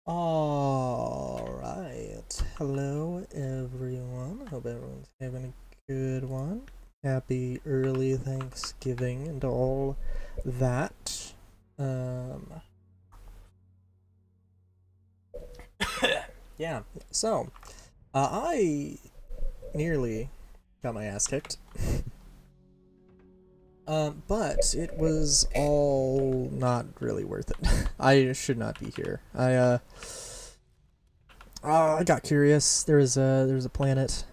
Alright, hello everyone. Hope everyone's having a good one. Happy early Thanksgiving and all that. Um, yeah, so, I nearly got my ass kicked. But it was all not really worth it. I should not be here. I got curious. There was a planet.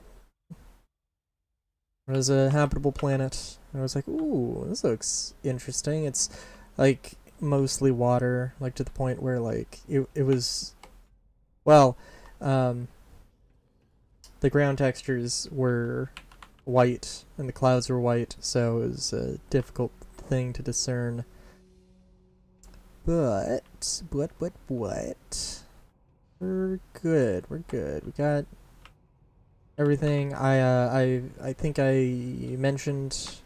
It was a habitable planet. And I was like, ooh, this looks interesting. It's like mostly water, like to the point where like it was well, um, the ground textures were white and the clouds were white, so it was a difficult thing to discern. But we're good. We're good. We got everything. I think I mentioned.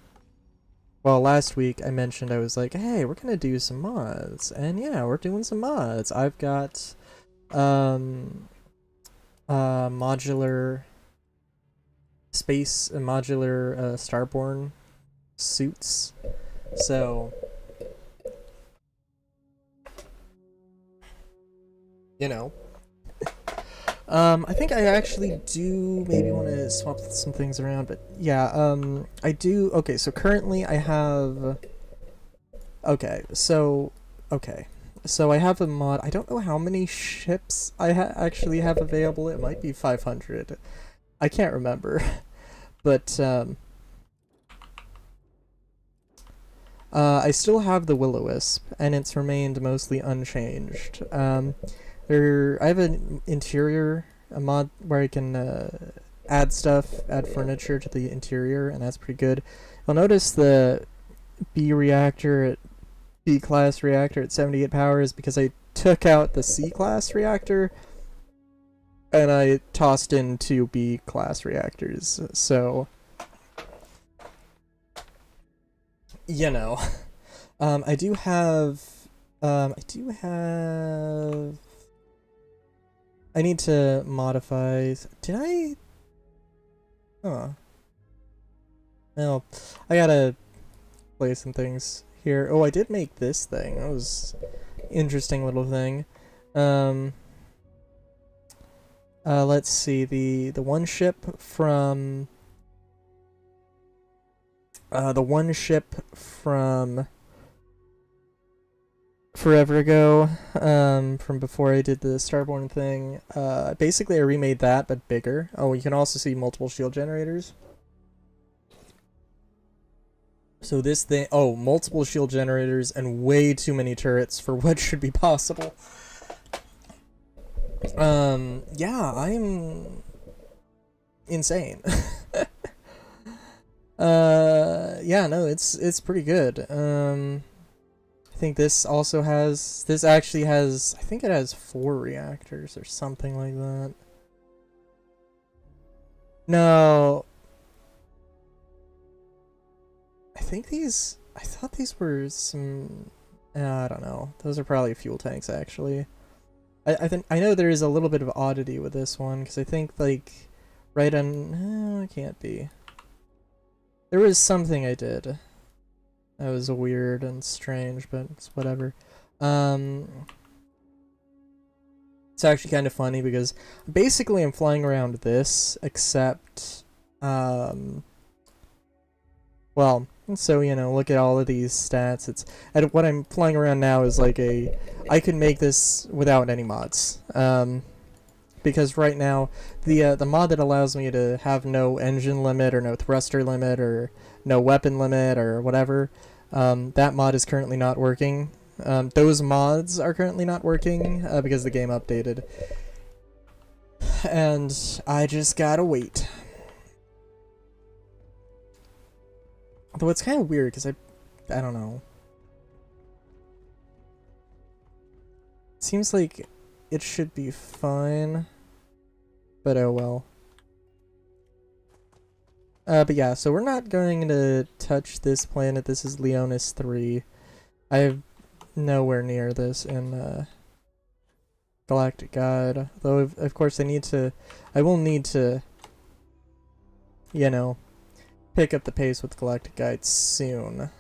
Well, last week I mentioned I was like, hey, we're gonna do some mods, and yeah, we're doing some mods. I've got um modular space and modular starborn suits. So you know, I think I actually do maybe want to swap some things around, but yeah, I do. Okay, so currently I have. Okay, so okay, so I have a mod. I don't know how many ships I actually have available. It might be 500. I can't remember, but I still have the Will-O-Wisp, and it's remained mostly unchanged. I have an interior a mod where I can add stuff, add furniture to the interior, and that's pretty good. You'll notice the B reactor at B class reactor at 78 power is because I took out the C class reactor and I tossed in two B class reactors. So, you know, I do have, I do have. I need to modify. Did I? Huh. No, I gotta play some things here. Oh, I did make this thing. That was interesting little thing. Um, let's see the one ship from the one ship from forever ago, from before I did the Starborn thing. Basically I remade that but bigger. Oh, you can also see multiple shield generators. So this thing, oh, multiple shield generators and way too many turrets for what should be possible. Yeah, I'm insane. Yeah, no, it's pretty good. I think this actually has, I think it has 4 reactors or something like that. No, I thought these were some, I don't know. Those are probably fuel tanks actually. I think I know there is a little bit of oddity with this one because I think like right on, it can't be. There was something I did that was weird and strange, but it's whatever. Um, it's actually kind of funny because basically I'm flying around this, except, well, so look at all of these stats. It's and what I'm flying around now is like I can make this without any mods. Because right now the mod that allows me to have no engine limit or no thruster limit or no weapon limit or whatever, that mod is currently not working. Those mods are currently not working because the game updated, and I just gotta wait. Though it's kind of weird because I don't know. It seems like it should be fine, but oh well. But yeah, so we're not going to touch this planet. This is Leonis 3. I have nowhere near this in Galactic Guide. Though, of course, I will need to, you know, pick up the pace with Galactic Guide soon.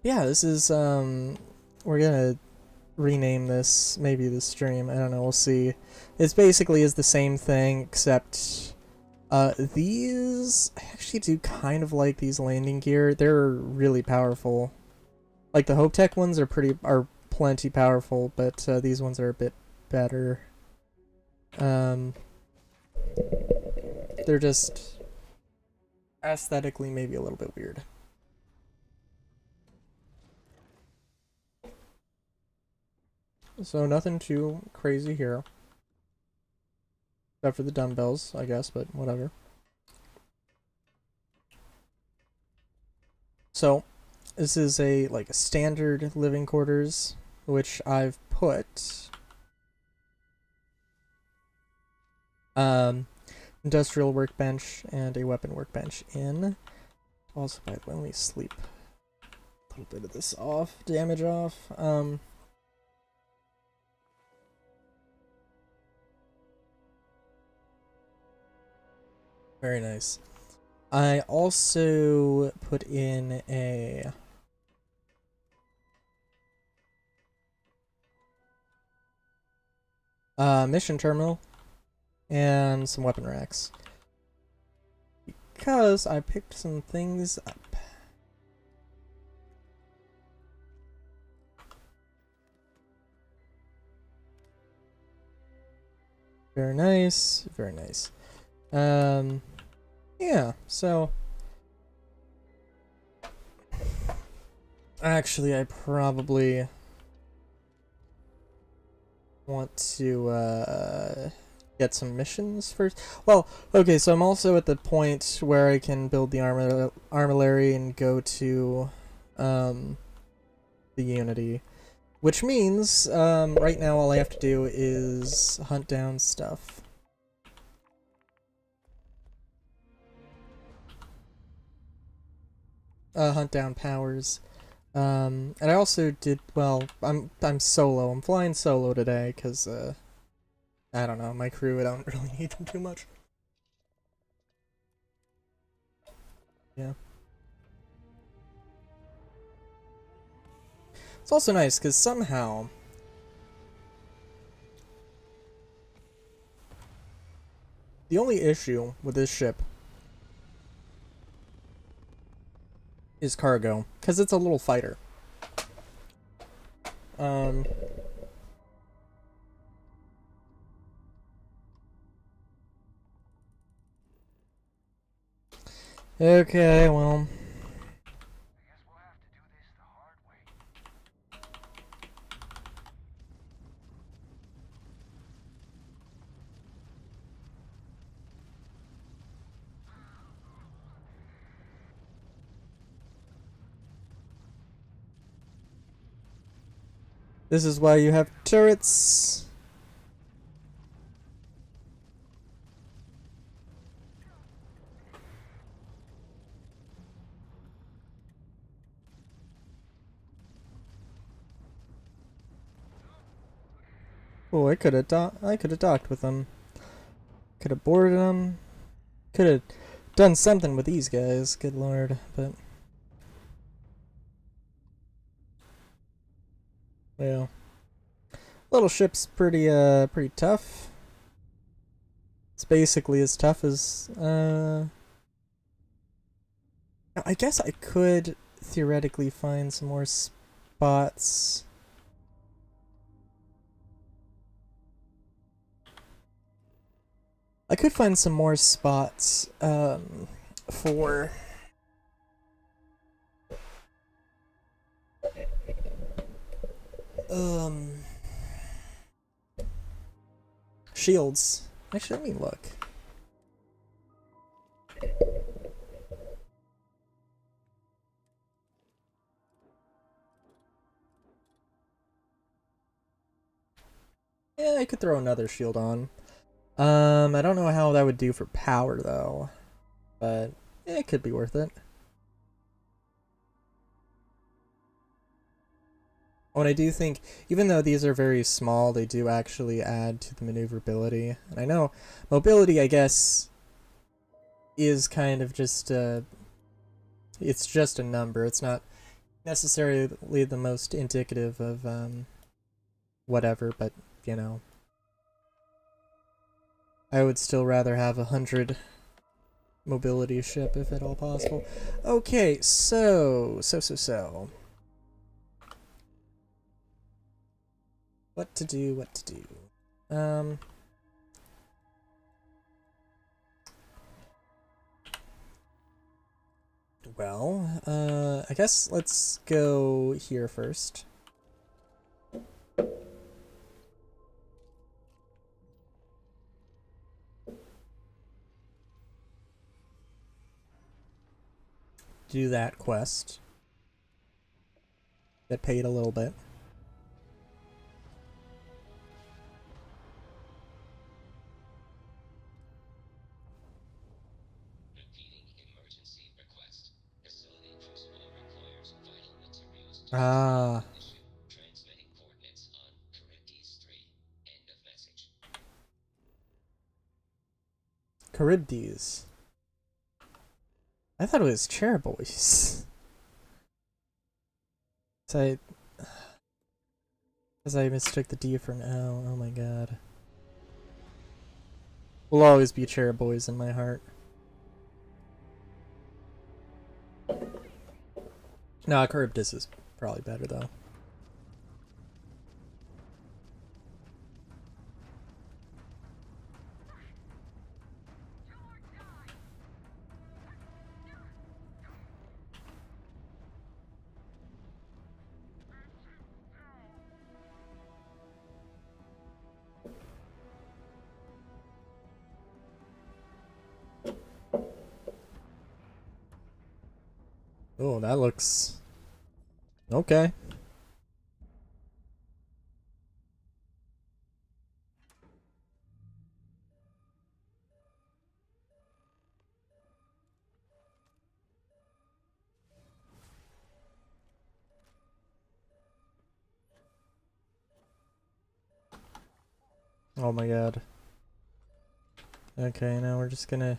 Yeah, this is, we're gonna rename this, maybe this stream, I don't know, we'll see. It's basically is the same thing, except, these, I actually do kind of like these landing gear. They're really powerful. Like, the Hope Tech ones are plenty powerful, but, these ones are a bit better. They're just aesthetically maybe a little bit weird. So nothing too crazy here. Except for the dumbbells, I guess, but whatever. So, this is a standard living quarters, which I've put industrial workbench and a weapon workbench in. Also, by the way, let me sleep a little bit of this damage off. Very nice. I also put in a mission terminal and some weapon racks because I picked some things up. Very nice, very nice. Yeah, so actually I probably want to get some missions first. Well, okay, so I'm also at the point where I can build the armillary and go to the Unity, which means right now all I have to do is hunt down stuff. Hunt down powers. And I also did, well, I'm solo. I'm flying solo today because I don't know, my crew, I don't really need them too much. Yeah. It's also nice because somehow the only issue with this ship is cargo, because it's a little fighter. Okay, well. This is why you have turrets. Oh, I could have docked with them. Could have boarded them. Could have done something with these guys. Good lord, but well, little ship's pretty tough. It's basically as tough as I guess I could theoretically find some more spots. I could find some more spots for shields. Actually, let me look. Yeah, I could throw another shield on. I don't know how that would do for power though, but it could be worth it. Oh, and I do think, even though these are very small, they do actually add to the maneuverability. And I know mobility, I guess, is kind of just it's just a number. It's not necessarily the most indicative of whatever, but you know, I would still rather have 100 mobility ship if at all possible. Okay, so. What to do. Well, I guess let's go here first. Do that quest. Get paid a little bit. Ah. Charybdis. I thought it was Chairboys. So I mistook the D for an O. Oh my god. Will always be Chairboys in my heart. Nah, Charybdis is probably better though. Oh, that looks okay. Oh my god. Okay, now we're just gonna...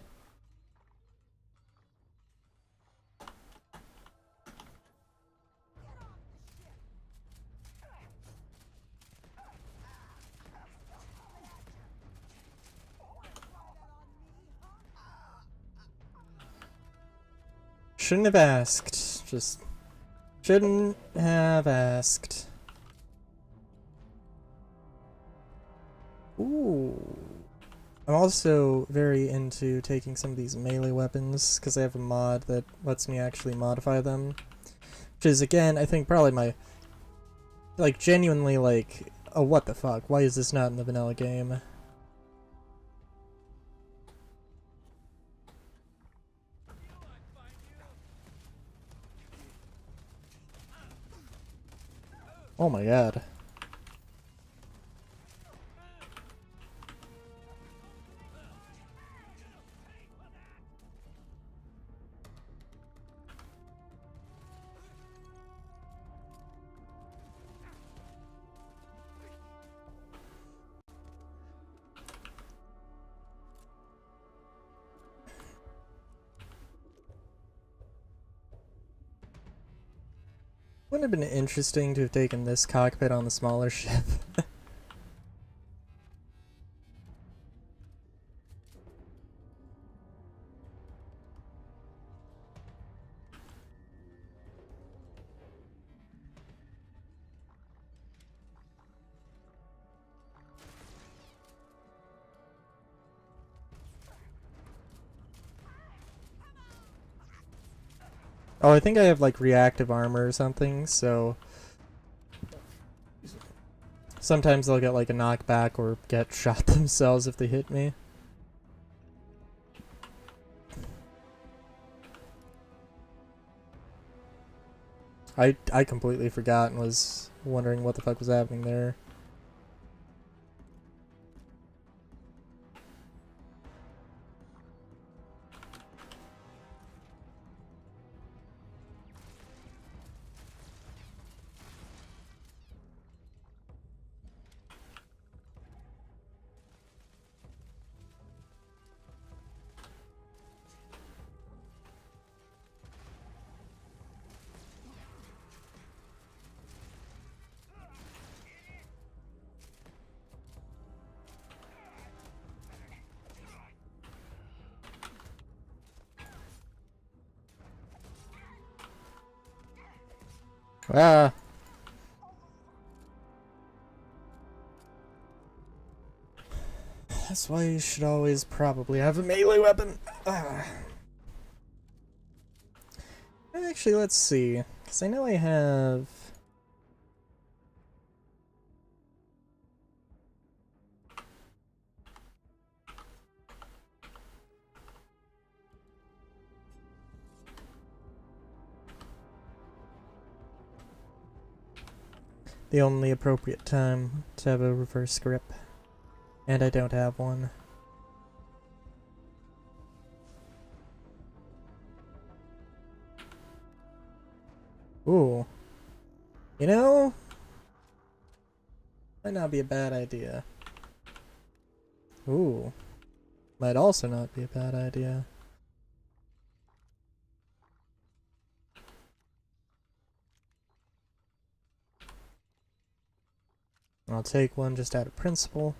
Shouldn't have asked. Just... Shouldn't have asked. Ooh. I'm also very into taking some of these melee weapons, because I have a mod that lets me actually modify them. Which is, again, I think probably my... Like, genuinely, like... Oh, what the fuck? Why is this not in the vanilla game? Oh my god. Wouldn't have been interesting to have taken this cockpit on the smaller ship. Oh, I think I have like reactive armor or something, so sometimes they'll get like a knockback or get shot themselves if they hit me. I completely forgot and was wondering what the fuck was happening there. Ah! That's why you should always probably have a melee weapon. Ah. Actually, let's see. Because I know I have... the only appropriate time to have a reverse grip. And I don't have one. Ooh. You know? Might not be a bad idea. Ooh. Might also not be a bad idea. I'll take one just out of principle.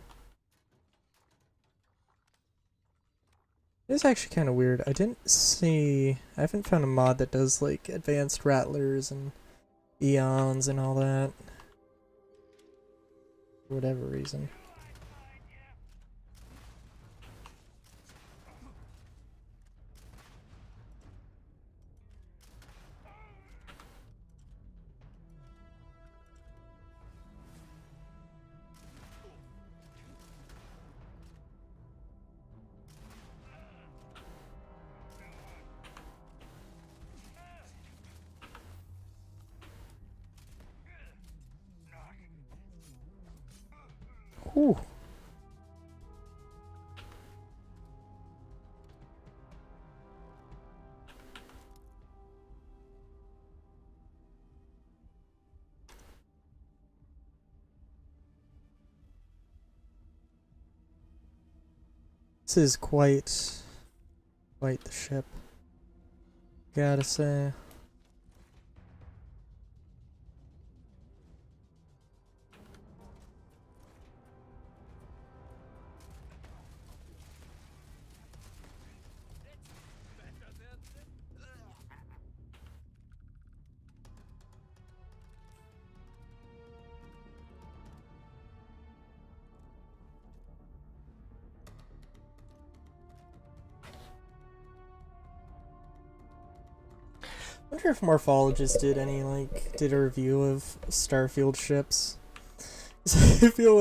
It's actually kind of weird. I haven't found a mod that does like advanced rattlers and eons and all that. For whatever reason. Whew. This is quite the ship. Gotta say. I wonder if Morphologist did a review of Starfield ships. I feel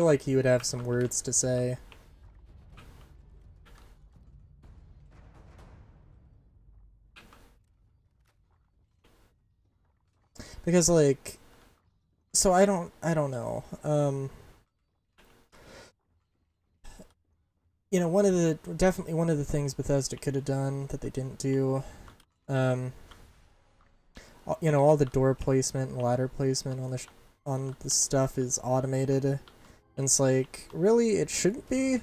like he would have some words to say. Because like, so I don't know. You know, definitely one of the things Bethesda could have done that they didn't do, you know, all the door placement and ladder placement on the stuff is automated, and it's like, really, it shouldn't be.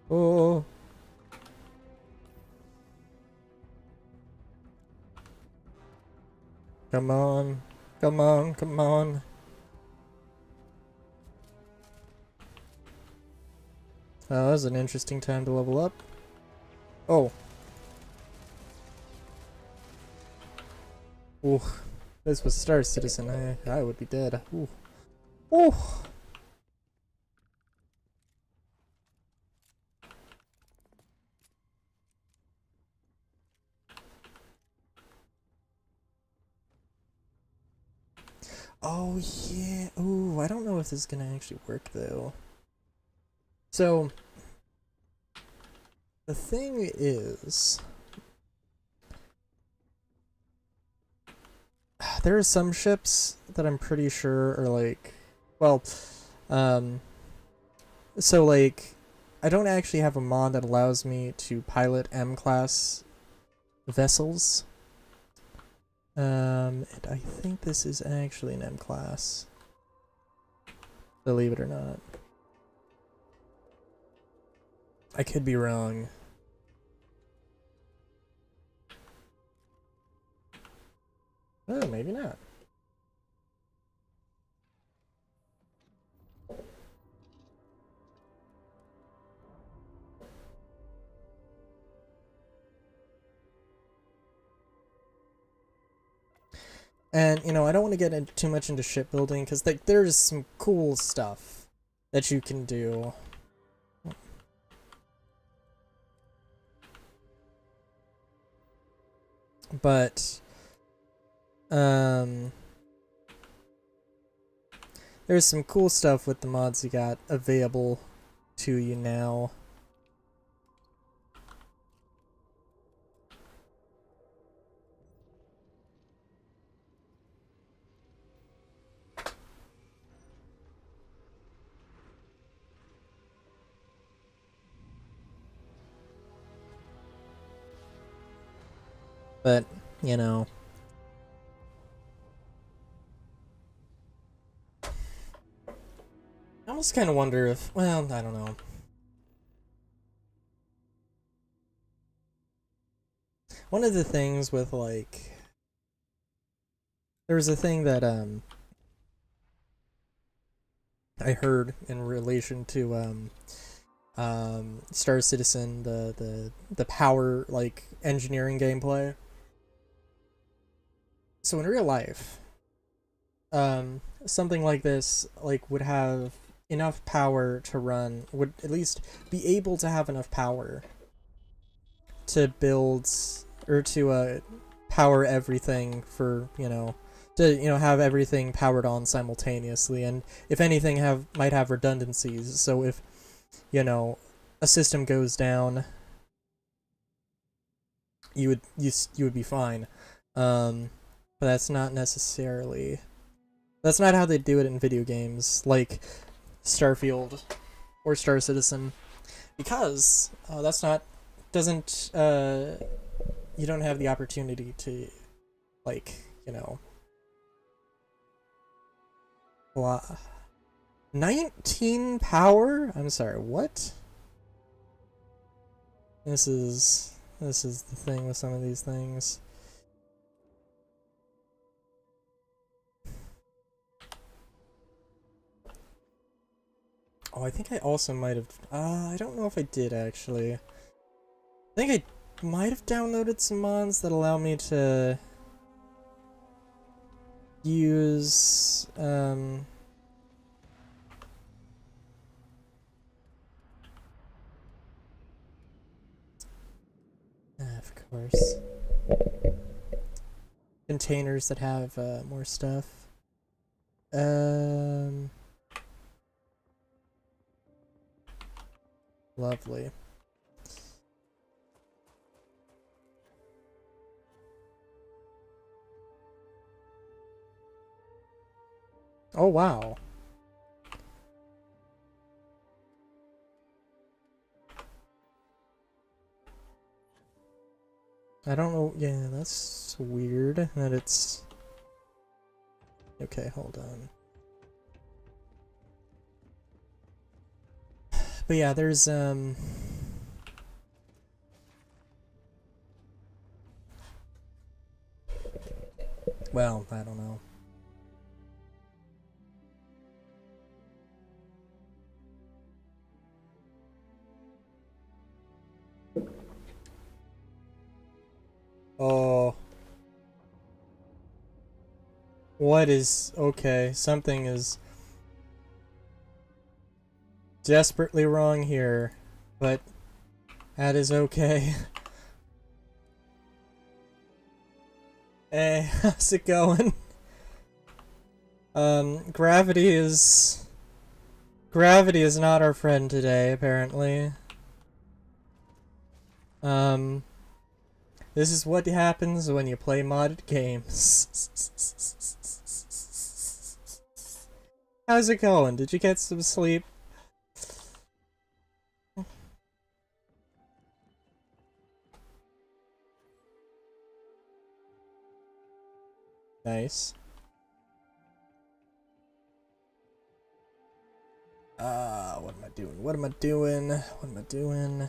Oh. Come on. Come on, come on. Oh, that was an interesting time to level up. Oh. Ooh. This was Star Citizen. I would be dead. Ooh. Ooh. Oh yeah. Ooh, I don't know if this is gonna actually work though. So the thing is, there are some ships that I'm pretty sure are like, well, so like, I don't actually have a mod that allows me to pilot M-class vessels. And I think this is actually an M-class. Believe it or not. I could be wrong. Oh, maybe not. And, you know, I don't want to get too much into shipbuilding, because there's some cool stuff that you can do. But, there's some cool stuff with the mods you got available to you now. But, you know. I almost kind of wonder if, well, I don't know. One of the things with, like, there was a thing that, I heard in relation to, Star Citizen, the power, like, engineering gameplay. So in real life, something like this, like, would have enough power to run, would at least be able to have enough power to build, or to, power everything for, you know, to, you know, have everything powered on simultaneously, and if anything might have redundancies, so if, you know, a system goes down, you would be fine. But that's not necessarily, that's not how they do it in video games like Starfield or Star Citizen, because that's not, doesn't, you don't have the opportunity to, like, you know, 19 power? I'm sorry, what? This is the thing with some of these things. Oh, I think I also might have, I don't know if I did actually. I think I might have downloaded some mods that allow me to use, of course, containers that have more stuff. Lovely. Oh wow. I don't know, yeah, that's weird that it's... Okay, hold on. But yeah, there's, well, I don't know. Oh. What is... Okay, something is desperately wrong here, but that is okay. Hey, how's it going? Gravity is... Gravity is not our friend today, apparently. This is what happens when you play modded games. How's it going? Did you get some sleep? Nice. What am I doing? What am I doing? What am I doing?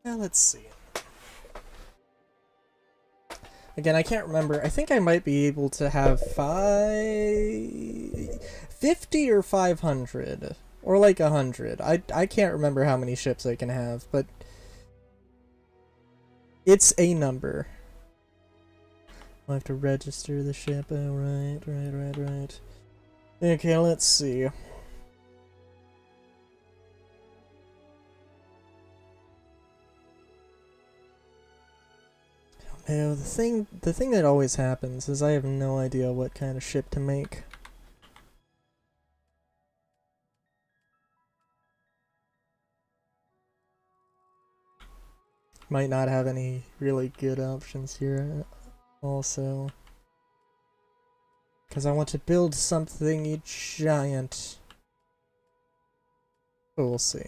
Yeah, let's see. Again, I can't remember. I think I might be able to have 50 or 500. Or like 100. I can't remember how many ships I can have, but it's a number. I'll have to register the ship. Oh, right. Okay, let's see. No, the thing that always happens is I have no idea what kind of ship to make. Might not have any really good options here also. Because I want to build something giant. But we'll see.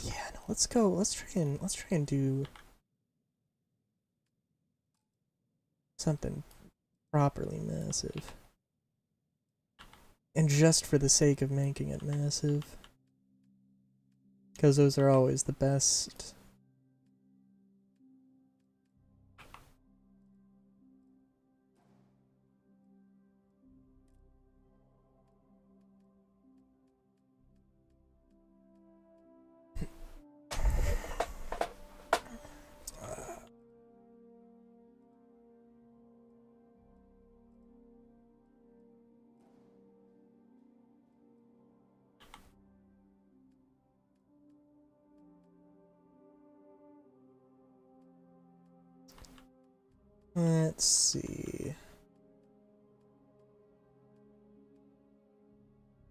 Yeah, no, let's go. Let's try and do something properly massive. And just for the sake of making it massive. Because those are always the best. Let's see.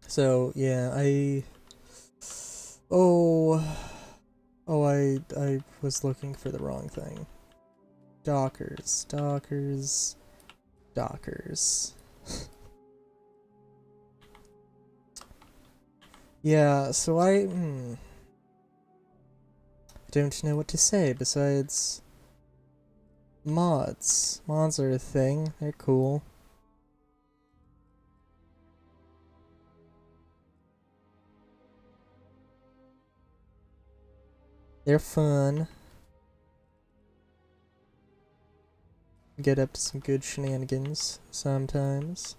So, yeah, Oh, I was looking for the wrong thing. Dockers. Yeah, so I don't know what to say besides mods. Mods are a thing. They're cool. They're fun. Get up to some good shenanigans sometimes.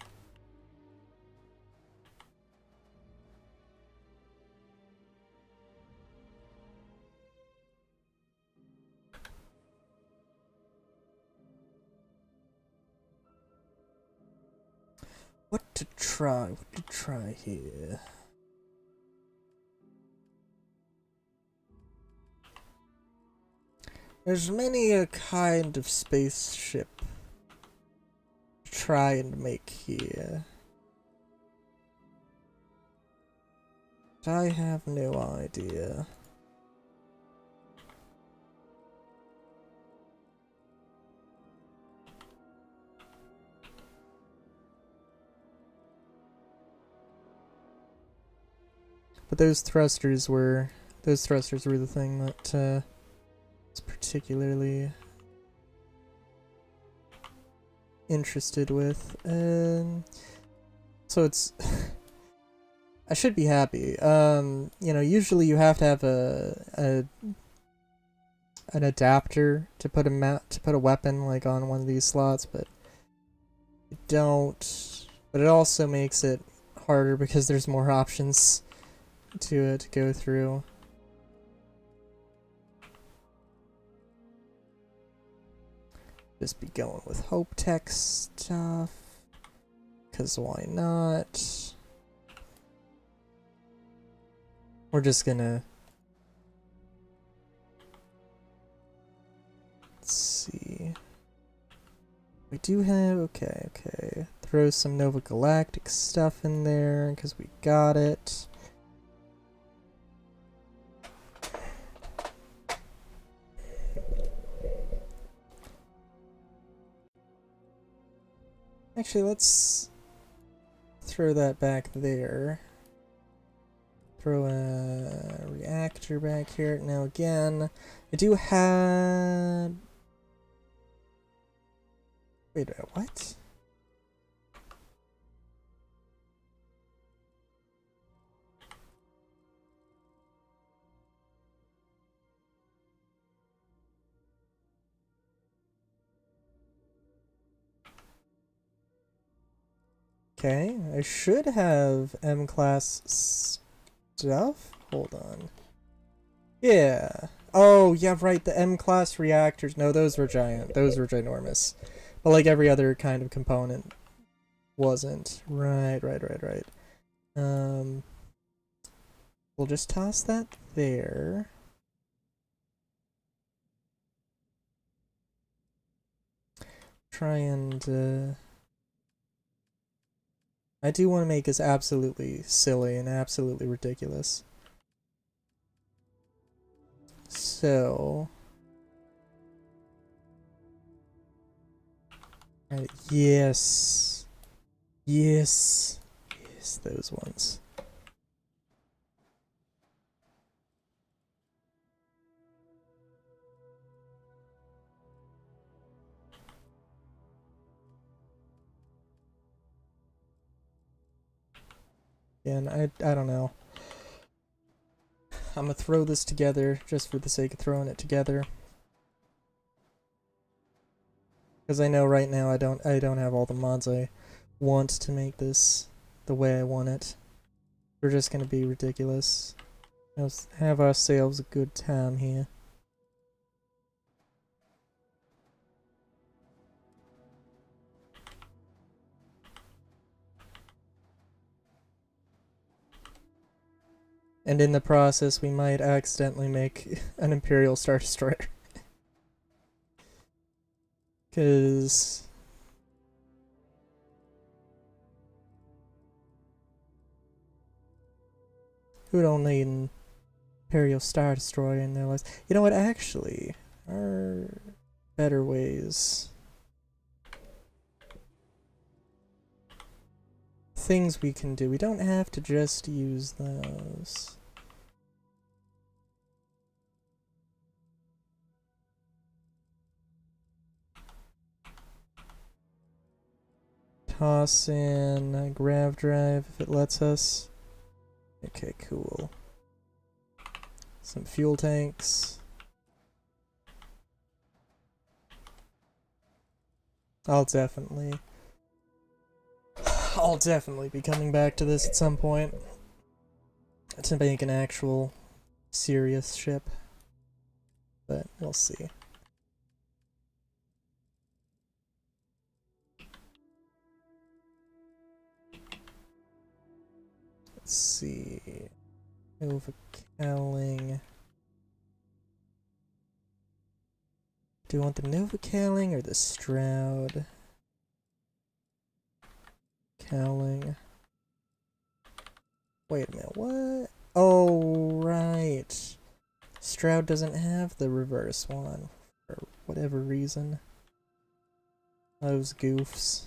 What to try here? There's many a kind of spaceship to try and make here. But I have no idea. But those thrusters were the thing that was particularly interested with. So it's I should be happy. You know, usually you have to have an adapter to put a weapon like on one of these slots, but you don't. But it also makes it harder because there's more options to go through. Just be going with Hope Tech stuff, cause why not? We're just gonna let's see. We do have okay. Throw some Nova Galactic stuff in there because we got it. Actually, let's throw that back there. Throw a reactor back here. Now again, I do have... Wait, what? Okay, I should have M-class stuff? Hold on. Yeah. Oh, yeah, right, the M-class reactors. No, those were giant. Those were ginormous. But like every other kind of component wasn't. Right. We'll just toss that there. Try and, I do want to make this absolutely silly and absolutely ridiculous. So... Right, yes. Yes. Yes, those ones. And I don't know. I'm gonna throw this together just for the sake of throwing it together. Because I know right now I don't have all the mods I want to make this the way I want it. We're just gonna be ridiculous. Let's have ourselves a good time here. And in the process, we might accidentally make an Imperial Star Destroyer. Because... who don't need an Imperial Star Destroyer in their lives? You know what, actually, are better ways. Things we can do. We don't have to just use those. Toss in a grav drive if it lets us. Okay, cool. Some fuel tanks. I'll definitely be coming back to this at some point to make an actual serious ship, but we'll see. Let's see. Nova-Caling. Do you want the Nova-Caling or the Stroud? Caling. Wait a minute, what? Oh, right. Stroud doesn't have the reverse one for whatever reason. Those goofs.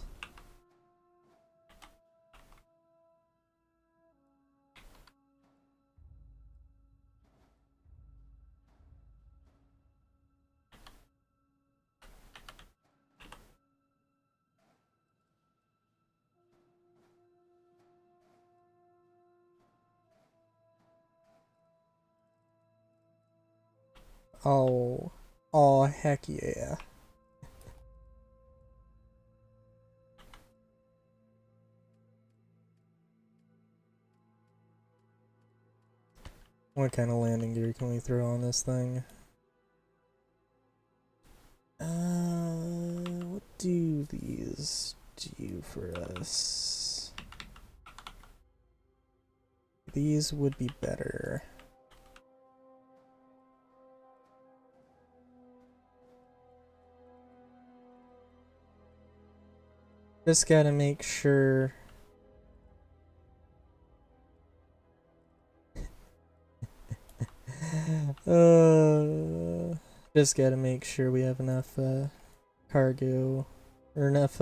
Oh. Oh, heck yeah. What kind of landing gear can we throw on this thing? What do these do for us? These would be better. Just gotta make sure. Just gotta make sure we have enough cargo, or enough.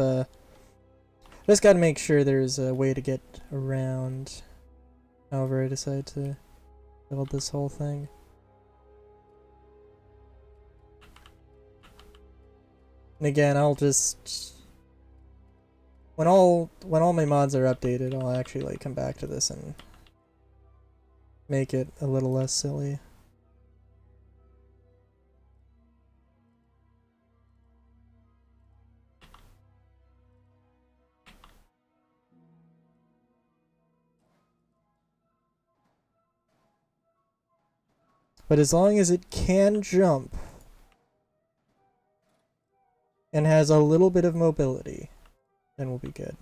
Just gotta make sure there's a way to get around. However, I decide to build this whole thing. And again, I'll just when all my mods are updated, I'll actually like come back to this and make it a little less silly. But as long as it can jump and has a little bit of mobility, then we'll be good.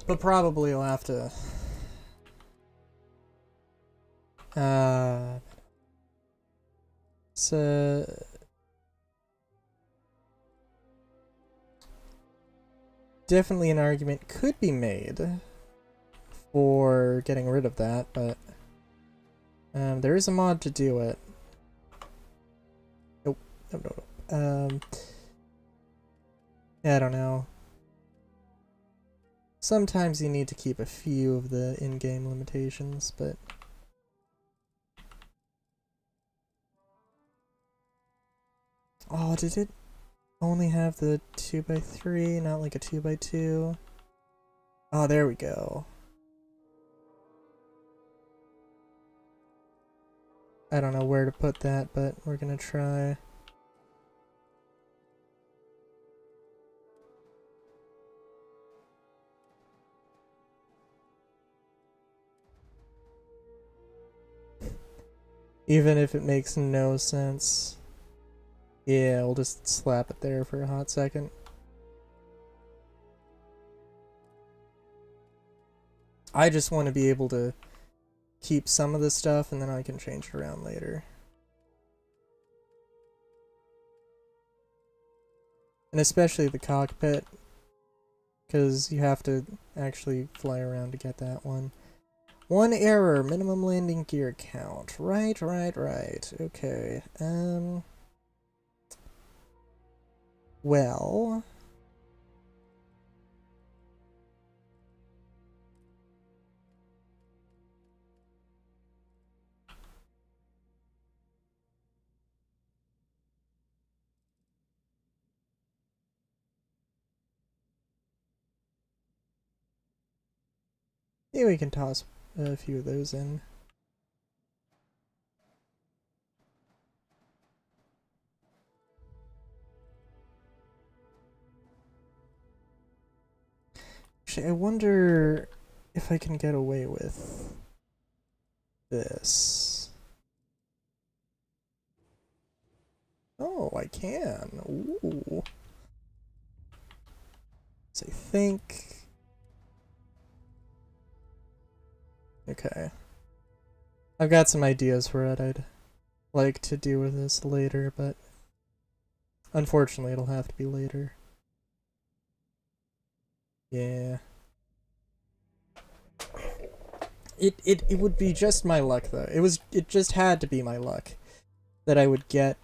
But probably I'll have to so definitely an argument could be made for getting rid of that, but there is a mod to do it. Nope. No. I don't know. Sometimes you need to keep a few of the in-game limitations, but oh, did it only have the 2x3, not like a 2x2? Oh, there we go. I don't know where to put that, but we're gonna try. Even if it makes no sense. Yeah, we'll just slap it there for a hot second. I just want to be able to keep some of the stuff and then I can change it around later. And especially the cockpit, because you have to actually fly around to get that one. One error, minimum landing gear count. Right. Okay. Well... yeah, we can toss a few of those in. Actually, I wonder if I can get away with this. Oh, I can. Ooh. So I think... okay. I've got some ideas for what I'd like to do with this later, but unfortunately it'll have to be later. Yeah. It would be just my luck though. It just had to be my luck that I would get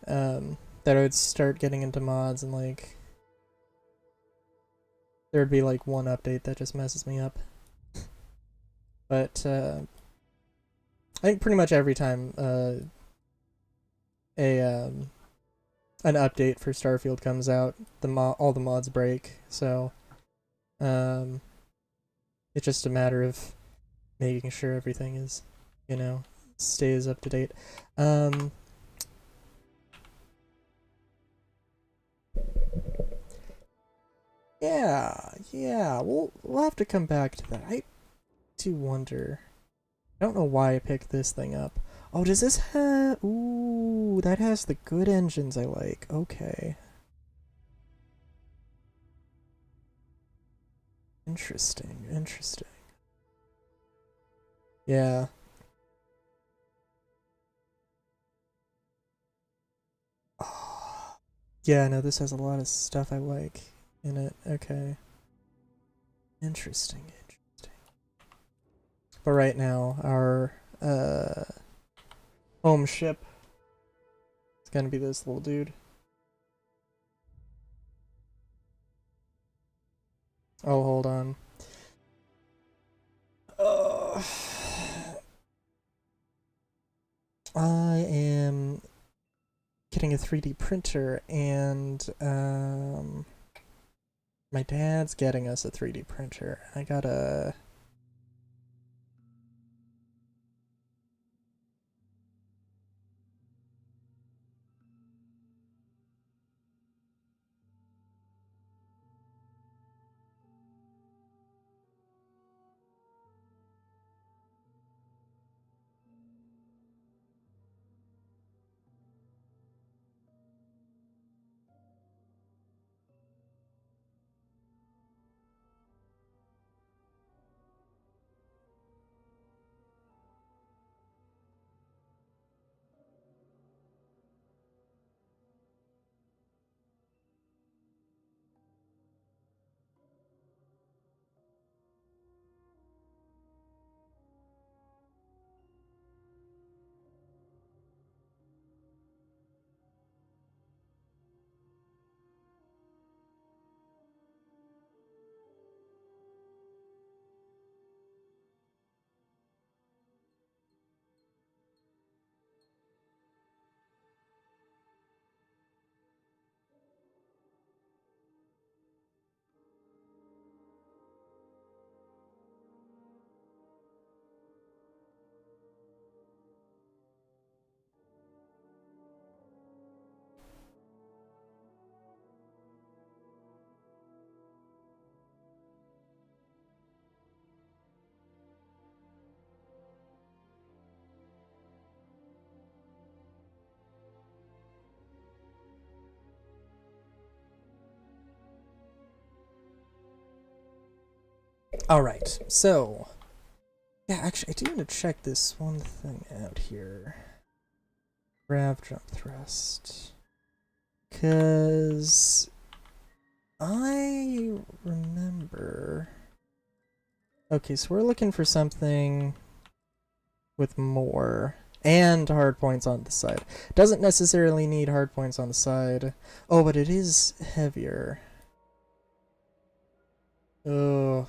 that I would start getting into mods and like there'd be like one update that just messes me up. But I think pretty much every time an update for Starfield comes out, all the mods break. So it's just a matter of making sure everything is, you know, stays up to date. Yeah, we'll have to come back to that. I do wonder. I don't know why I picked this thing up. Oh, does this have... ooh, that has the good engines I like. Okay. Interesting. Yeah. Oh. Yeah, no, this has a lot of stuff I like in it. Okay. Interesting. But right now, our home ship is gonna be this little dude. Oh, hold on. getting a 3D printer, and my dad's getting us a 3D printer. I gotta... Alright, so... Yeah, actually, I do want to check this one thing out here. Grav jump thrust. Because... I remember... Okay, so we're looking for something with more. And hard points on the side. Doesn't necessarily need hard points on the side. Oh, but it is heavier. Oh...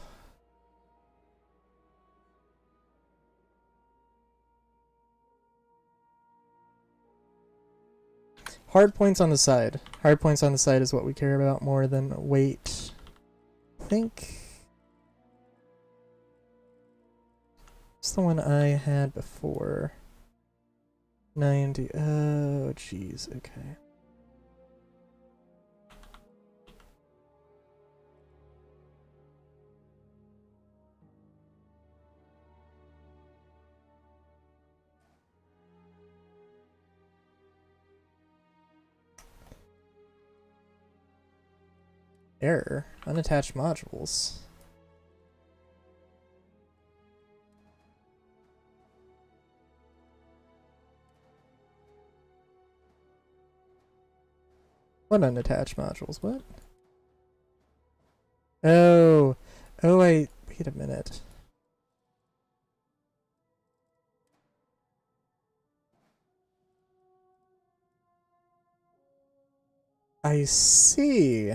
Hard points on the side. Hard points on the side is what we care about more than weight. I think... It's the one I had before. 90. Oh, jeez. Okay. Error. Unattached modules. What unattached modules? What? Oh. Oh, wait a minute. I see.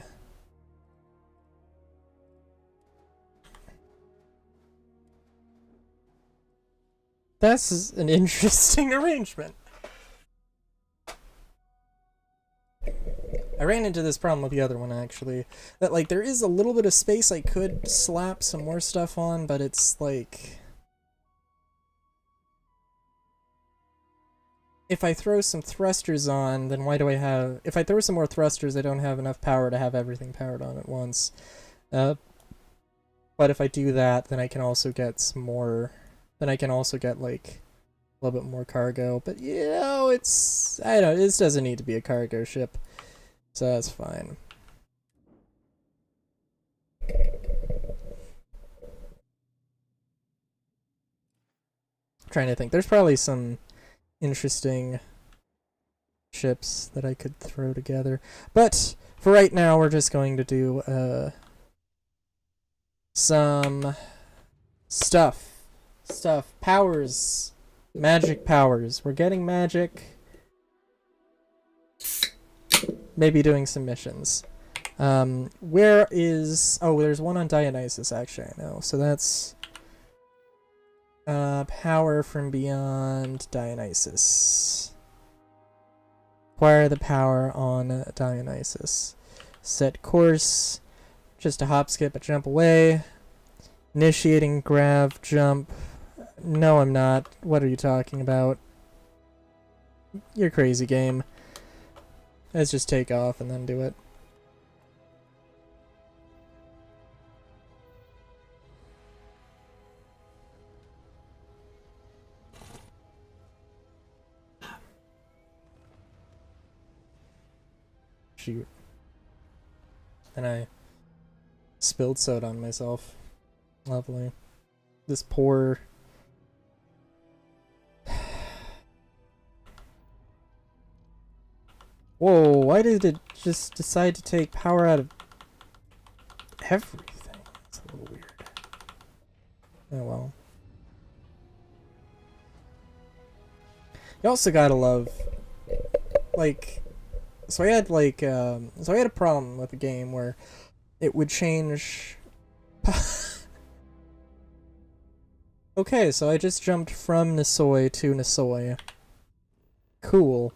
That's an interesting arrangement. I ran into this problem with the other one, actually. That, like, there is a little bit of space I could slap some more stuff on, but it's, like... If I throw some thrusters on, then why do I have... If I throw some more thrusters, I don't have enough power to have everything powered on at once. But if I do that, then I can also get some more... Then I can also get, like, a little bit more cargo. But, you know, it's... I don't know, this doesn't need to be a cargo ship. So that's fine. Trying to think. There's probably some interesting ships that I could throw together. But for right now, we're just going to do some stuff. Powers. Magic powers. We're getting magic. Maybe doing some missions. Where is... Oh, there's one on Dionysus, actually, I know. So that's... power from beyond Dionysus. Acquire the power on Dionysus. Set course. Just a hop, skip, a jump away. Initiating grav, jump. No, I'm not. What are you talking about? You're crazy, game. Let's just take off and then do it. Shoot. And I spilled soda on myself. Lovely. This poor... Whoa, why did it just decide to take power out of everything? It's a little weird. Oh well. You also gotta love, like, so I had a problem with the game where it would change. Okay, so I just jumped from Nisoy to Nisoy. Cool.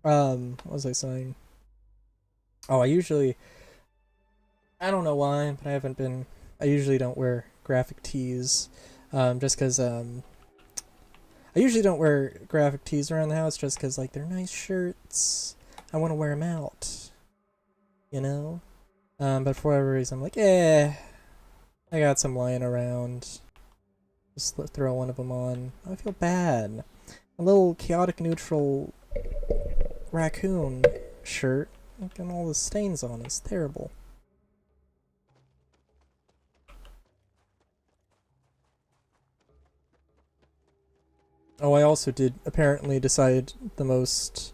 What was I saying? Oh, I don't know why, but I usually don't wear graphic tees, just because, I usually don't wear graphic tees around the house just because, like, they're nice shirts. I want to wear them out, you know? But for whatever reason, I'm like, I got some lying around. Just throw one of them on. I feel bad. A little chaotic neutral raccoon shirt, and all the stains on it's terrible. Oh, I also did apparently decide the most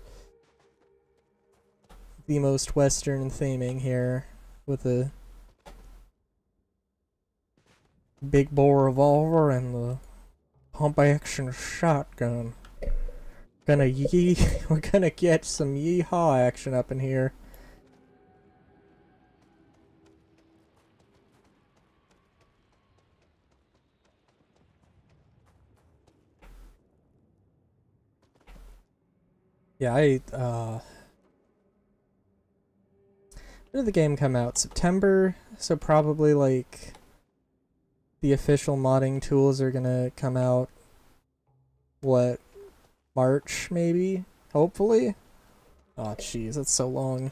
Western theming here with a big bore revolver and the pump action shotgun. We're gonna get some yeehaw action up in here. Yeah, when did the game come out? September? So probably, like, the official modding tools are gonna come out, what, March, maybe? Hopefully? Oh, jeez, that's so long.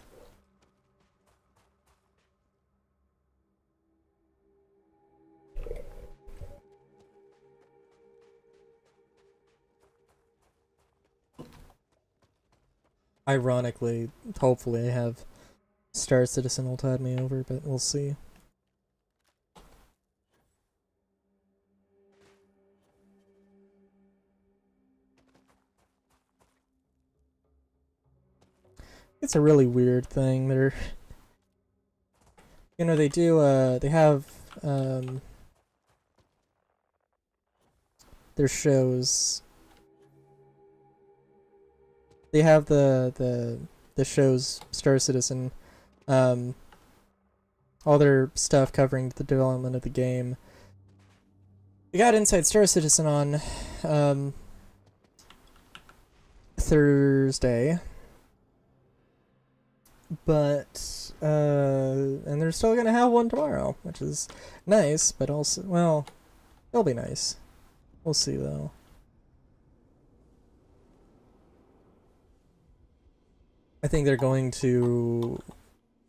Ironically, hopefully I have Star Citizen will tide me over, but we'll see. It's a really weird thing. They're, you know, they have, their shows. They have the shows Star Citizen, all their stuff covering the development of the game. We got Inside Star Citizen on Thursday, but and they're still gonna have one tomorrow, which is nice, but also, well, it'll be nice. We'll see though. I think they're going to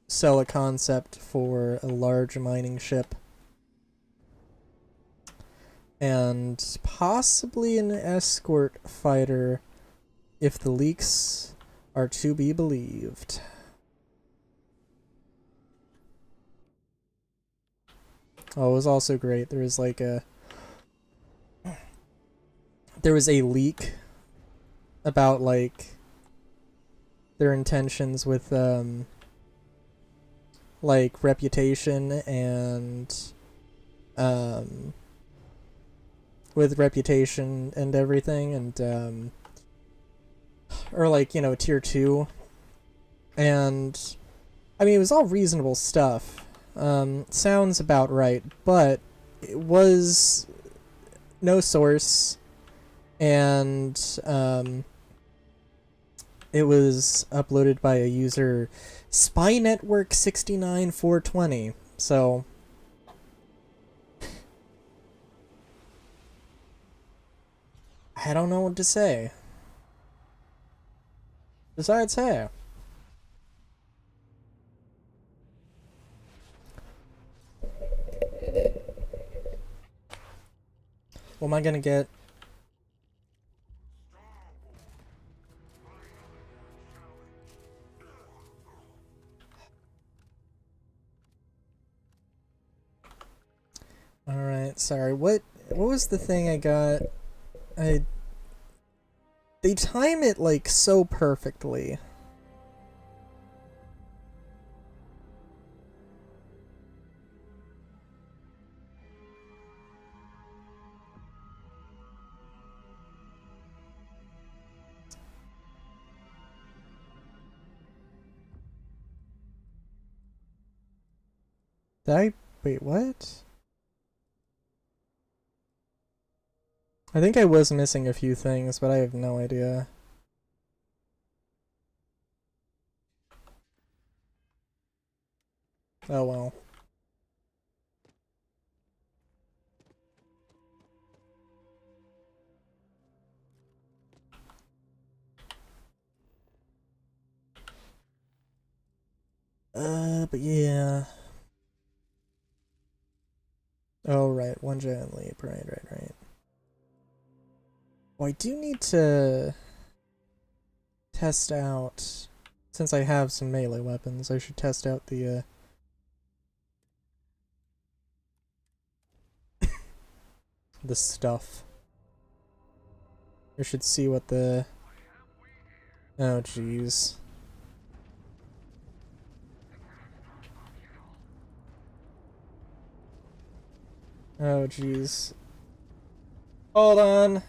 sell a concept for a large mining ship. And possibly an escort fighter if the leaks are to be believed. Oh, it was also great. There was like there was a leak about like their intentions with like reputation and with reputation and everything, and or like, you know, tier 2, and I mean it was all reasonable stuff. Sounds about right, but it was no source, and it was uploaded by a user Spy Network 69420. So I don't know what to say. Besides, hey. What am I gonna get? Alright, sorry. What was the thing I got? I They time it like so perfectly. Did I wait, what? I think I was missing a few things, but I have no idea. Oh well. But yeah. Oh, right. One giant leap. Right. Well, I do need to test out... Since I have some melee weapons, I should test out the stuff. I should see what the... Oh, jeez. Oh, jeez. Hold on.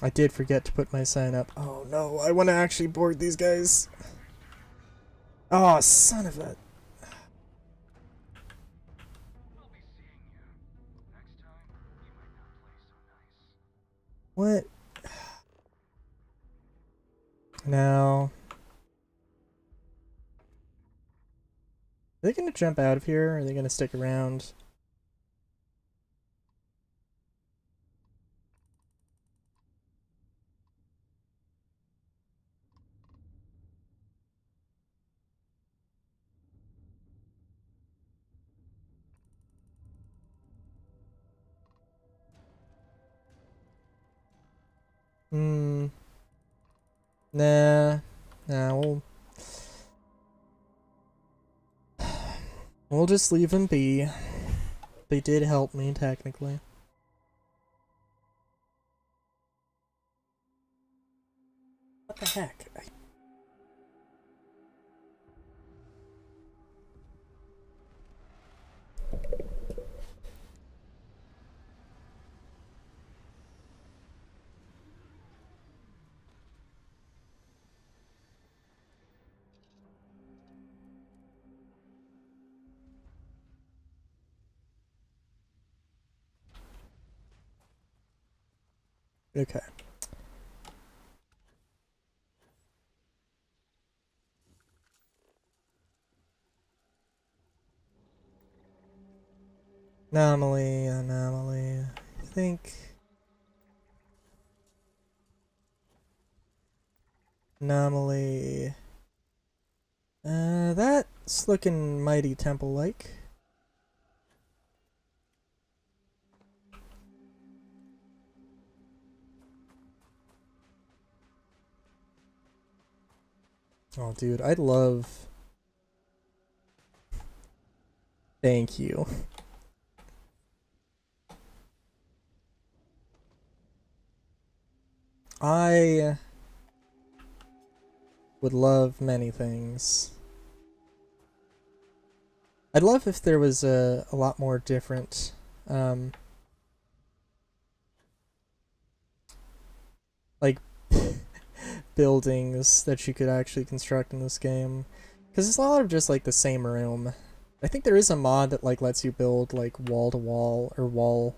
I did forget to put my sign up. Oh no, I want to actually board these guys. Oh, son of a... What? Now... Are they gonna jump out of here, or are they gonna stick around? Hmm... Nah... Nah, we'll just leave them be. They did help me, technically. What the heck? Okay. Anomaly. I think... Anomaly... that's looking mighty temple-like. Oh, dude, I love. Thank you. I would love many things. I'd love if there was a lot more different um like buildings that you could actually construct in this game, because it's a lot of just like the same room. I think there is a mod that like lets you build like wall to wall or wall,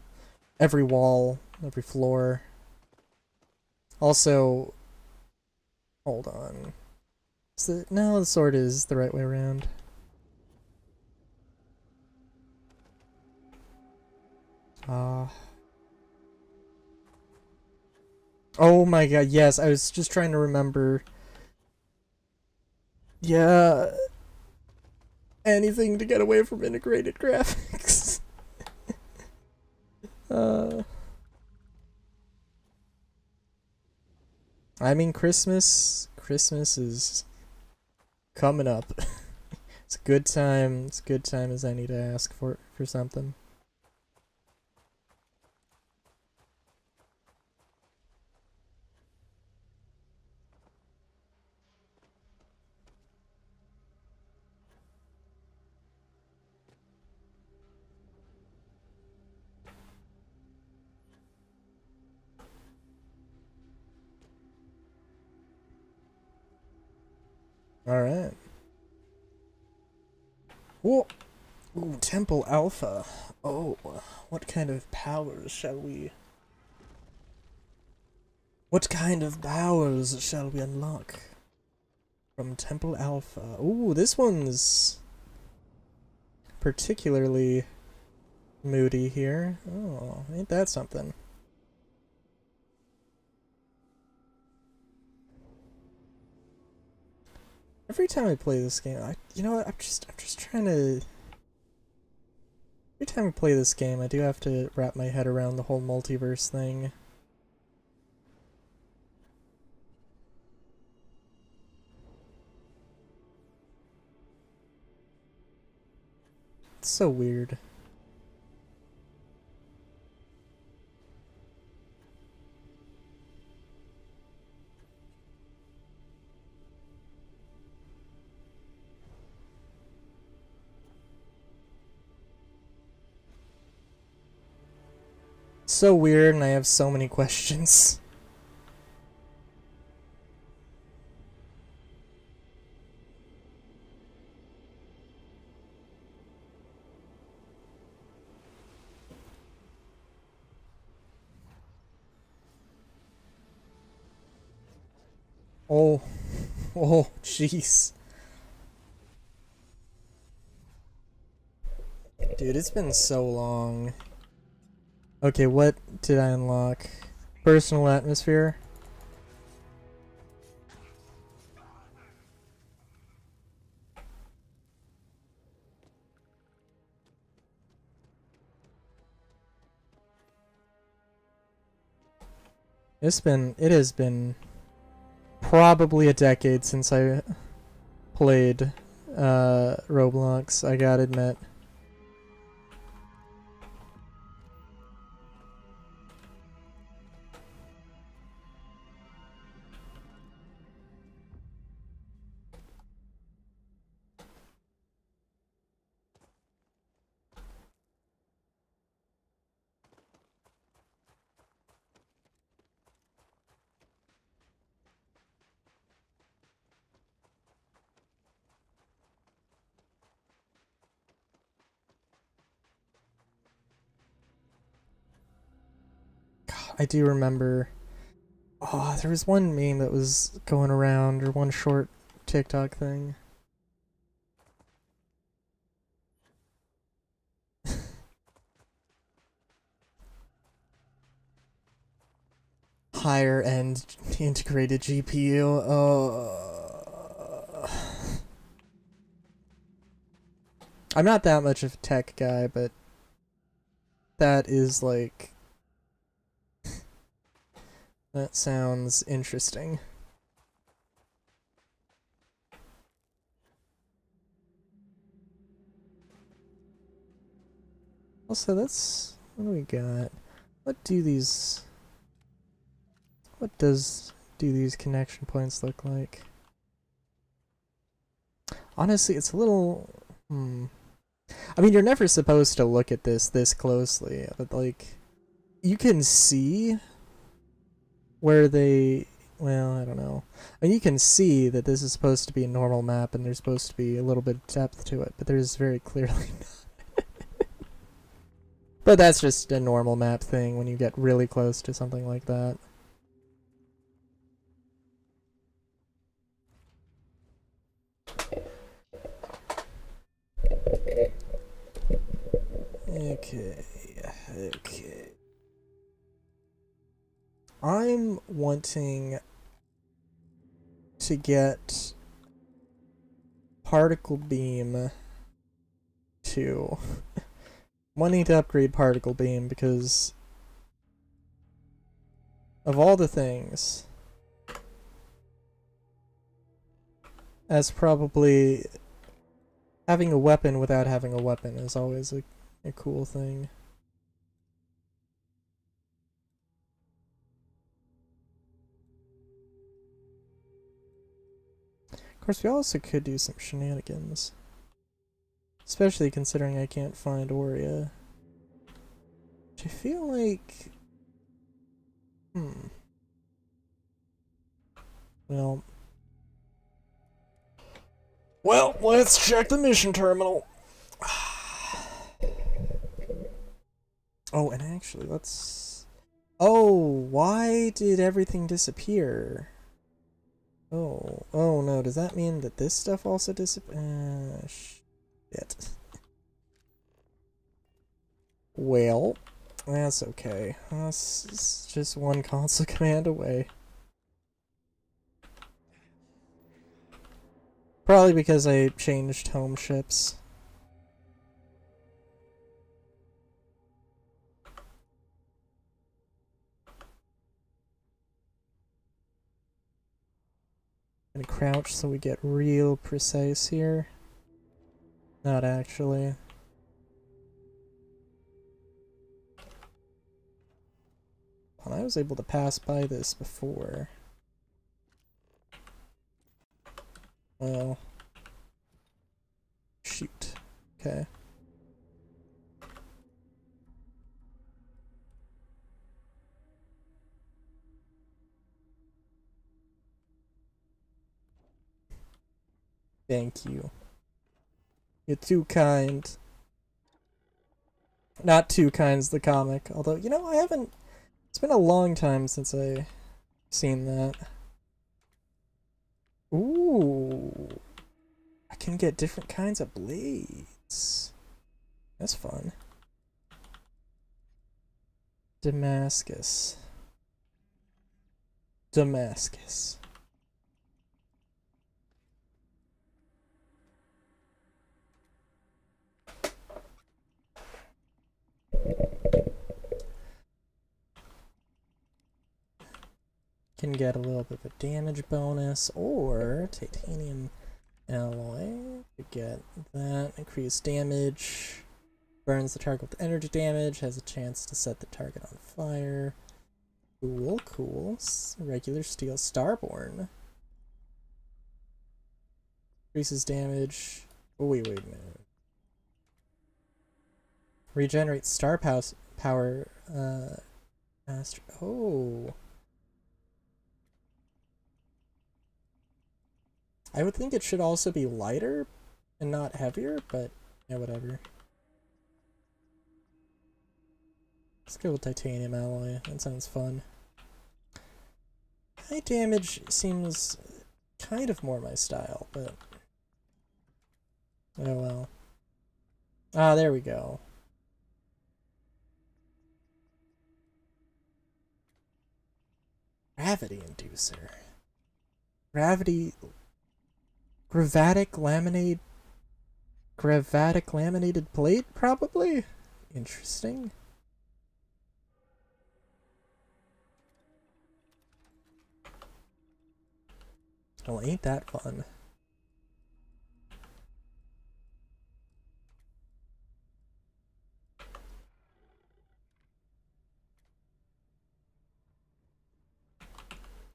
every floor. Also, hold on. No, the sword is the right way around. Ah. Oh my god, yes, I was just trying to remember. Yeah, anything to get away from integrated graphics. uh, I mean, Christmas is coming up. It's a good time. It's a good time as any to ask for something. All right. Whoa. Ooh, Temple Alpha. Oh, what kind of powers shall we? What kind of powers shall we unlock from Temple Alpha? Ooh, this one's particularly moody here. Oh, ain't that something? Every time I play this game, you know what? I'm just trying to. Every time I play this game, I do have to wrap my head around the whole multiverse thing. It's so weird. So weird, and I have so many questions. Oh, oh, jeez. Dude, it's been so long. Okay, what did I unlock? Personal atmosphere? It has been probably a decade since I played Roblox, I gotta admit. I do remember. Oh, there was one meme that was going around, or one short TikTok thing. Higher end integrated GPU. I'm not that much of a tech guy, but that is like. That sounds interesting. Also, that's... What do we got? What do these... What do these connection points look like? Honestly, it's a little... I mean, you're never supposed to look at this closely, but, like... You can see where they... Well, I don't know. I mean, you can see that this is supposed to be a normal map and there's supposed to be a little bit of depth to it, but there's very clearly not. But that's just a normal map thing when you get really close to something like that. Okay. Okay. I'm wanting to get particle beam 2. Wanting to upgrade particle beam because of all the things, as probably having a weapon without having a weapon is always a cool thing. Of course, we also could do some shenanigans. Especially considering I can't find Aurea. Which I feel like... Well... Well, let's check the mission terminal. Oh, and actually, let's... Oh, why did everything disappear? Oh no, does that mean that this stuff also disappeared? Shit. Well, that's okay. That's just one console command away. Probably because I changed home ships. And crouch so we get real precise here. Not actually. Well, I was able to pass by this before. Well. Shoot. Okay. Thank you. You're too kind. Not Too Kind's the comic, although, you know, I haven't... It's been a long time since I've seen that. Ooh. I can get different kinds of blades. That's fun. Damascus. Damascus. Can get a little bit of a damage bonus, or titanium alloy to get that. Increased damage. Burns the target with energy damage. Has a chance to set the target on fire. Cool, cool. Regular steel. Starborn. Increases damage. Oh, wait a minute. Regenerates star power. Master. Oh. I would think it should also be lighter and not heavier, but yeah, whatever. Let's go with titanium alloy. That sounds fun. High damage seems kind of more my style, but... Oh well. Ah, there we go. Gravity inducer. Gravatic laminated plate, probably? Interesting. Well, ain't that fun.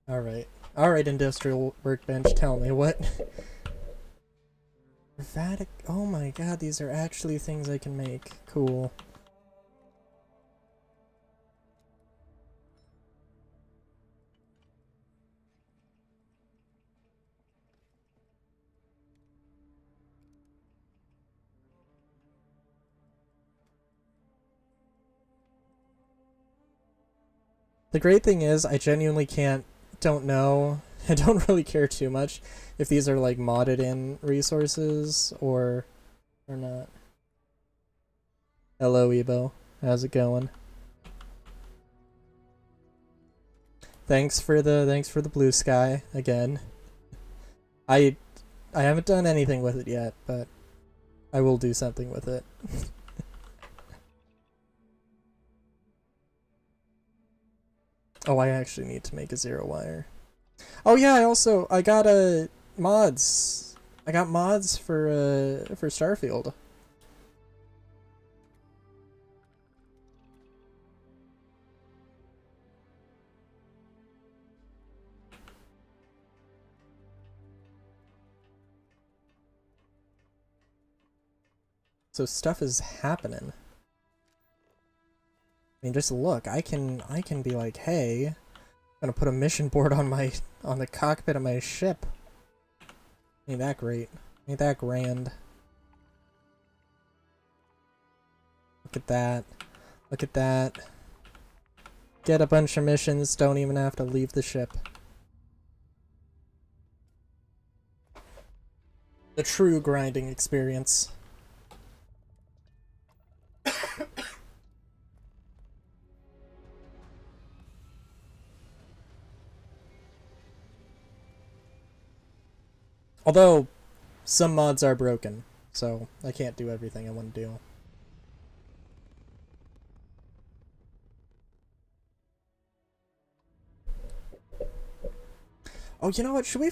Alright. Alright, industrial workbench, tell me what. Oh my god, these are actually things I can make. Cool. The great thing is, I genuinely don't know, I don't really care too much if these are like modded in resources or not. Hello, Ebo. How's it going? Thanks for the blue sky again. I haven't done anything with it yet, but I will do something with it. Oh, I actually need to make a zero wire. Oh yeah, I got mods. I got mods for Starfield. So stuff is happening. I mean, just look. I can be like, hey, I'm gonna put a mission board on the cockpit of my ship. Ain't that great? Ain't that grand? Look at that. Look at that. Get a bunch of missions. Don't even have to leave the ship. The true grinding experience. Although, some mods are broken, so I can't do everything I want to do. Oh, you know what? Should we...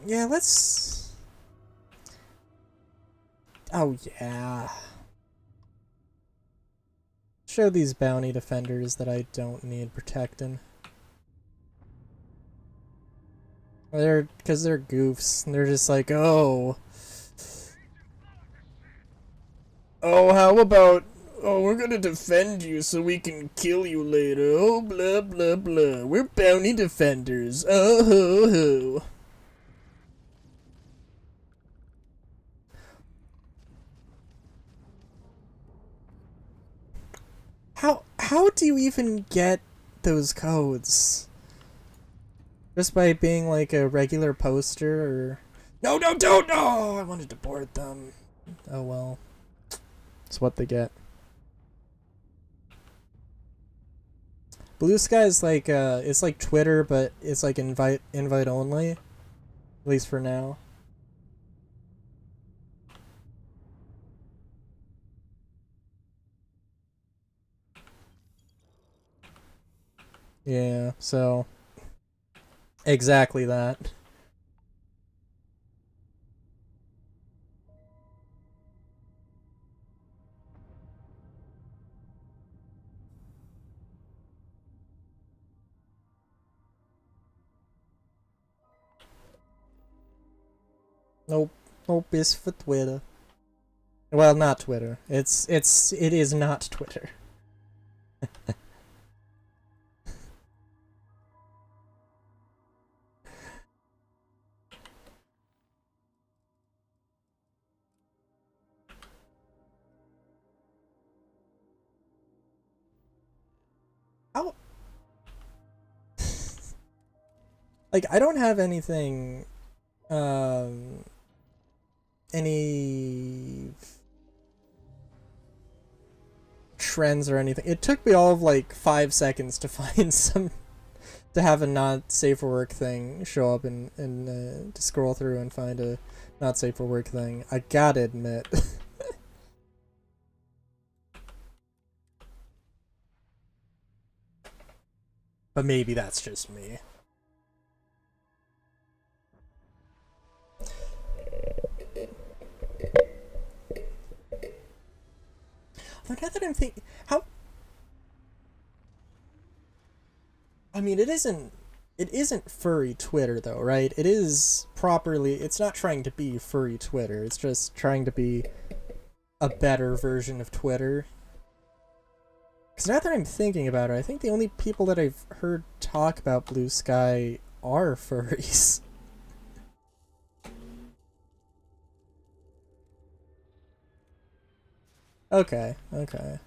Yeah, let's... Oh, yeah. Show these bounty defenders that I don't need protecting. Because they're goofs. And they're just like, oh... Oh, how about... Oh, we're gonna defend you so we can kill you later. Oh, blah, blah, blah. We're bounty defenders. Oh, ho, ho. How do you even get those codes? Just by being like a regular poster or... No, no, don't! No! I wanted to board them. Oh well. It's what they get. Blue Sky is like, it's like Twitter, but it's like invite only. At least for now. Yeah, so... Exactly that. Nope. Nope, it's for Twitter. Well, not Twitter. It is not Twitter. How... Like, I don't have anything, any trends or anything. It took me all of like 5 seconds to find to have a not safe for work thing show up and to scroll through and find a not safe for work thing. I gotta admit. But maybe that's just me. But now that I'm how... I mean, it isn't it isn't furry Twitter though, right? It is properly. It's not trying to be furry Twitter. It's just trying to be a better version of Twitter. Because now that I'm thinking about it, I think the only people that I've heard talk about Blue Sky are furries. Okay, okay.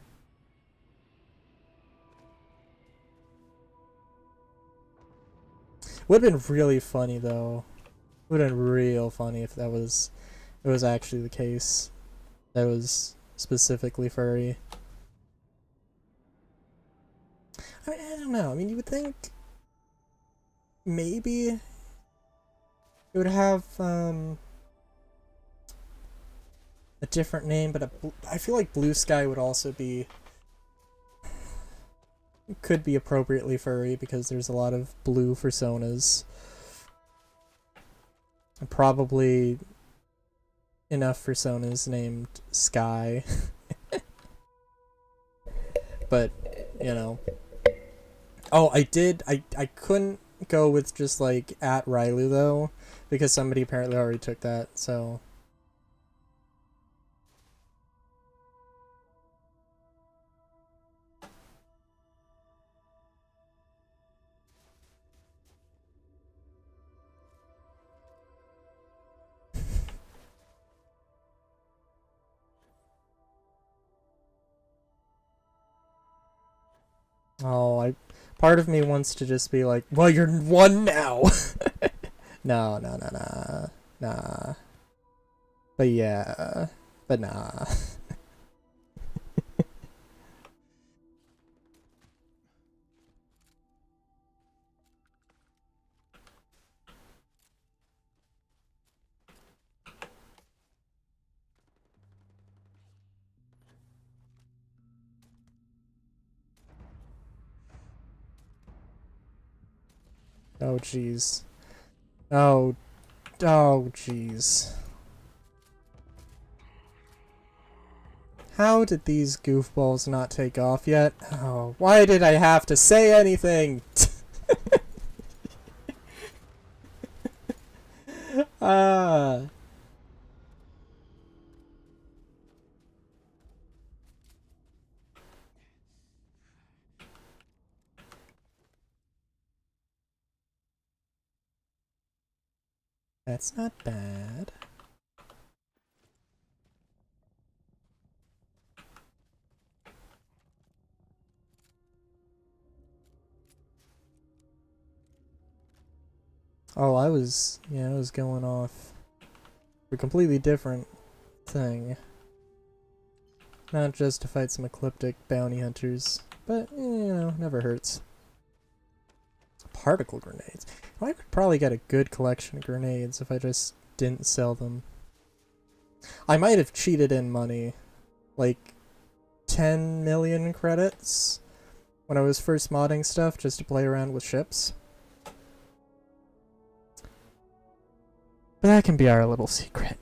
Would have been really funny though. Would have been real funny if it was actually the case. That was specifically furry. I mean, I don't know. I mean, you would think maybe it would have a different name, but I feel like Blue Sky would also be could be appropriately furry because there's a lot of blue personas. And probably enough personas named Sky. But, you know. Oh, I couldn't go with just like at Rylu though, because somebody apparently already took that, so. Oh, I part of me wants to just be like, well, you're one now. No, no, no, no, nah. But yeah, but nah. Oh jeez. Oh, oh jeez. How did these goofballs not take off yet? Oh, why did I have to say anything? Ah. That's not bad. Oh, I was going off for a completely different thing. Not just to fight some ecliptic bounty hunters, but, never hurts. Particle grenades. I could probably get a good collection of grenades if I just didn't sell them. I might have cheated in money. Like, 10 million credits when I was first modding stuff just to play around with ships. But that can be our little secret.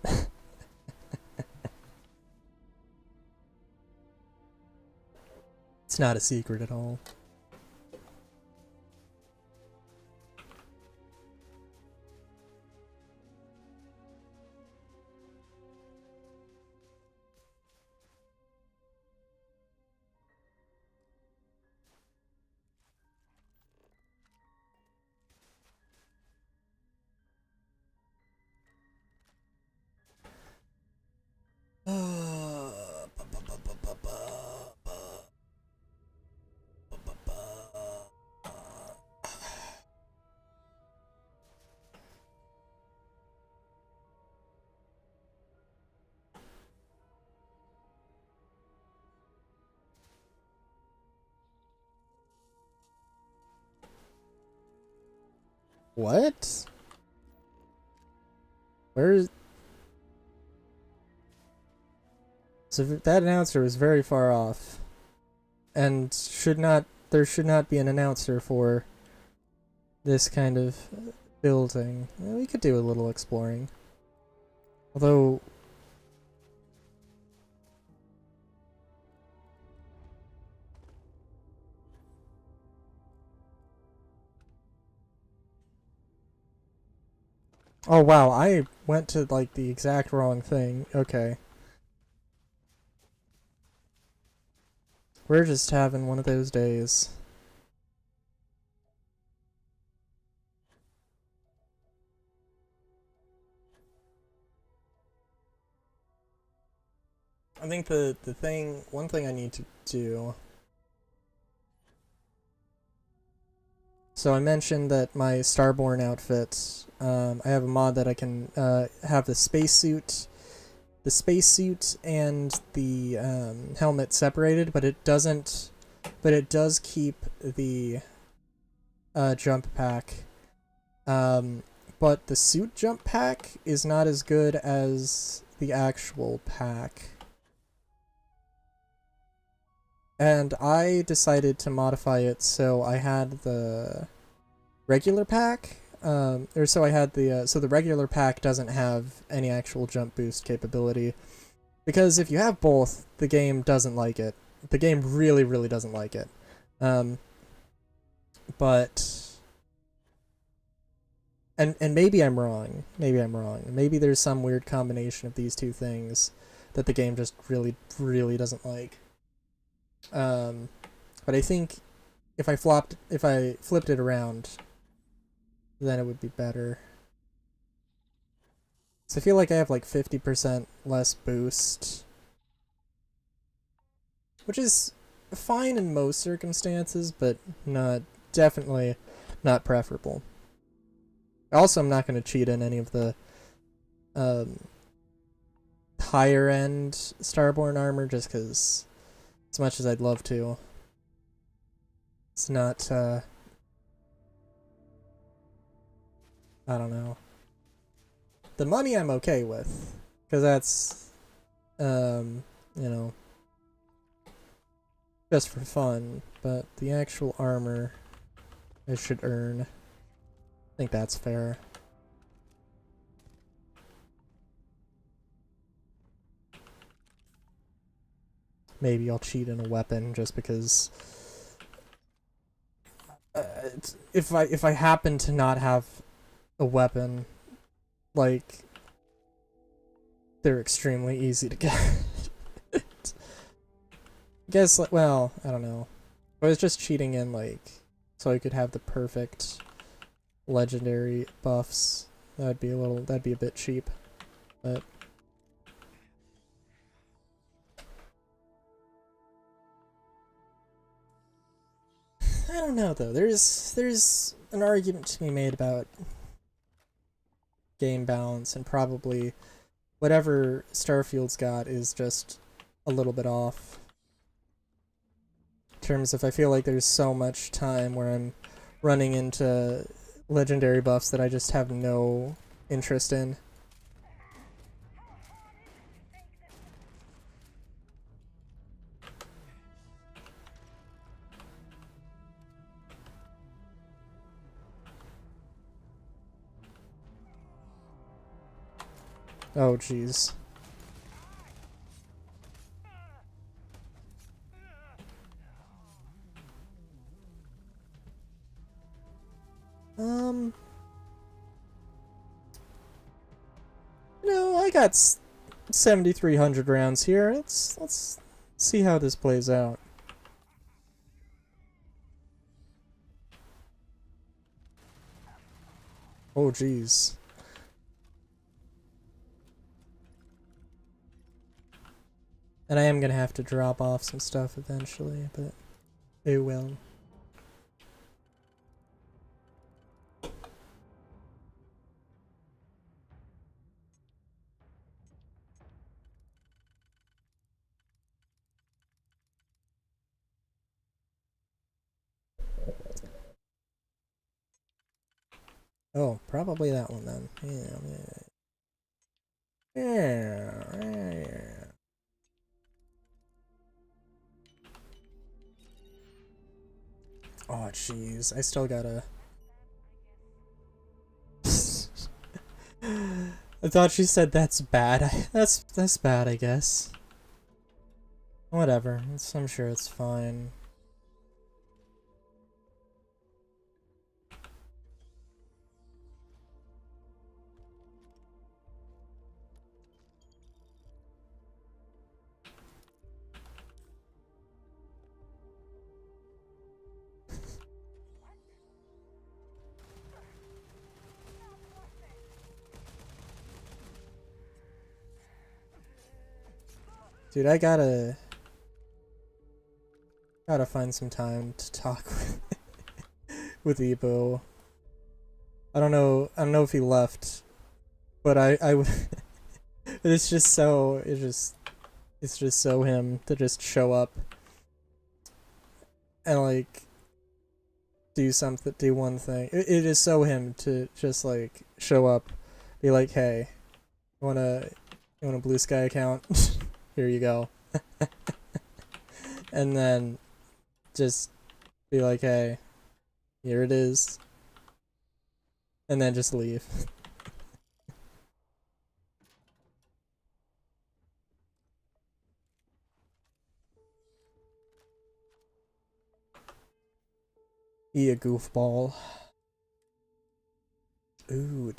It's not a secret at all. What? Where's... So that announcer was very far off. And there should not be an announcer for this kind of building. We could do a little exploring. Although... Oh wow, I went to like the exact wrong thing. Okay. We're just having one of those days. I think one thing I need to do. So I mentioned that my Starborn outfit, I have a mod that I can have the spacesuit and the helmet separated, but it doesn't. But it does keep the jump pack. Um, but the suit jump pack is not as good as the actual pack. And I decided to modify it so I had the regular pack. Or so I had the so the regular pack doesn't have any actual jump boost capability, because if you have both, the game doesn't like it. The game really, really doesn't like it. Um, but and maybe I'm wrong. Maybe I'm wrong. Maybe there's some weird combination of these two things that the game just really, really doesn't like. Um, but I think if I flipped it around, then it would be better. So I feel like I have like 50% less boost, which is fine in most circumstances, but not definitely not preferable. Also, I'm not going to cheat in any of the um, higher end Starborn armor just because, as much as I'd love to, it's not. I don't know. The money I'm okay with, because that's you know, just for fun. But the actual armor, I should earn. I think that's fair. Maybe I'll cheat in a weapon just because uh, if I happen to not have a weapon, like they're extremely easy to get. Guess like, well, I don't know. I was just cheating in like so I could have the perfect legendary buffs. That'd be a bit cheap, but I don't know though. There's an argument to be made about game balance, and probably whatever Starfield's got is just a little bit off. In terms of, I feel like there's so much time where I'm running into legendary buffs that I just have no interest in. Oh jeez. Um, no, I got 7,300 rounds here. Let's see how this plays out. Oh jeez. And I am gonna have to drop off some stuff eventually, but it will. Oh, probably that one then. Yeah. Oh, jeez. I still gotta. I thought she said that's bad. That's bad, I guess. Whatever. I'm sure it's fine. Dude, I gotta find some time to talk with Ebo. I don't know if he left, but I would. It's just so him to just show up and like do one thing. It is so him to just like show up, be like, hey, you want a Blue Sky account? Here you go. And then just be like, hey, here it is. And then just leave. Be a goofball. Ooh,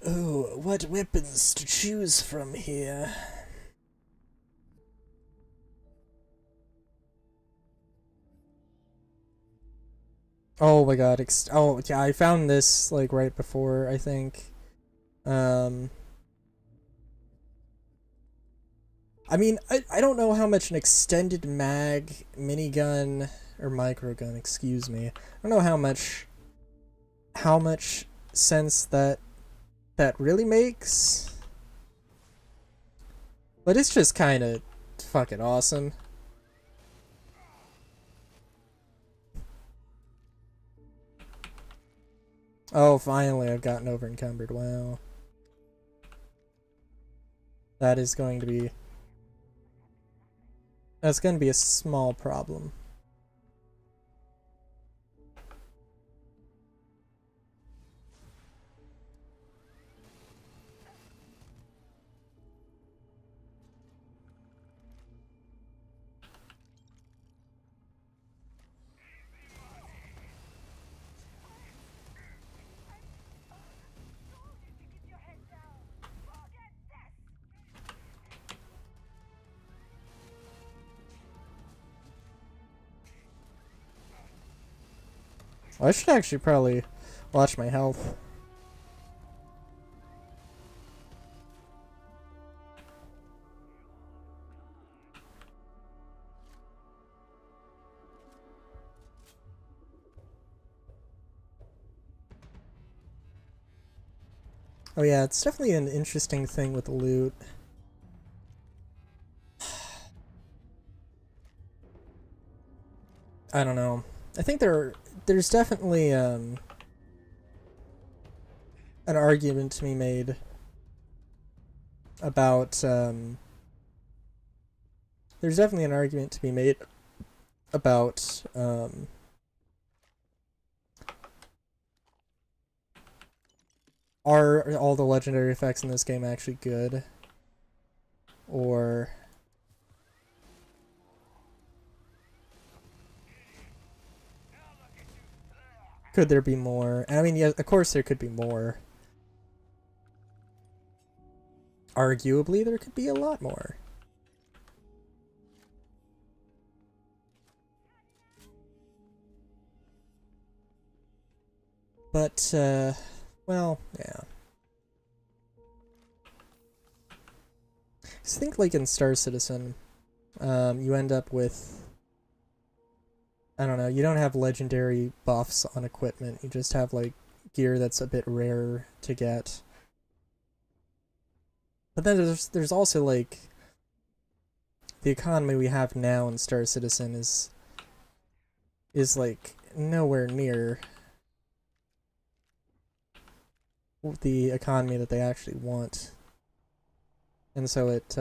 Ooh, what weapons to choose from here? Oh my god, oh yeah, I found this like right before, I think. I mean, I don't know how much an extended mag minigun or microgun, excuse me. I don't know how much sense that really makes. But it's just kind of fucking awesome. Oh, finally I've gotten over encumbered. Wow. That is going to be... That's going to be a small problem. I should actually probably watch my health. Oh yeah, it's definitely an interesting thing with loot. I don't know. I think there's definitely an argument to be made about there's definitely an argument to be made about are all the legendary effects in this game actually good, or could there be more? And I mean, yeah, of course there could be more. Arguably, there could be a lot more. But, well, yeah. I think like in Star Citizen, you end up with, I don't know, you don't have legendary buffs on equipment, you just have like gear that's a bit rarer to get. But then there's also like the economy we have now in Star Citizen is like nowhere near the economy that they actually want. And so it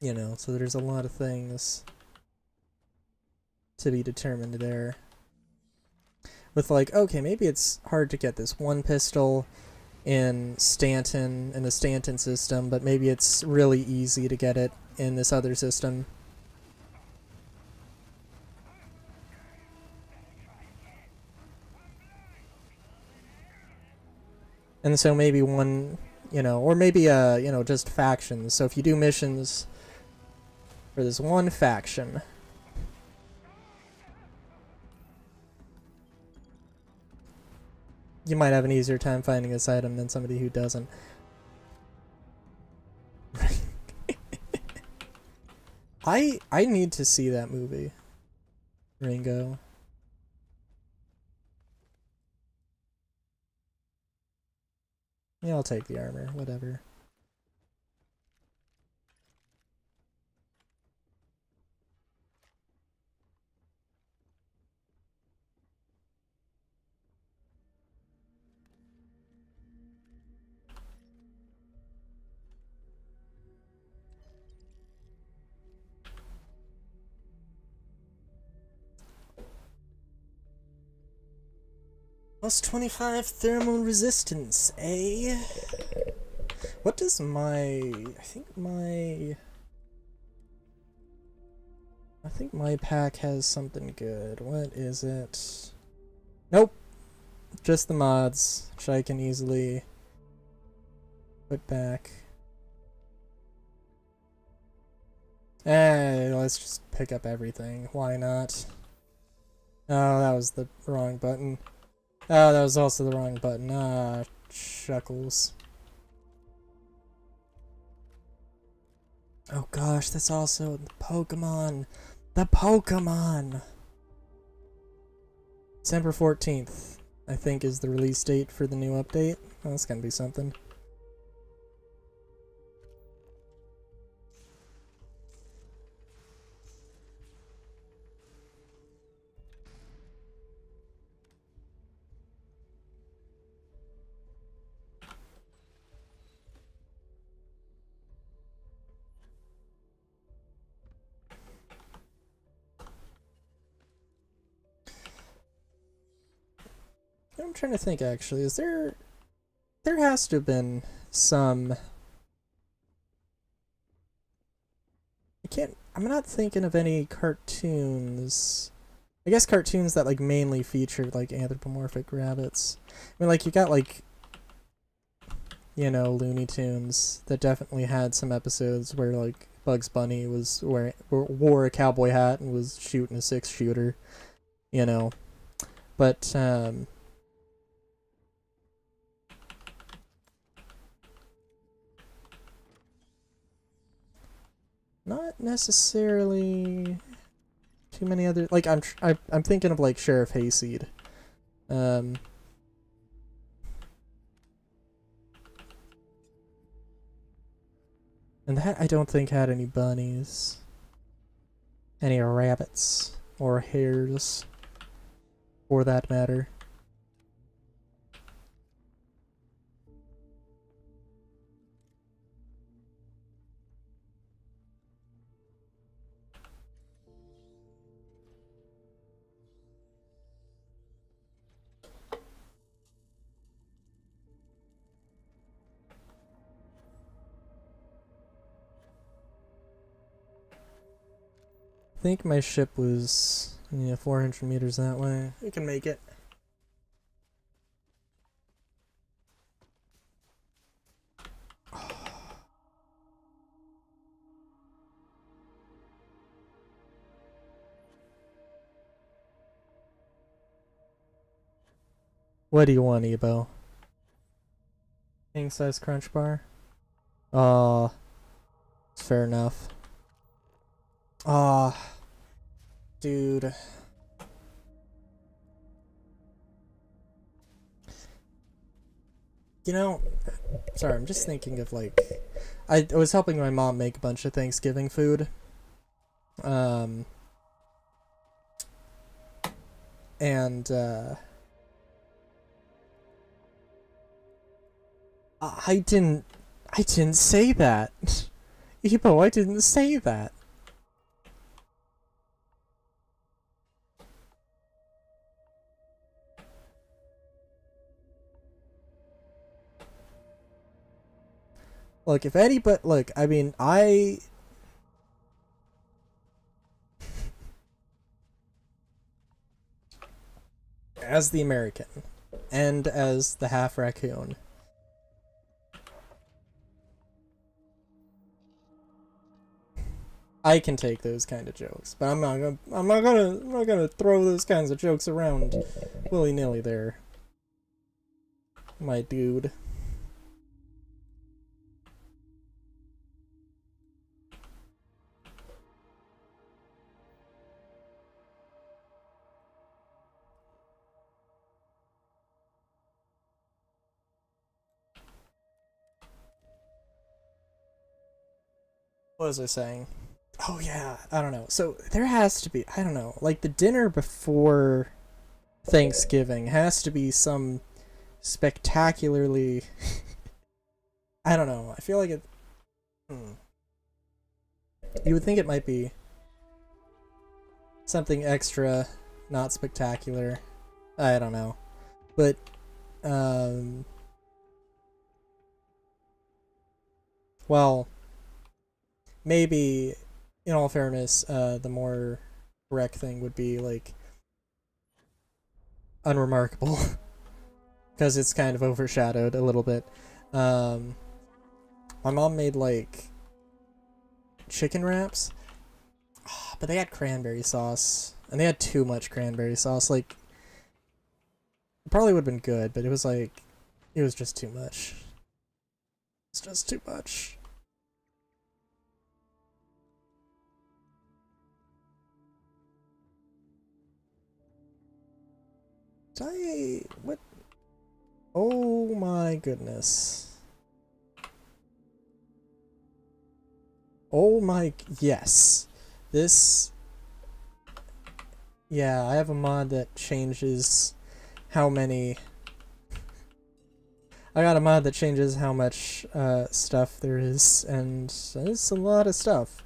you know, so there's a lot of things to be determined there. With like, okay, maybe it's hard to get this one pistol in the Stanton system, but maybe it's really easy to get it in this other system. And so maybe one, you know, or maybe you know, just factions. So if you do missions for this one faction, you might have an easier time finding this item than somebody who doesn't. I need to see that movie, Ringo. Yeah, I'll take the armor, whatever. Plus 25 thermal resistance, eh? What does my... I think my pack has something good. What is it? Nope. Just the mods, which I can easily put back. Let's just pick up everything. Why not? Oh, that was the wrong button. Oh, that was also the wrong button. Ah, chuckles. Oh gosh, that's also the Pokemon. The Pokemon! December 14th, I think, is the release date for the new update. Oh, that's gonna be something. I'm trying to think, actually. Is there... There has to have been some... I'm not thinking of any cartoons. I guess cartoons that, like, mainly featured, like, anthropomorphic rabbits. I mean, like, you got, like... You know, Looney Tunes that definitely had some episodes where, like, Bugs Bunny was wore a cowboy hat and was shooting a 6-shooter. You know. But, not necessarily too many other, like, I'm thinking of, like, Sheriff Hayseed. And that I don't think had any bunnies, any rabbits or hares, for that matter. I think my ship was 400 meters that way. We can make it. What do you want, Ebo? King size crunch bar? Fair enough. Dude. You know, sorry, I'm just thinking of, like, I was helping my mom make a bunch of Thanksgiving food. And, I didn't say that. Ebo, I didn't say that. Look, if anybody, look, I mean, as the American, and as the half raccoon, I can take those kind of jokes, but I'm not gonna throw those kinds of jokes around willy-nilly there. my dude. What was I saying? Oh yeah, I don't know. So there has to be, I don't know, like the dinner before Thanksgiving has to be some spectacularly I don't know. I feel like it you would think it might be something extra, not spectacular. I don't know. But um well, maybe in all fairness, the more correct thing would be like unremarkable because it's kind of overshadowed a little bit. Um my mom made like chicken wraps, but they had cranberry sauce, and they had too much cranberry sauce. Like, it probably would have been good, but it was like, it was just too much. It's just too much. What? Oh my goodness. Oh my, yes. This, yeah, I have a mod that changes how many I got a mod that changes how much stuff there is, and it's a lot of stuff.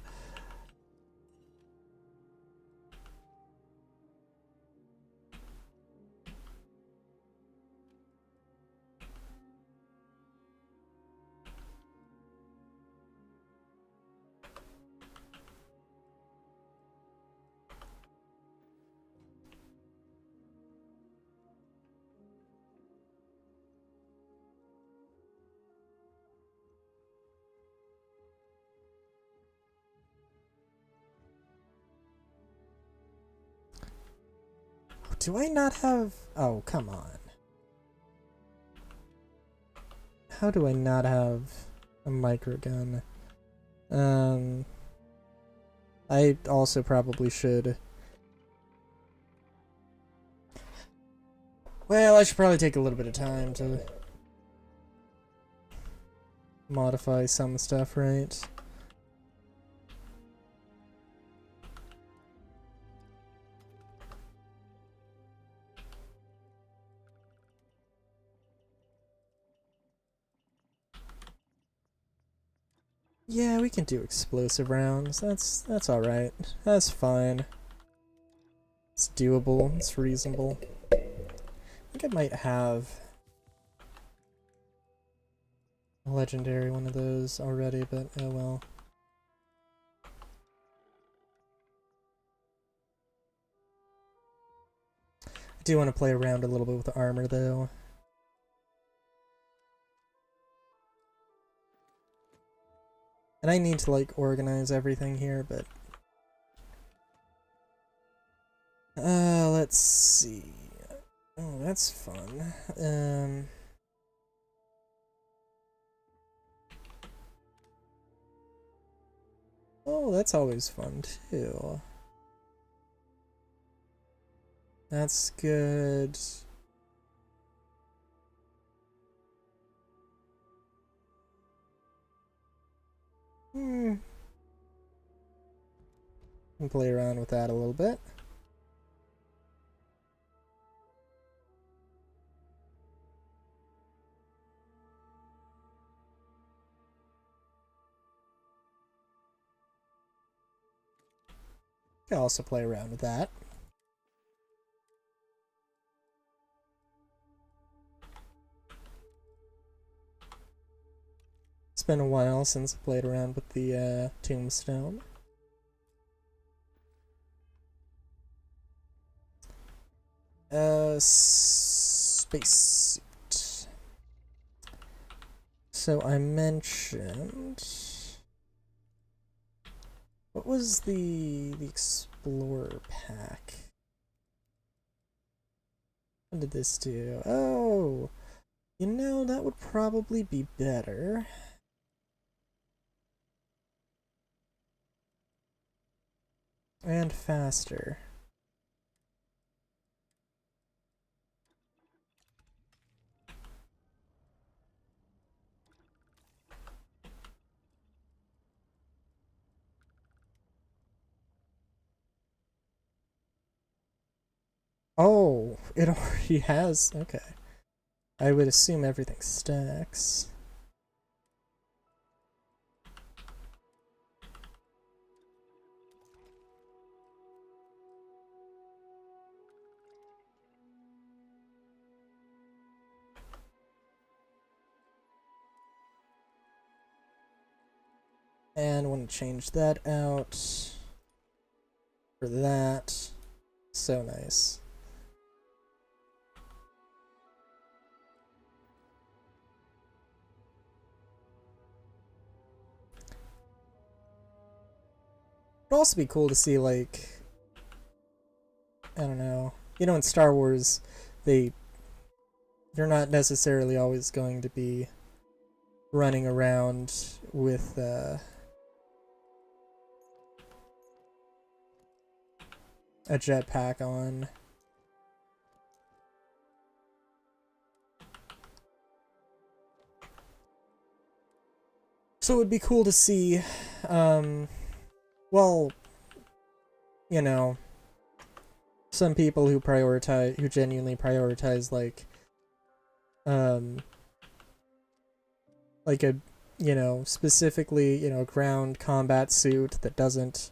Do I not have... Oh, come on. How do I not have a microgun? I also probably should... Well, I should probably take a little bit of time to modify some stuff, right? Yeah, we can do explosive rounds. That's alright. That's fine. It's doable. It's reasonable. I think I might have a legendary one of those already, but oh well. I do want to play around a little bit with the armor, though. And I need to, like, organize everything here, but... let's see. Oh, that's fun. Oh, that's always fun, too. That's good. Hmm. Can play around with that a little bit. Can also play around with that. It's been a while since I played around with the tombstone. Space suit. So I mentioned... What was the Explorer pack? What did this do? Oh! You know, that would probably be better. And faster. Oh, it already has. Okay. I would assume everything stacks. And I want to change that out for that. So nice. It'd also be cool to see, like, I don't know. You know, in Star Wars, you're not necessarily always going to be running around with a jetpack on. So it would be cool to see, well, you know, some people who genuinely prioritize, like a, specifically, ground combat suit that doesn't,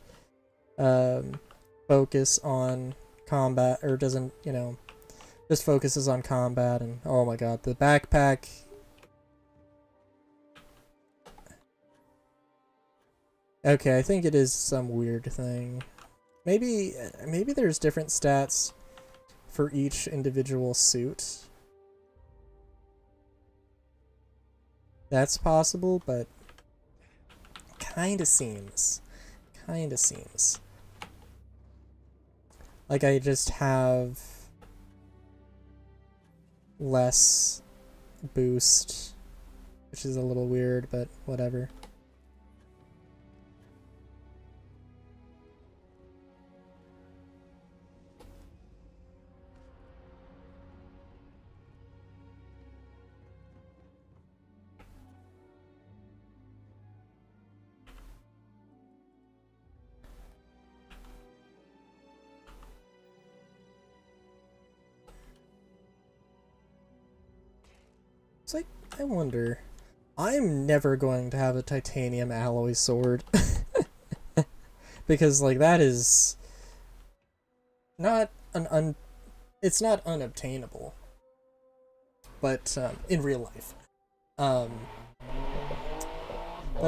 focus on combat, or doesn't, just focuses on combat. And oh my god, the backpack. Okay, I think it is some weird thing. Maybe there's different stats for each individual suit. That's possible, but kinda seems like I just have less boost, which is a little weird, but whatever. It's like, I wonder. I'm never going to have a titanium alloy sword. Because, like, that is not it's not unobtainable. But, in real life. But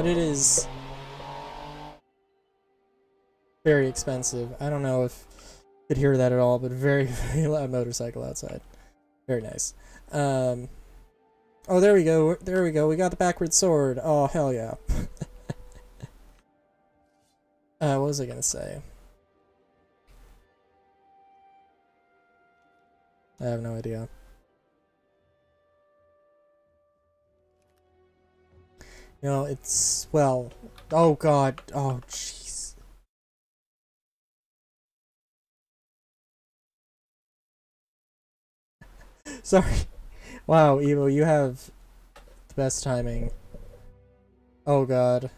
it is very expensive. I don't know if you could hear that at all, but very, very loud motorcycle outside. Very nice. Oh, there we go. There we go. We got the backward sword. Oh, hell yeah. What was I gonna say? I have no idea. It's, well, oh god. Oh, jeez. Sorry. Wow, Evo, you have the best timing. Oh god.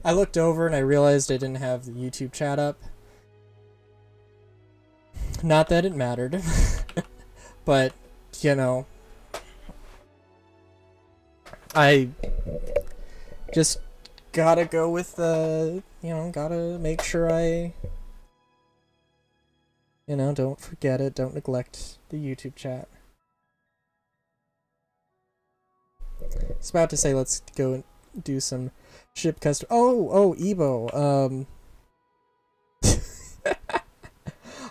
I looked over and I realized I didn't have the YouTube chat up. Not that it mattered. But, I just gotta go with gotta make sure I, don't forget it, don't neglect the YouTube chat. I was about to say let's go and do some ship custom. Oh, Ebo.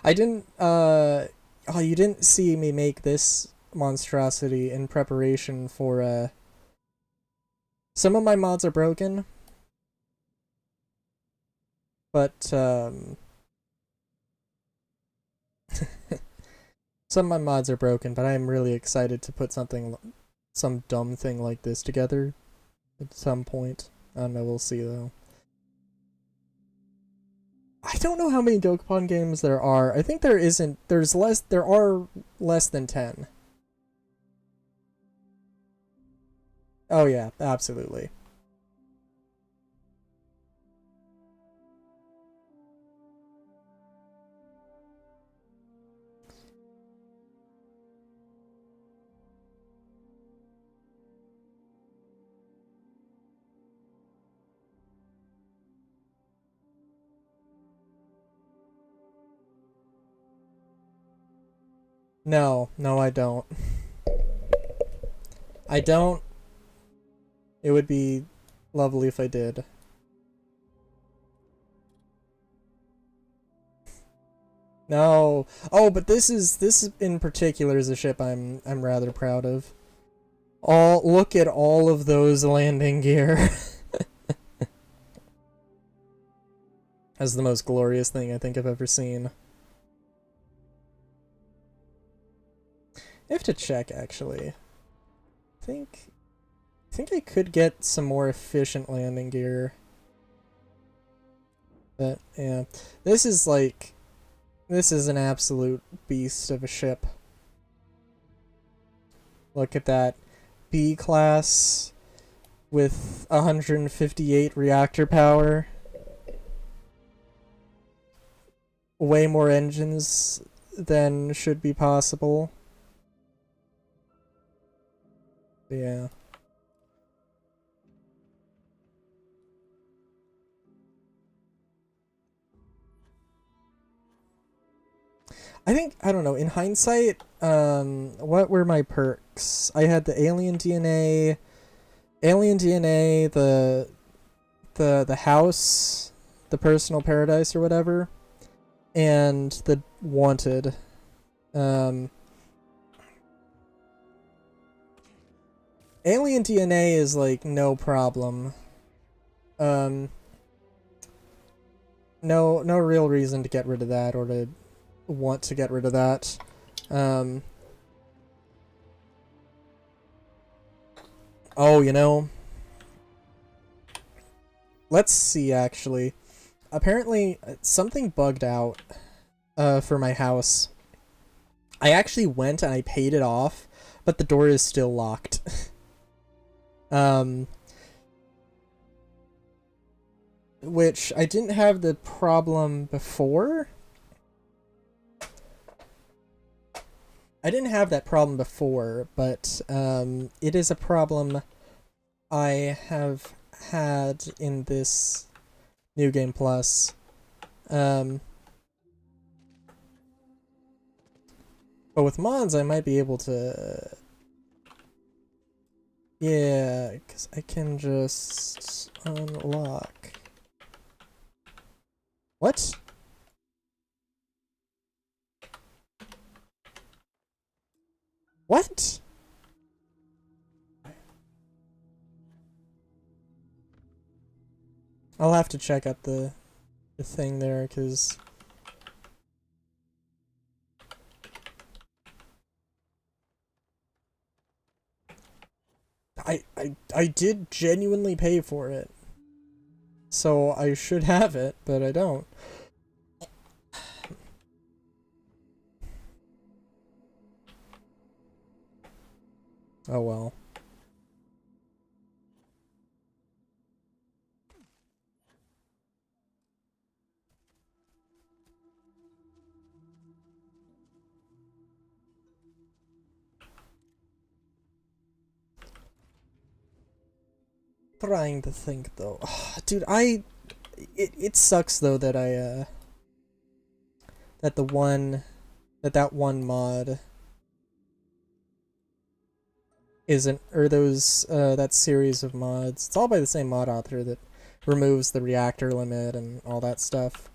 I didn't. Oh, you didn't see me make this monstrosity in preparation for. Some of my mods are broken, but some some of my mods are broken, but I'm really excited to put some dumb thing like this together at some point. I don't know, we'll see though. I don't know how many Dokapon games there are. I think there are less than 10. Oh yeah, absolutely. No, no I don't. I don't. It would be lovely if I did. No. Oh, but this in particular is a ship I'm rather proud of. Look at all of those landing gear. That's the most glorious thing I think I've ever seen. I have to check actually. I think I could get some more efficient landing gear. But yeah. This is an absolute beast of a ship. Look at that. B class with 158 reactor power. Way more engines than should be possible. Yeah. I don't know, in hindsight, what were my perks? I had the alien DNA, the house, the personal paradise or whatever, and the wanted. Alien DNA is like no problem. No real reason to get rid of that or to want to get rid of that. Oh, you know, let's see actually. Apparently something bugged out for my house. I actually went and I paid it off, but the door is still locked. Which I didn't have the problem before. I didn't have that problem before, but it is a problem I have had in this New Game Plus. But with mods, I might be able to... Yeah, because I can just unlock... What? What? I'll have to check out the thing there, because... I did genuinely pay for it. So I should have it, but I don't. Oh well. Trying to think though. Dude, it sucks though that that one mod isn't, or that series of mods. It's all by the same mod author that removes the reactor limit and all that stuff.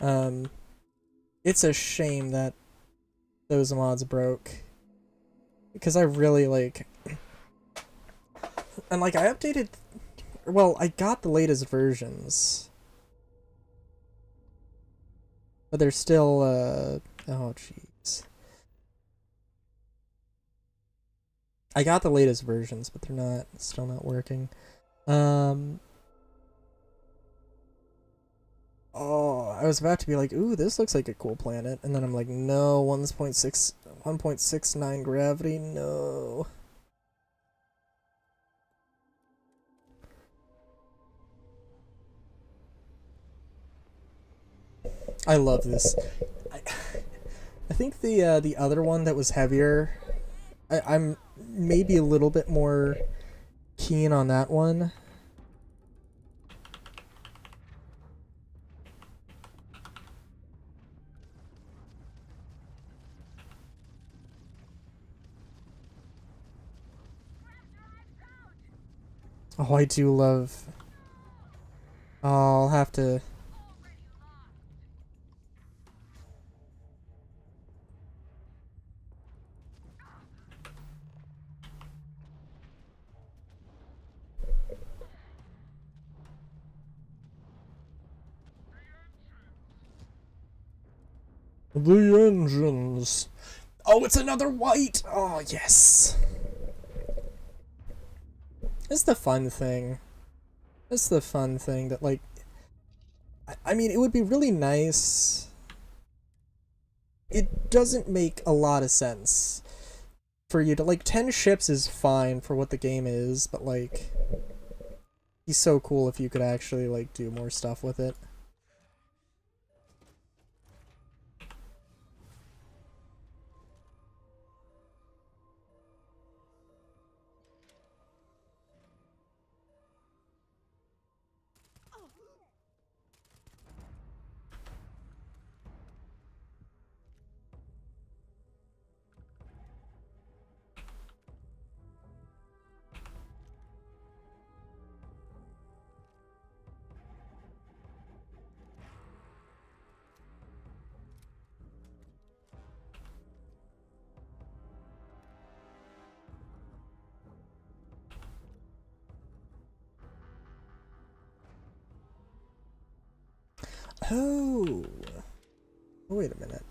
It's a shame that those mods broke, because I really and I updated, well, I got the latest versions, but they're still oh jeez. I got the latest versions, but they're still not working. Um, oh, I was about to be like, ooh, this looks like a cool planet, and then I'm like, no, 1.69 gravity, no. I love this. I, I think the other one that was heavier, I'm maybe a little bit more keen on that one. Oh, I do love... Oh, I'll have to... The engines! Oh, it's another white! Oh, yes! It's the fun thing. It's the fun thing that, like... I mean, it would be really nice... It doesn't make a lot of sense for you to... Like, 10 ships is fine for what the game is, but, like... He's so cool if you could actually, like, do more stuff with it. Oh! Wait a minute.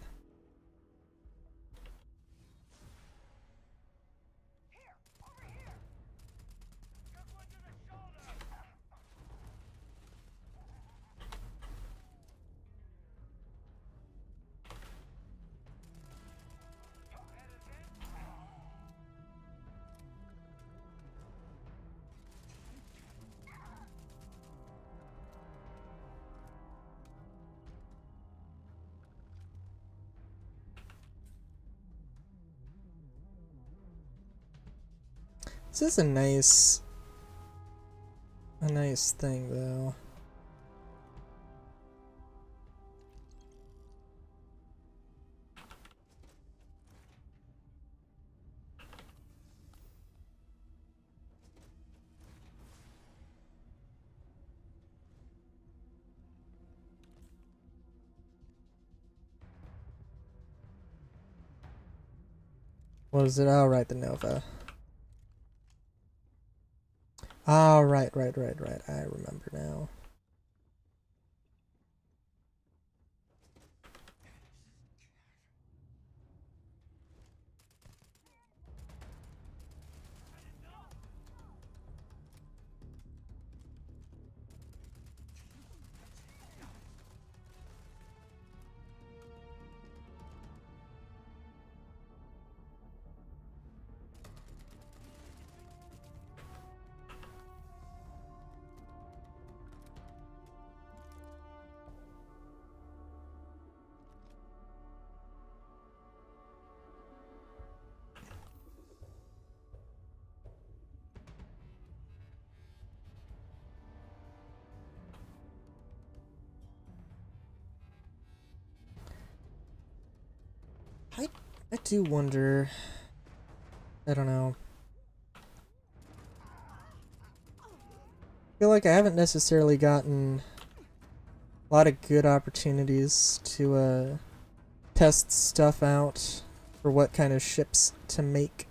This is a nice thing, though. What is it? Oh, right, the Nova. Oh, right. I remember now. I do wonder... I don't know. I feel like I haven't necessarily gotten a lot of good opportunities to test stuff out for what kind of ships to make.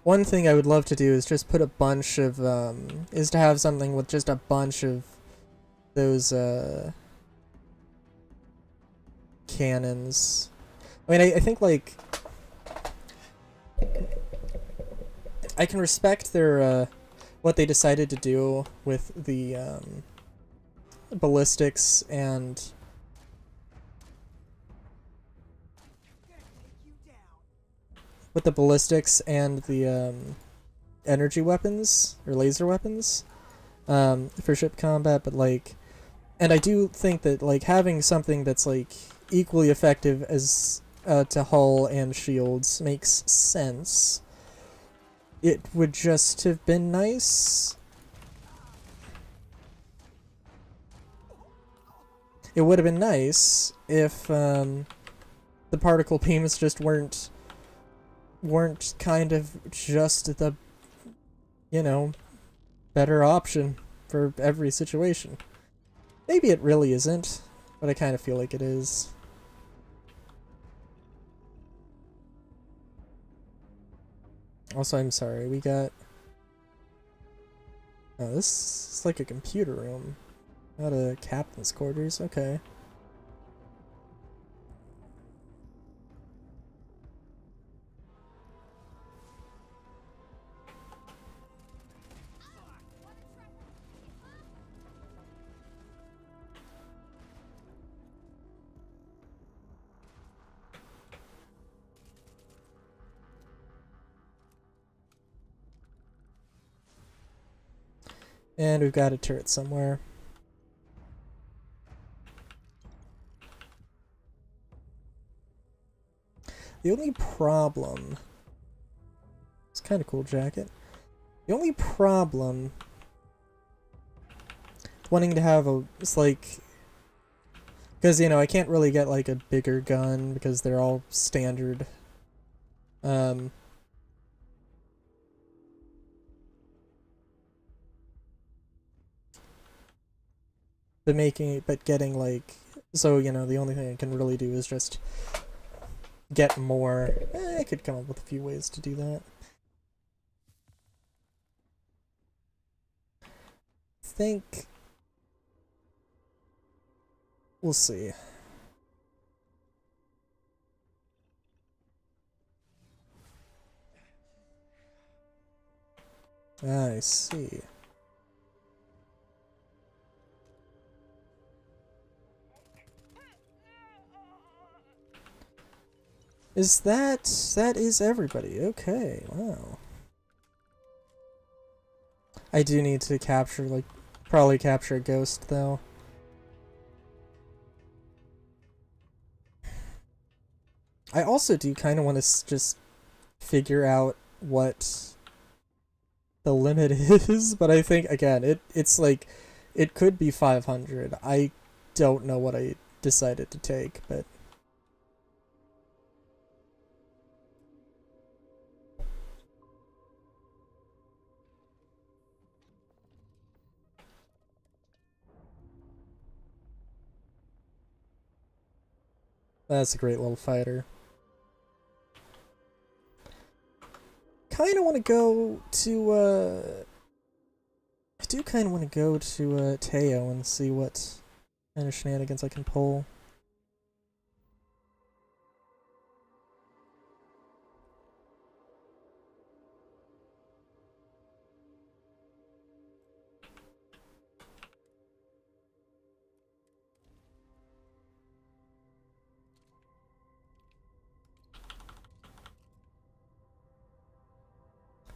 One thing I would love to do is just put a bunch of, is to have something with just a bunch of those, cannons. I mean, I think, like, I can respect their, what they decided to do with the, ballistics and the energy weapons or laser weapons for ship combat, but like, and I do think that like having something that's like equally effective as to hull and shields makes sense. It would just have been nice. It would have been nice if the particle beams just weren't kind of just the, you know, better option for every situation. Maybe it really isn't, but I kind of feel like it is. Also, I'm sorry, we got... Oh, this is like a computer room. Not a captain's quarters, okay. And we've got a turret somewhere. The only problem... It's kind of cool jacket. The only problem... wanting to have a... It's like... Because, you know, I can't really get, like, a bigger gun because they're all standard. But getting, like... So, you know, the only thing I can really do is just get more. I could come up with a few ways to do that. Think... We'll see. I see. That is everybody. Okay, wow. I do need to capture, like, probably capture a ghost, though. I also do kind of want to just figure out what the limit is, but I think, again, it's like, it could be 500. I don't know what I decided to take, but... That's a great little fighter. Kind of want to go to, I do kind of want to go to, Teo and see what kind of shenanigans I can pull.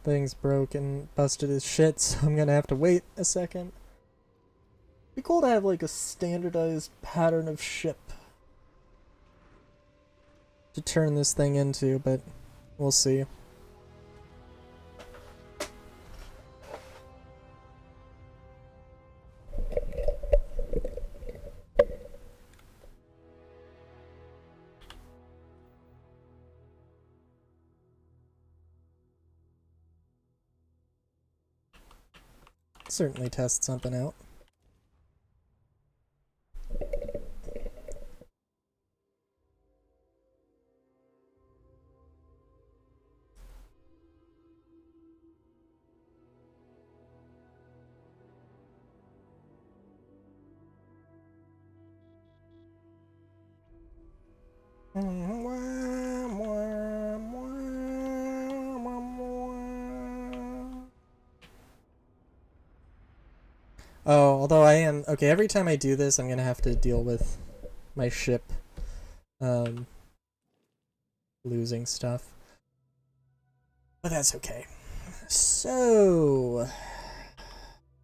Thing's broken, busted as shit, so I'm gonna have to wait a second. Be cool to have like a standardized pattern of ship to turn this thing into, but we'll see. Certainly test something out. Oh, although I am... Okay, every time I do this, I'm gonna have to deal with my ship um, losing stuff. But that's okay. So...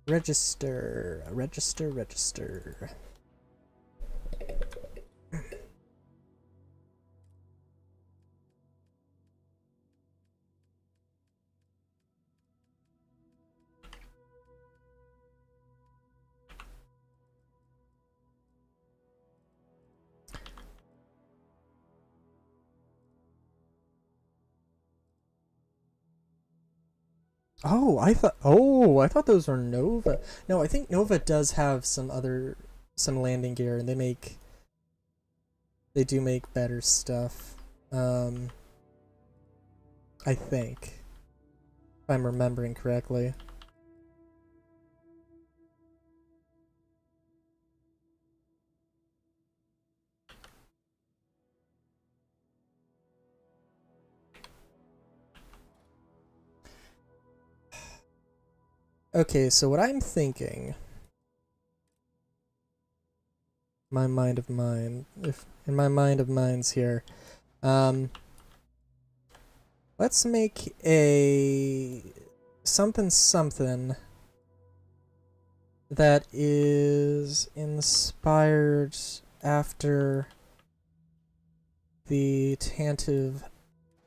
Register. Register, register. I thought those were Nova. No, I think Nova does have some landing gear, and they do make better stuff. I think, if I'm remembering correctly. Okay, so what I'm thinking, my mind of mine, if in my mind of minds here, let's make a something that is inspired after the Tantive,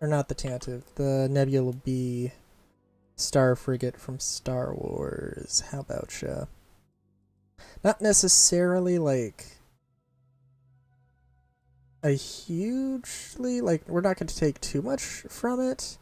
or not the Tantive, the Nebula B star frigate from Star Wars. How about ya? Not necessarily like a hugely, like, we're not going to take too much from it.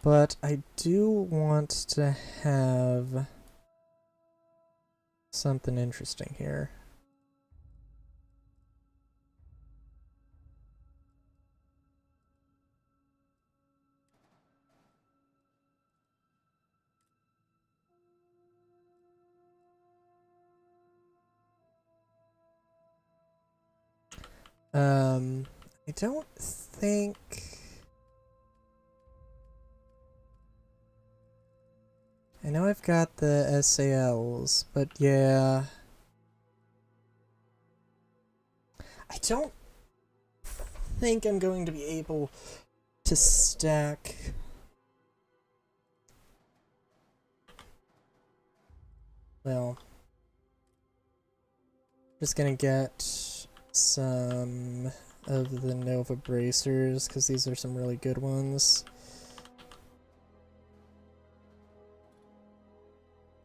But I do want to have something interesting here. I don't think... I know I've got the SALs, but yeah... I don't think I'm going to be able to stack... Well... Just gonna get some of the Nova bracers, because these are some really good ones.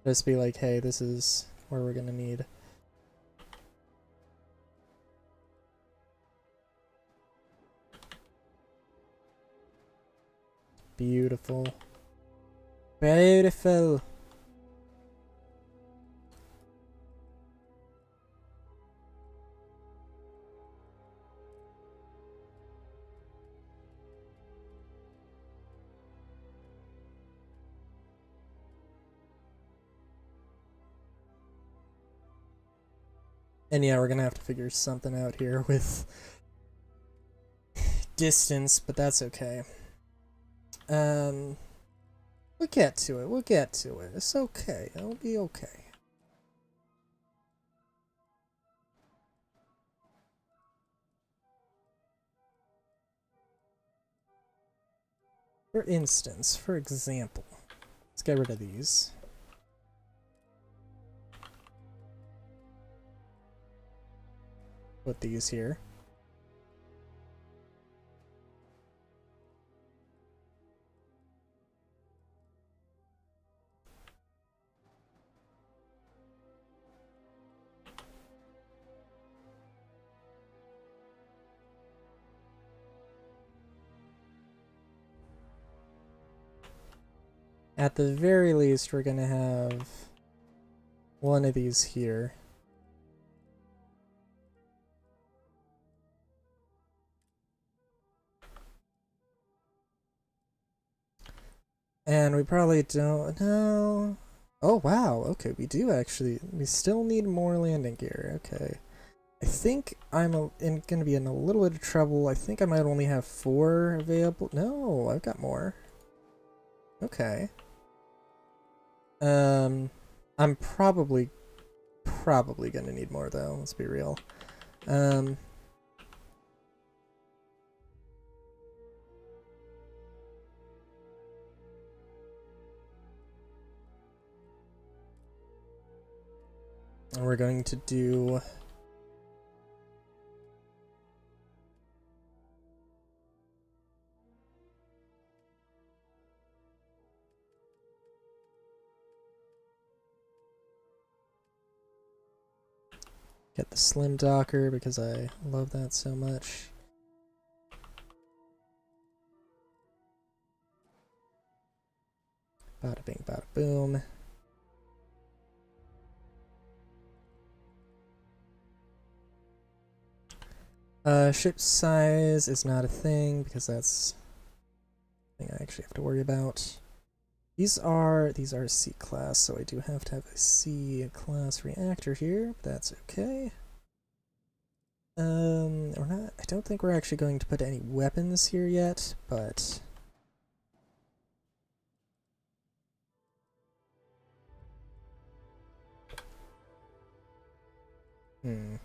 Just be like, hey, this is where we're gonna need. Beautiful. Beautiful. And yeah, we're gonna have to figure something out here with distance, but that's okay. We'll get to it. We'll get to it. It's okay. It'll be okay. For instance, for example, let's get rid of these. Put these here. At the very least, we're gonna have one of these here. And we probably don't know. Oh wow, okay, we do actually. We still need more landing gear. Okay. I think I'm gonna be in a little bit of trouble. I think I might only have 4 available. No, I've got more. Okay. I'm probably gonna need more though. Let's be real. Um, and we're going to do. Get the slim docker because I love that so much. Bada bing, bada boom. Ship size is not a thing because that's a thing I actually have to worry about. These are C class, so I do have to have a C class reactor here. But that's okay. We're not. I don't think we're actually going to put any weapons here yet, but. Hmm.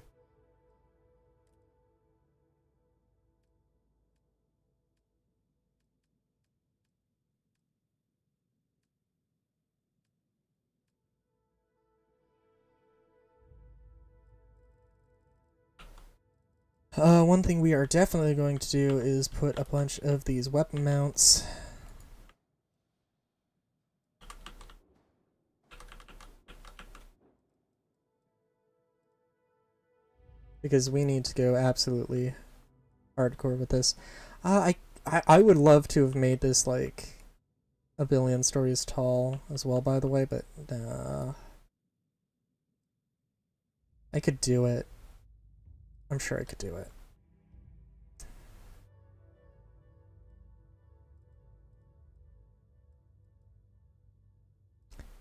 One thing we are definitely going to do is put a bunch of these weapon mounts. Because we need to go absolutely hardcore with this. I would love to have made this like a billion stories tall as well, by the way, but I could do it. I'm sure I could do it.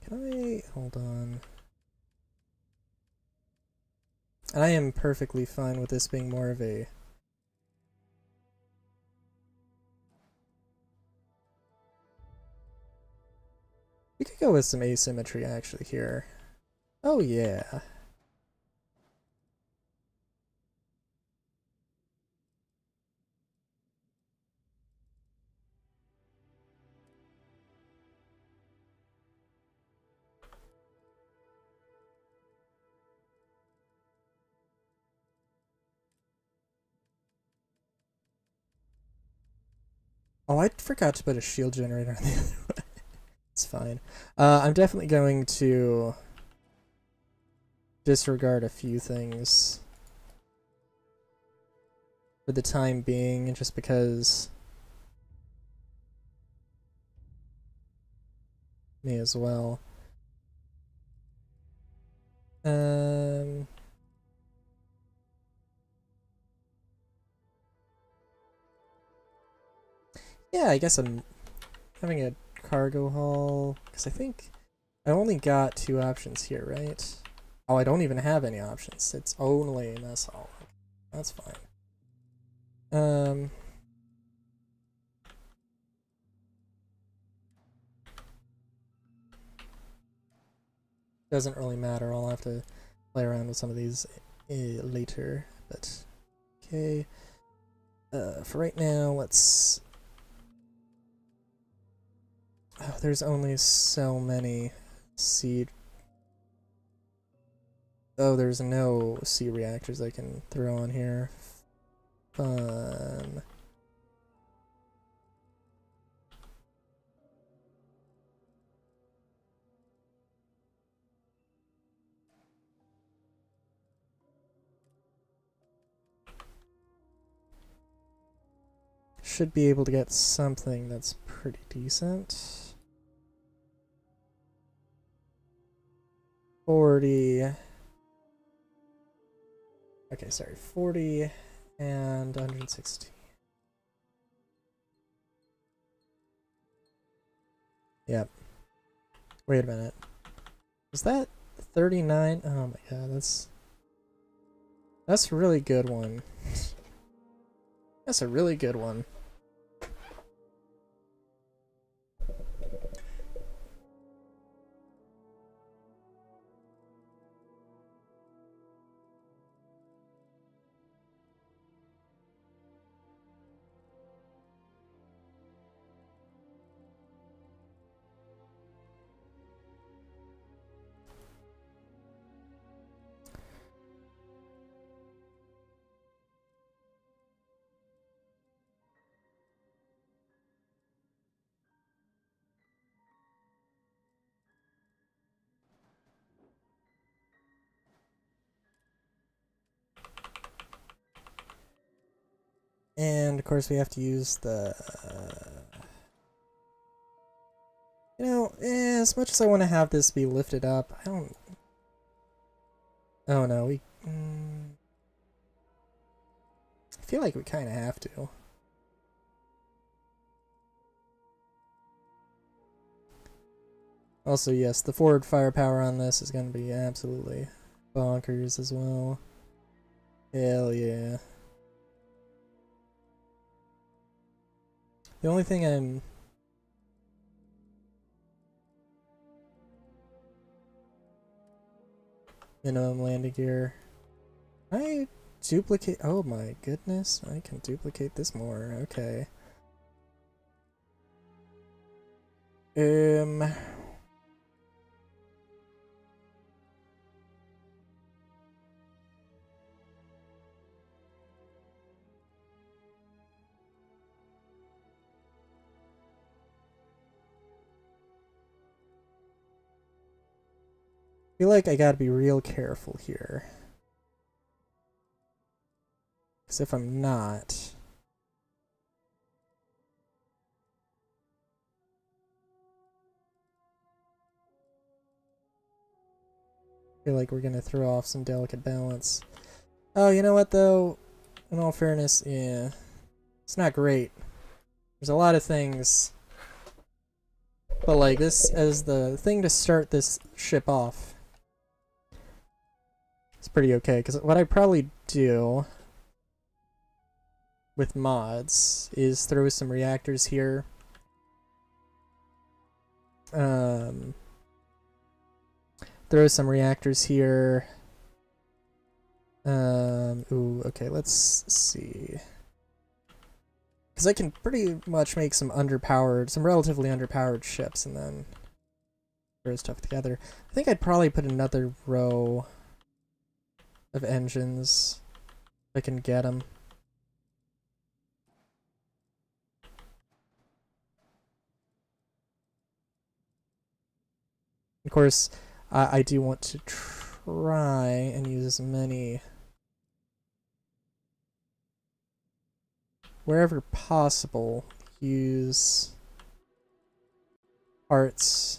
Can I hold on? I am perfectly fine with this being more of a. We could go with some asymmetry actually here. Oh yeah. Oh, I forgot to put a shield generator on the other one. It's fine. I'm definitely going to disregard a few things for the time being, just because me as well. Um, yeah, I guess I'm having a cargo haul because I think I only got 2 options here, right? Oh, I don't even have any options. It's only mess hall. That's fine. Doesn't really matter. I'll have to play around with some of these later, but okay. For right now, let's. Oh, there's only so many seed. Oh, there's no C reactors I can throw on here. Fun. Should be able to get something that's pretty decent. 40. Okay, sorry, 40 and 160. Yep. Wait a minute. Is that 39? Oh my god, that's a really good one. That's a really good one. And of course we have to use the you know, as much as I want to have this be lifted up, I don't. Oh no, we. I feel like we kind of have to. Also, yes, the forward firepower on this is going to be absolutely bonkers as well. Hell yeah. The only thing I'm... Minimum landing gear. I duplicate... Oh my goodness, I can duplicate this more. Okay. I feel like I gotta be real careful here. Because if I'm not... I feel like we're gonna throw off some delicate balance. Oh, you know what though? In all fairness, yeah. It's not great. There's a lot of things... But like this as the thing to start this ship off. It's pretty okay, because what I'd probably do with mods is throw some reactors here. Throw some reactors here. Ooh, okay, let's see. Because I can pretty much make some relatively underpowered ships and then throw stuff together. I think I'd probably put another row of engines if I can get them. Of course, I do want to try and use as many wherever possible. Use parts.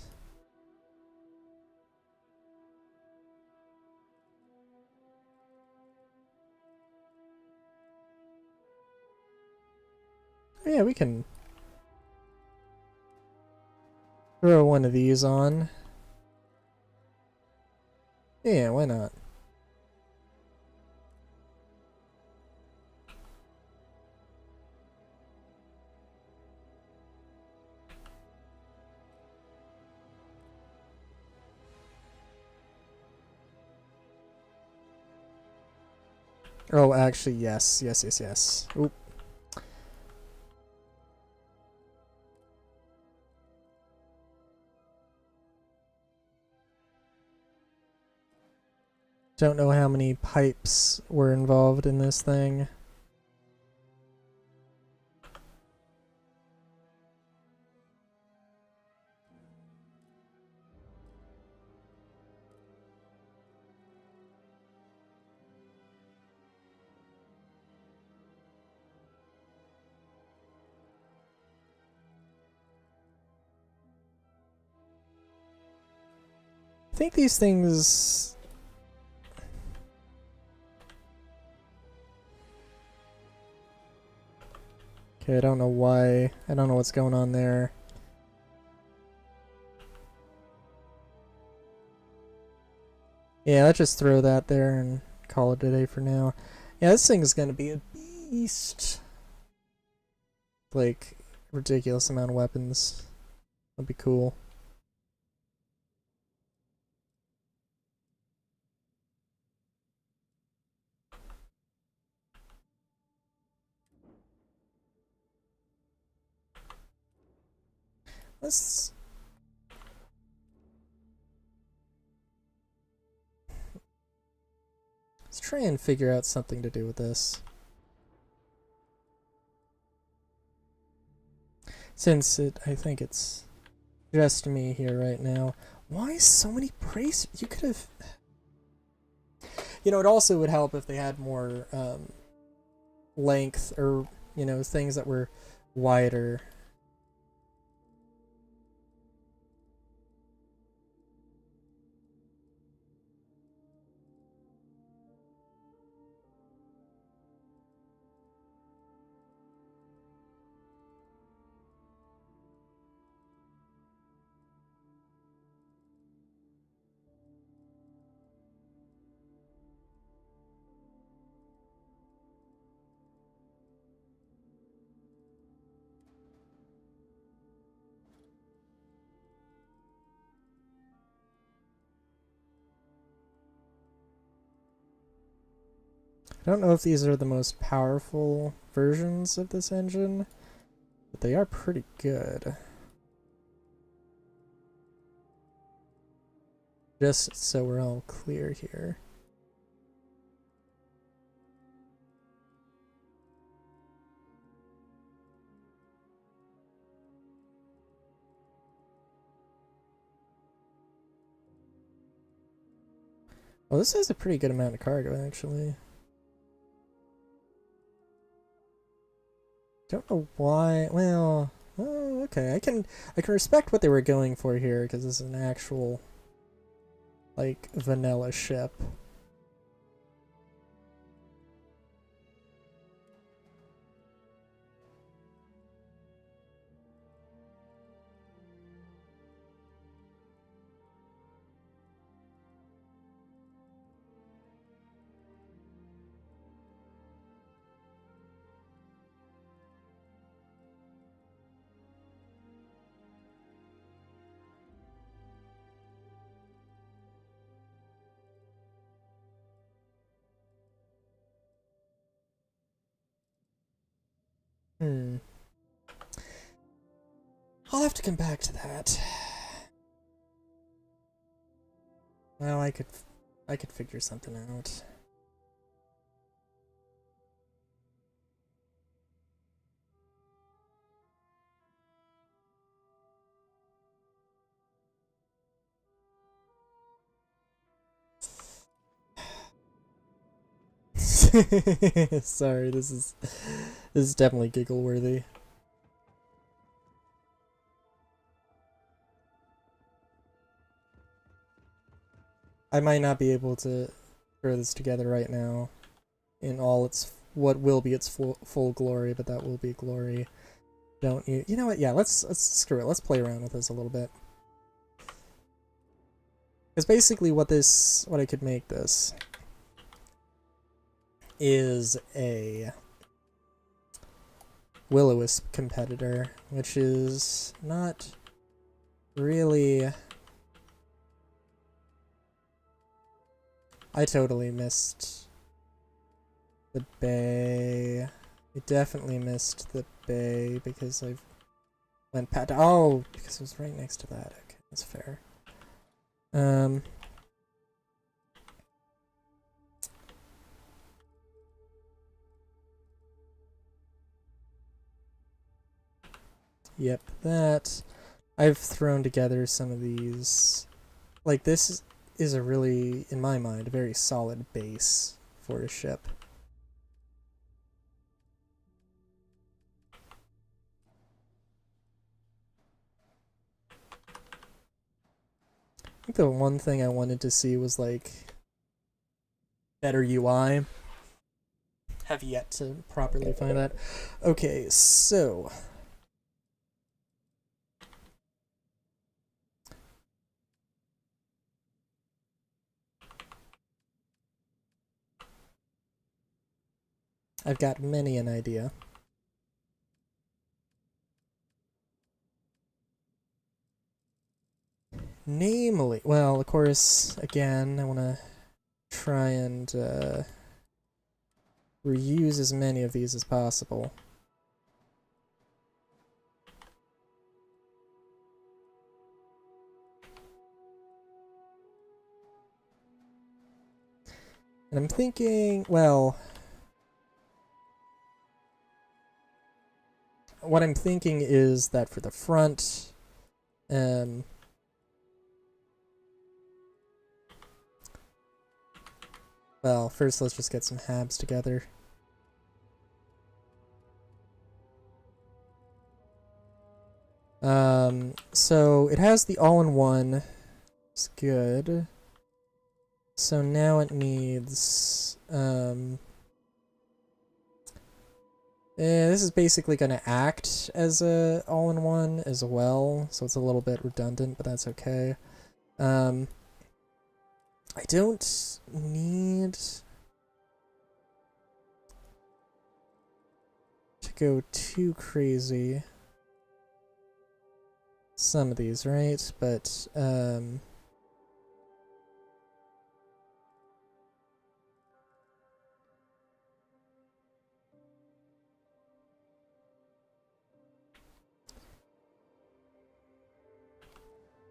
Oh, yeah, we can throw one of these on. Yeah, why not? Oh, actually, yes. Yes. Oop. Don't know how many pipes were involved in this thing. I think these things... Okay, I don't know why. I don't know what's going on there. Yeah, let's just throw that there and call it a day for now. Yeah, this thing is gonna be a beast. Like, ridiculous amount of weapons. That'd be cool. Let's try and figure out something to do with this. Since I think it's just me here right now. Why so many brace? You could have... You know, it also would help if they had more length or, you know, things that were wider. I don't know if these are the most powerful versions of this engine, but they are pretty good. Just so we're all clear here. Well, this has a pretty good amount of cargo, actually. Don't know why. Well, oh, okay. I can respect what they were going for here because this is an actual, like, vanilla ship. Hmm. I'll have to come back to that. Well, I could figure something out. Sorry, this is definitely giggle worthy. I might not be able to throw this together right now in all its what will be its full glory, but that will be glory. Don't you? You know what? Yeah, let's screw it. Let's play around with this a little bit. Because basically what I could make this is a Will-O-Wisp competitor, which is not really... I totally missed the bay. I definitely missed the bay because I went past... Oh, because it was right next to that. Okay, that's fair. Yep, that. I've thrown together some of these. Like, this is a really, in my mind, a very solid base for a ship. think the one thing I wanted to see was like better UI. Have yet to properly find that. Okay, so I've got many an idea. Namely, well, of course, again, I want to try and reuse as many of these as possible. And I'm thinking, well, what I'm thinking is that for the front, well, first let's just get some habs together. So it has the all-in-one. It's good. So now it needs, this is basically going to act as a all-in-one as well, so it's a little bit redundant, but that's okay. I don't need to go too crazy. Some of these, right? But,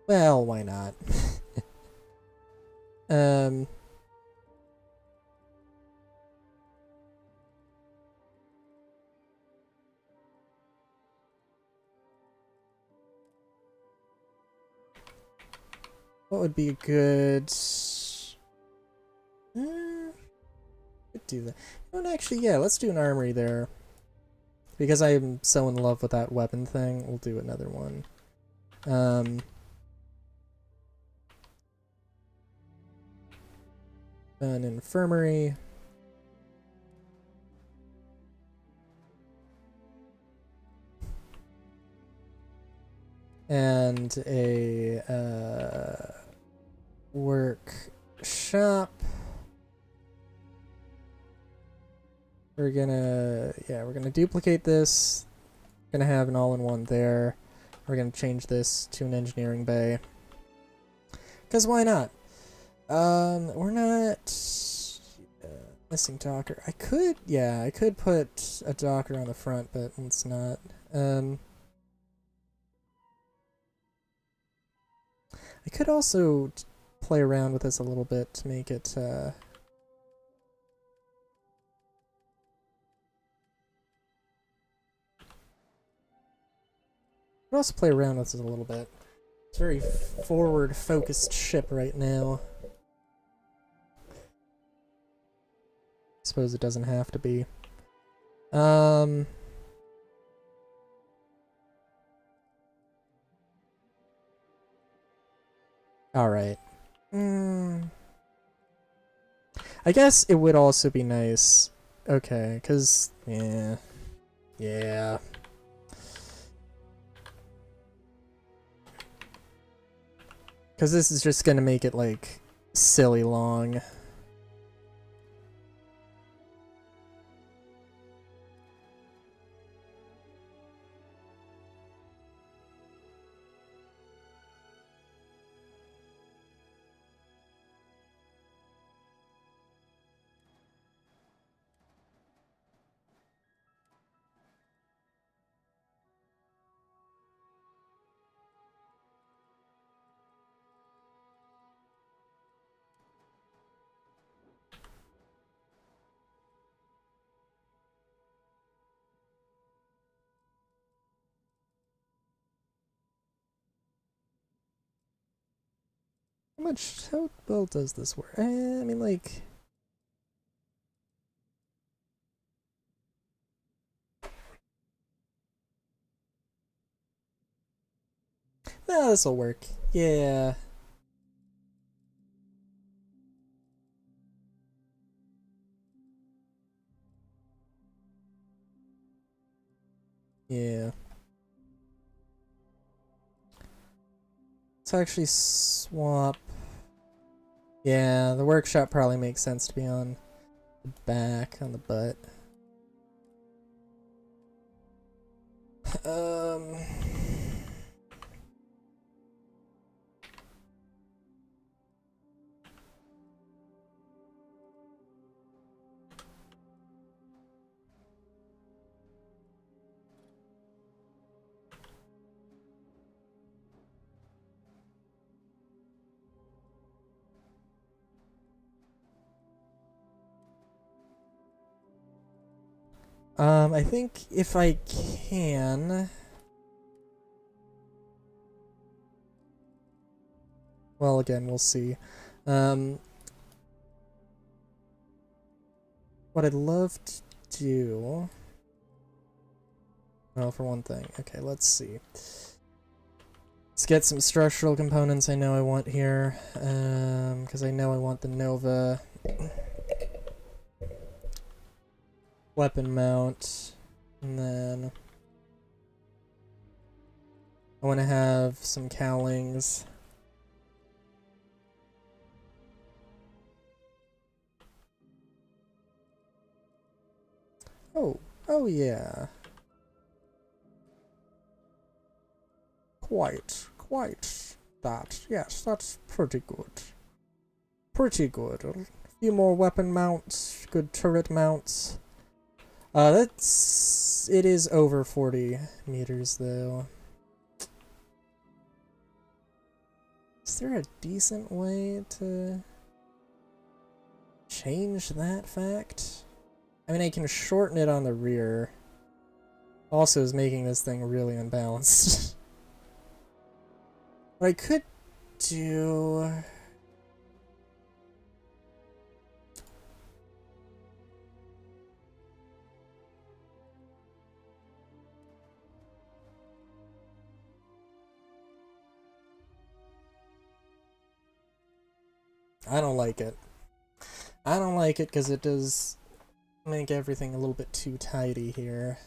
well, why not? What would be a good... could do that. Oh, actually, yeah, let's do an armory there. Because I am so in love with that weapon thing, we'll do another one. An infirmary. And a workshop. We're gonna duplicate this. We're gonna have an all-in-one there. We're gonna change this to an engineering bay. Cause why not? We're not missing Docker. I could put a Docker on the front, but let's not. I could also play around with this a little bit to make it, could also play around with this a little bit. It's a very forward-focused ship right now. Suppose it doesn't have to be. Alright. I guess it would also be nice. Okay, because, yeah. Yeah. Because this is just going to make it, like, silly long. How well does this work? I mean, like... No, this'll work. Yeah. Yeah. Let's actually swap. Yeah, the workshop probably makes sense to be on the back, on the butt. Um... I think if I can... Well, again, we'll see. What I'd love to do... Well, for one thing. Okay, let's see. Let's get some structural components I know I want here. Because I know I want the Nova... weapon mount. And then... I want to have some cowlings. Oh yeah. Quite that. Yes, that's pretty good. Pretty good. A few more weapon mounts, good turret mounts. It is over 40 meters though. Is there a decent way to change that fact? I mean, I can shorten it on the rear. Also is making this thing really unbalanced. What I could do... I don't like it. I don't like it because it does make everything a little bit too tidy here.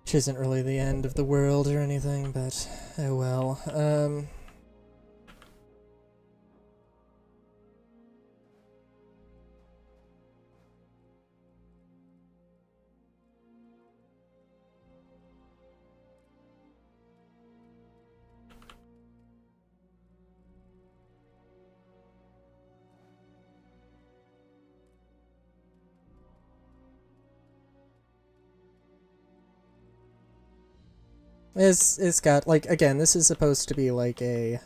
Which isn't really the end of the world or anything, but oh well. It's got, like, again, this is supposed to be like a...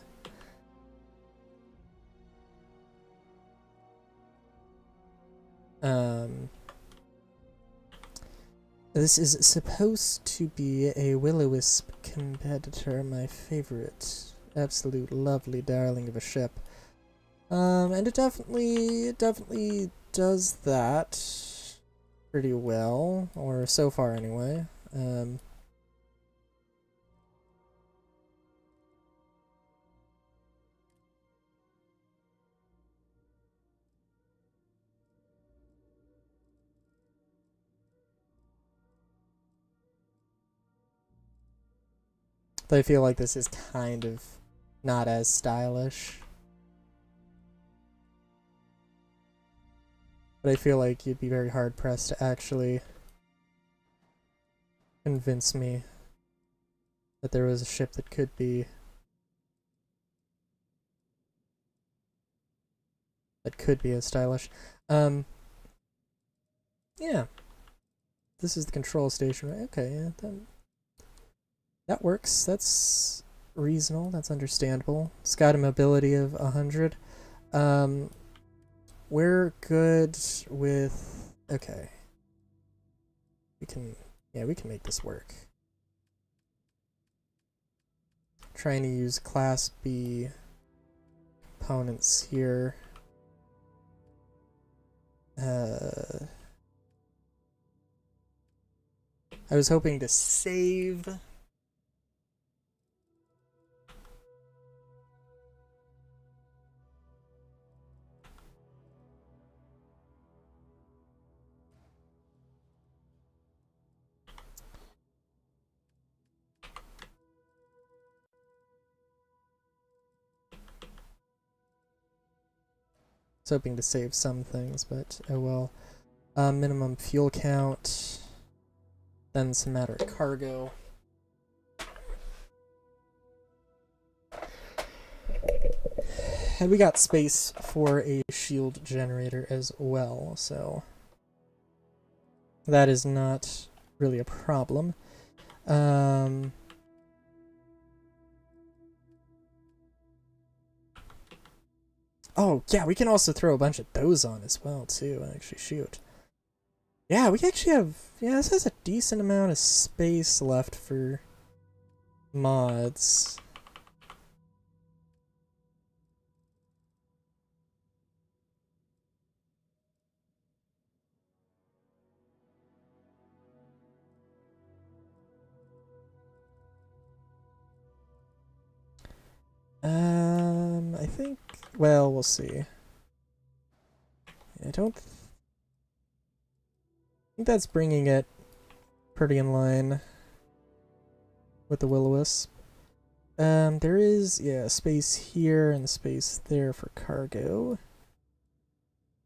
This is supposed to be a Will-O-Wisp competitor, my favorite. Absolute lovely darling of a ship. And it definitely does that pretty well, or so far anyway. But I feel like this is kind of not as stylish. But I feel like you'd be very hard-pressed to actually convince me that there was a ship that could be... as stylish. Yeah. This is the control station, right? Okay, yeah, that works. That's reasonable. That's understandable. It's got a mobility of 100. We're good with... Okay. Yeah, we can make this work. Trying to use Class B components here. I was hoping to save... was hoping to save some things, but oh well. Minimum fuel count. Then some matter of cargo. And we got space for a shield generator as well, so that is not really a problem. Oh, yeah, we can also throw a bunch of those on as well, too, and actually shoot. Yeah, we actually have... Yeah, this has a decent amount of space left for mods. I think... Well, we'll see. I don't think that's bringing it pretty in line with the Will-O-Wisp. There is, yeah, space here and space there for cargo.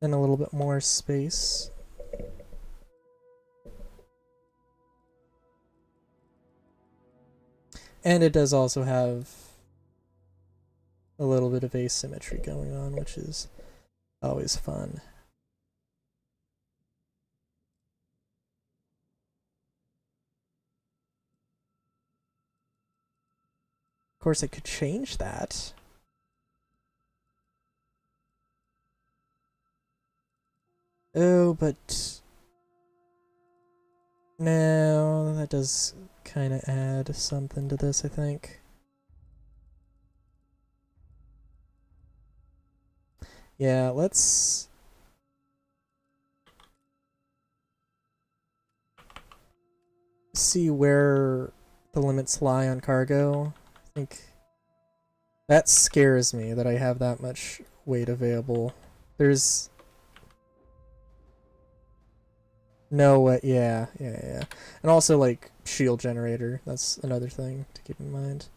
And a little bit more space. And it does also have a little bit of asymmetry going on, which is always fun. Of course, I could change that. Oh, but... No, that does kind of add something to this, I think. Yeah, let's... see where the limits lie on cargo. I think that scares me that I have that much weight available. There's no way. Yeah. And also, like, shield generator. That's another thing to keep in mind.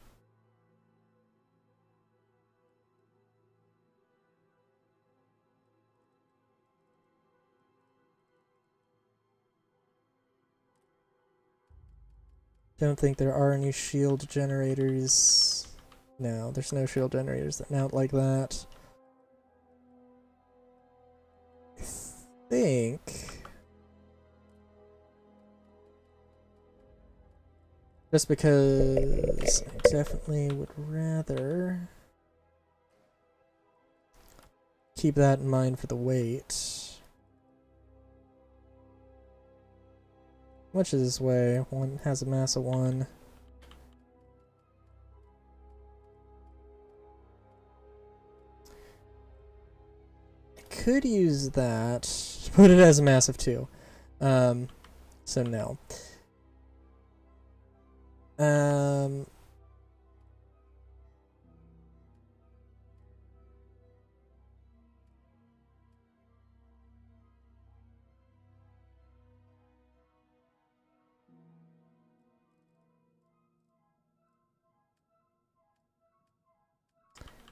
Don't think there are any shield generators. No, there's no shield generators that mount like that. I think... just because I definitely would rather keep that in mind for the weight. How much is this weigh? One has a mass of 1. I could use that to put it as a mass of 2. So no.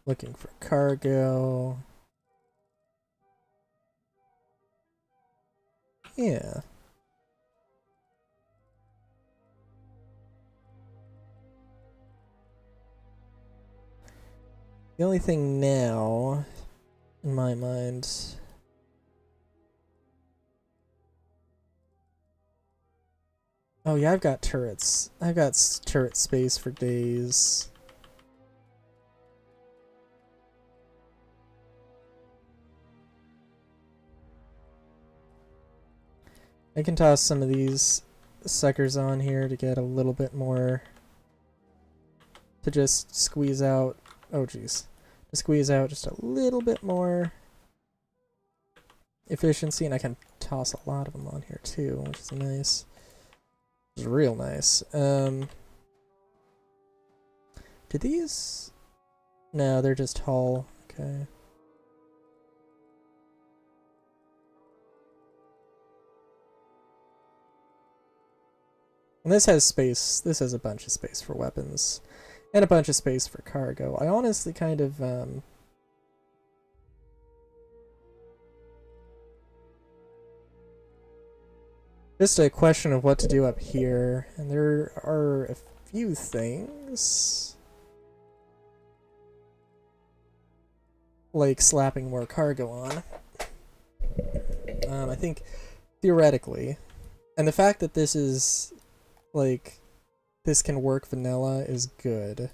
Looking for cargo. Yeah. The only thing now, in my mind... Oh yeah, I've got turrets. I've got turret space for days. I can toss some of these suckers on here to get a little bit more... to just squeeze out... oh jeez. To squeeze out just a little bit more efficiency, and I can toss a lot of them on here too, which is nice. Which is real nice. Do these... no, they're just hull. Okay. And this has space. This has a bunch of space for weapons. And a bunch of space for cargo. I honestly kind of, Just a question of what to do up here, and there are a few things. Like slapping more cargo on. I think theoretically, and the fact that this is like this can work vanilla is good.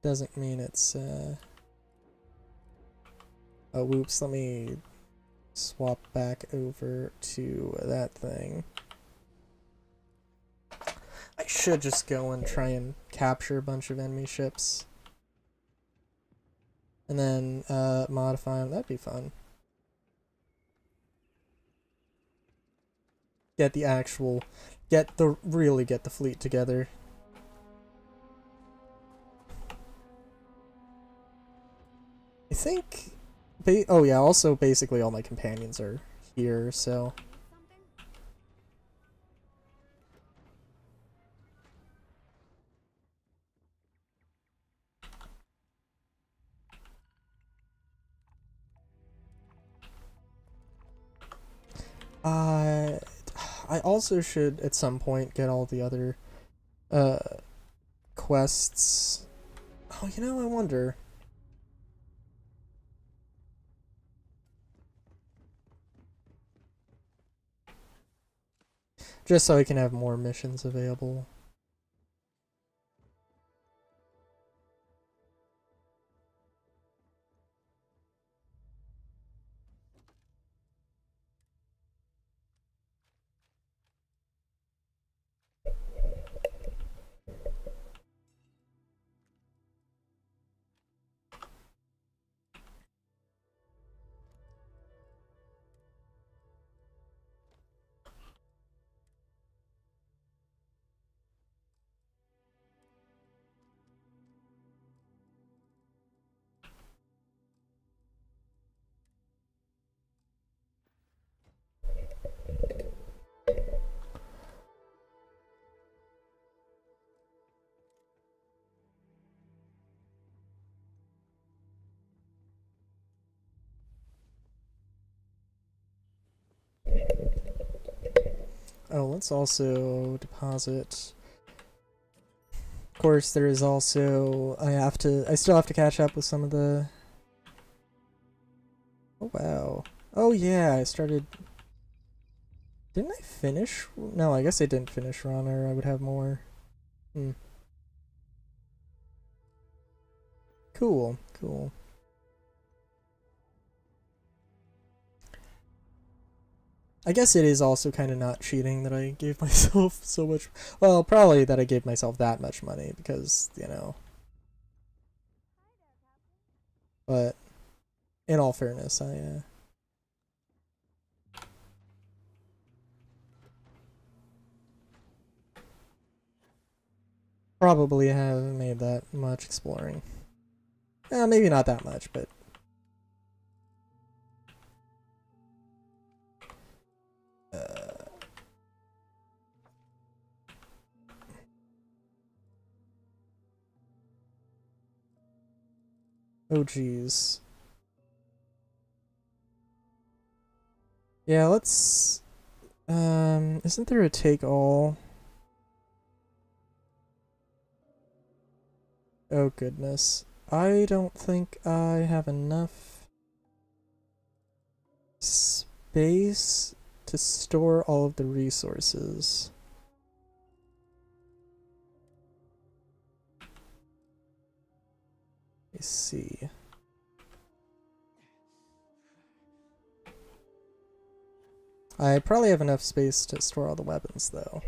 Doesn't mean it's oh whoops, let me swap back over to that thing. I should just go and try and capture a bunch of enemy ships. And then modify them. That'd be fun. Get the actual, really get the fleet together. I think, oh yeah, also basically all my companions are here, so. I also should at some point get all the other quests. Oh, you know, I wonder. Just so I can have more missions available. Oh, let's also deposit. Of course, there is also, I still have to catch up with some of the, oh wow. Oh yeah, I started, didn't I finish? No, I guess I didn't finish Run, or I would have more. Cool, cool. I guess it is also kind of not cheating that I gave myself so much. Well, probably that I gave myself that much money because, you know. But in all fairness, I probably haven't made that much exploring. Maybe not that much, but. Oh geez. Yeah, let's. Isn't there a take all? Oh goodness. I don't think I have enough space to store all of the resources. Let me see. I probably have enough space to store all the weapons, though.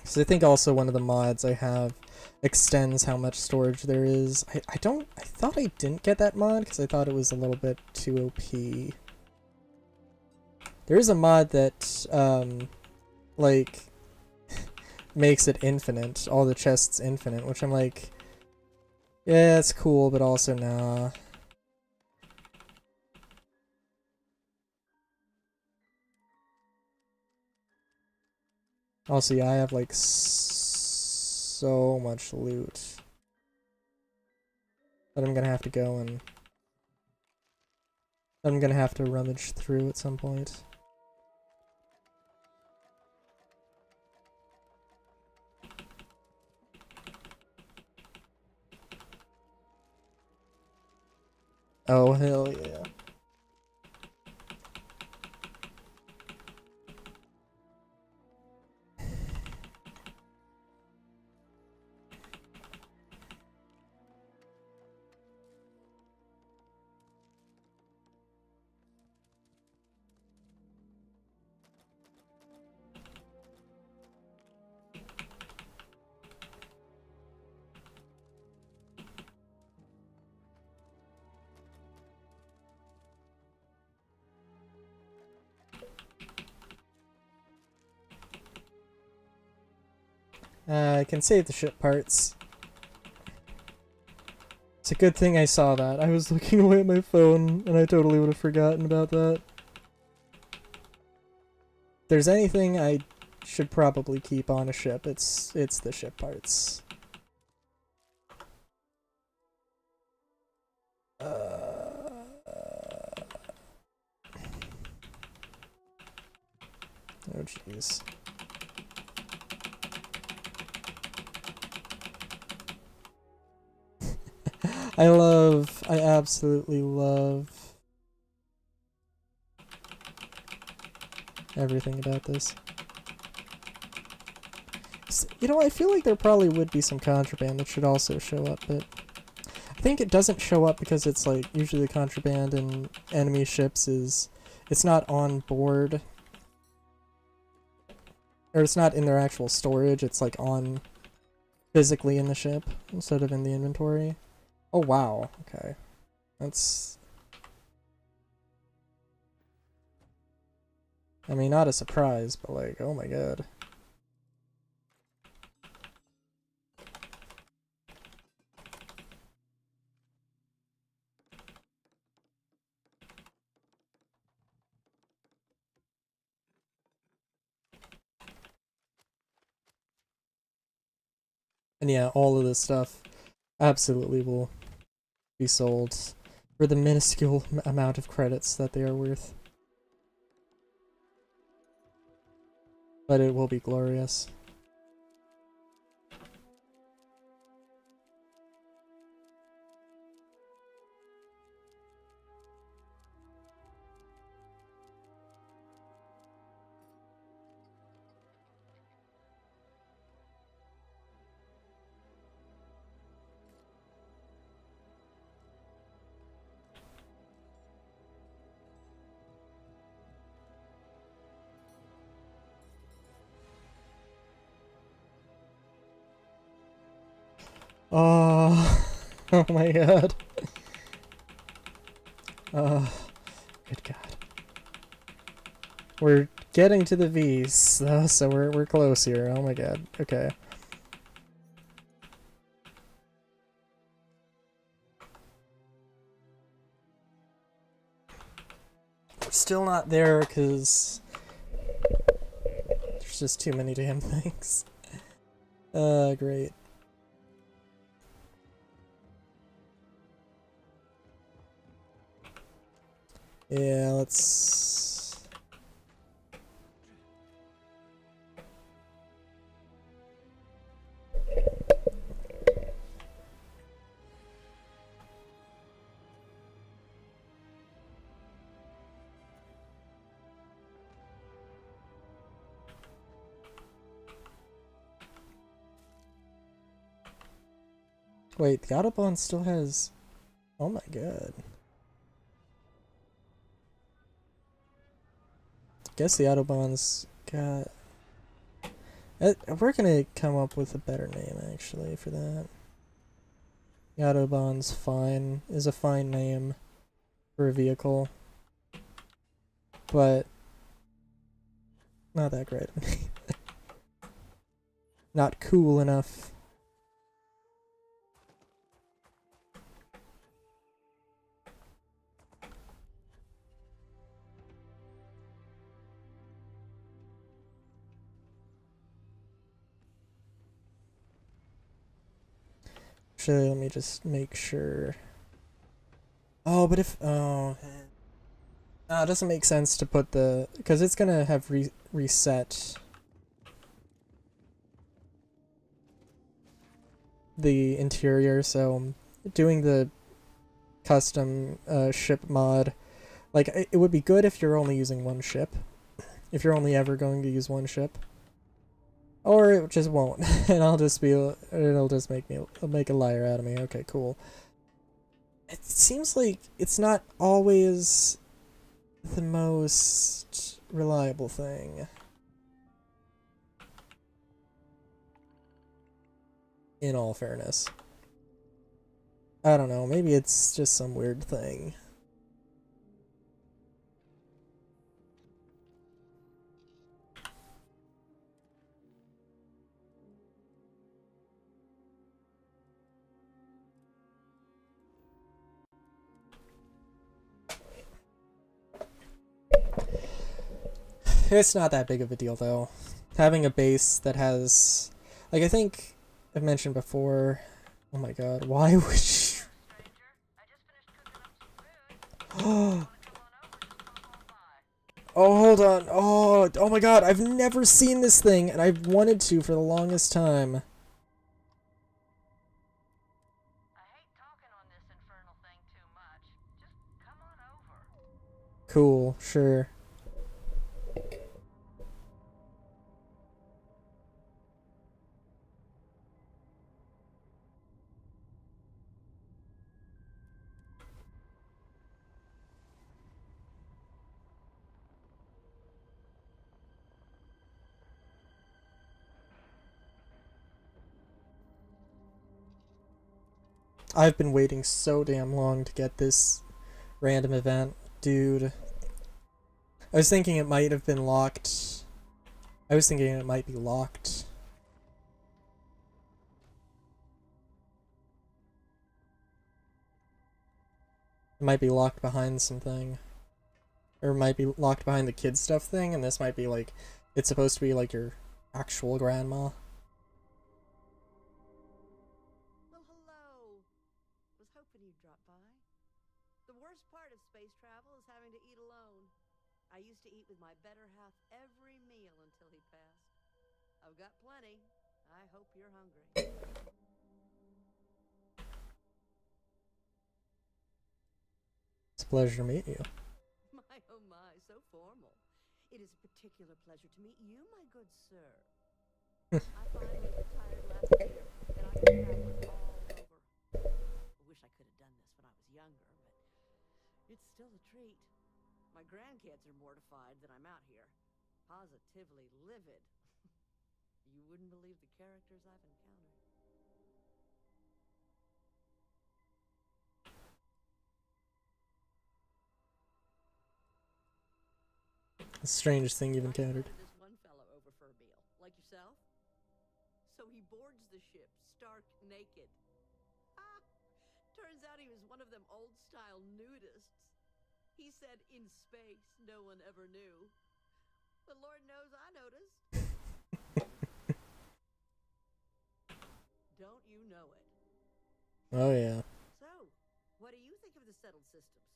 So I think also one of the mods I have extends how much storage there is. I thought I didn't get that mod because I thought it was a little bit too OP. There is a mod that, like, makes it infinite, all the chests infinite, which I'm like, yeah, it's cool, but also nah. Also, yeah, I have like so much loot that I'm gonna have to go and I'm gonna have to rummage through at some point. Oh, hell yeah. I can save the ship parts. It's a good thing I saw that. I was looking away at my phone and I totally would have forgotten about that. If there's anything I should probably keep on a ship, it's the ship parts. Oh jeez. I absolutely love everything about this. You know, I feel like there probably would be some contraband that should also show up, but I think it doesn't show up because it's like, usually the contraband in enemy ships is, it's not on board, or it's not in their actual storage, it's like on, physically in the ship, instead of in the inventory. Oh wow, okay. That's... I mean, not a surprise, but like, oh my god. And yeah, all of this stuff absolutely will be sold for the minuscule amount of credits that they are worth. But it will be glorious. Oh, oh my god. Oh, good god. We're getting to the V's, though, so we're close here. Oh my god. Okay. We're still not there because there's just too many damn things. Great. Yeah, let's... Wait, the Autobahn still has... Oh my god. Guess the Autobahn's got... we're gonna come up with a better name, actually, for that. The Autobahn's fine, is a fine name for a vehicle. But Not that great. Not cool enough. Actually, let me just make sure. Oh, but if... Oh... it doesn't make sense to put the... Because it's gonna have reset the interior, so doing the custom ship mod, like, it would be good if you're only using one ship. If you're only ever going to use one ship. Or it just won't, and I'll just be... It'll just make a liar out of me. Okay, cool. It seems like it's not always the most reliable thing. In all fairness. I don't know, maybe it's just some weird thing. It's not that big of a deal, though. Having a base that has... Like, I think I've mentioned before... Oh my god, why would you... Oh, hold on. Oh my god, I've never seen this thing, and I've wanted to for the longest time. Cool, sure. I've been waiting so damn long to get this random event. Dude. I was thinking it might have been locked. I was thinking it might be locked. It might be locked behind something. Or it might be locked behind the kid stuff thing, and this might be like... It's supposed to be like your actual grandma. Well, hello. Was hoping you'd drop by. The worst part of space travel is having to eat alone. I used to eat with my better half every meal until he passed. I've got plenty. I hope you're hungry. It's a pleasure to meet you. My, oh my, so formal. It is a particular pleasure to meet you, my good sir. I finally retired last year, and I've been traveling all over. I wish I could have done this when I was younger, but it's still a treat. My grandkids are mortified that I'm out here. Positively livid. You wouldn't believe the characters I've encountered. The strangest thing you've encountered. I invited this one fellow over for a meal, like yourself. So he boards the ship, stark naked. Ah! Turns out he was one of them old-style nudists. He said in space no one ever knew. But Lord knows I noticed. Don't you know it? Oh yeah. So, what do you think of the settled systems?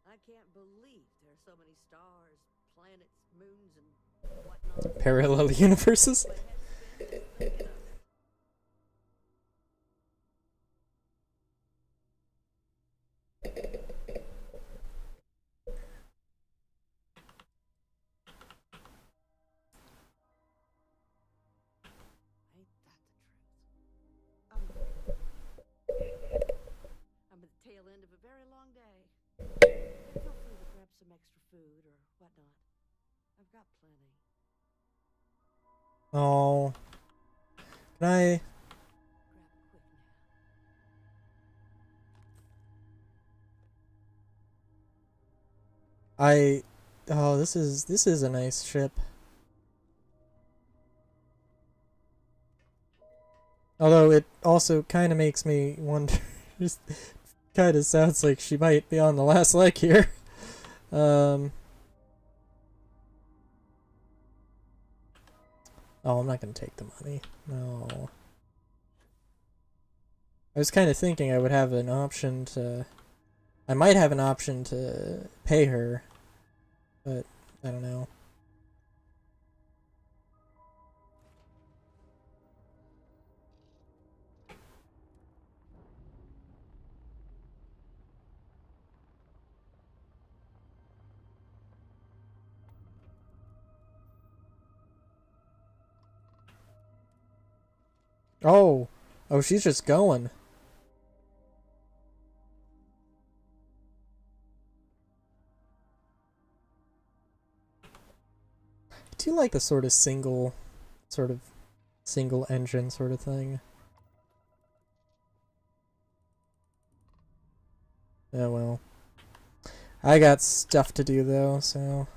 I can't believe there are so many stars, planets, moons, and whatnot. Parallel universes? My head spins, you know. Ain't that the truth? I'm at the tail end of a very long day. Feel free to grab some extra food or whatnot. I've got plenty. Oh. Can I... Grab a quick nap. I... Oh, this is a nice ship. Although it also kind of makes me wonder. Just kind of sounds like she might be on the last leg here. Um. Oh, I'm not gonna take the money. No. I was kind of thinking I would have an option to. I might have an option to pay her, but I don't know. Oh, oh, she's just going. I do like the sort of single engine sort of thing. Oh well. I got stuff to do though, so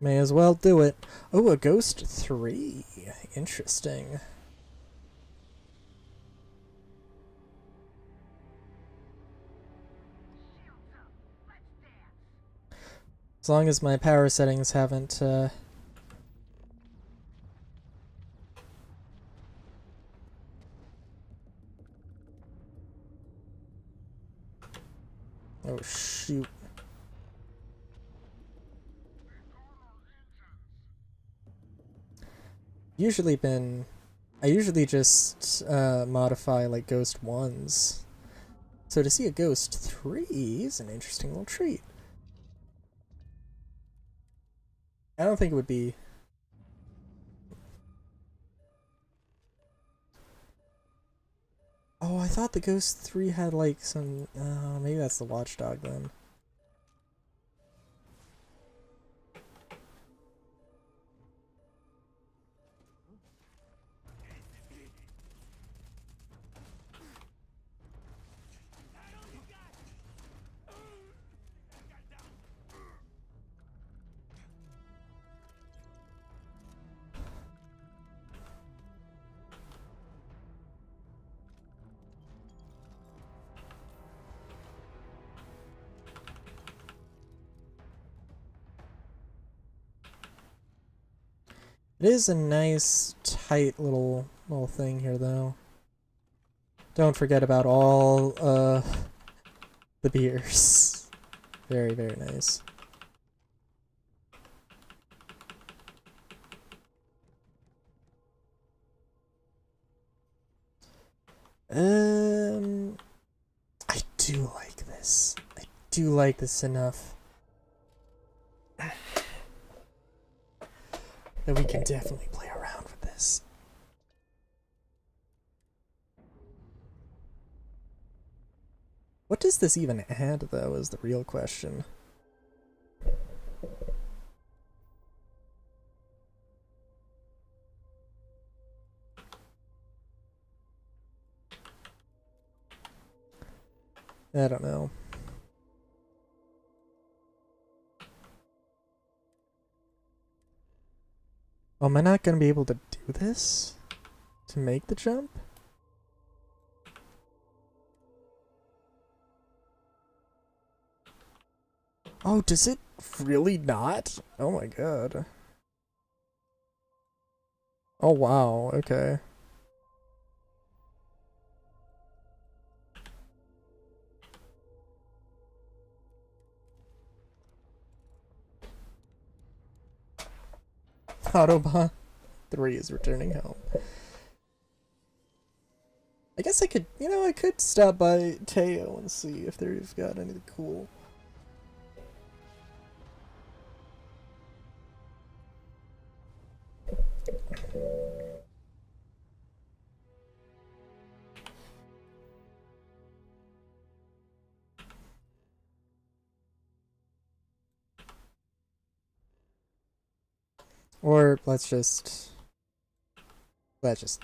may as well do it. Oh, a Ghost 3. Interesting. As long as my power settings haven't, Oh, shoot. Usually been... I usually just, modify, like, Ghost 1s. So to see a Ghost 3 is an interesting little treat. I don't think it would be... Oh, I thought the Ghost 3 had, like, some... maybe that's the Watchdog, then. It is a nice, tight little thing here, though. Don't forget about all, the beers. Very, very nice. I do like this. I do like this enough that we can definitely play around with this. What does this even add, though, is the real question. I don't know. Oh, am I not going to be able to do this? To make the jump? Oh, does it really not? Oh my god. Oh wow, okay. Autobot 3 is returning home. I guess I could, I could stop by Teo and see if they've got anything cool. Or let's just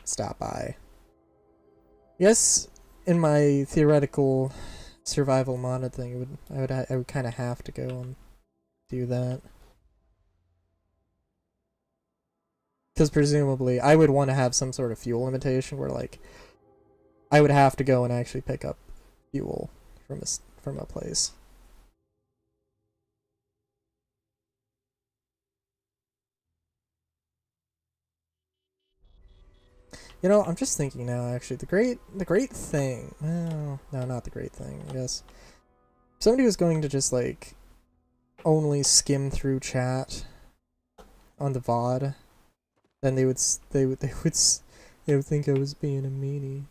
stop by. Yes, in my theoretical survival modded thing, I would kind of have to go and do that. Because presumably I would want to have some sort of fuel limitation where, like, I would have to go and actually pick up fuel from a place. You know, I'm just thinking now. Actually, the great thing. Well, no, not the great thing. I guess if somebody was going to just like only skim through chat on the VOD, then they would think I was being a meanie,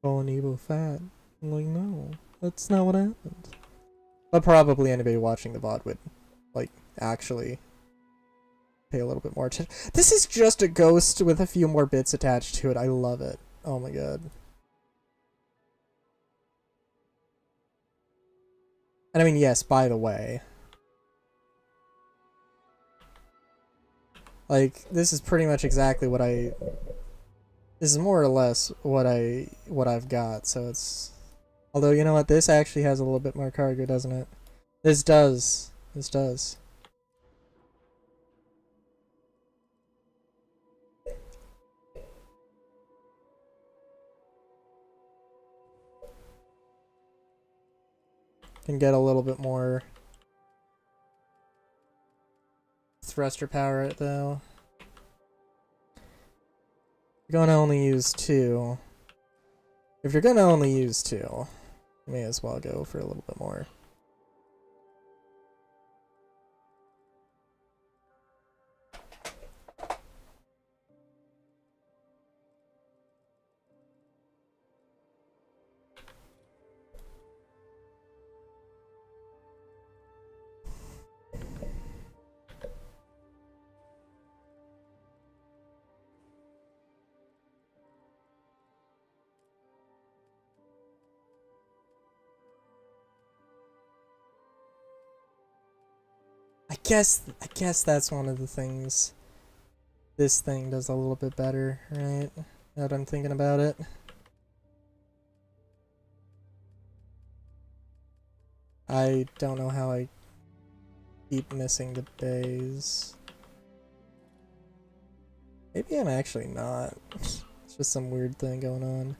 calling Evo fat. I'm like, no, that's not what happened. But probably anybody watching the VOD would like actually pay a little bit more attention. This is just a ghost with a few more bits attached to it. I love it. Oh my god. And I mean, yes, by the way, like, this is pretty much exactly what I... This is more or less what I've got, so it's... Although, you know what, this actually has a little bit more cargo, doesn't it? This does. This does. Can get a little bit more thruster power, though. You're gonna only use 2. If you're gonna only use 2, you may as well go for a little bit more. I guess that's one of the things this thing does a little bit better, right? Now that I'm thinking about it. I don't know how I keep missing the bays. Maybe I'm actually not. It's just some weird thing going on.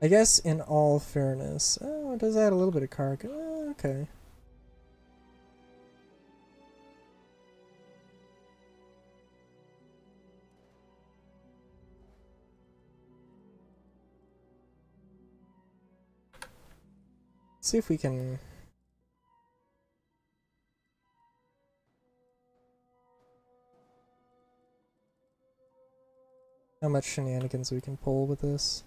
I guess in all fairness, oh, it does add a little bit of cargo. Oh, okay. Let's see if we can... How much shenanigans we can pull with this.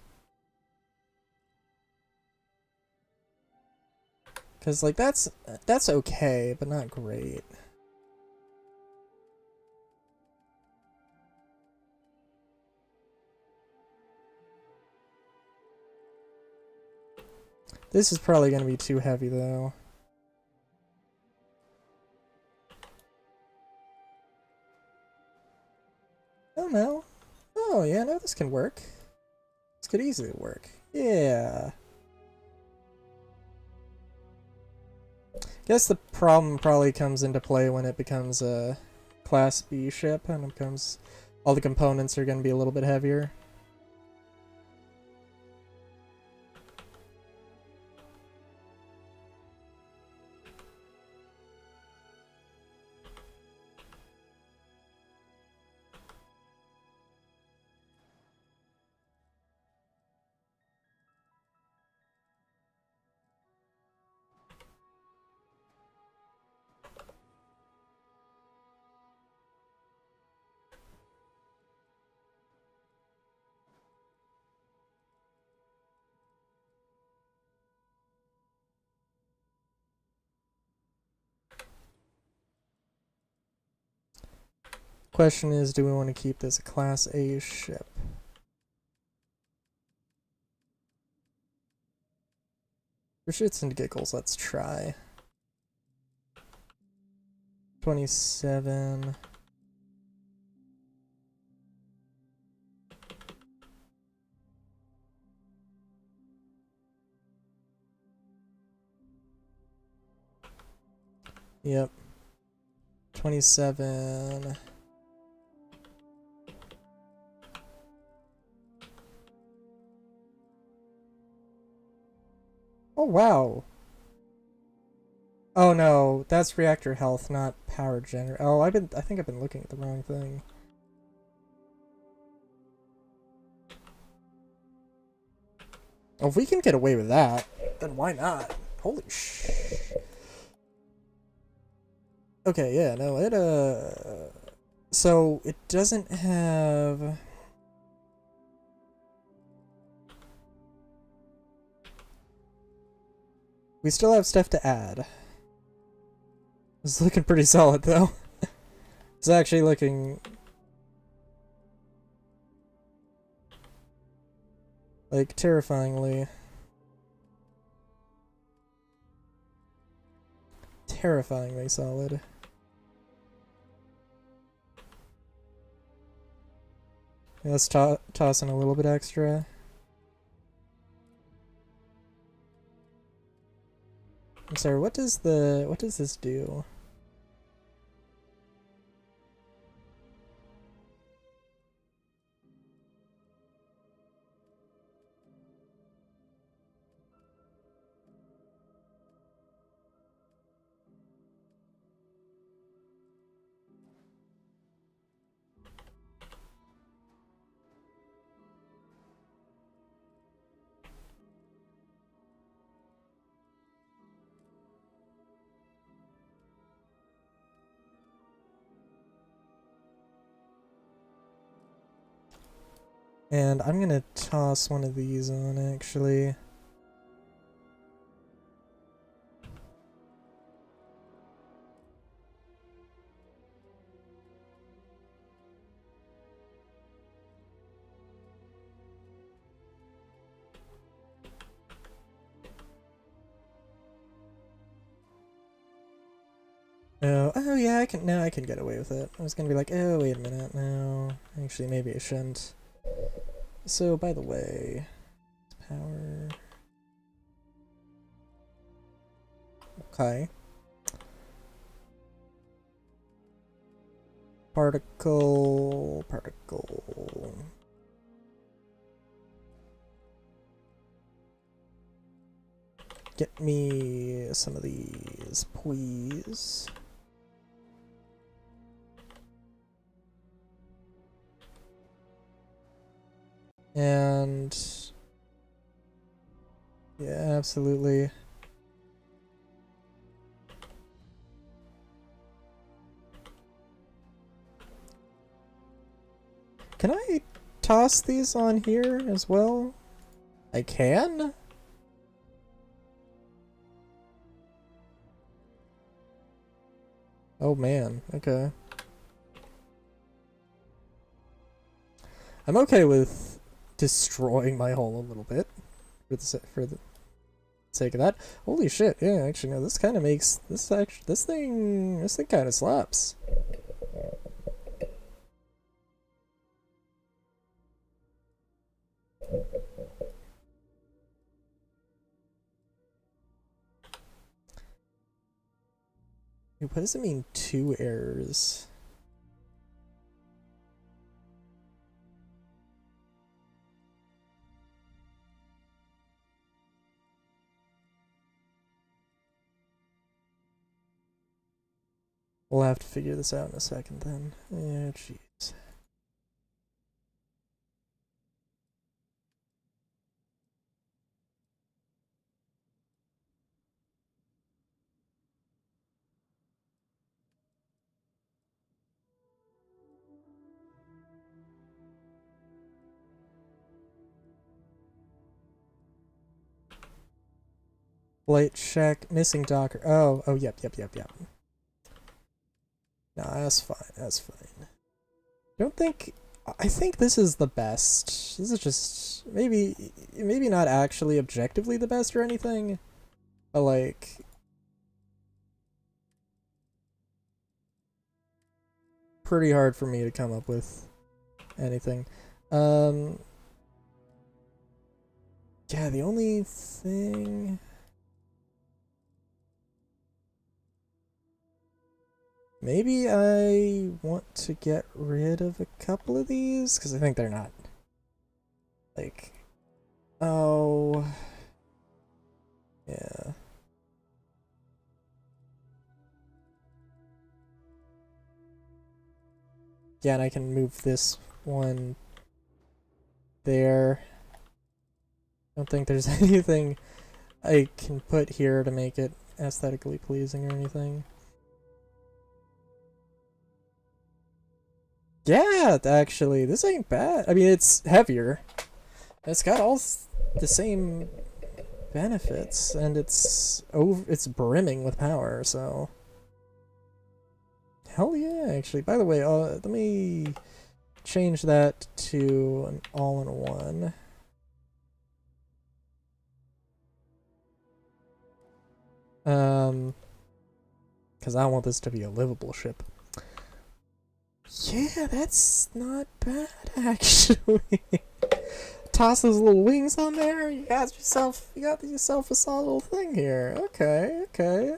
Because, like, that's okay, but not great. This is probably going to be too heavy, though. Oh, no. Oh, yeah, no, this can work. This could easily work. Yeah. Guess the problem probably comes into play when it becomes a Class B ship, and it becomes... all the components are going to be a little bit heavier. Question is, do we want to keep this a Class A ship? For shits and giggles, let's try. 27. Yep. 27. Oh wow. Oh no, that's reactor health, not power gener. Oh, I think I've been looking at the wrong thing. Oh, if we can get away with that, then why not? Holy sh. Okay, yeah, no, so it doesn't have. We still have stuff to add. It's looking pretty solid though. It's actually looking like terrifyingly solid. Yeah, let's toss in a little bit extra. I'm sorry, what does this do? And I'm gonna toss one of these on actually. Oh yeah, I can get away with it. I was gonna be like, oh wait a minute, no, actually maybe I shouldn't. So by the way, power. Okay. Particle. Get me some of these, please. And yeah, absolutely. Can I toss these on here as well? I can? Oh man, okay. I'm okay with destroying my hull a little bit for the sake of that. Holy shit! Yeah, actually, no. This kind of makes this thing kind of slaps. What does it mean? 2 errors. We'll have to figure this out in a second then. Yeah, jeez. Flight check, missing Docker. Oh, yep. No, that's fine, that's fine. Don't think... I think this is the best. This is just... maybe not actually objectively the best or anything, but like... pretty hard for me to come up with anything. Um... Yeah, the only thing... Maybe I want to get rid of a couple of these, because I think they're not, like... Oh... Yeah. Yeah, and I can move this one there. I don't think there's anything I can put here to make it aesthetically pleasing or anything. Yeah, actually, this ain't bad. I mean, it's heavier. It's got all the same benefits, and it's brimming with power, so... Hell yeah, actually. By the way, let me change that to an all-in-one. Because I want this to be a livable ship. Yeah, that's not bad, actually. Toss those little wings on there, you got yourself a solid little thing here. Okay, okay.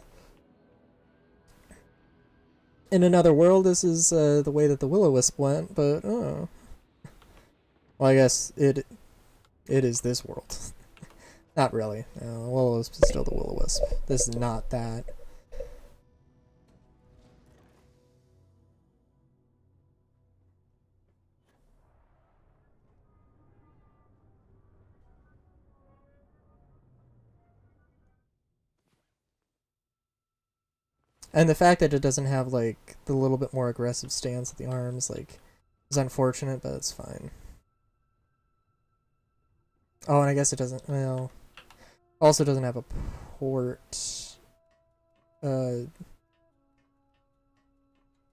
In another world, this is the way that the Will-O-Wisp went, but oh. Well, I guess it is this world. Not really. The Will-O-Wisp is still the Will-O-Wisp. This is not that. And the fact that it doesn't have, like, the little bit more aggressive stance of the arms, like, is unfortunate, but it's fine. Oh, and I guess it doesn't, well, also doesn't have a port, a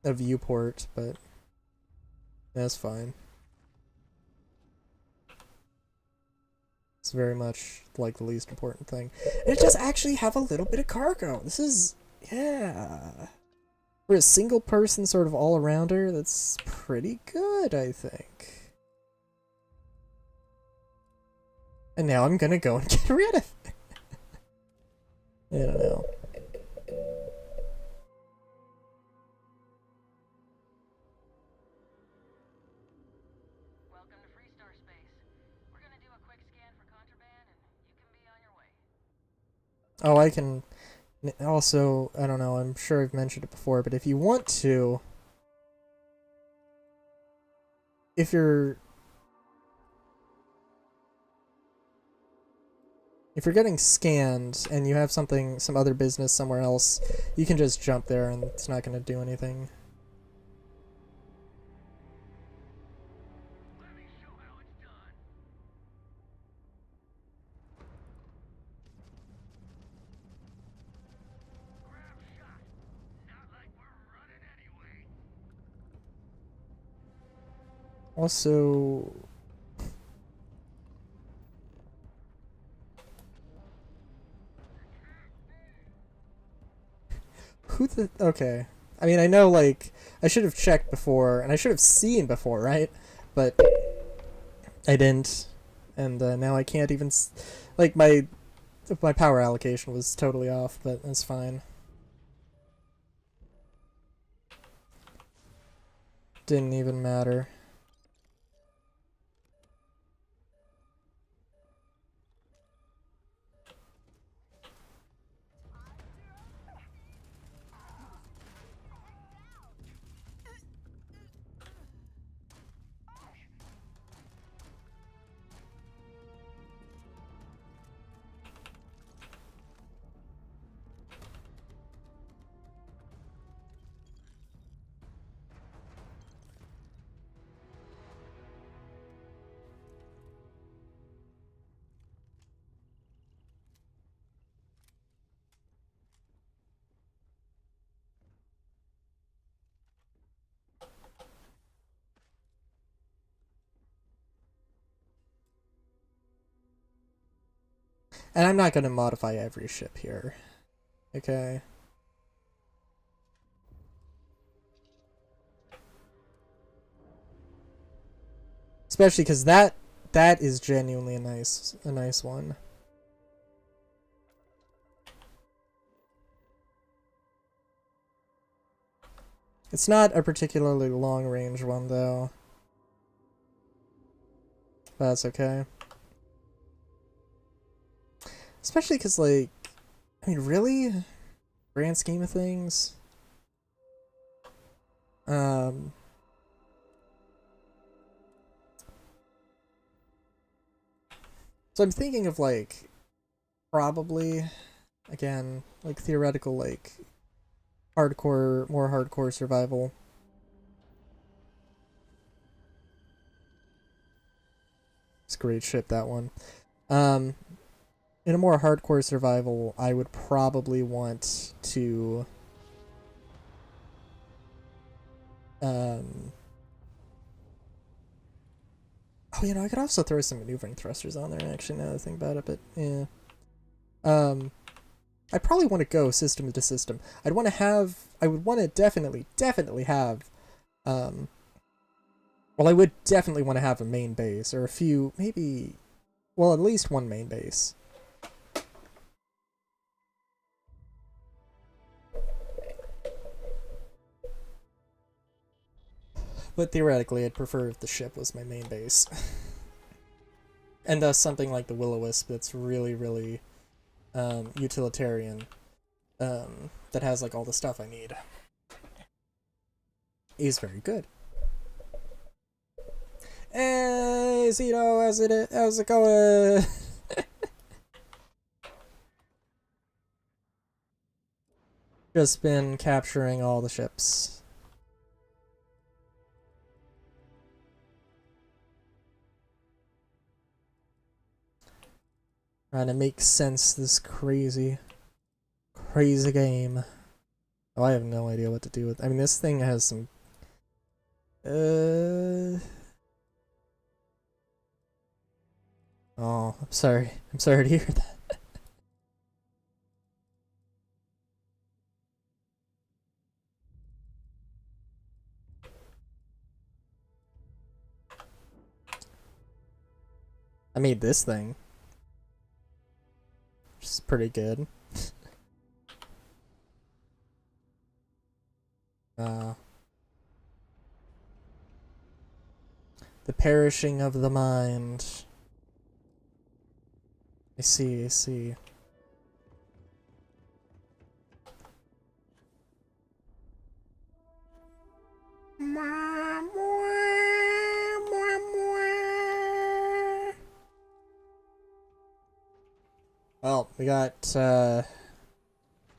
viewport, but that's fine. It's very much, like, the least important thing. And it does actually have a little bit of cargo. This is, yeah. For a single person sort of all-arounder, that's pretty good, I think. And now I'm gonna go and get rid of it. I don't know. Welcome to Freestar Space. We're gonna do a quick scan for contraband, and you can be on your way. Oh, I can... Also, I don't know, I'm sure I've mentioned it before, but if you want to... If you're getting scanned and you have some other business somewhere else, you can just jump there and it's not going to do anything. Let me show how it's done. Grab shot. Not like we're running anyway. Also... Who the... Okay. I mean, I know, like, I should have checked before, and I should have seen before, right? But I didn't. And now I can't even... Like, my power allocation was totally off, but that's fine. Didn't even matter. And I'm not going to modify every ship here. Okay. Especially because that is genuinely a nice one. It's not a particularly long range one though. That's okay. Especially because, like, I mean, really? Grand scheme of things? Um, so I'm thinking of, like, probably, again, like, theoretical, like, hardcore, more hardcore survival. It's a great ship, that one. Um, in a more hardcore survival, I would probably want to um oh, you know, I could also throw some maneuvering thrusters on there actually, now that I think about it, but yeah. Um I probably want to go system to system. I would want to definitely have um well, I would definitely want to have a main base or a few, maybe, well, at least one main base. But theoretically, I'd prefer if the ship was my main base. And thus something like the Will-O-Wisp that's really, really utilitarian, that has like all the stuff I need, is very good. Hey, Zito, how's it going? Just been capturing all the ships. Trying to make sense this crazy game. Oh, I have no idea what to do with. I mean, this thing has some. Oh, I'm sorry. I'm sorry to hear that. I made this thing, which is pretty good. Uh, the perishing of the mind. I see. I see. Well, we got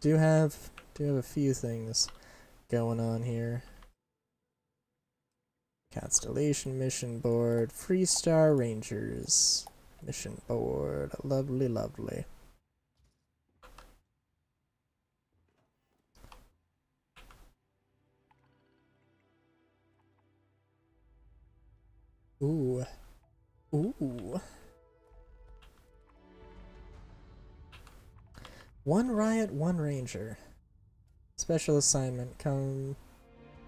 do have a few things going on here. Constellation mission board, Freestar Rangers mission board. Lovely, lovely. Ooh. Ooh. One riot, one ranger. Special assignment. Come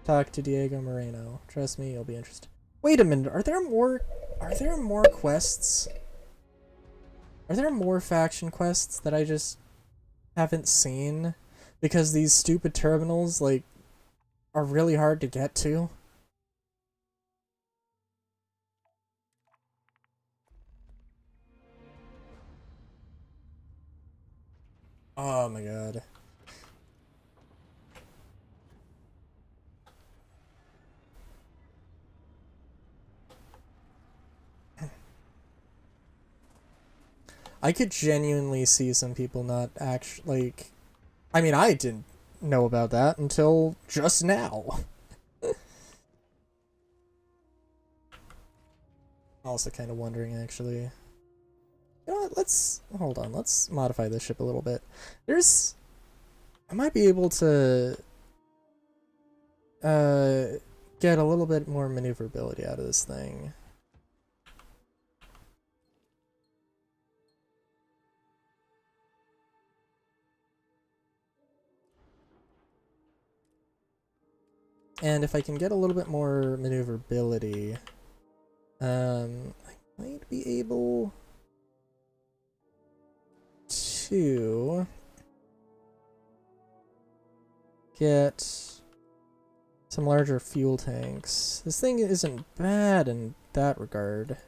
talk to Diego Moreno. Trust me, you'll be interested. Wait a minute, are there more quests? Are there more faction quests that I just haven't seen? Because these stupid terminals, like, are really hard to get to? Oh my god. I could genuinely see some people not actually, like, I mean, I didn't know about that until just now. Also kind of wondering, actually. You know what, hold on, let's modify this ship a little bit. I might be able to, uh, get a little bit more maneuverability out of this thing. And if I can get a little bit more maneuverability, I might be able to get Some larger fuel tanks. This thing isn't bad in that regard.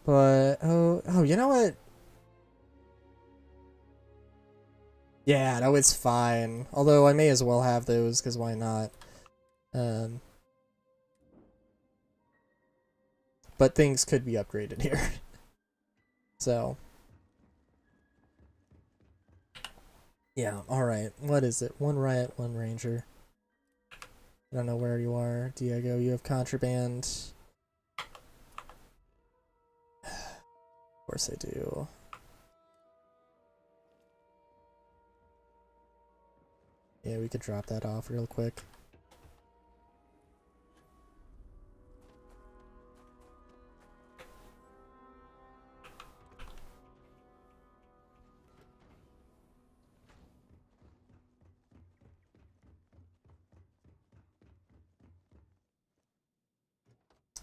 But, oh, you know what? Yeah, no, it's fine. Although I may as well have those, because why not? Um, but things could be upgraded here. So. Yeah, alright. What is it? One riot, one ranger. I don't know where you are, Diego. You have contraband. Of course I do. Yeah, we could drop that off real quick.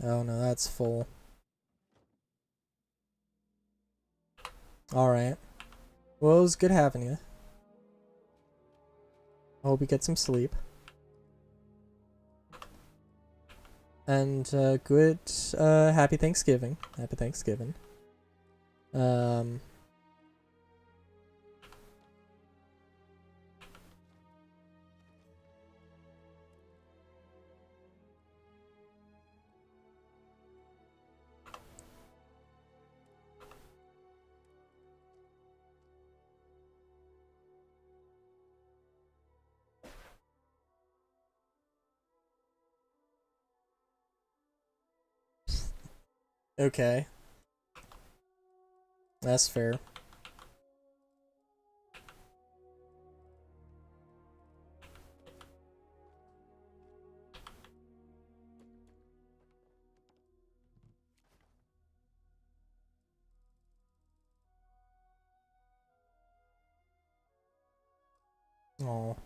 Oh no, that's full. Alright. Well, it was good having you. I hope you get some sleep. And, good, happy Thanksgiving. Happy Thanksgiving. Um... Okay. That's fair. Oh,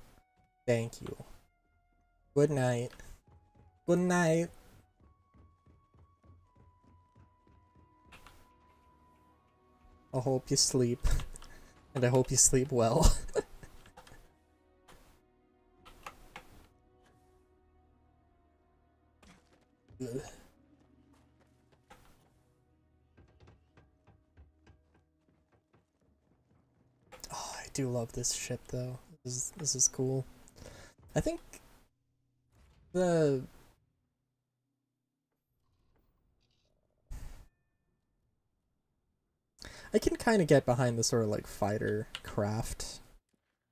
thank you. Good night. Good night. I hope you sleep. And I hope you sleep well. Ugh. Oh, I do love this ship though. This is cool. I think the I can kind of get behind the sort of like fighter craft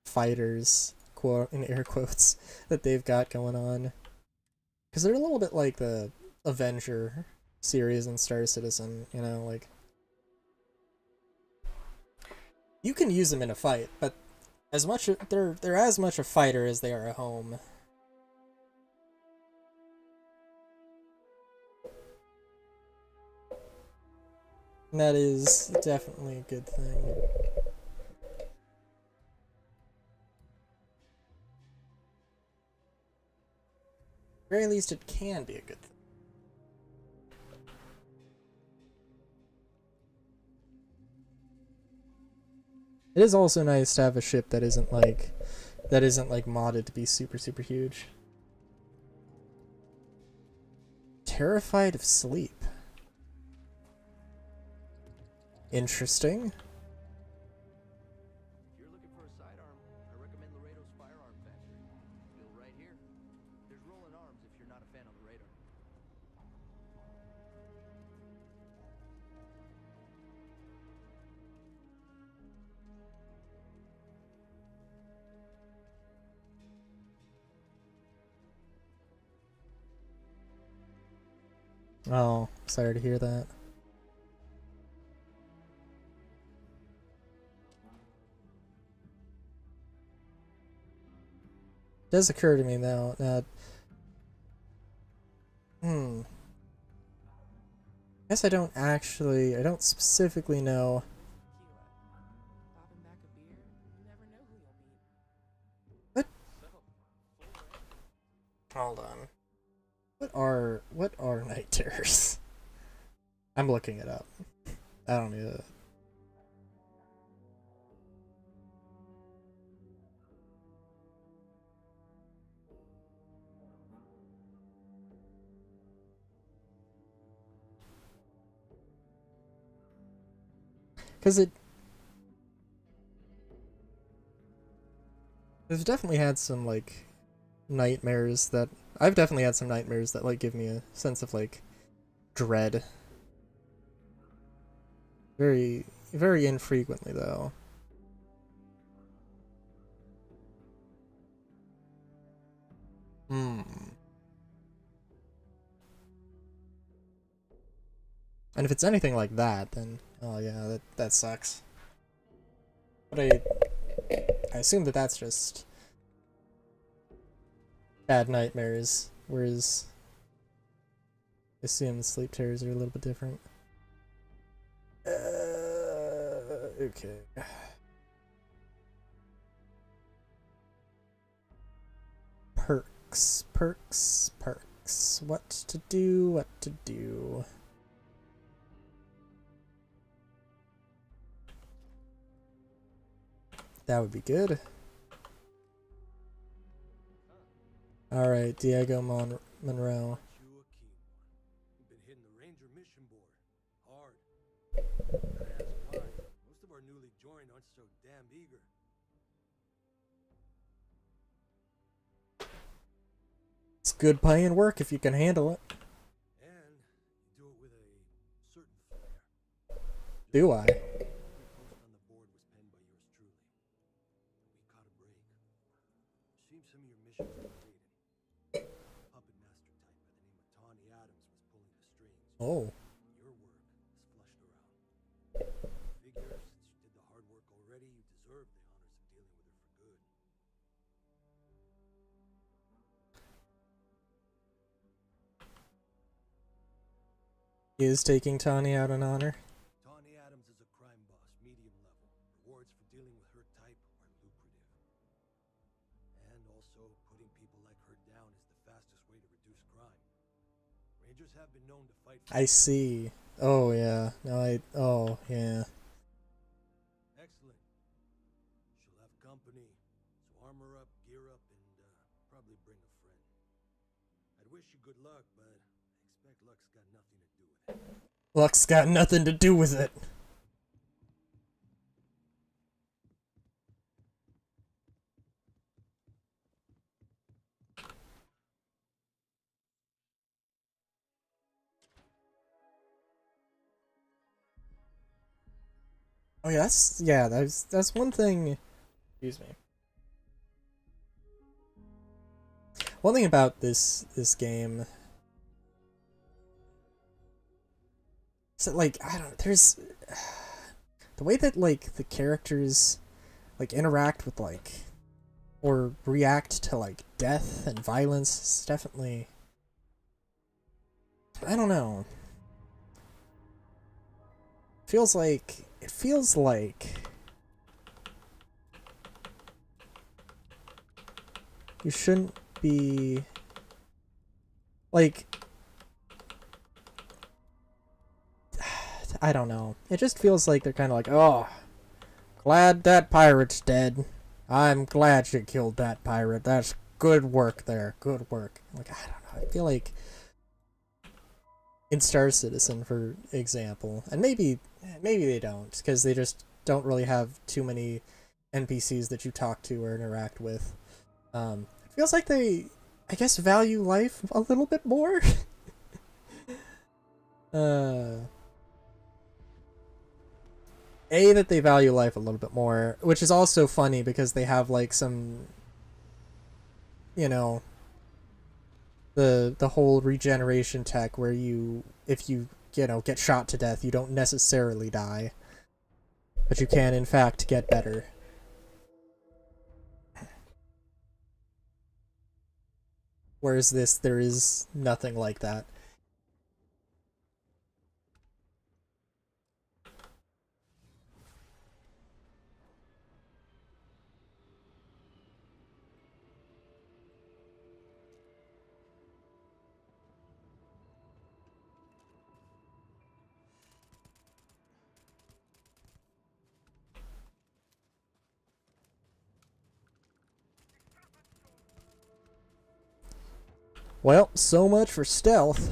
fighters quote in air quotes that they've got going on, because they're a little bit like the Avenger series in Star Citizen, you know, like you can use them in a fight, but as much they're as much a fighter as they are a home. And that is definitely a good thing. At the very least, it can be a good thing. It is also nice to have a ship that isn't like modded to be super huge. Terrified of sleep. Interesting. If you're looking for a sidearm, I recommend Laredo's Firearm Factory. Built right here. There's rolling arms if you're not a fan of the radar. Oh, sorry to hear that. It does occur to me now that guess I don't specifically know. Popping back a beer, you never know who you'll meet. What? So, full range. Hold on. What are night terrors? I'm looking it up. I don't need it. Because it... I've definitely had some, like, nightmares that... I've definitely had some nightmares that, like, give me a sense of, like, dread. Very, very infrequently, though. Hmm. And if it's anything like that, then... Oh, yeah, that sucks. But I assume that that's just... bad nightmares, whereas... I assume sleep terrors are a little bit different. Okay. Perks, perks, perks. What to do, what to do. That would be good. Alright, Diego Monroe. You've been hitting the Ranger mission board hard. Gotta ask why. Most of our newly joined aren't so damn eager. It's good paying work if you can handle it. And you do it with a certain flair. Do I? Every post on the board was penned by yours truly. We caught a break. Seems some of your missions are related. A puppet master type by the name of Tawny Adams was pulling the strings. Oh. Your work is flushed around. Figure since you did the hard work already, you deserve the honors of dealing with her for good. He is taking Tawny out in honor. Tawny Adams is a crime boss, medium level. Rewards for dealing with her type are lucrative. And also, putting people like her down is the fastest way to reduce crime. Rangers have been known to fight for I see. Oh, yeah. No, oh, yeah. Excellent. She'll have company, so armor up, gear up, and probably bring a friend. I'd wish you good luck, but I expect luck's got nothing to do with it. Luck's got nothing to do with it. Oh yeah, that's one thing. Excuse me. One thing about this game is that, like, I don't. There's the way that, like, the characters, like, interact with, like, or react to, like, death and violence is definitely, I don't know. It feels like you shouldn't be, like, I don't know. It just feels like they're kind of like, oh, glad that pirate's dead. I'm glad you killed that pirate. That's good work there. Good work. Like, I don't know. I feel like in Star Citizen, for example, and maybe they don't, because they just don't really have too many NPCs that you talk to or interact with. It feels like they, I guess, value life a little bit more. That they value life a little bit more, which is also funny because they have, like, some, you know, the whole regeneration tech where if you get shot to death, you don't necessarily die, but you can in fact get better. Whereas there is nothing like that. Well, so much for stealth.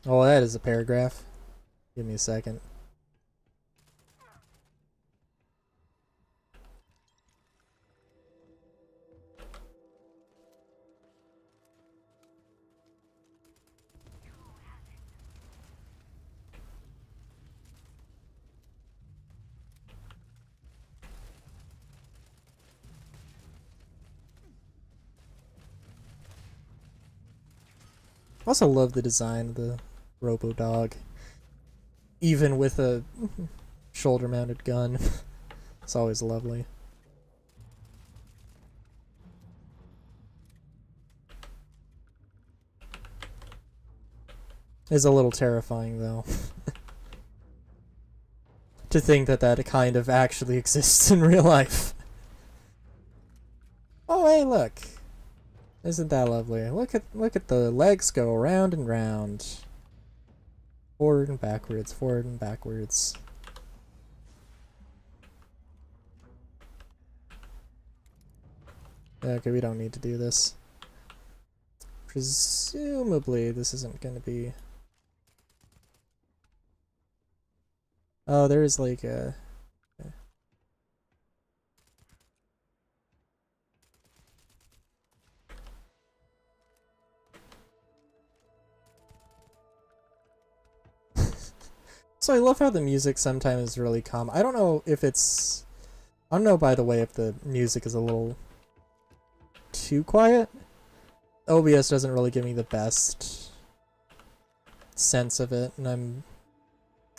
Oh, that is a paragraph. Give me a second. I also love the design of the Robo Dog. Even with a shoulder mounted gun. It's always lovely. It's a little terrifying though. To think that that kind of actually exists in real life. Oh hey, look. Isn't that lovely? Look at the legs go round and round. Forward and backwards, forward and backwards. Okay, we don't need to do this. Presumably, this isn't gonna be... Oh, there is like a... So I love how the music sometimes is really calm. I don't know if it's... I don't know, by the way, if the music is a little too quiet. OBS doesn't really give me the best sense of it, and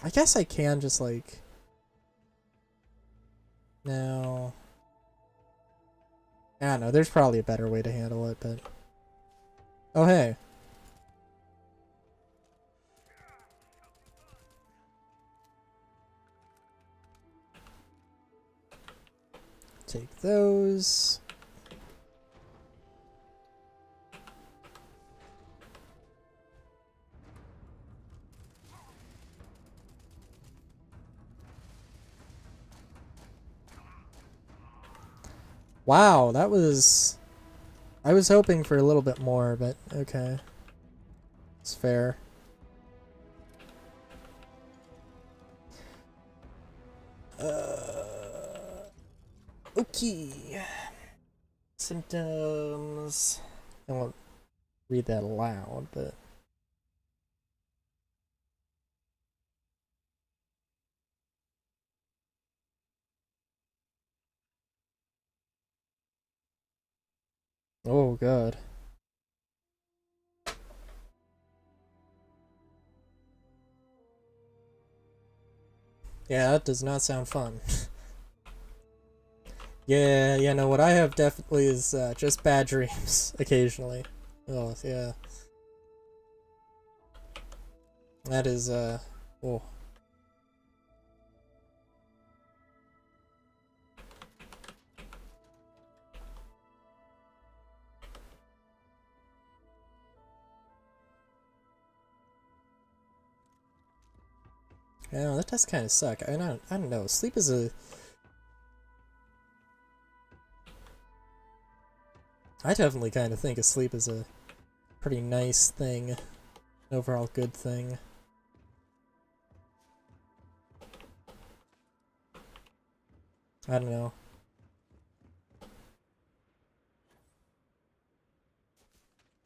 I guess I can just like... No... I don't know, there's probably a better way to handle it, but... Oh hey. Take those. Wow, that was... I was hoping for a little bit more, but okay. It's fair. Okay. Symptoms... I won't read that aloud, but... Oh god. Yeah, that does not sound fun. Yeah, no, what I have definitely is just bad dreams, occasionally. Oh, yeah. That is, oh. Yeah, that does kind of suck. I don't know. Sleep is a... I definitely kind of think of sleep as a pretty nice thing. An overall good thing. I don't know.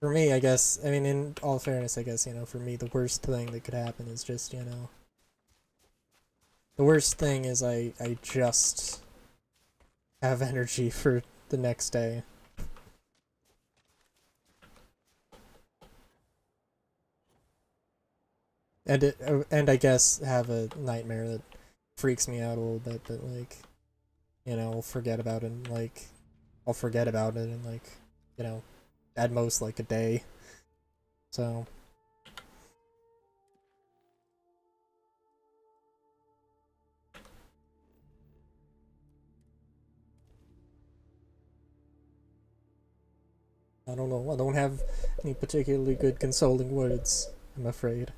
For me, I guess, I mean, in all fairness, I guess, you know, for me, the worst thing that could happen is just, you know... The worst thing is I just have energy for the next day. And I guess have a nightmare that freaks me out a little bit, but like, you know, I'll forget about it in like, I'll forget about it in like, you know, at most like a day. So. I don't know, I don't have any particularly good consoling words, I'm afraid.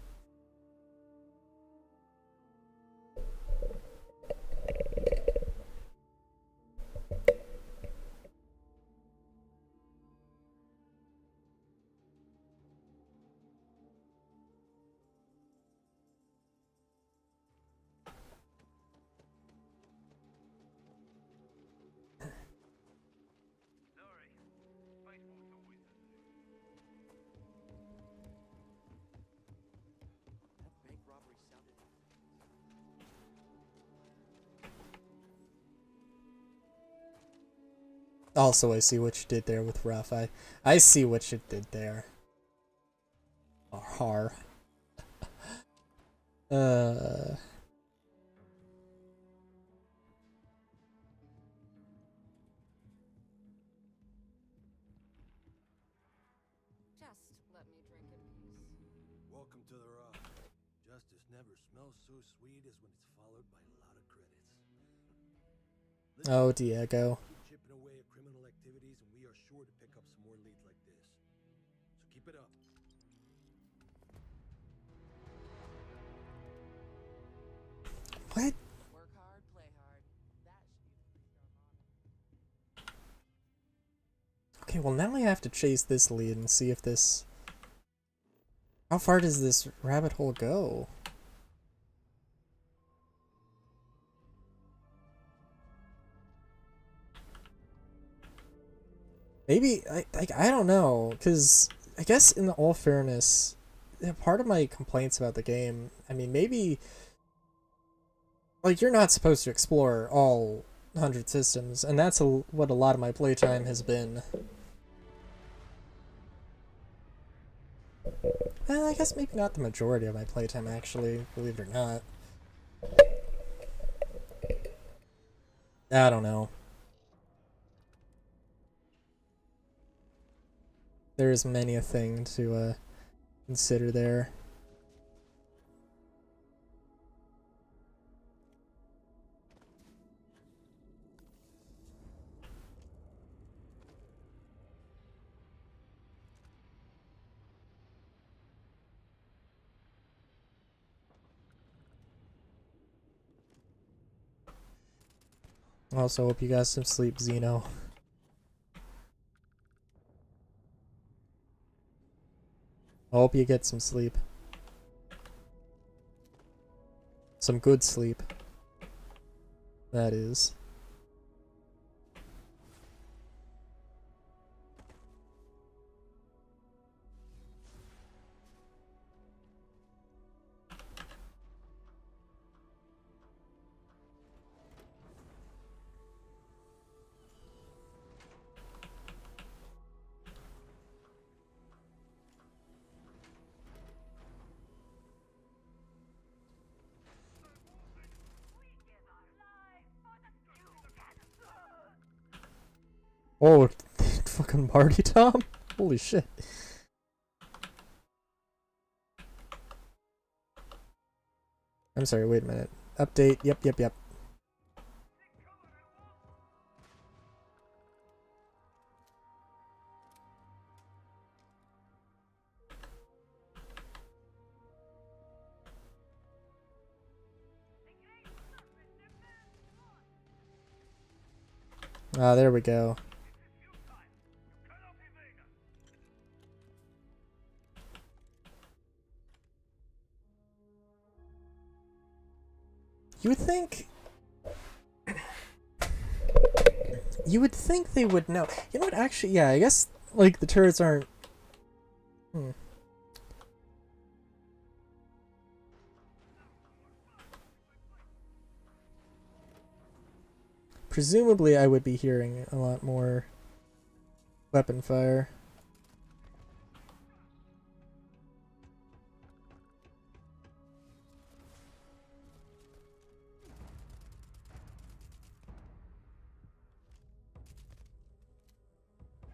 Also, I see what you did there with Rough. I see what you did there. Har. Uh... Just let me drink in peace. Welcome to the Rock. Justice never smells so sweet as when it's followed by a lot of credits. Oh, Diego. Keep chipping away at criminal activities, and we are sure to pick up some more leads like this. So keep it up. What? Work hard, play hard. That should be the free throw motto. Okay, well now I have to chase this lead and see if this... How far does this rabbit hole go? Maybe, I don't know, because I guess in all fairness, part of my complaints about the game, I mean, maybe, like, you're not supposed to explore all 100 systems, and that's what a lot of my playtime has been. Well, I guess maybe not the majority of my playtime, actually, believe it or not. I don't know. There is many a thing to consider there. Also, hope you got some sleep, Xeno. I hope you get some sleep. Some good sleep. That is. Oh, fucking Marty Tom? Holy shit. I'm sorry, wait a minute. Update, yep. Ah, there we go. You would think... You would think they would know. You know what, actually, yeah, I guess, like, the turrets aren't... Presumably I would be hearing a lot more weapon fire.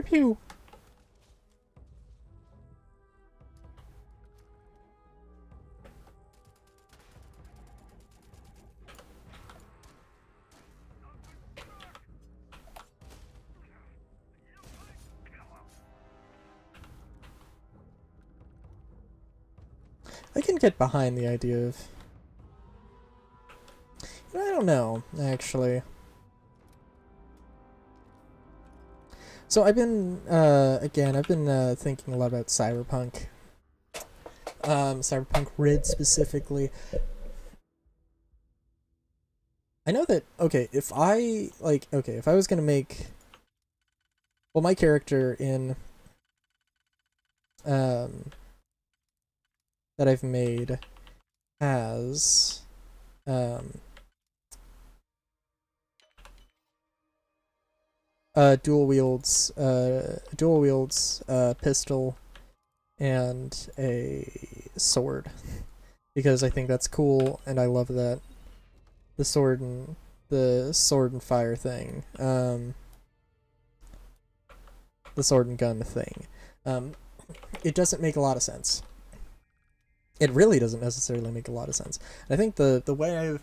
Pew! I can get behind the idea of... I don't know, actually. So I've been, again, I've been thinking a lot about Cyberpunk. Cyberpunk Rid specifically. I know that, okay, if I was gonna make... Well, my character in... that I've made has... dual wields pistol and a sword, because I think that's cool and I love that the sword and fire thing, the sword and gun thing. It doesn't make a lot of sense. It really doesn't necessarily make a lot of sense. I think the way I've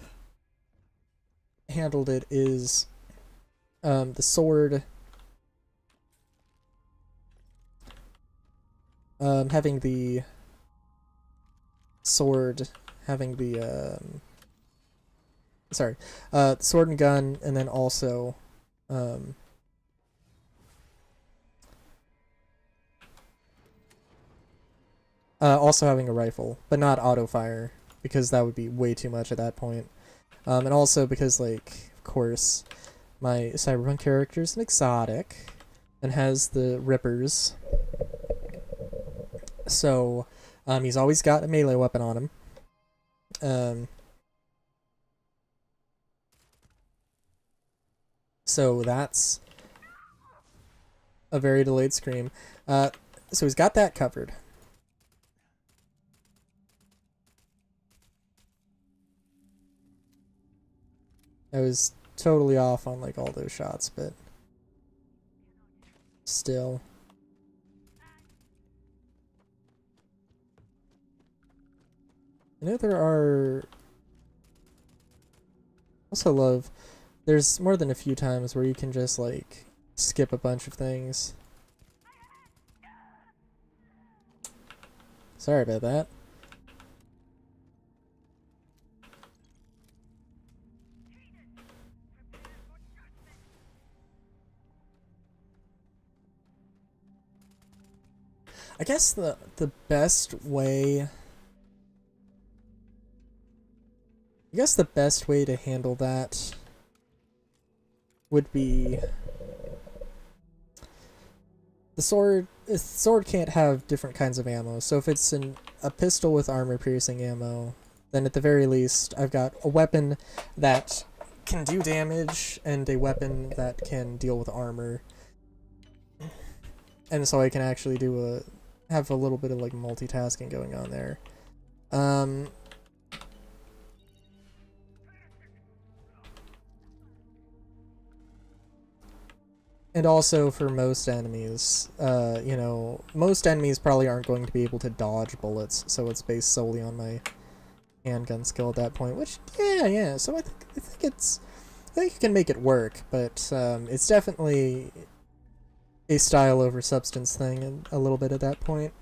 handled it is the sword having the sword having the sword and gun, and then also also having a rifle, but not auto fire, because that would be way too much at that point. And also because, like, of course, my Cyberpunk character is an exotic and has the rippers, so he's always got a melee weapon on him. So that's a very delayed scream. So he's got that covered. I was totally off on like all those shots, but still. I know there are... also love... there's more than a few times where you can just like skip a bunch of things. Sorry about that. I guess the best way... I guess the best way to handle that would be... the sword can't have different kinds of ammo, so if it's a pistol with armor-piercing ammo, then at the very least I've got a weapon that can do damage and a weapon that can deal with armor. And so I can actually have a little bit of like multitasking going on there. And also for most enemies, most enemies probably aren't going to be able to dodge bullets, so it's based solely on my handgun skill at that point, which, yeah, so I think you can make it work, but it's definitely a style over substance thing a little bit at that point.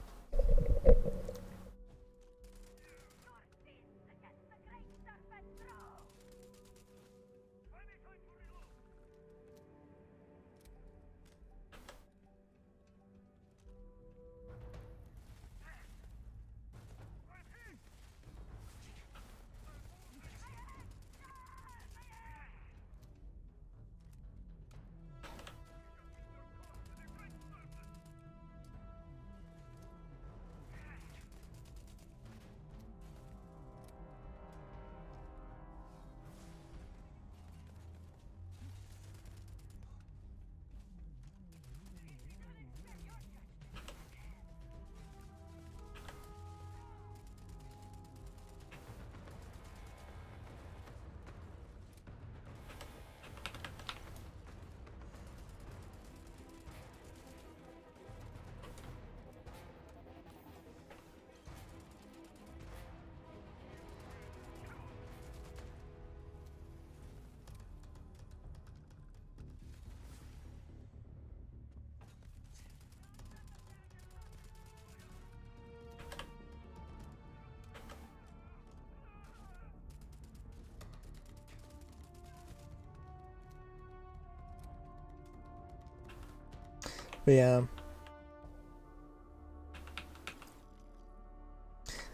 But yeah.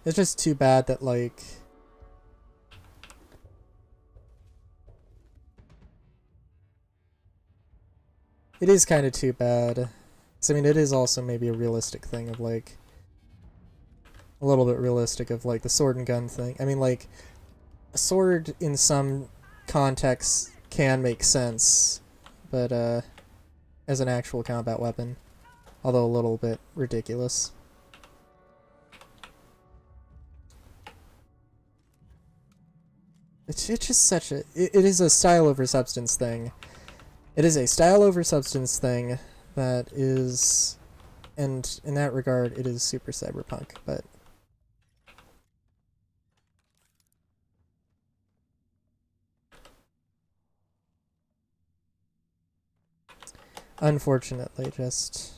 It's just too bad that, like... it is kind of too bad. 'Cause, I mean, it is also maybe a realistic thing of, like... a little bit realistic of, like, the sword and gun thing. I mean, like, a sword in some contexts can make sense, but, as an actual combat weapon, although a little bit ridiculous. It's just such a... It is a style over substance thing. It is a style over substance thing that is... And in that regard, it is super cyberpunk, but... Unfortunately, just...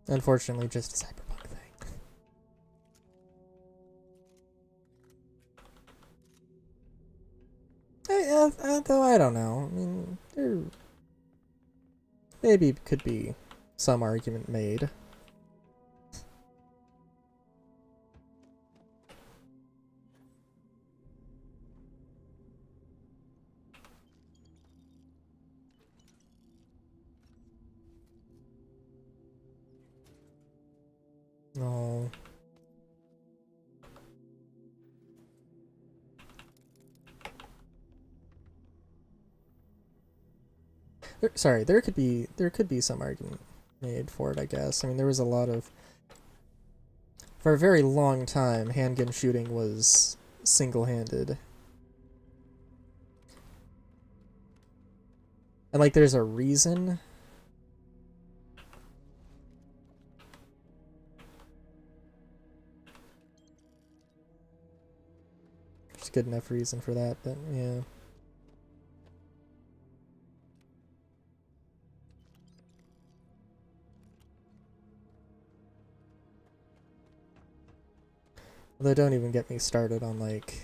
Unfortunately, just a cyberpunk thing. Though I don't know. I mean, there maybe could be some argument made. No. Sorry, there could be some argument made for it, I guess. I mean, there was a lot of... For a very long time, handgun shooting was single-handed. And, like, there's a reason. There's a good enough reason for that, but yeah. Although don't even get me started on, like...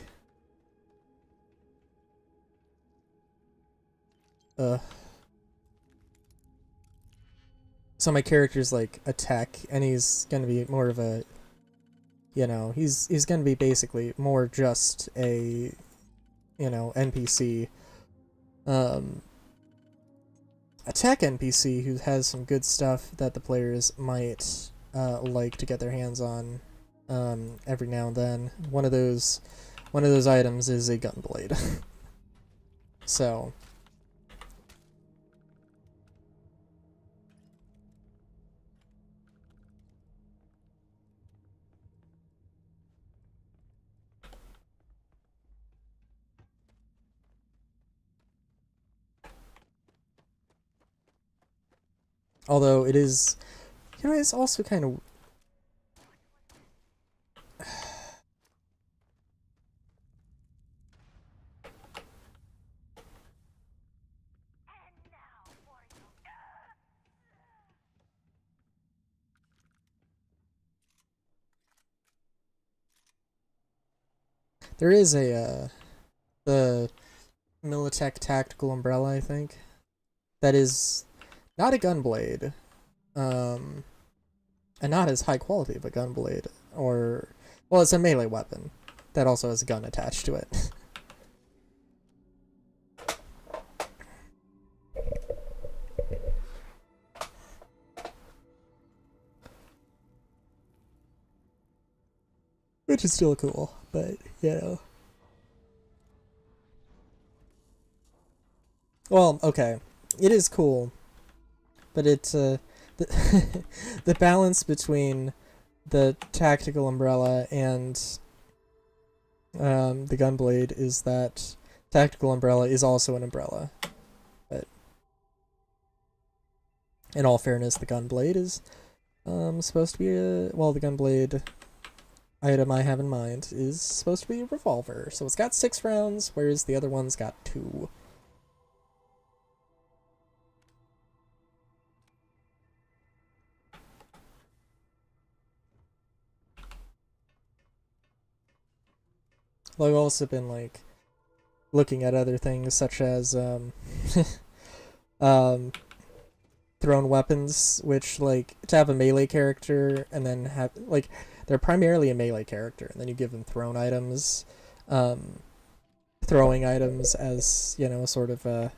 So my character's, like, a tech, and he's gonna be more of a... You know, he's gonna be basically more just a... You know, NPC. A tech NPC who has some good stuff that the players might like to get their hands on every now and then. One of those items is a gunblade. So although it is, you know, it's also kind of... There is a, the Militech Tactical Umbrella, I think, that is not a gunblade, and not as high quality of a gunblade, or... Well, it's a melee weapon that also has a gun attached to it. Which is still cool, but, you know. Well, okay. It is cool, but it's, the, the balance between the tactical umbrella and the gunblade is that tactical umbrella is also an umbrella. But in all fairness, the gunblade is supposed to be a... Well, the gunblade item I have in mind is supposed to be a revolver. So it's got 6 rounds, whereas the other one's got 2. Well, I've also been, like, looking at other things such as thrown weapons, which, like, to have a melee character and then have, like, they're primarily a melee character, and then you give them thrown items, throwing items as, you know, sort of a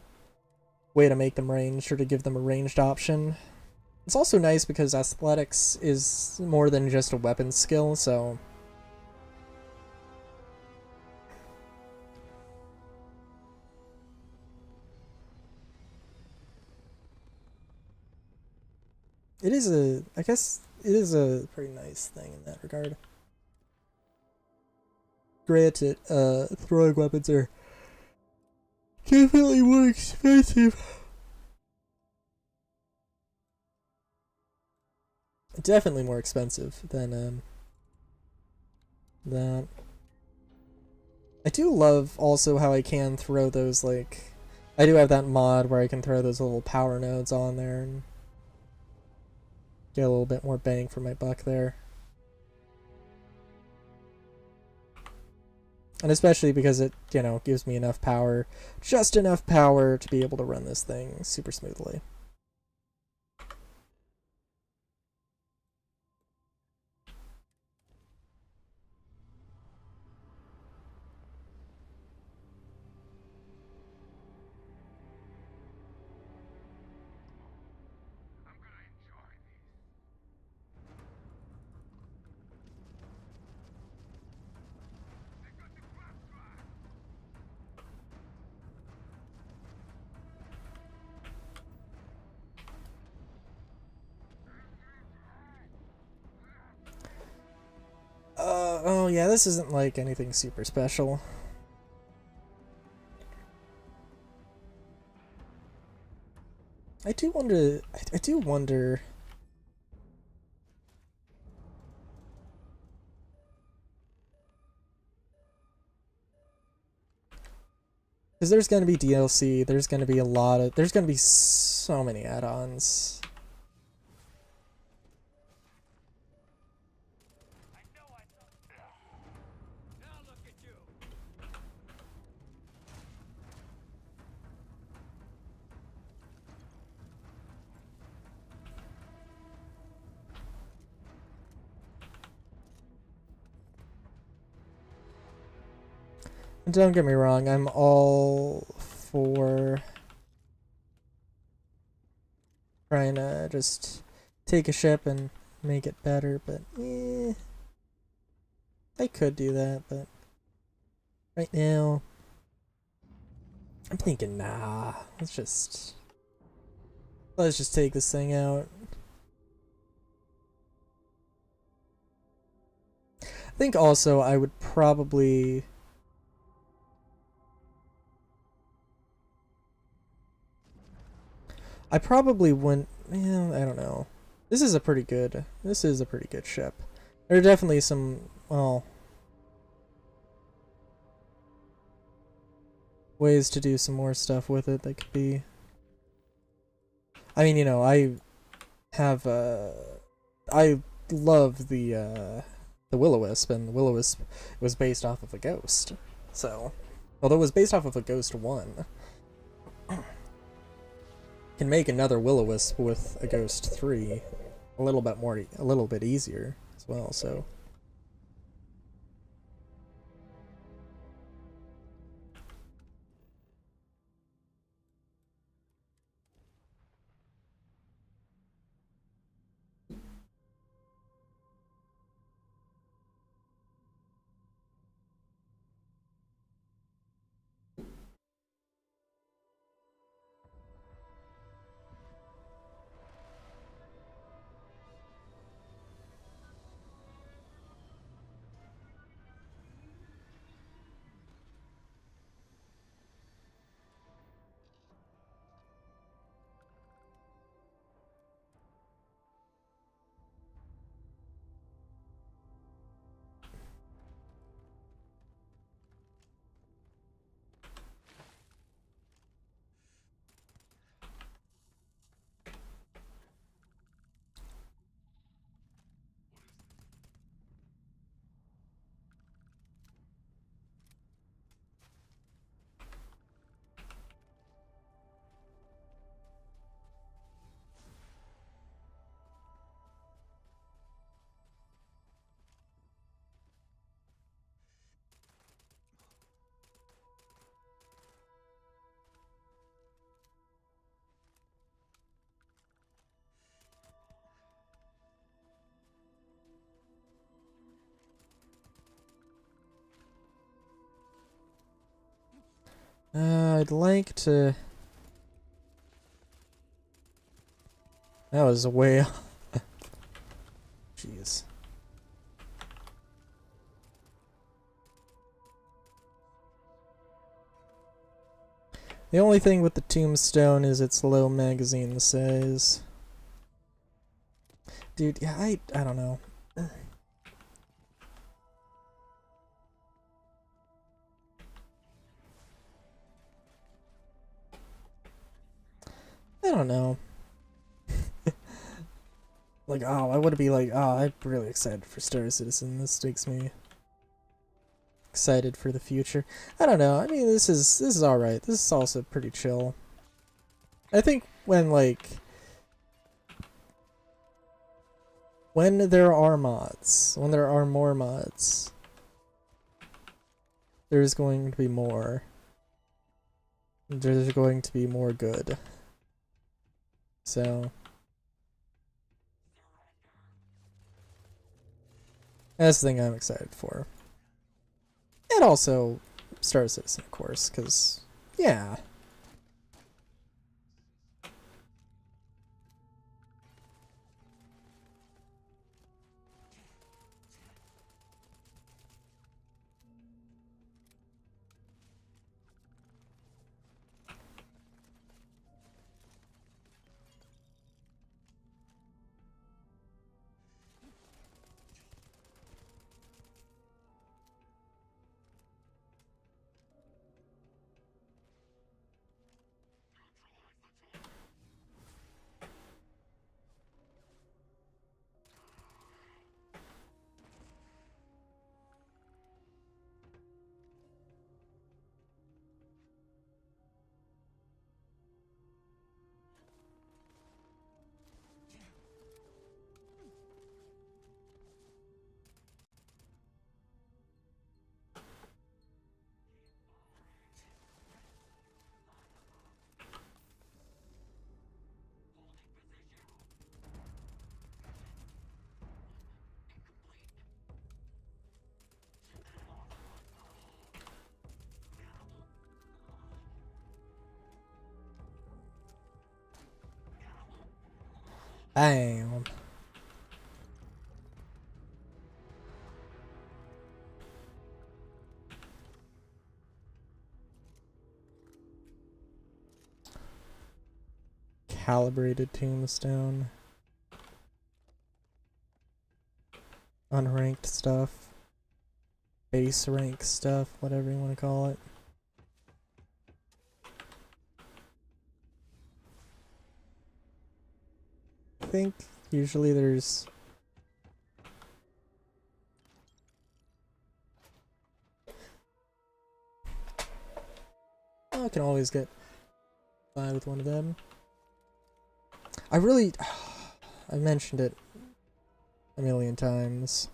way to make them ranged or to give them a ranged option. It's also nice because athletics is more than just a weapon skill, so it is a, I guess it is a pretty nice thing in that regard. Granted, throwing weapons are definitely more expensive. Definitely more expensive than that. I do love also how I can throw those, like, I do have that mod where I can throw those little power nodes on there and get a little bit more bang for my buck there. And especially because it, you know, gives me enough power, just enough power to be able to run this thing super smoothly. Oh yeah, this isn't like anything super special. I do wonder, I do wonder... Because there's going to be DLC, there's going to be a lot of, there's going to be so many add-ons. Don't get me wrong, I'm all for trying to just take a ship and make it better, but I could do that, but right now I'm thinking, nah, let's just take this thing out. I think also I would probably... I probably wouldn't... Yeah, I don't know. This is a pretty good ship. There are definitely some, well, ways to do some more stuff with it that could be... I mean, you know, I have, I love the Will-O-Wisp, and the Will-O-Wisp was based off of a Ghost. So, although it was based off of a Ghost 1, can make another Will-O-Wisp with a Ghost 3 a little bit easier as well, so... I'd like to... That was way off. The only thing with the tombstone is its low magazine size. Dude, yeah, I don't know. I don't know. Like, oh, I would be like, oh, I'm really excited for Star Citizen. This makes me excited for the future. I don't know. I mean, this is all right. This is also pretty chill. I think when there are mods, when there are more mods, there's going to be more. There's going to be more good. So that's the thing I'm excited for. And also Star Citizen, of course, because, yeah. Bam. Calibrated tombstone. Unranked stuff. Base rank stuff, whatever you want to call it. I think usually there's I can always get by with one of them. I really I mentioned it a million times.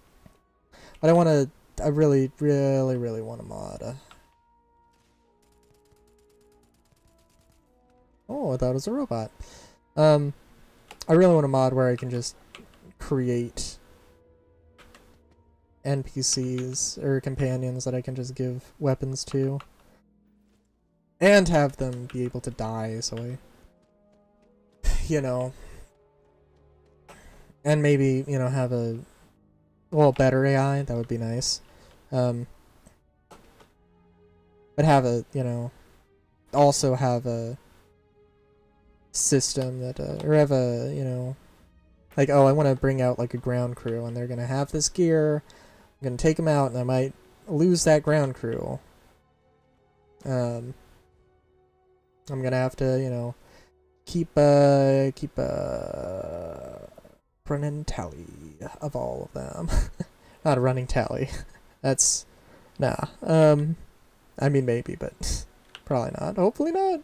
But I really want a mod. Oh, I thought it was a robot. I really want a mod where I can just create NPCs or companions that I can just give weapons to. And have them be able to die, so I... You know... And maybe, you know, have a... Well, better AI, that would be nice. But have a, you know... Also have a... system that, or have a, you know... Like, oh, I want to bring out, like, a ground crew, and they're gonna have this gear... I'm gonna take them out, and I might lose that ground crew. I'm gonna have to, you know, keep a running tally of all of them. Not a running tally. That's nah. I mean maybe, but probably not. Hopefully not.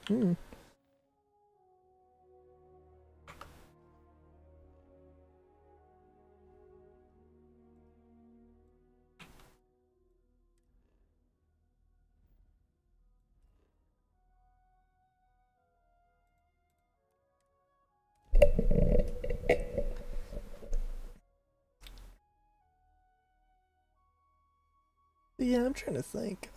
Yeah, I'm trying to think.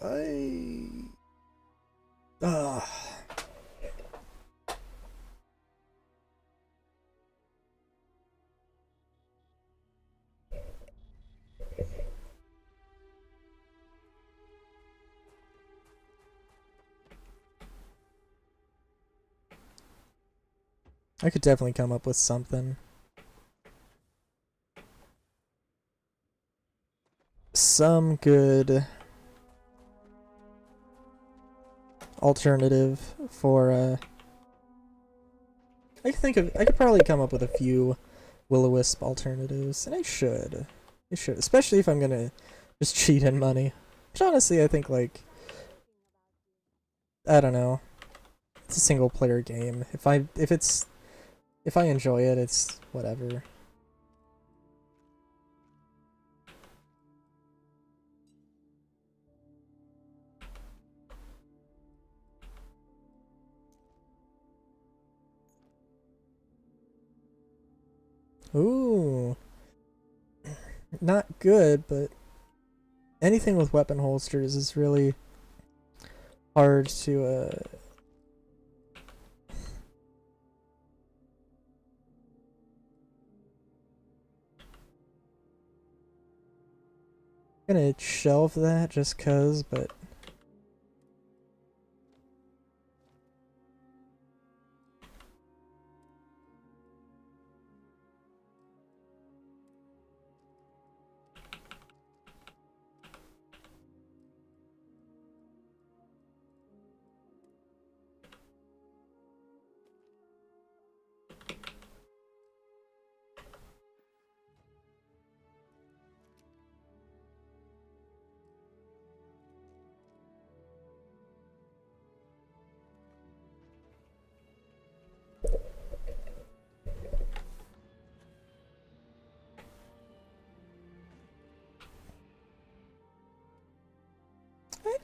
I could definitely come up with something. Some good alternative for I could probably come up with a few will-o-wisp alternatives, and I should. I should, especially if I'm gonna just cheat in money. Which honestly I think, like, I don't know. It's a single player game. If I enjoy it, it's whatever. Ooh. Not good, but anything with weapon holsters is really hard to gonna shelve that just cuz, but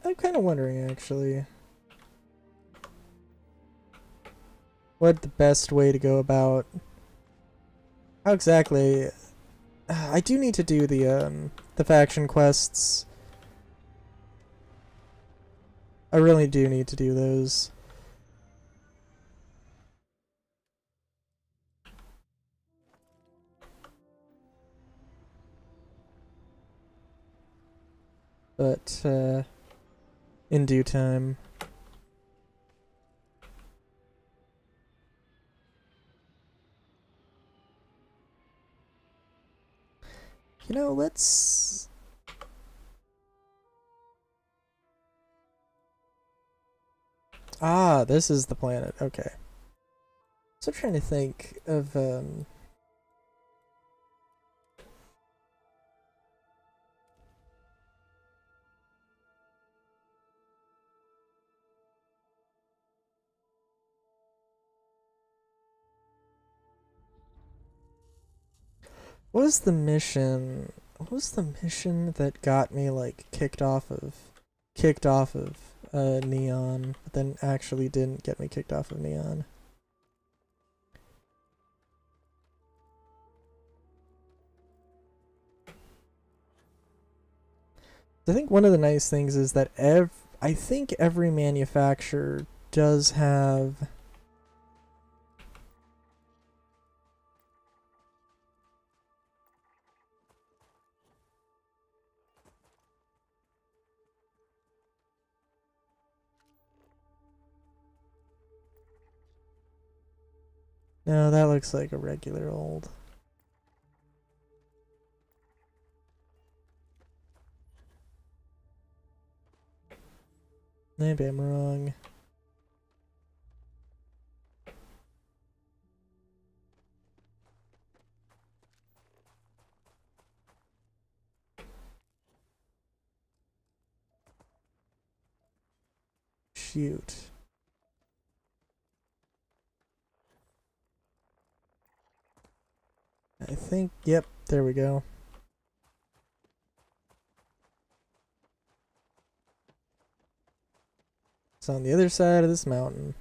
I'm kind of wondering actually what the best way to go about how exactly I do need to do the faction quests. I really do need to do those. But in due time. You know, let's Ah, this is the planet. Okay. So I'm trying to think of what was the mission? What was the mission that got me like kicked off of Neon, but then actually didn't get me kicked off of Neon? I think one of the nice things is that I think every manufacturer does have No, that looks like a regular old. Maybe I'm wrong. Shoot. I think, yep, there we go. It's on the other side of this mountain.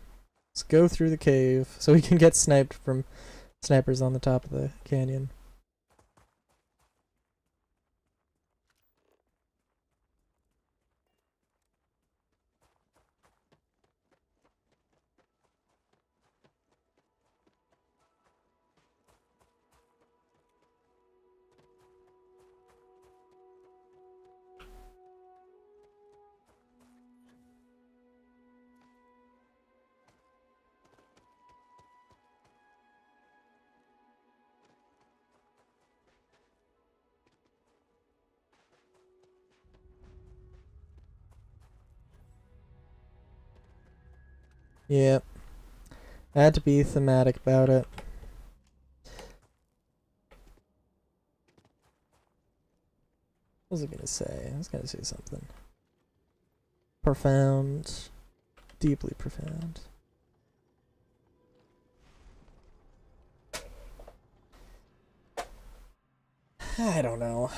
Let's go through the cave so we can get sniped from snipers on the top of the canyon. Yep. I had to be thematic about it. What was I gonna say? I was gonna say something. Profound. Deeply profound. I don't know.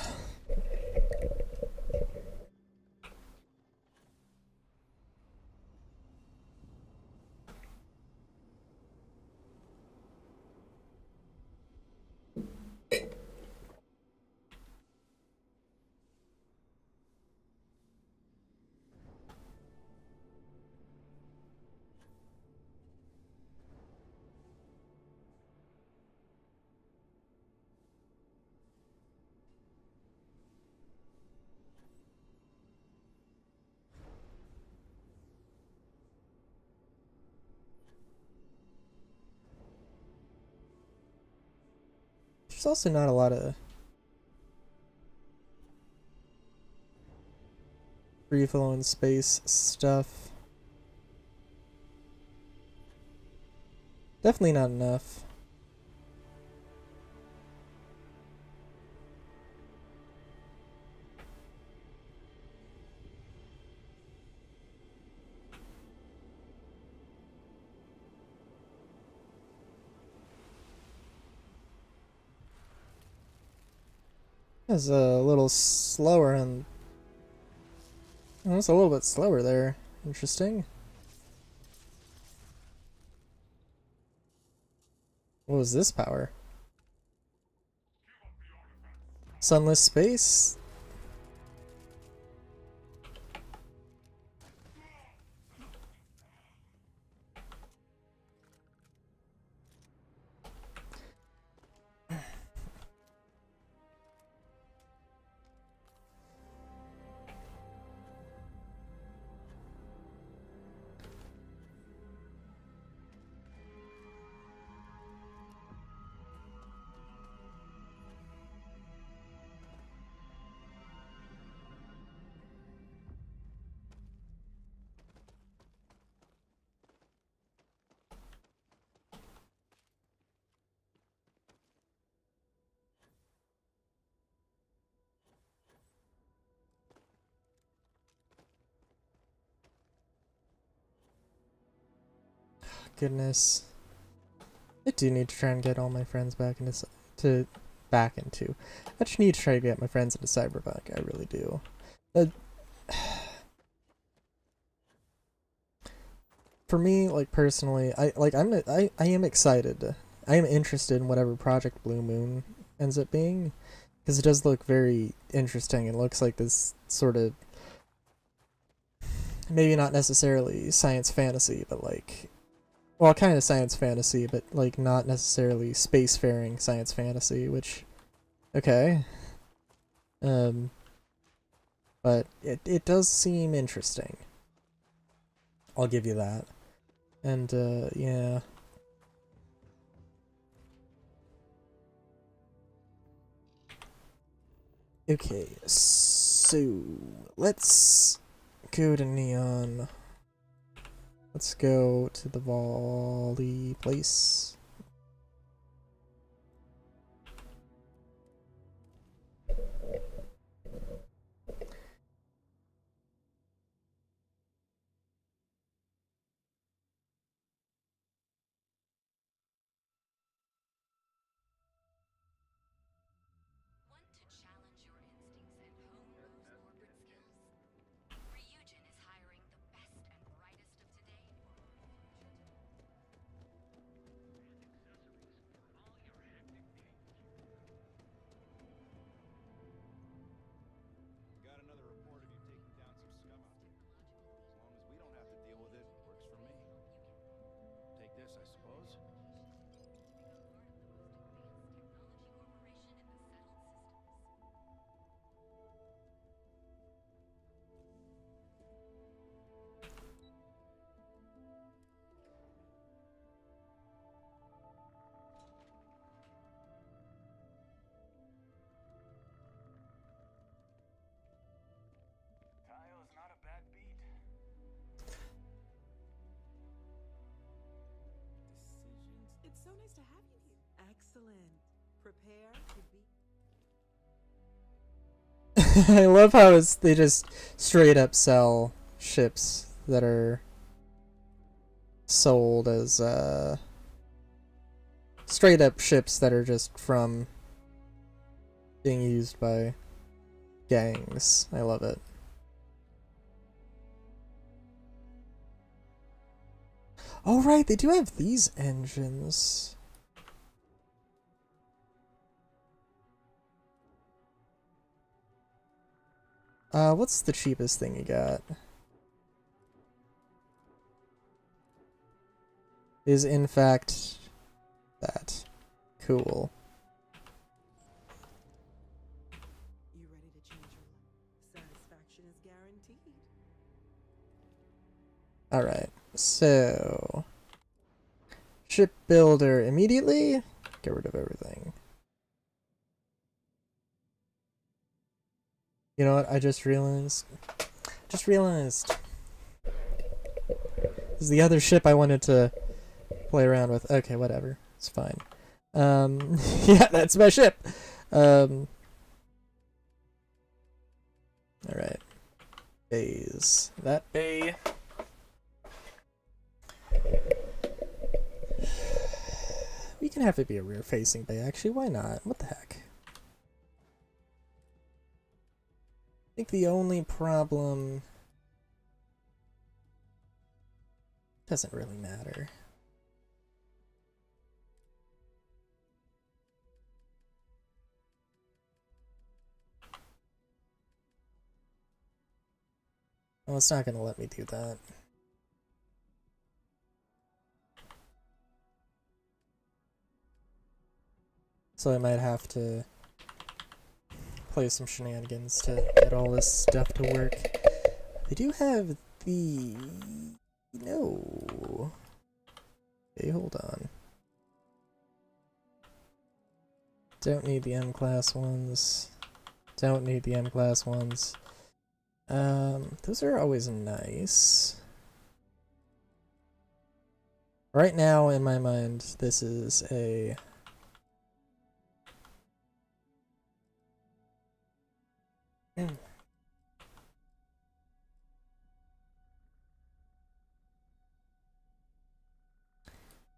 There's also not a lot of free flowing space stuff. Definitely not enough. It's a little slower and it's a little bit slower there. Interesting. What was this power? Sunless space? Goodness. I do need to try and get all my friends back into to back into. I just need to try to get my friends into Cyberpunk. I really do. Uh, for me, like personally, I am excited. I am interested in whatever Project Blue Moon ends up being, because it does look very interesting. It looks like this sort of maybe not necessarily science fantasy, but like well, kind of science fantasy, but like not necessarily spacefaring science fantasy. Which okay, um, but it does seem interesting. I'll give you that. And yeah. Okay, so let's go to Neon. Let's go to the volley place. Want to challenge your instincts and hone those corporate skills? Ryujin is hiring the best and brightest of today or future tomorrow. to have you here. Excellent. Prepare to be. I love how they just straight up sell ships that are sold as straight up ships that are just from being used by gangs. I love it. Oh right, they do have these engines. What's the cheapest thing you got? Is in fact that. Cool. You ready to change your life? Satisfaction is guaranteed. Alright, so shipbuilder immediately. Get rid of everything. You know what? I just realized. This is the other ship I wanted to play around with. Okay, whatever. It's fine. Yeah, that's my ship. Alright. Bays. That bay. We can have it be a rear facing bay, actually. Why not? What the heck? I think the only problem doesn't really matter. Well, it's not going to let me do that. So I might have to play some shenanigans to get all this stuff to work. They do have the... No. Okay, hold on. Don't need the M-class ones. Don't need the M-class ones. Those are always nice. Right now, in my mind, this is a...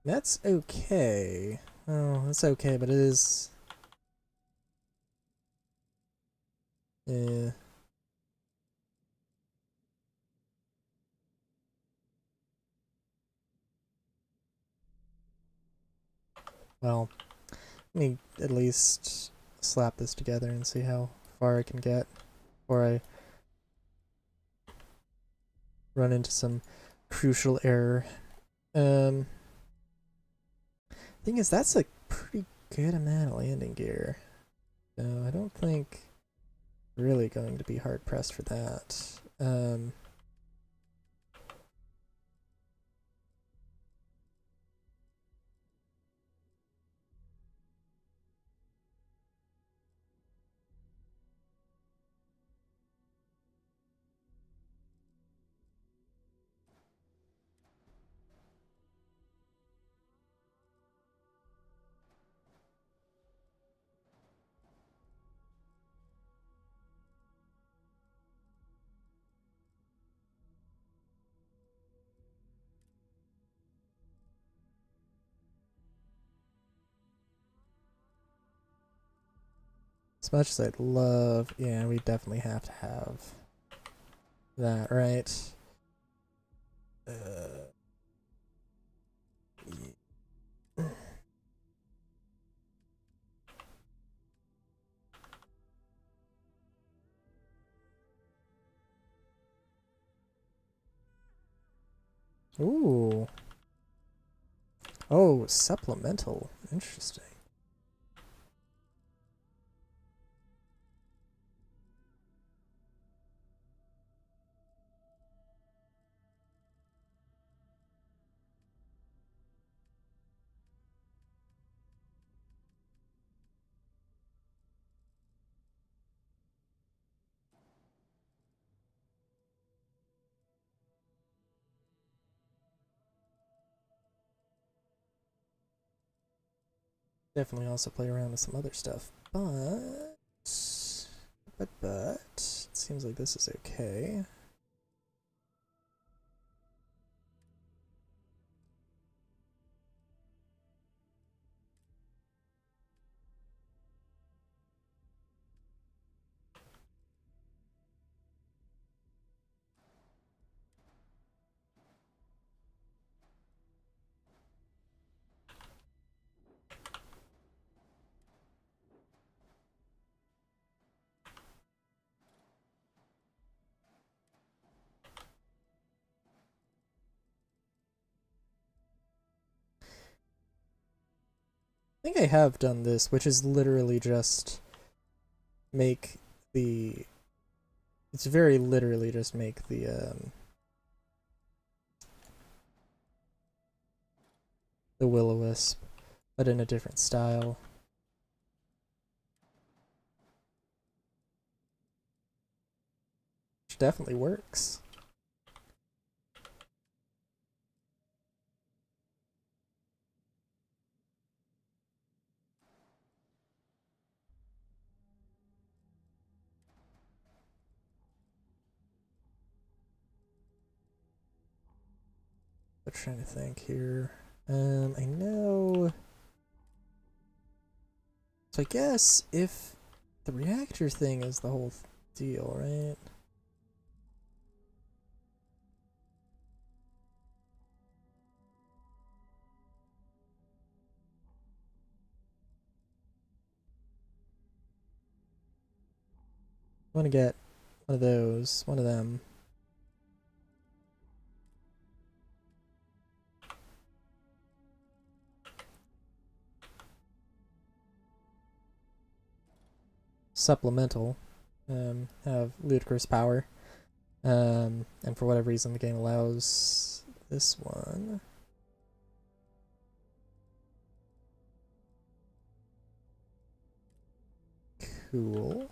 That's okay. Oh, that's okay, but it is... Yeah. Well, let me at least slap this together and see how far I can get before I run into some crucial error. Thing is, that's a pretty good amount of landing gear. So I don't think really going to be hard pressed for that. As much as I'd love, yeah, we definitely have to have that, right? Yeah. Ooh. Oh, supplemental. Interesting. Definitely also play around with some other stuff, but it seems like this is okay. I think I have done this, which is literally just make the. It's very literally just make the will-o-wisp, but in a different style. Which definitely works. I'm trying to think here. I know. So I guess if the reactor thing is the whole deal, right? I want to get one of those, one of them. Supplemental. Have ludicrous power. And for whatever reason, the game allows this one. Cool.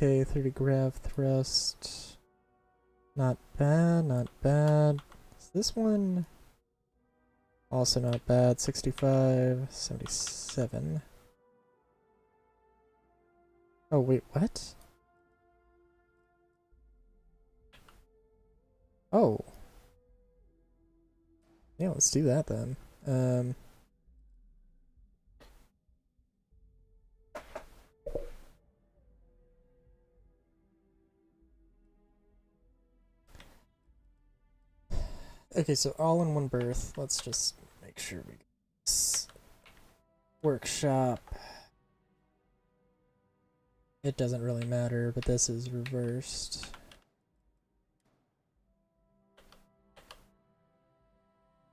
Okay, 30 grav thrust. Not bad, not bad. Is this one also not bad? 65, 77. Oh, wait, what? Oh. Yeah, let's do that then. Okay, so all in one berth. Let's just make sure we get this. Workshop. It doesn't really matter, but this is reversed.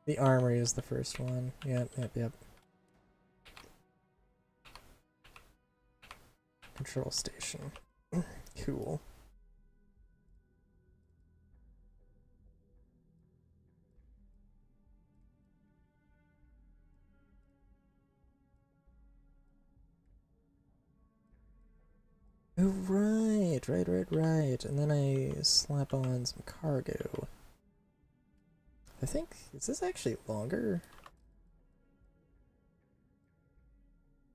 The armory is the first one. Yep, yep, yep. Control station. Cool. Oh, right. And then I slap on some cargo. I think, is this actually longer?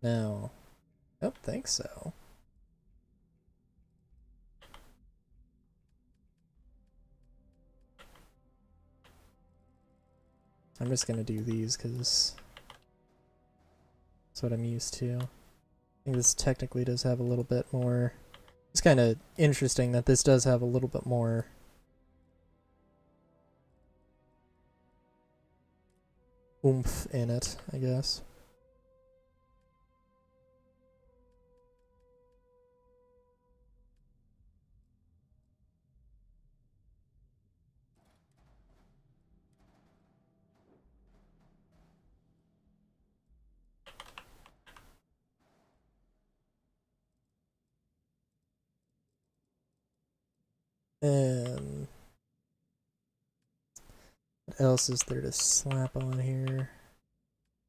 No. I don't think so. I'm just gonna do these because that's what I'm used to. I think this technically does have a little bit more. It's kind of interesting that this does have a little bit more oomph in it, I guess. And what else is there to slap on here?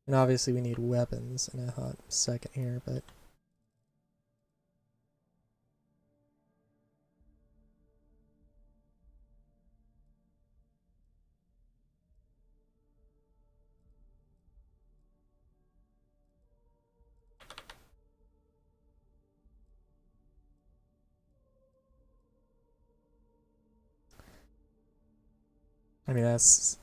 And obviously we need weapons in a hot second here, but... I mean, that's...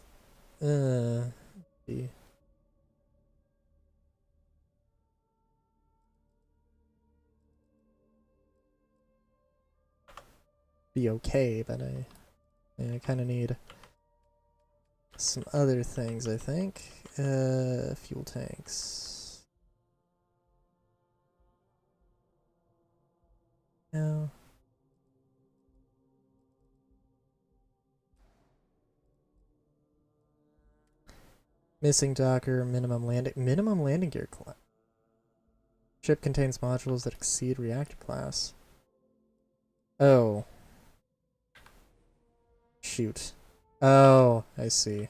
be okay, but I kind of need some other things, I think. Fuel tanks. No. Missing Docker, minimum landing gear class. Ship contains modules that exceed reactor class. Oh. Shoot. Oh, I see.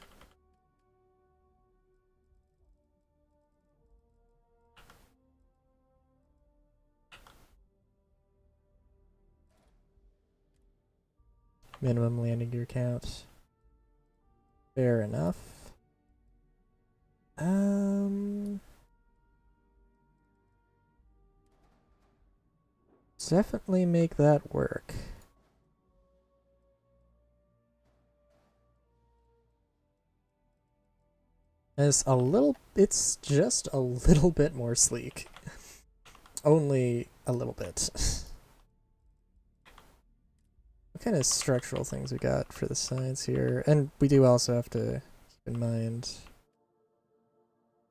Minimum landing gear count. Fair enough. Definitely make that work. It's just a little bit more sleek. Only a little bit. What kind of structural things we got for the sides here? And we do also have to keep in mind...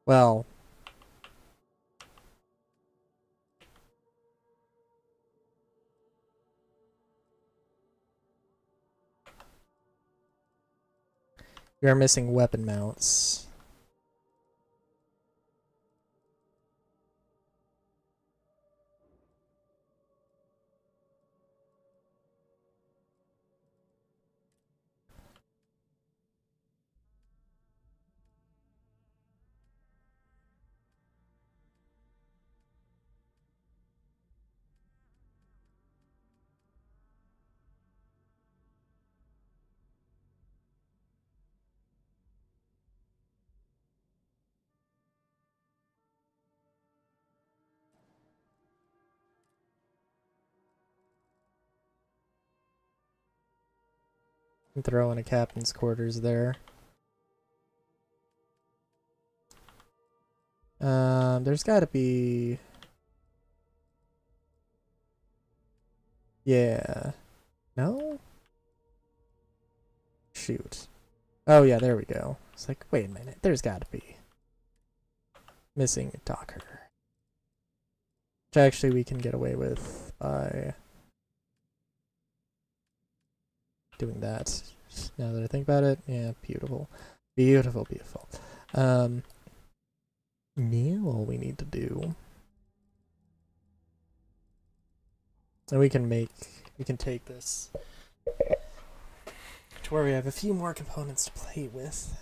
Well... We are missing weapon mounts. Throw in a captain's quarters there. There's gotta be... Yeah. No? Shoot. Oh yeah, there we go. It's like, wait a minute, there's gotta be. Missing Docker. Which actually we can get away with by doing that. Now that I think about it, yeah, beautiful. Beautiful, beautiful. Now all we need to do... And we can take this to where we have a few more components to play with.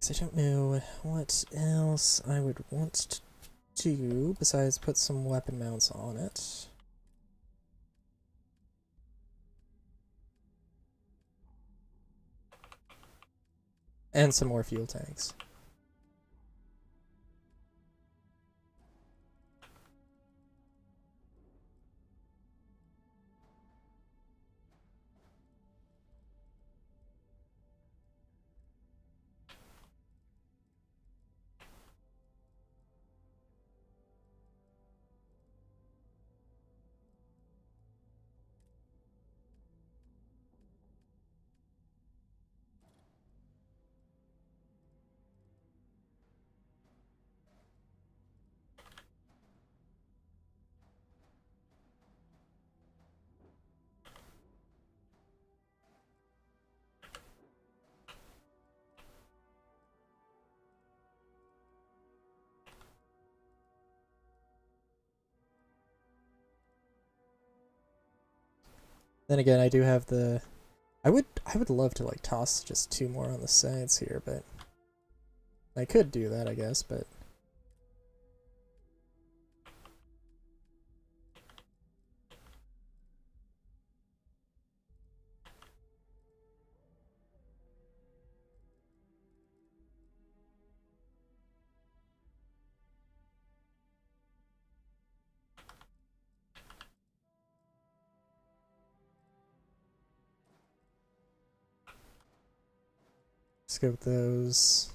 I don't know what else I would want to do besides put some weapon mounts on it. And some more fuel tanks. Then again, I do have the... I would love to like toss just 2 more on the sides here, but I could do that, I guess, but let's go with those.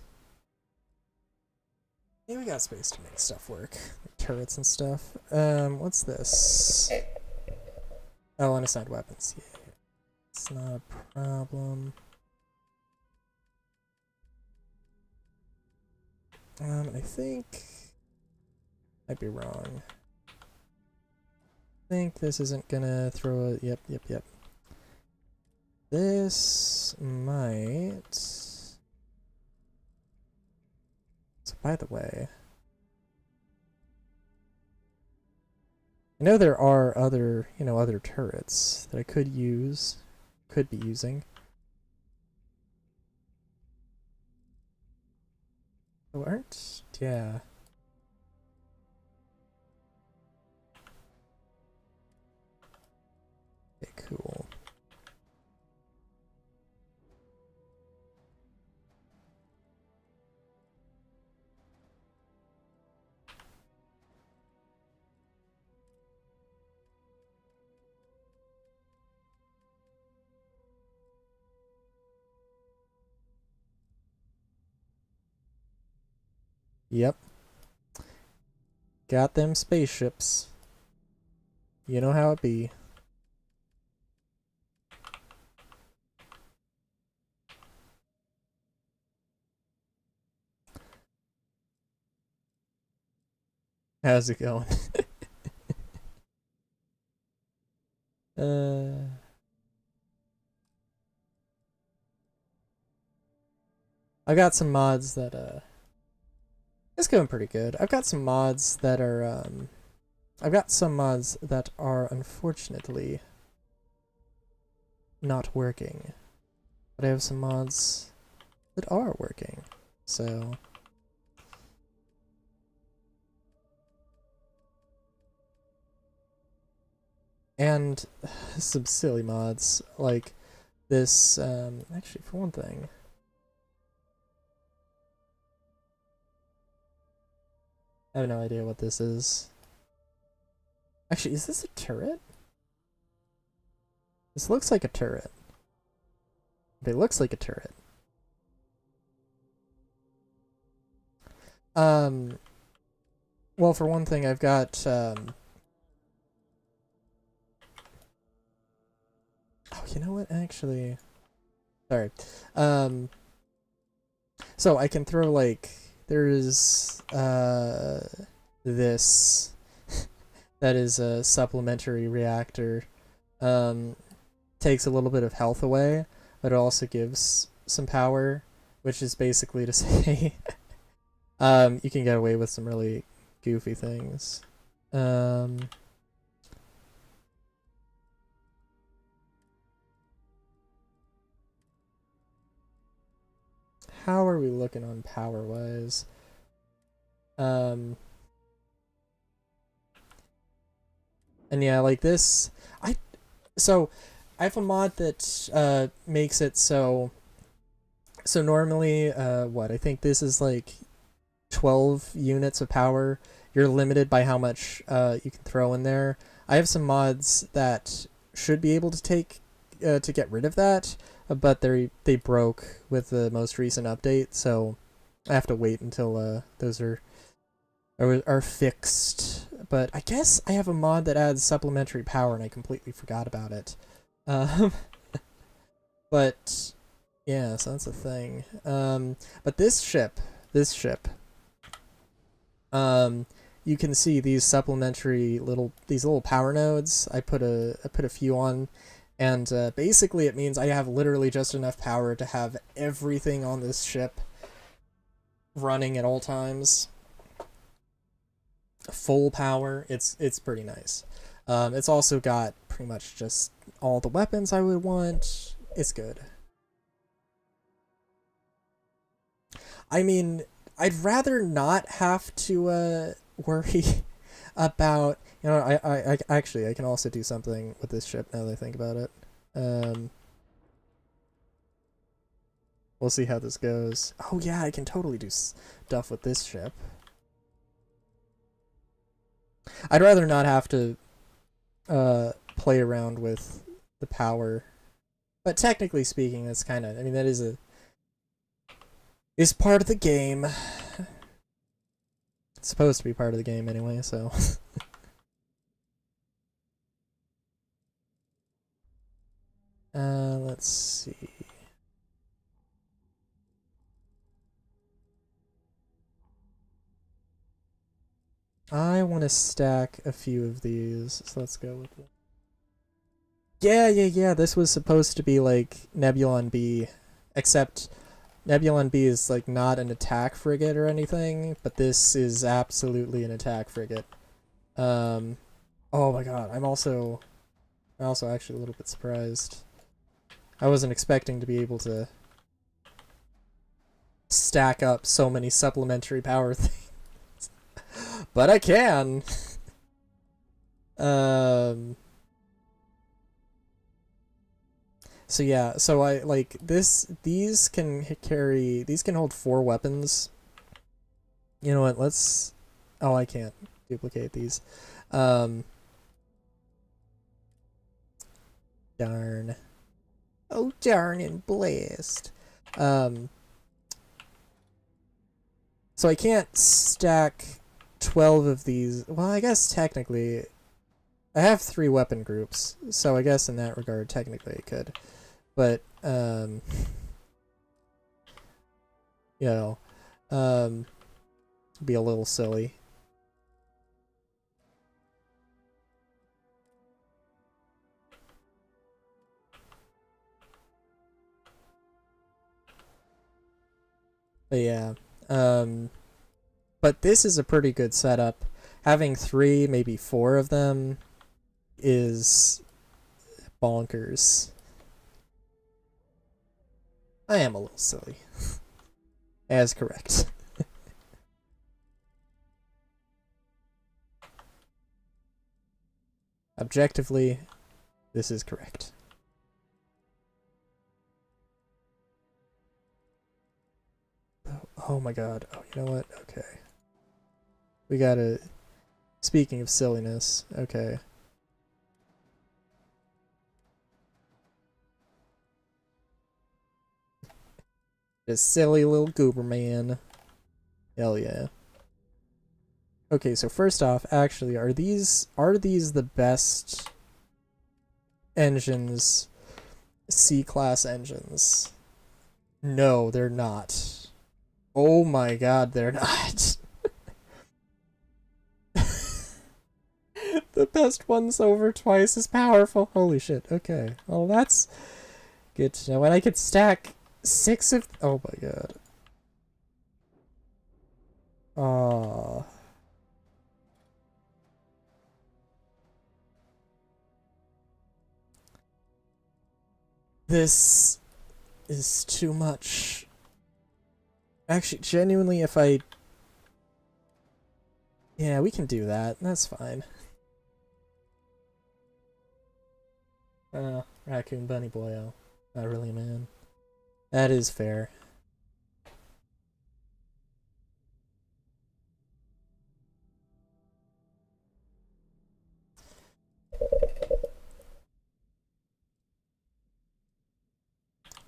Yeah, we got space to make stuff work. Like turrets and stuff. What's this? Oh, unassigned weapons. Yeah, it's not a problem. I think... I'd be wrong. I think this isn't gonna throw a... Yep. This might... So, by the way... I know there are other, other turrets that I could be using. Oh, aren't? Yeah. Okay, cool. Yep. Got them spaceships. You know how it be. How's it going? I got some mods that it's going pretty good. I've got some mods that are unfortunately not working. But I have some mods that are working. So and some silly mods like this actually for one thing. I have no idea what this is. Actually, is this a turret? This looks like a turret. It looks like a turret. Well, for one thing, I've got oh, you know what? Actually, sorry. So I can throw like there's this that is a supplementary reactor. Takes a little bit of health away, but it also gives some power, which is basically to say you can get away with some really goofy things. How are we looking on power-wise? And yeah, like this, so I have a mod that makes it so normally what I think this is like 12 units of power. You're limited by how much you can throw in there. I have some mods that should be able to take to get rid of that, but they broke with the most recent update, so I have to wait until those are fixed. But I guess I have a mod that adds supplementary power, and I completely forgot about it. But yeah, so that's a thing. But this ship, you can see these supplementary little power nodes. I put a few on, and basically it means I have literally just enough power to have everything on this ship running at all times. Full power. It's pretty nice. It's also got pretty much just all the weapons I would want. It's good. I mean, I'd rather not have to worry about, you know, I actually I can also do something with this ship now that I think about it. We'll see how this goes. Oh yeah, I can totally do stuff with this ship. I'd rather not have to play around with the power, but technically speaking, that's kind of, I mean, that is part of the game. It's supposed to be part of the game anyway, so. Let's see. I want to stack a few of these, so let's go with it. Yeah, this was supposed to be like Nebulon B, except Nebulon B is like not an attack frigate or anything, but this is absolutely an attack frigate. Oh my god, I'm also actually a little bit surprised. I wasn't expecting to be able to stack up so many supplementary power things. But I can. So yeah, so I like these can hold 4 weapons. You know what, let's, oh, I can't duplicate these. Darn. Oh darn and blast. So I can't stack 12 of these. Well, I guess technically I have 3 weapon groups, so I guess in that regard technically I could. But you know, be a little silly. But yeah, but this is a pretty good setup. Having 3, maybe 4 of them is bonkers. I am a little silly. As correct. Objectively, this is correct. Oh my god. Oh, you know what? Okay. We gotta... Speaking of silliness, okay. This silly little goober man. Hell yeah. Okay, so first off, actually, are these the best engines, C-class engines? No, they're not. Oh my god, they're not. The best one's over twice as powerful. Holy shit, okay. Well, that's good to know. And I could stack 6 of... Oh my god. Aww. This is too much. Actually, genuinely, if I... Yeah, we can do that. That's fine. Raccoon Bunny Boy, oh. Not really, man. That is fair.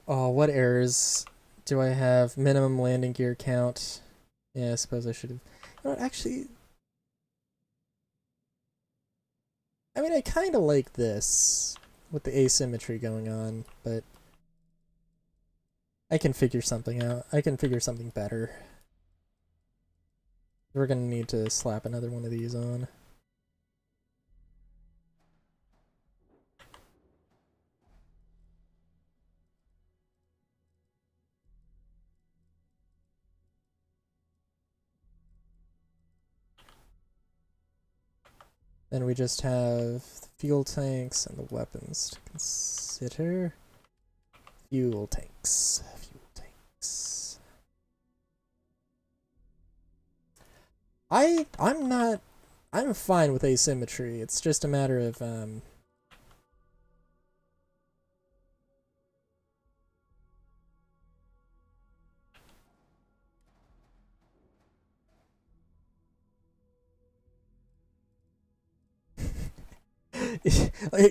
Oh, what errors do I have? Minimum landing gear count. Yeah, I suppose I should have... You know what, actually... I mean, I kind of like this, with the asymmetry going on, but... I can figure something out. I can figure something better. We're gonna need to slap another one of these on. Then we just have fuel tanks and the weapons to consider. Fuel tanks. Fuel tanks. I'm fine with asymmetry. It's just a matter of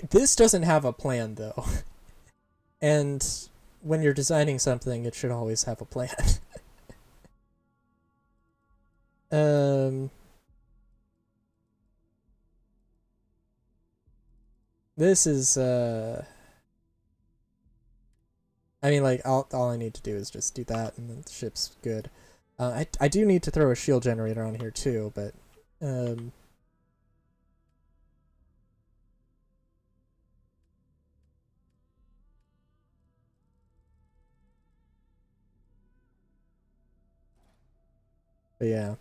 this doesn't have a plan though. And when you're designing something, it should always have a plan. This is I mean, like, all I need to do is just do that, and the ship's good. I do need to throw a shield generator on here too, but yeah.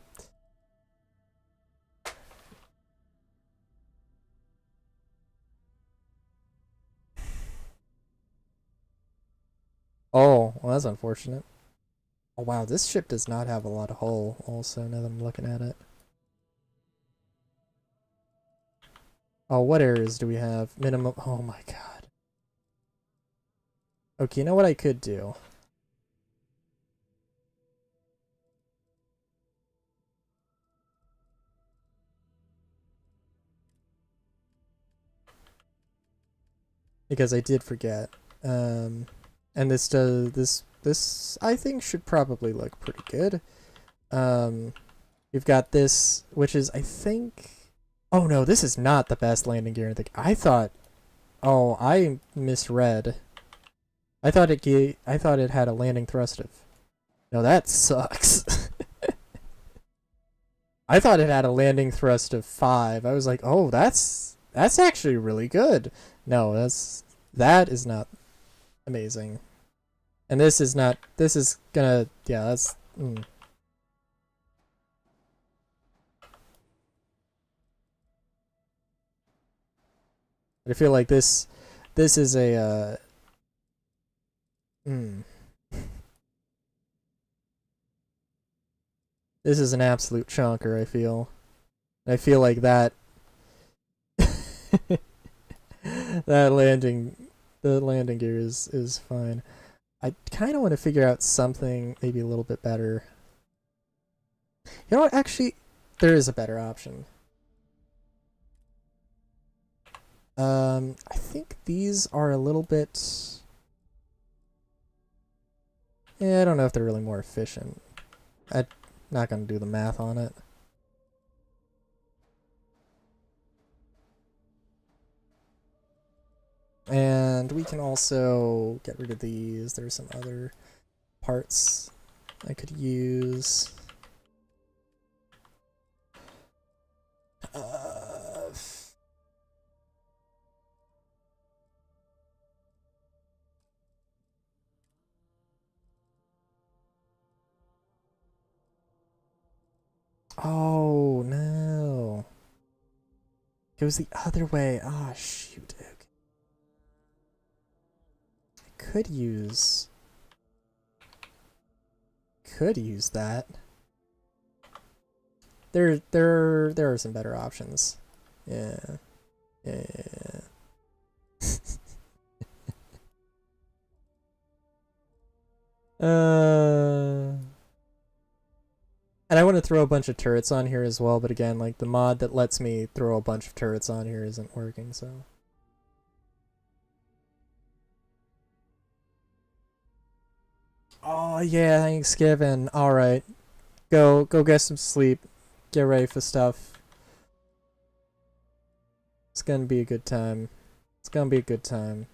Oh, well, that's unfortunate. Oh wow, this ship does not have a lot of hull. Also, now that I'm looking at it. Oh, what errors do we have? Minimum. Oh my god. Okay, you know what I could do? Because I did forget. And this does this I think should probably look pretty good. We've got this, which is I think. Oh no, this is not the best landing gear. I thought. Oh, I misread. I thought it had a landing thrust of. No, that sucks. I thought it had a landing thrust of 5. I was like, oh, that's actually really good. No, that is not amazing. And this is not. This is gonna. Yeah, that's. But I feel like this is a. This is an absolute chonker. I feel like that. The landing gear is fine. I kind of want to figure out something maybe a little bit better. You know what? Actually, there is a better option. I think these are a little bit. Yeah, I don't know if they're really more efficient. I'm not gonna do the math on it. And we can also get rid of these. There's some other parts I could use. Oh no. It was the other way. Ah, oh, shoot. Okay. I could use that. There are some better options. Yeah. Yeah. And I want to throw a bunch of turrets on here as well, but again, like the mod that lets me throw a bunch of turrets on here isn't working, so. Oh yeah, Thanksgiving. Alright. Go get some sleep. Get ready for stuff. It's gonna be a good time. It's gonna be a good time.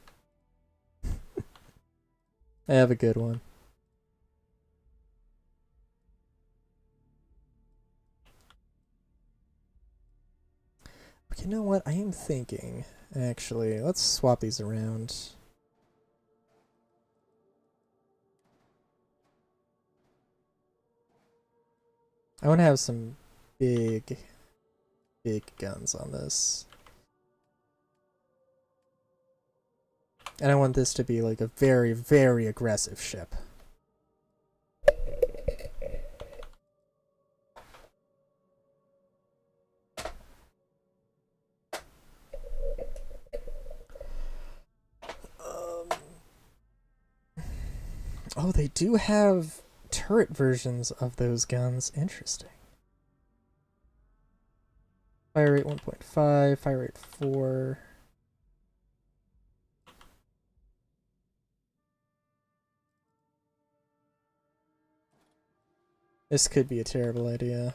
Have a good one. But you know what? I am thinking, actually, let's swap these around. I want to have some big guns on this. And I want this to be like a very, very aggressive ship. Oh, they do have turret versions of those guns. Interesting. Fire rate 1.5, fire rate 4. This could be a terrible idea. At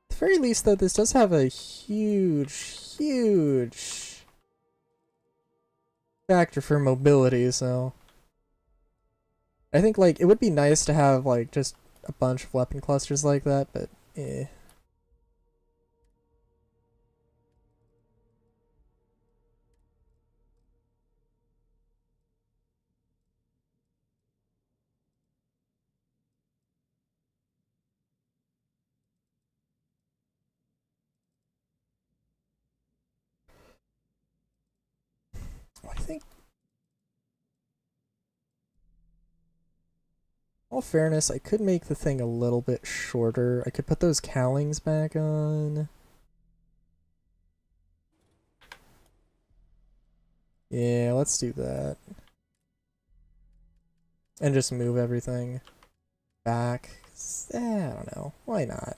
the very least, though, this does have a huge factor for mobility, so I think, like, it would be nice to have, like, just a bunch of weapon clusters like that, but eh. I think, in all fairness, I could make the thing a little bit shorter. I could put those cowlings back on. Yeah, let's do that. And just move everything back. I don't know. Why not?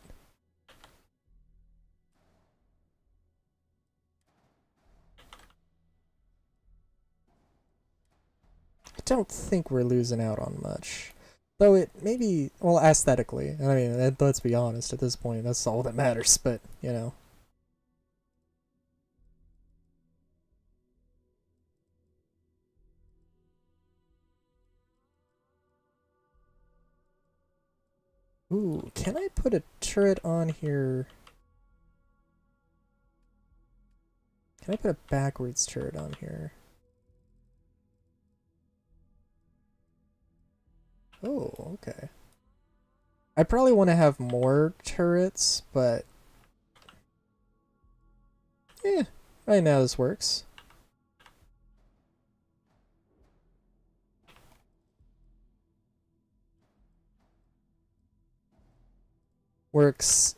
I don't think we're losing out on much. Though it maybe, well, aesthetically. I mean, let's be honest, at this point, that's all that matters, but, you know. Ooh, can I put a turret on here? Can I put a backwards turret on here? Oh, okay. I probably want to have more turrets, but yeah, right now this works. Works.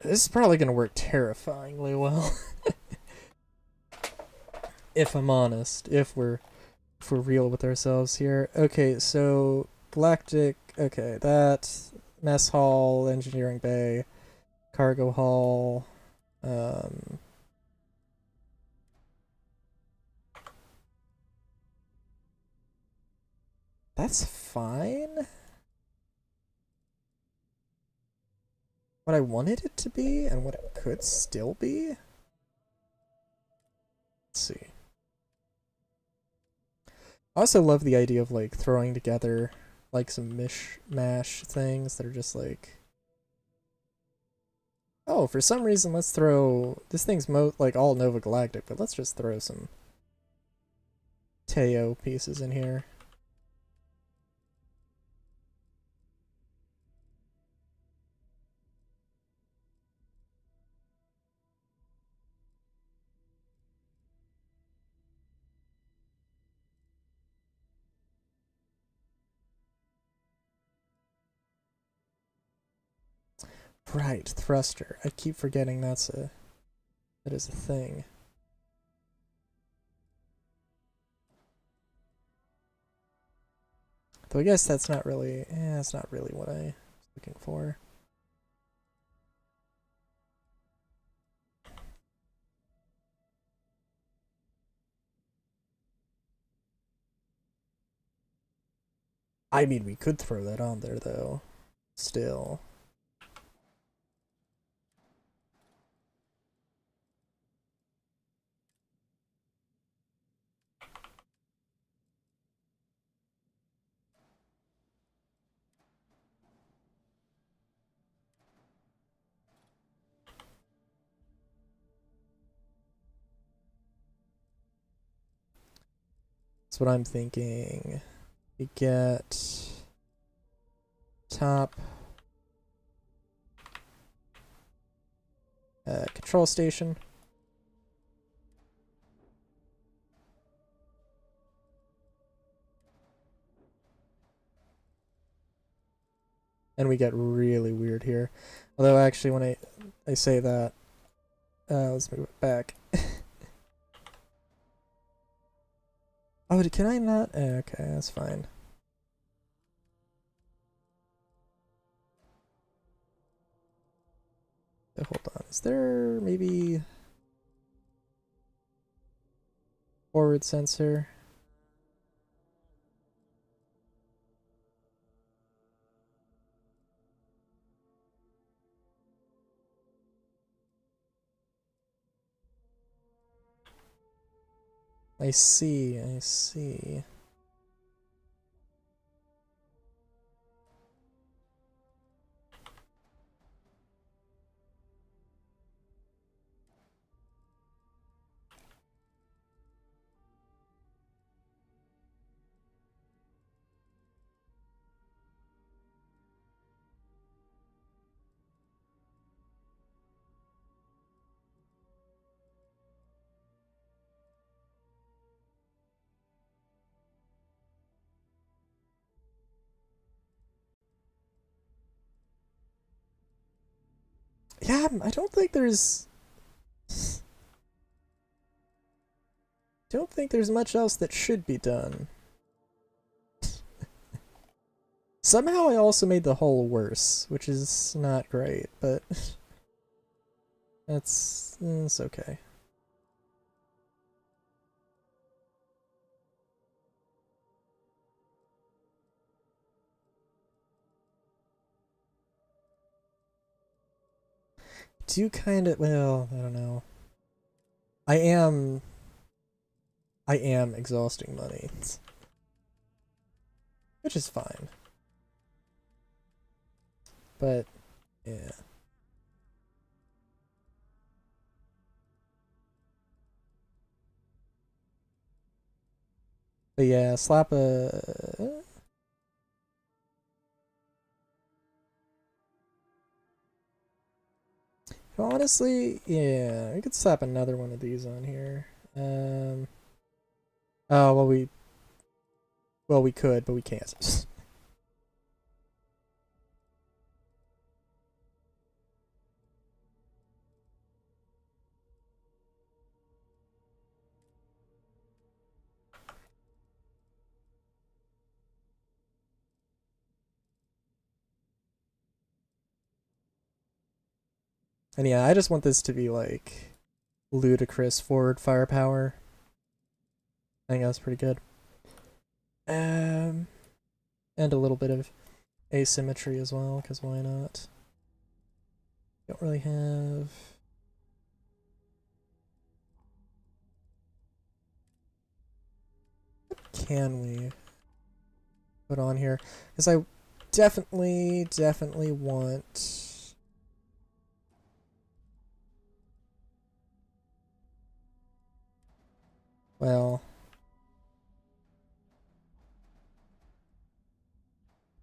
This is probably going to work terrifyingly well. If I'm honest, if we're real with ourselves here. Okay, so Galactic, okay, that mess hall, engineering bay, cargo hall, that's fine. What I wanted it to be and what it could still be. Let's see. I also love the idea of like throwing together like some mishmash things that are just like, oh, for some reason let's throw this thing's like all Nova Galactic, but let's just throw some Teo pieces in here. Right, thruster. I keep forgetting that is a thing. Though I guess that's not really, that's not really what I was looking for. I mean, we could throw that on there though. Still. That's what I'm thinking. We get top patrol station. And we get really weird here. Although actually when I say that, let's move it back. Oh, can I not? Okay, that's fine. Hold on. Is there maybe forward sensor? I see, I see. Yeah, I don't think there's much else that should be done. Somehow I also made the hull worse, which is not great, but it's okay. Do kind of, well, I don't know. I am exhausting money, which is fine. But yeah. But yeah, slap a. Honestly, yeah, we could slap another one of these on here. Oh well we could, but we can't. And yeah, I just want this to be like ludicrous forward firepower. I think that's pretty good. And a little bit of asymmetry as well, because why not? Don't really have. What can we put on here? Because I definitely want. Well,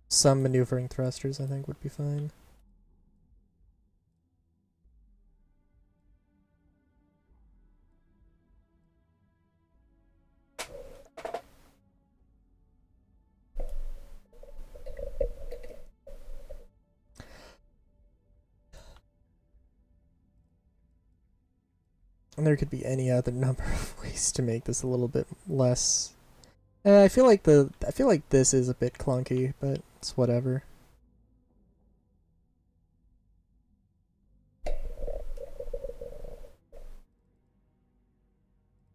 some maneuvering thrusters I think would be fine. And there could be any other number of ways to make this a little bit less. I feel like this is a bit clunky, but it's whatever.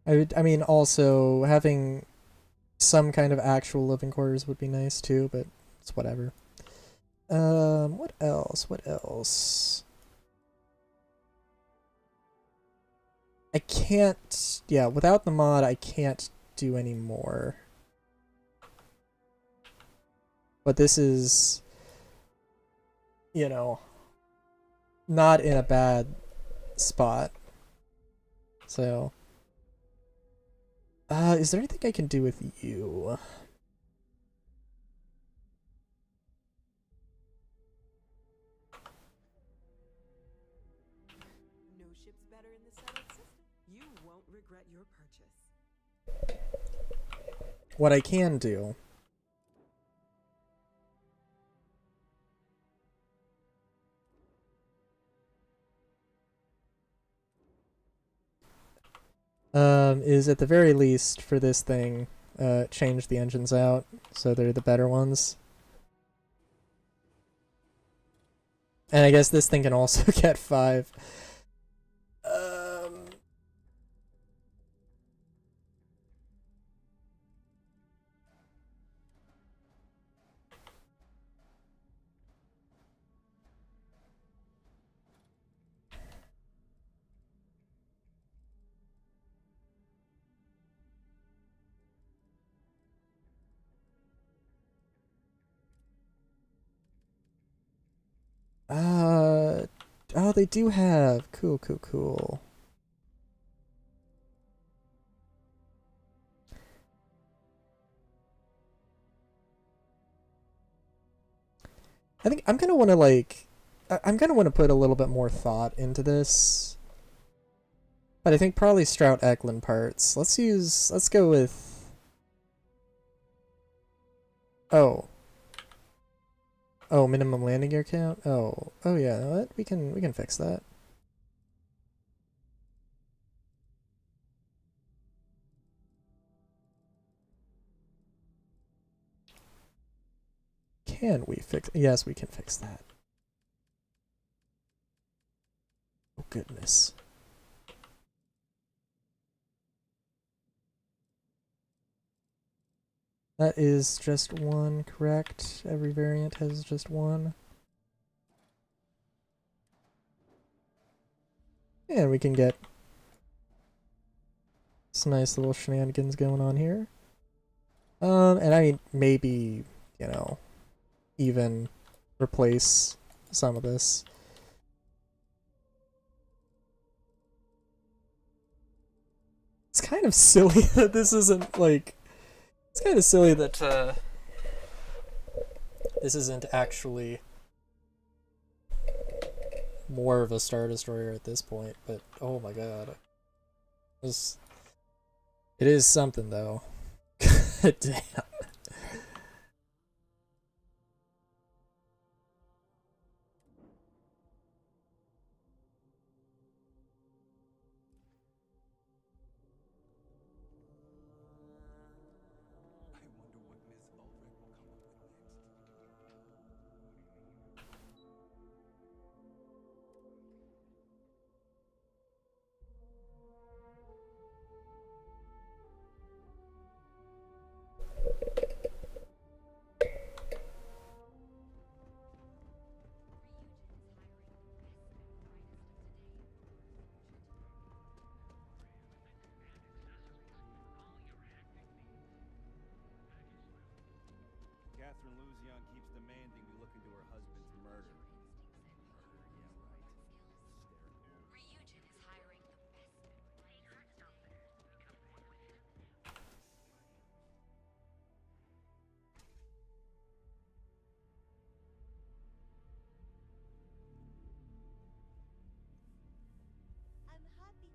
I mean, also having some kind of actual living quarters would be nice too, but it's whatever. What else? What else? I can't. Yeah, without the mod, I can't do any more. But this is, you know, not in a bad spot. So, is there anything I can do with you? No ships better in the settled system. You won't regret your purchase. What I can do is at the very least for this thing, change the engines out so they're the better ones. And I guess this thing can also get 5. Oh, they do have. Cool, cool, cool. I think I'm gonna want to like, I'm gonna want to put a little bit more thought into this. But I think probably Strout Eklund parts. Let's go with. Oh. Oh, minimum landing gear count? Oh. Oh yeah, what? We can fix that. Can we fix? Yes, we can fix that. Oh goodness. That is just one, correct? Every variant has just one. And we can get some nice little shenanigans going on here. And I mean, maybe, you know, even replace some of this. It's kind of silly that this isn't, like... It's kind of silly that, this isn't actually more of a Star Destroyer at this point, but oh my god. It is something, though. Damn. I wonder what Miss Ulrich will come up with next. Catherine Luzion keeps demanding we look into her husband's murder. Ryujin is hiring the best. I'm happy.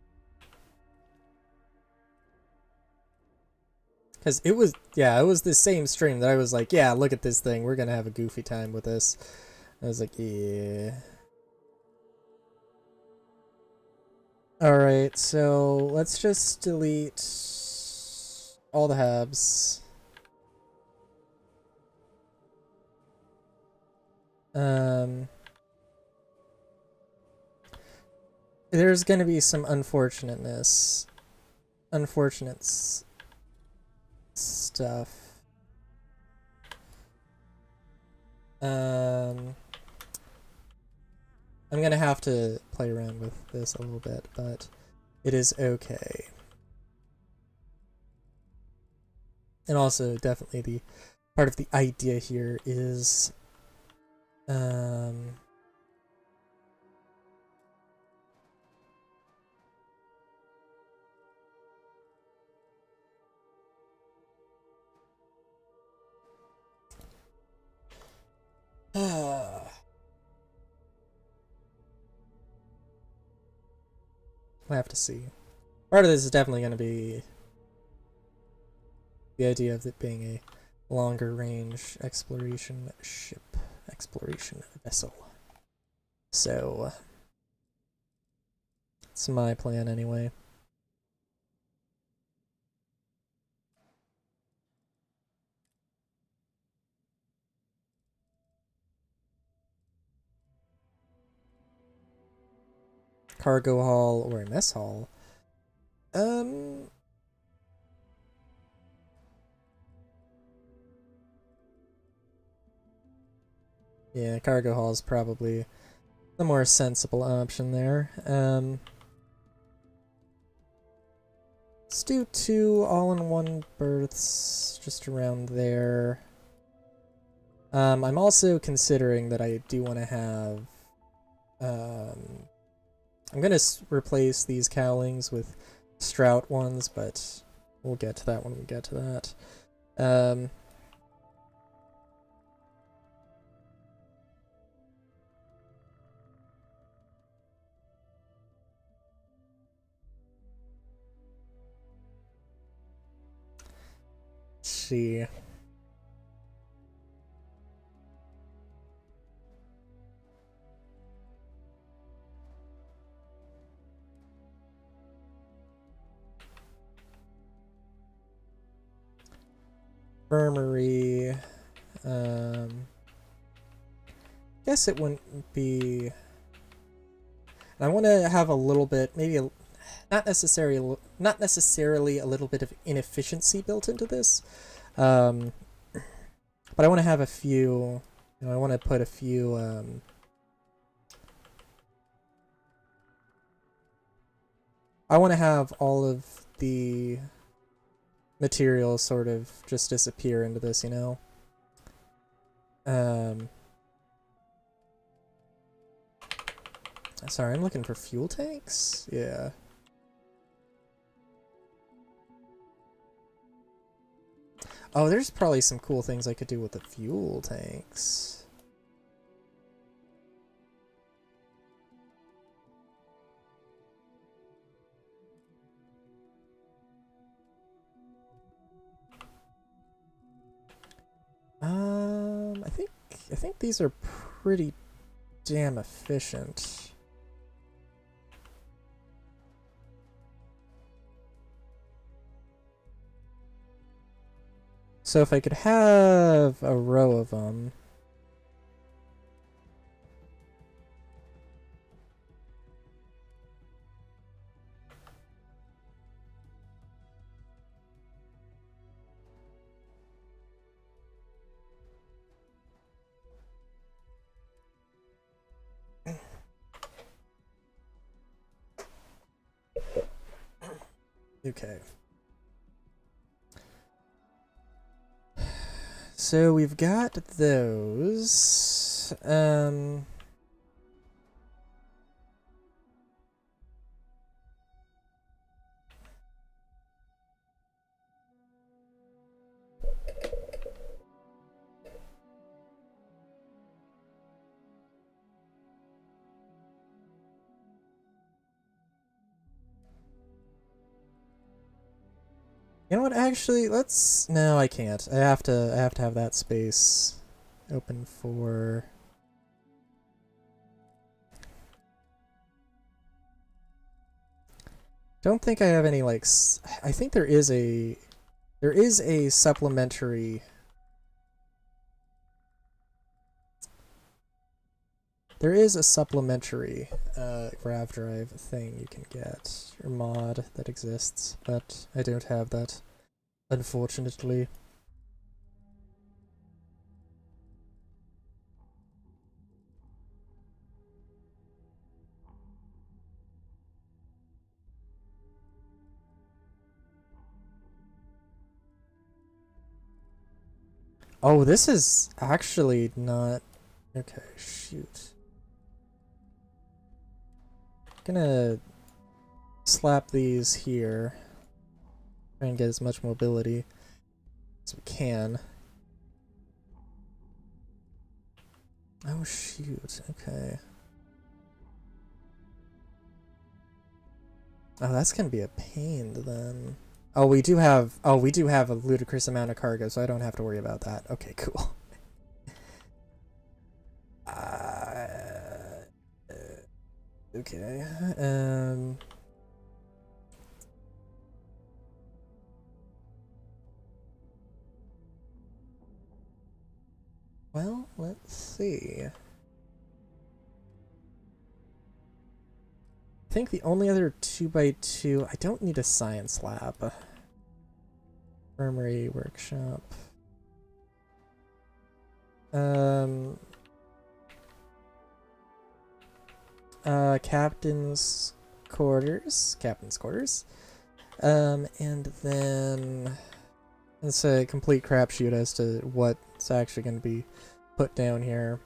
Because it was, yeah, it was the same stream that I was like, yeah, look at this thing. We're going to have a goofy time with this. I was like, yeah. Alright, so let's just delete all the habs. There's going to be some unfortunate stuff. I'm gonna have to play around with this a little bit, but it is okay. And also, definitely the part of the idea here is, We'll have to see. Part of this is definitely going to be the idea of it being a longer range exploration ship, exploration vessel. So, it's my plan anyway. Cargo hall or a mess hall. Yeah, cargo hall is probably the more sensible option there. Let's do 2 all-in-one berths just around there. I'm also considering that I do want to have... I'm going to replace these cowlings with Strout ones, but we'll get to that when we get to that. Let's see. Infirmary. Guess it wouldn't be... I want to have a little bit, maybe not necessarily a little bit of inefficiency built into this, but I want to have a few. I want to put a few. I want to have all of the materials sort of just disappear into this, you know. Sorry, I'm looking for fuel tanks? Yeah. Oh, there's probably some cool things I could do with the fuel tanks. I think these are pretty damn efficient. So if I could have a row of them. Okay. So we've got those. You know what? Actually, let's. No, I can't. I have to have that space open for. Don't think I have any like. I think there is a supplementary. There is a supplementary grav drive thing you can get, or mod that exists, but I don't have that, unfortunately. Oh, this is actually not... Okay, shoot. Gonna slap these here. Try and get as much mobility as we can. Oh shoot, okay. Oh, that's gonna be a pain then. Oh, we do have a ludicrous amount of cargo, so I don't have to worry about that. Okay, cool. Okay. Well, let's see. I think the only other 2x2, I don't need a science lab. Armory workshop. Captain's quarters. And then it's a complete crapshoot as to what's actually going to be put down here.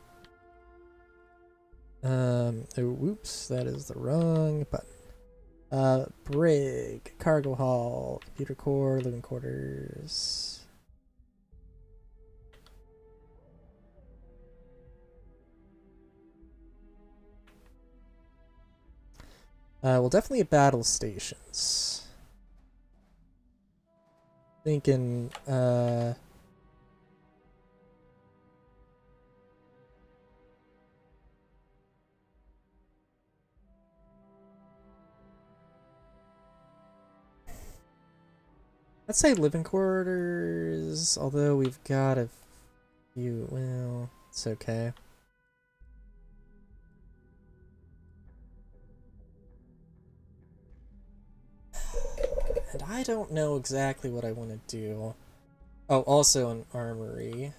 Oh, whoops, that is the wrong button. Brig, cargo hall, computer core, living quarters. Well, definitely battle stations. Thinking, let's say living quarters, although we've got a few, well, it's okay. And I don't know exactly what I want to do. Oh, also an armory.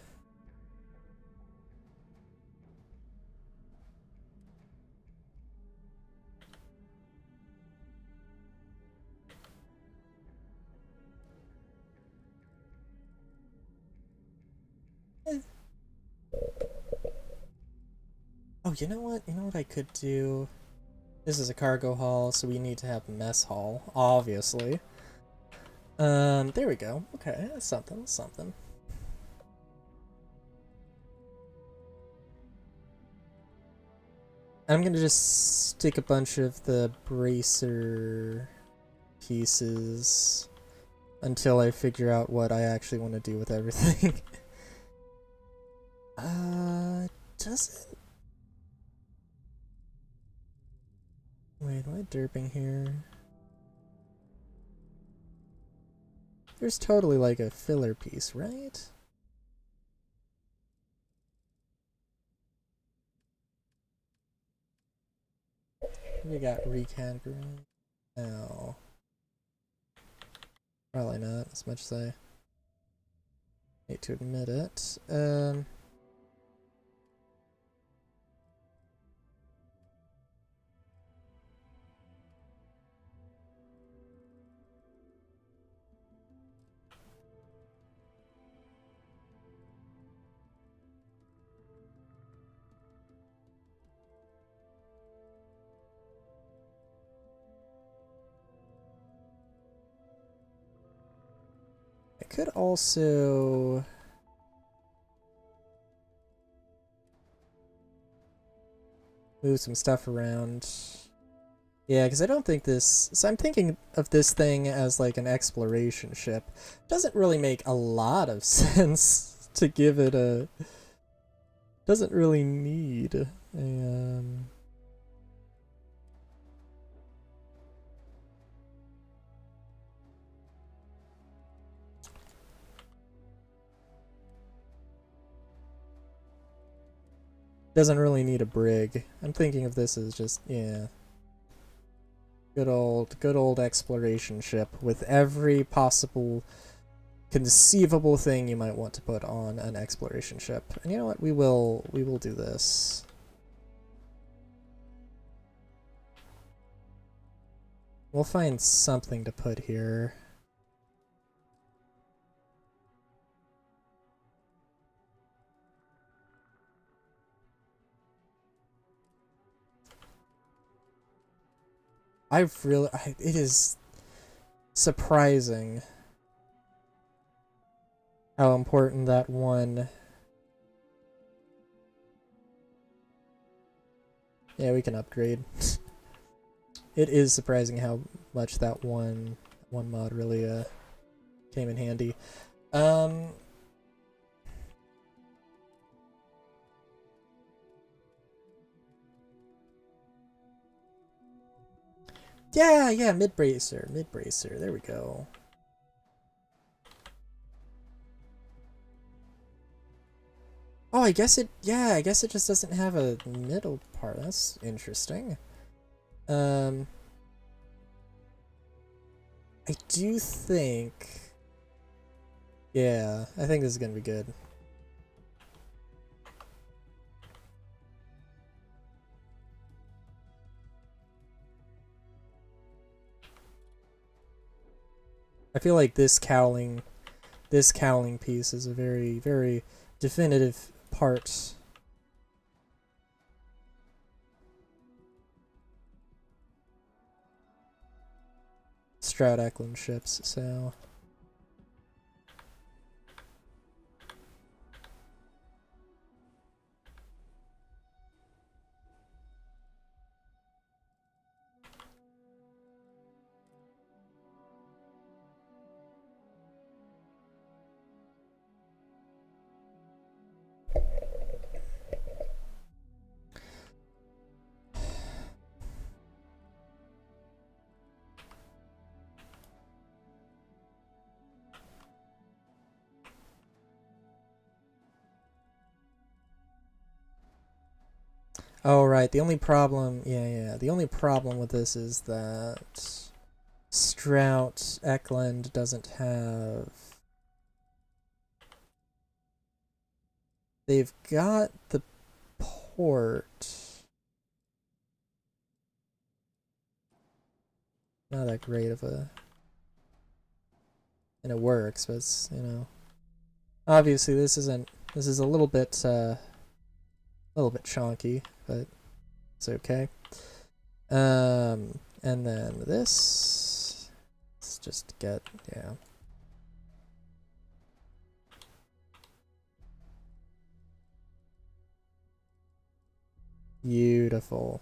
Oh, you know what? You know what I could do? This is a cargo hall, so we need to have a mess hall, obviously. There we go. Okay, that's something, that's something. I'm gonna just stick a bunch of the bracer pieces until I figure out what I actually want to do with everything. Does it? Wait, am I derping here? There's totally like a filler piece, right? We got recategorizing. No. Probably not, as much as I hate to admit it. I could also move some stuff around. Yeah, because I don't think this... So I'm thinking of this thing as like an exploration ship. Doesn't really make a lot of sense to give it a... Doesn't really need a... Doesn't really need a brig. I'm thinking of this as just, yeah. Good old exploration ship with every possible conceivable thing you might want to put on an exploration ship. And you know what? We will do this. We'll find something to put here. It is surprising how important that one... Yeah, we can upgrade. It is surprising how much that one mod really came in handy. Yeah, mid-bracer, there we go. Oh, I guess it just doesn't have a middle part. That's interesting. I do think... Yeah, I think this is gonna be good. I feel like this cowling piece is a very, very definitive part. Stroud Eklund ships, so... Oh, right. The only problem... Yeah. The only problem with this is that Strout Eklund doesn't have... They've got the port. Not that great of a... And it works, but it's, you know... Obviously, this is a little bit chonky, but it's okay. And then this... Let's just get... Yeah. Beautiful.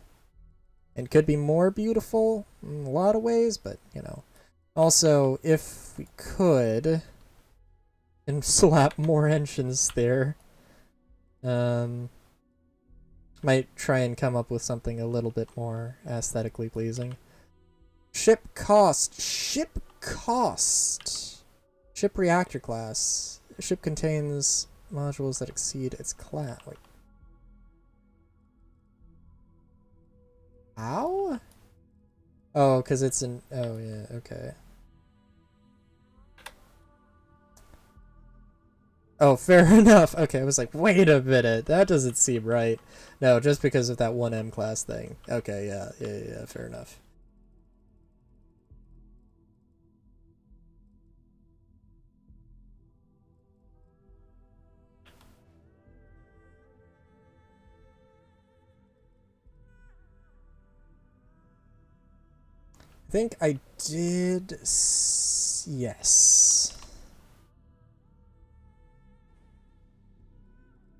And could be more beautiful in a lot of ways, but, you know. Also, if we could... And slap more engines there. Might try and come up with something a little bit more aesthetically pleasing. Ship cost. Ship reactor class. Ship contains modules that exceed its class. Wait. How? Oh, because it's an... Oh, yeah, okay. Oh, fair enough. Okay, I was like, wait a minute. That doesn't seem right. No, just because of that 1M class thing. Okay, yeah, fair enough. I think I did... Yes.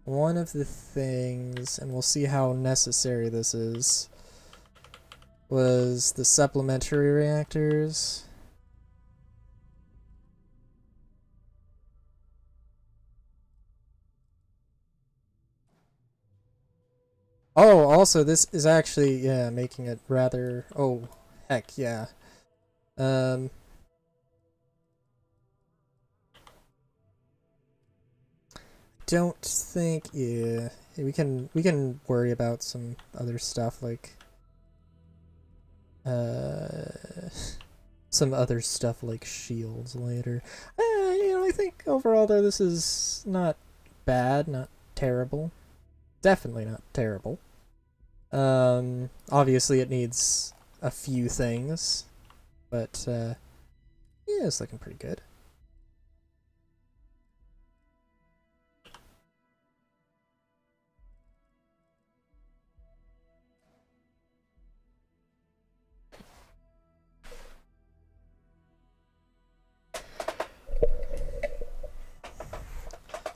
One of the things, and we'll see how necessary this is, was the supplementary reactors. Oh, also this is actually, yeah, making it rather... Oh, heck, yeah. Don't think... Yeah, we can worry about some other stuff, like... some other stuff like shields later. You know, I think overall though this is not bad, not terrible. Definitely not terrible. Obviously it needs a few things, but yeah, it's looking pretty good.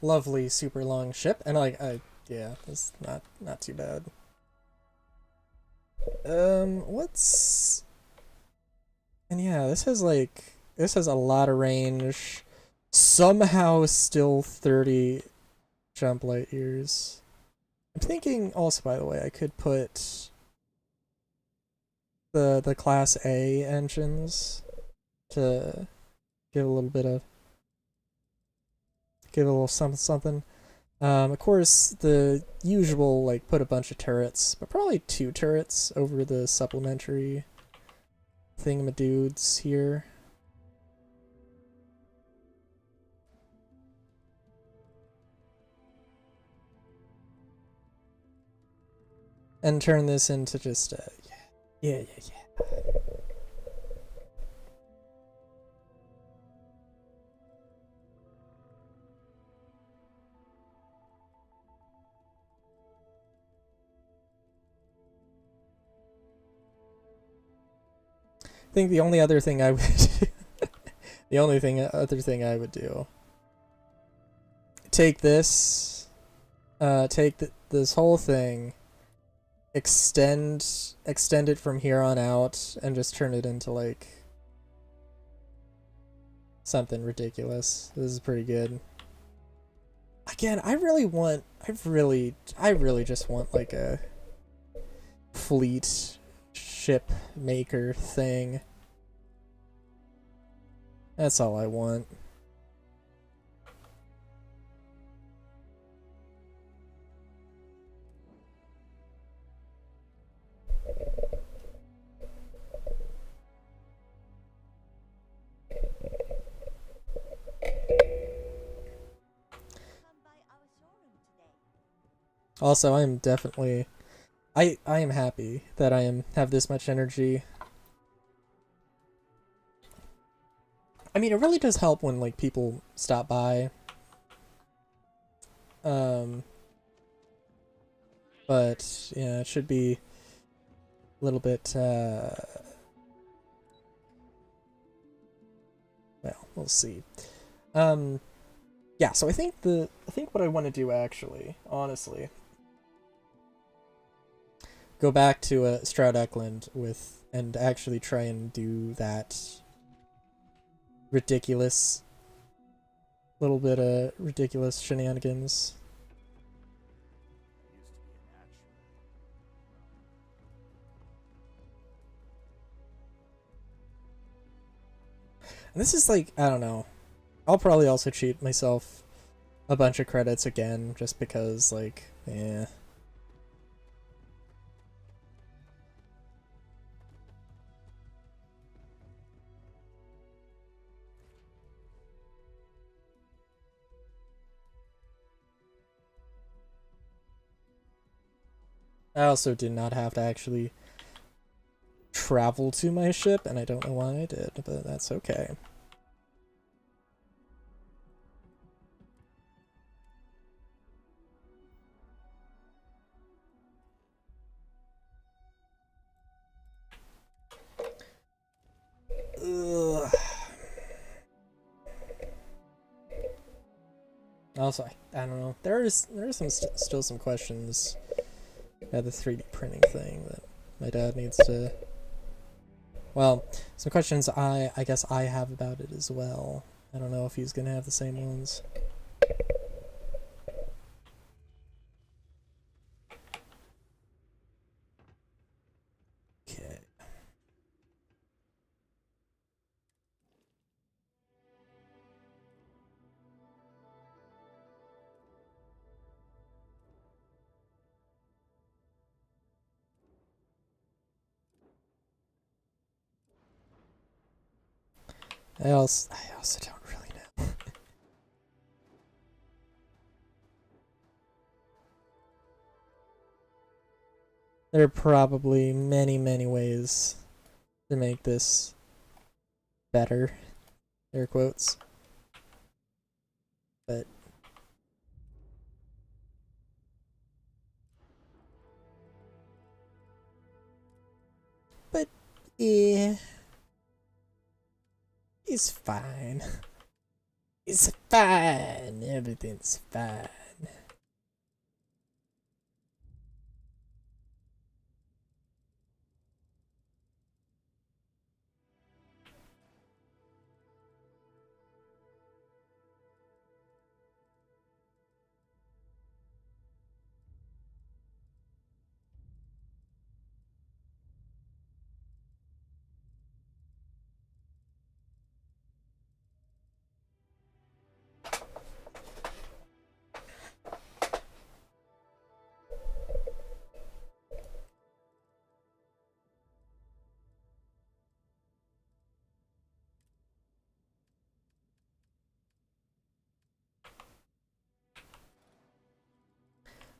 Lovely super long ship, and like yeah, it's not too bad. What's And yeah, this has a lot of range. Somehow still 30 jump light years. I'm thinking also, by the way, I could put the Class A engines to give a little bit of give a little something something. Of course, the usual like put a bunch of turrets, but probably 2 turrets over the supplementary thingamadudes here. And turn this into just a yeah. I think the only other thing I would the only other thing I would do, take this, this whole thing, extend it from here on out, and just turn it into like something ridiculous. This is pretty good. Again, I really just want like a fleet ship maker thing. That's all I want. Come by our showroom today. Also, I am definitely I am happy that I have this much energy. I mean, it really does help when like people stop by. But yeah, it should be a little bit well, we'll see. Yeah, so I think what I want to do actually, honestly, go back to Stroud Eklund with and actually try and do that ridiculous little bit of ridiculous shenanigans. And this is like, I don't know. I'll probably also cheat myself a bunch of credits again just because like, yeah. I also did not have to actually travel to my ship, and I don't know why I did, but that's okay. Ugh. Also, I don't know. There are some still some questions about the 3D printing thing that my dad needs to. Well, some questions I guess I have about it as well. I don't know if he's gonna have the same ones. Okay. I also don't really know. There are probably many ways to make this better, air quotes. But yeah, it's fine. It's fine. Everything's fine.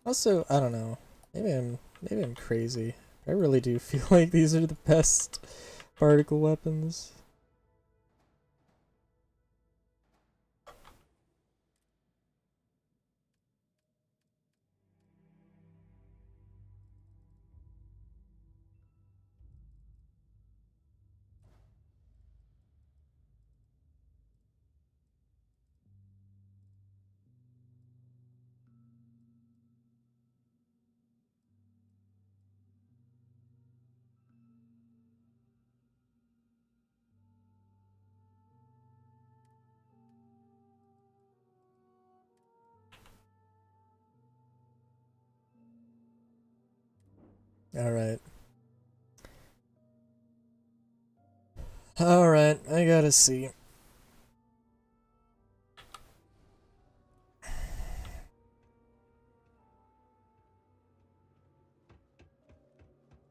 Also, I don't know. Maybe I'm crazy. I really do feel like these are the best particle weapons. Alright. Alright, I gotta see.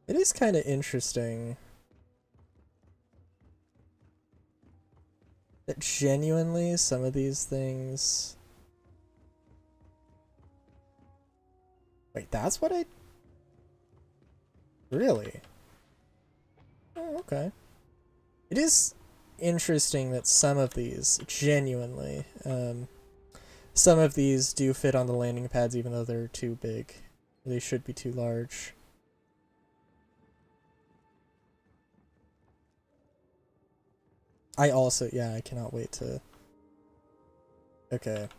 It is kind of interesting that genuinely some of these things... Wait, that's what I... Really? Oh, okay. It is interesting that some of these, genuinely, some of these do fit on the landing pads even though they're too big. They should be too large. I also, yeah, I cannot wait to... Okay.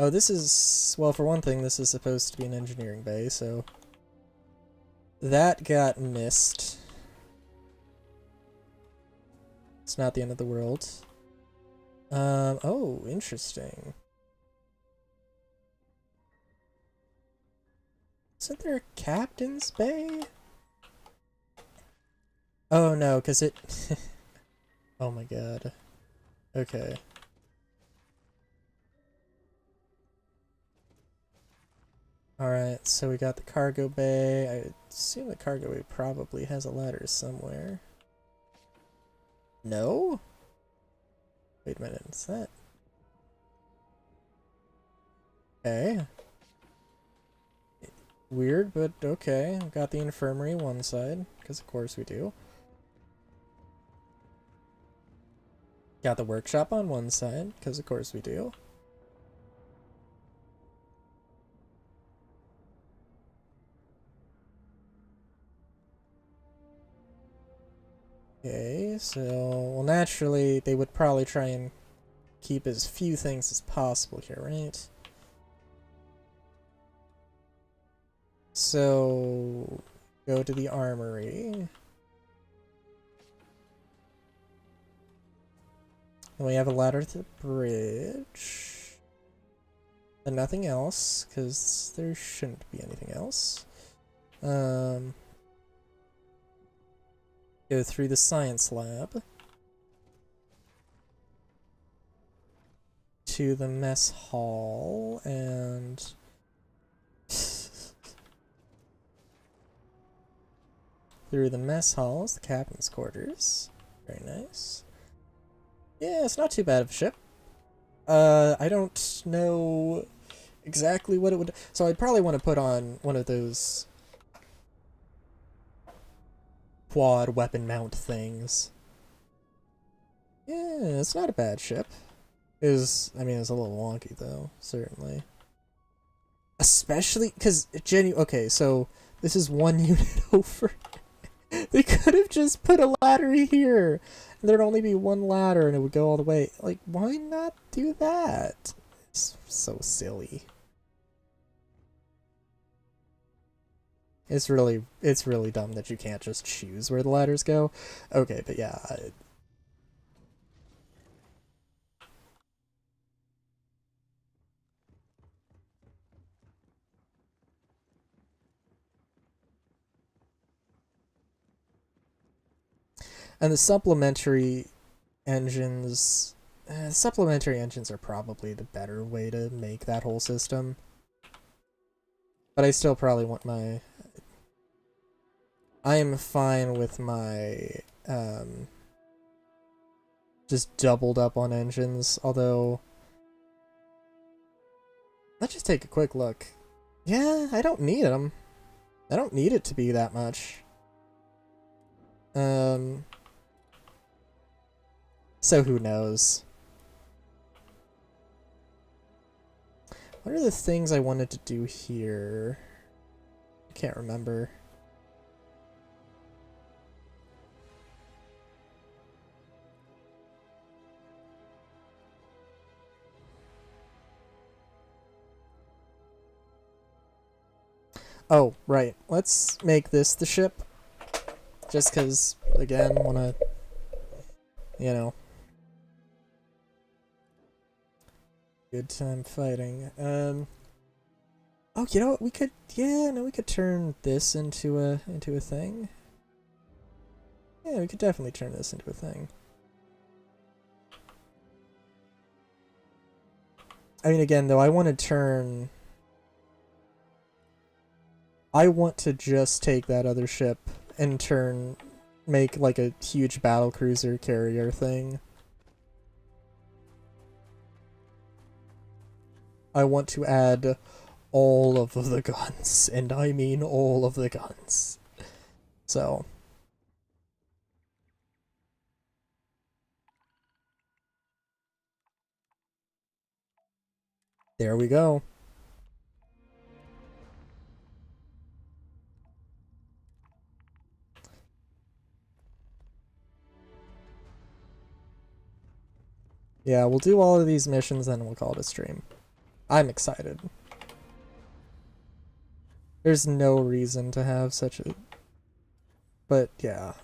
Oh, this is... Well, for one thing, this is supposed to be an engineering bay, so... That got missed. It's not the end of the world. Oh, interesting. Isn't there a captain's bay? Oh no, because it... Oh my god. Okay. Alright, so we got the cargo bay. I assume the cargo bay probably has a ladder somewhere. No? Wait a minute, what's that? Okay. Weird, but okay. Got the infirmary one side, because of course we do. Got the workshop on one side, because of course we do. Okay, so, well, naturally, they would probably try and keep as few things as possible here, right? So, go to the armory. And we have a ladder to the bridge. And nothing else, because there shouldn't be anything else. Go through the science lab. To the mess hall, and... Through the mess halls, the captain's quarters. Very nice. Yeah, it's not too bad of a ship. I don't know exactly what it would... So I'd probably want to put on one of those quad weapon mount things. Yeah, it's not a bad ship. I mean, it's a little wonky though, certainly. Especially because okay, so this is one unit over. They could have just put a ladder here, and there'd only be one ladder, and it would go all the way. Like, why not do that? It's so silly. It's really dumb that you can't just choose where the ladders go. Okay, but yeah. And the supplementary engines are probably the better way to make that whole system. But I still probably want my... I am fine with my, just doubled up on engines, although... Let's just take a quick look. Yeah, I don't need them. I don't need it to be that much. So who knows? What are the things I wanted to do here? I can't remember. Oh, right. Let's make this the ship. Just because, again, wanna... You know... Good time fighting. Oh, you know what? We could... Yeah, no, we could turn this into a thing. Yeah, we could definitely turn this into a thing. I mean, again, though, I want to turn... I want to just take that other ship and make like a huge battlecruiser carrier thing. I want to add all of the guns, and I mean all of the guns. So... There we go. Yeah, we'll do all of these missions, then we'll call it a stream. I'm excited. There's no reason to have such a... But, yeah.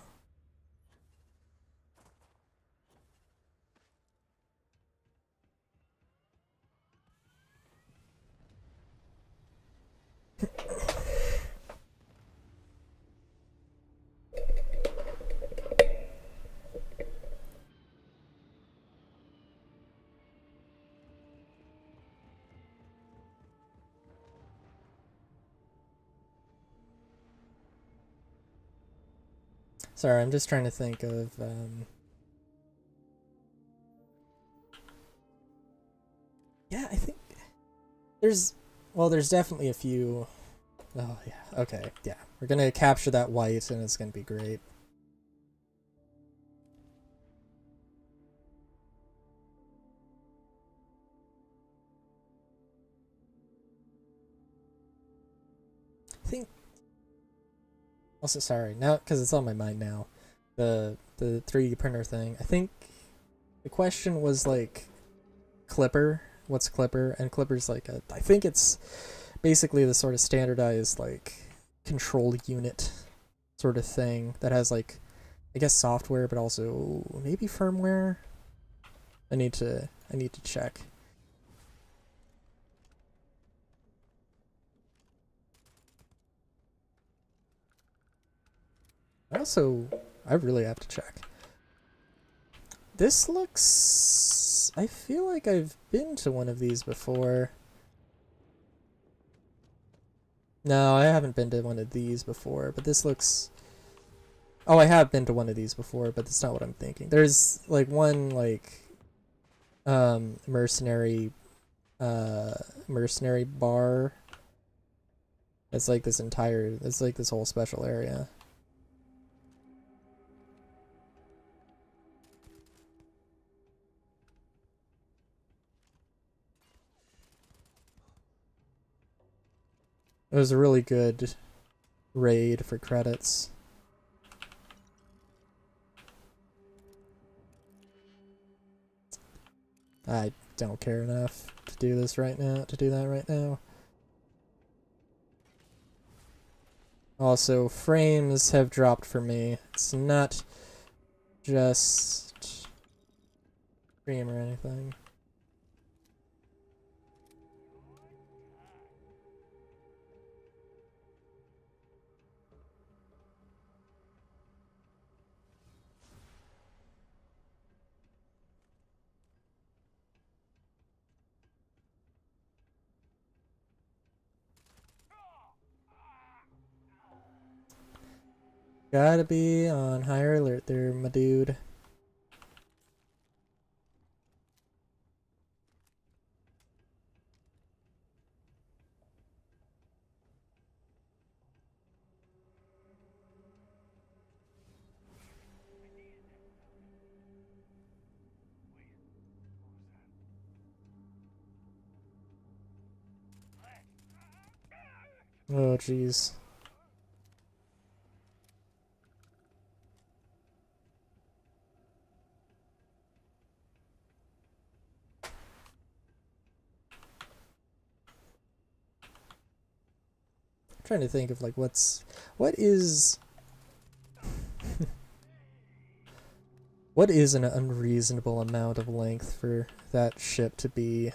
Sorry, I'm just trying to think of, Yeah, I think... There's definitely a few... Oh, yeah, okay, yeah. We're gonna capture that white, and it's gonna be great. I think... Also, sorry, now, because it's on my mind now. The 3D printer thing. I think the question was, like, Clipper. What's Clipper? And Clipper's like a... I think it's basically the sort of standardized, like, control unit sort of thing that has, like, I guess software, but also maybe firmware. I need to check. I really have to check. This looks... I feel like I've been to one of these before. No, I haven't been to one of these before, but this looks... Oh, I have been to one of these before, but that's not what I'm thinking. There's, like, one, like, mercenary bar. It's like this whole special area. It was a really good raid for credits. I don't care enough to do this right now, to do that right now. Also, frames have dropped for me. It's not just stream or anything. Gotta be on higher alert there, my dude. Oh, jeez. I'm trying to think of like what is what is an unreasonable amount of length for that ship to be.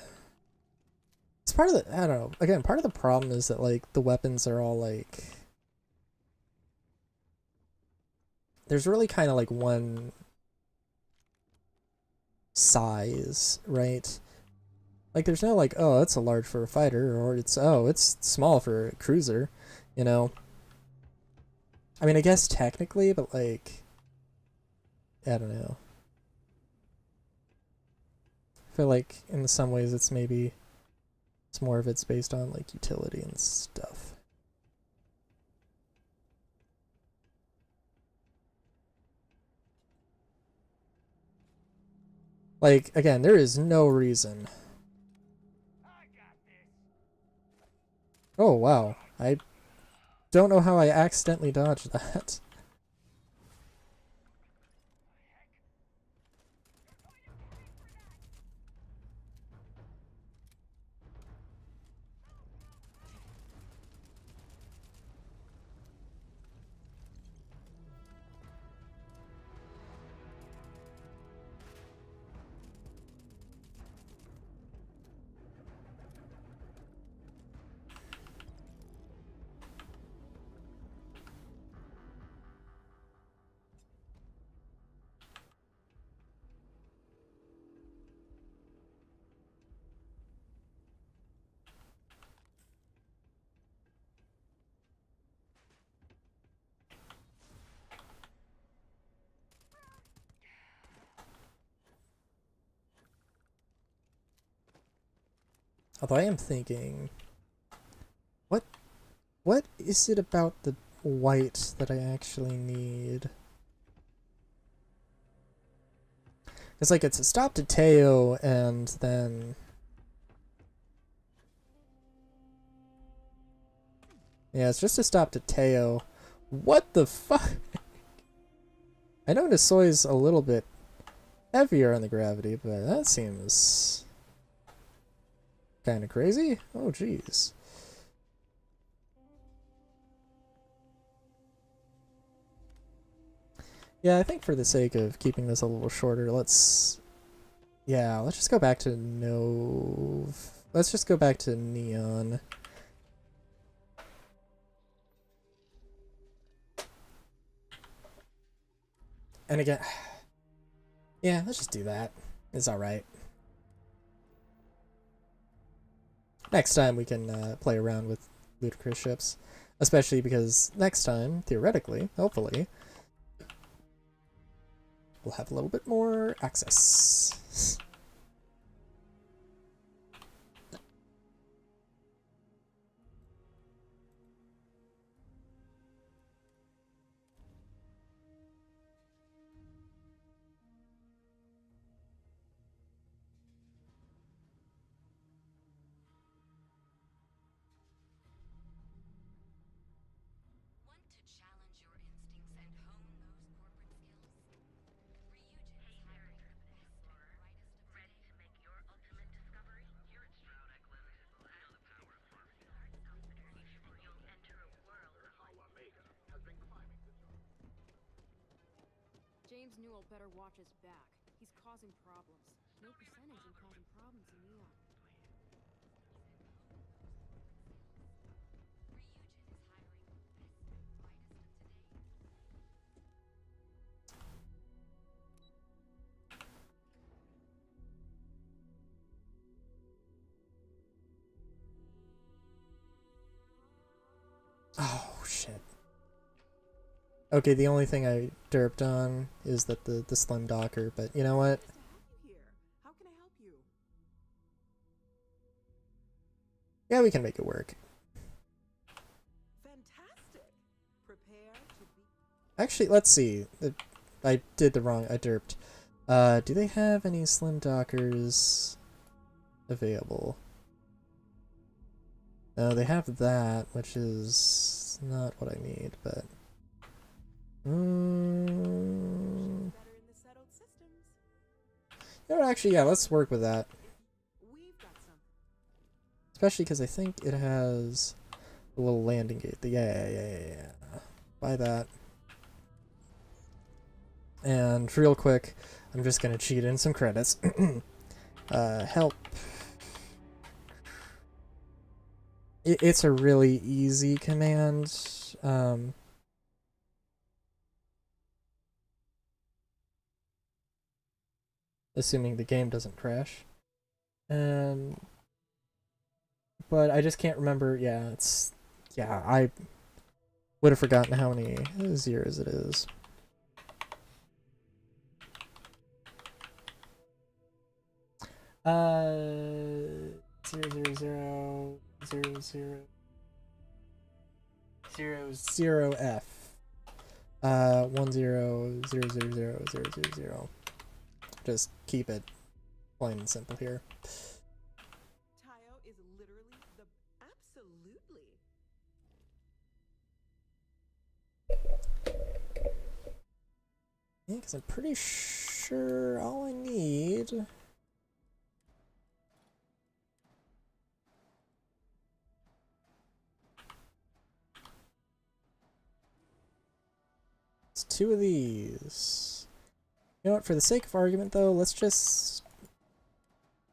It's part of the, I don't know, again, part of the problem is that like the weapons are all like, there's really kind of like one size, right? Like there's no like, oh, it's a large for a fighter, or it's, oh, it's small for a cruiser, you know? I mean, I guess technically, but like, I don't know. I feel like in some ways it's maybe, it's more of it's based on like utility and stuff. Like, again, there is no reason. Oh, wow. I don't know how I accidentally dodged that. Although I am thinking, what what is it about the white that I actually need? It's like it's a stop to Teo and then, yeah, it's just a stop to Teo. What the fuck? I know Nisoy's a little bit heavier on the gravity, but that seems kind of crazy. Oh, jeez. Yeah, I think for the sake of keeping this a little shorter, let's just go back to let's just go back to Neon. And again, yeah, let's just do that. It's alright. Next time we can play around with ludicrous ships. Especially because next time, theoretically, hopefully, we'll have a little bit more access. Want to challenge your instincts and hone those corporate skills? Ryujin is hiring the best and brightest of today. James Newell better watch his back. He's causing problems. No percentage in causing problems in Neon. Ryujin is hiring the best and brightest of today. Oh, shit. Okay, the only thing I derped on is that the slim docker, but you know what? Nice to have you here. How can I help you? Yeah, we can make it work. Fantastic. Prepare to be. Actually, let's see. I did the wrong. I derped. Do they have any slim dockers available? No, they have that, which is not what I need, but... Better in the settled systems. You know what, actually, yeah, let's work with that. We've got something. Especially because I think it has a little landing gate. Yeah. Buy that. And real quick, I'm just gonna cheat in some credits. Help. It's a really easy command. Assuming the game doesn't crash. But I just can't remember. Yeah, I would have forgotten how many zeros it is. Zero zero zero zero zero zero F. 10000000. Just keep it plain and simple here. Tayo is literally the. Absolutely. Yeah, because I'm pretty sure all I need. It's two of these. You know what, for the sake of argument though, let's just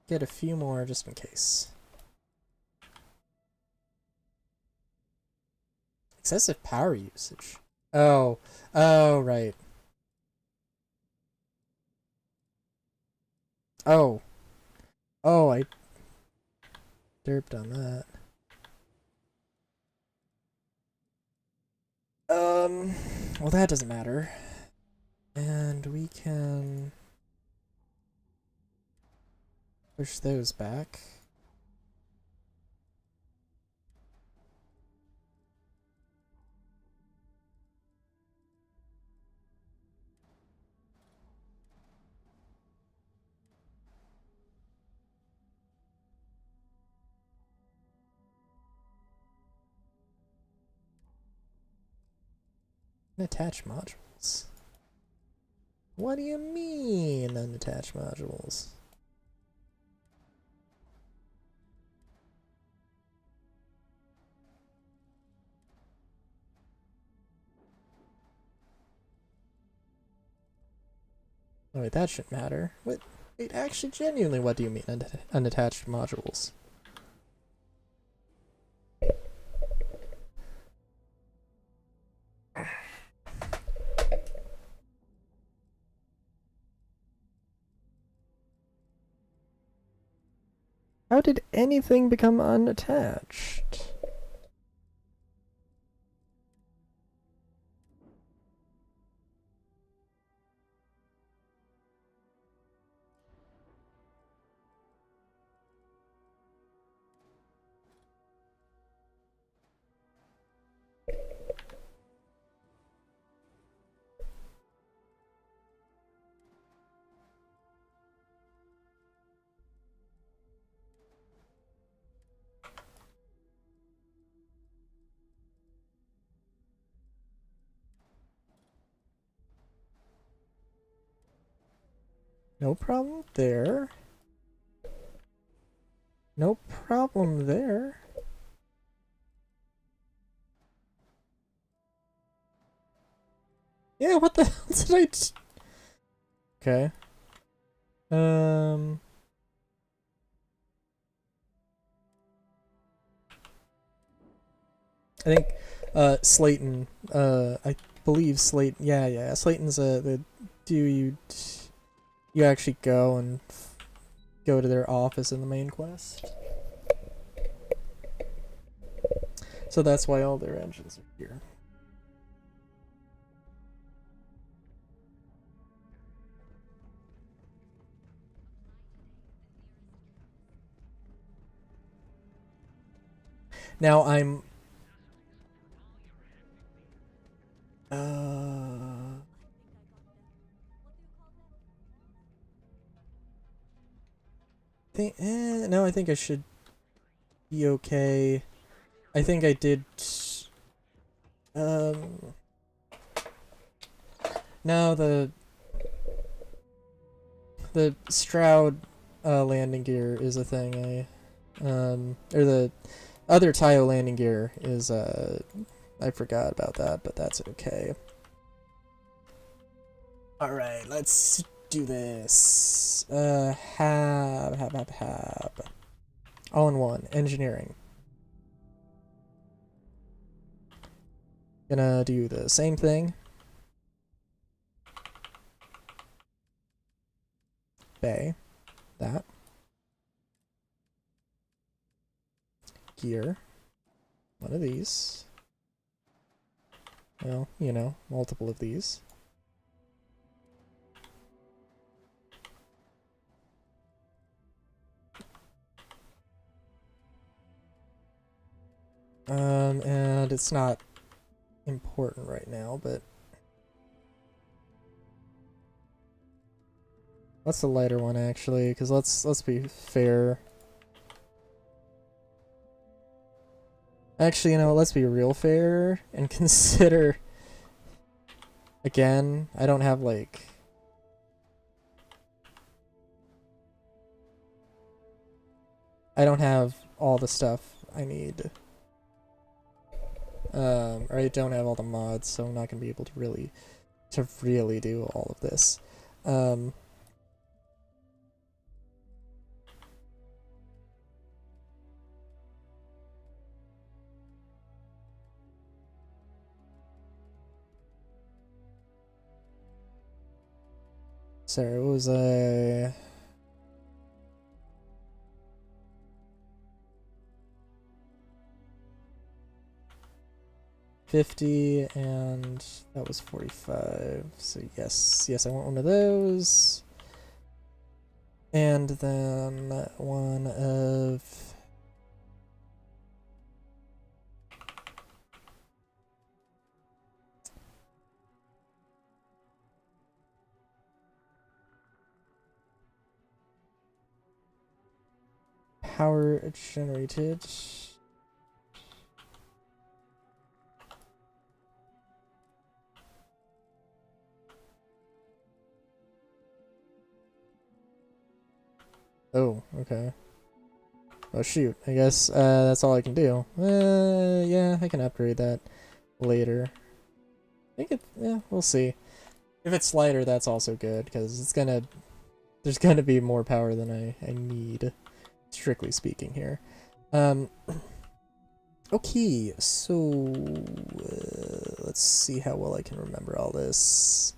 get a few more just in case. Excessive power usage. Oh, right. Oh, I derped on that. Well, that doesn't matter. And we can push those back. Unattached modules? What do you mean, unattached modules? Oh wait, that shouldn't matter. Wait, actually, genuinely, what do you mean, unattached modules? How did anything become unattached? No problem there. No problem there. Yeah, what the hell did I do? Okay. I think, Slayton, I believe Slayton, yeah, Slayton's, you actually go and go to their office in the main quest. So that's why all their engines are here. Now I'm no, I think I should be okay. I think I did um no, the Stroud landing gear is a thing. Or the other Taio landing gear is I forgot about that, but that's okay. All right, let's do this. Have. All in one. Engineering. Gonna do the same thing. Bay. That. Gear. One of these. Well, you know, multiple of these. And it's not important right now, but what's the lighter one actually? Because let's be fair. Actually, you know, let's be real fair and consider. Again, I don't have like. I don't have all the stuff I need. Or I don't have all the mods, so I'm not gonna be able to really do all of this. Sorry, what was I? $50 and that was 45. So yes, I want one of those. And then one of power generated. Oh, okay. Oh shoot, I guess that's all I can do. Yeah, I can upgrade that later. I think yeah, we'll see. If it's lighter, that's also good, because there's gonna be more power than I need, strictly speaking here. Okay, so let's see how well I can remember all this.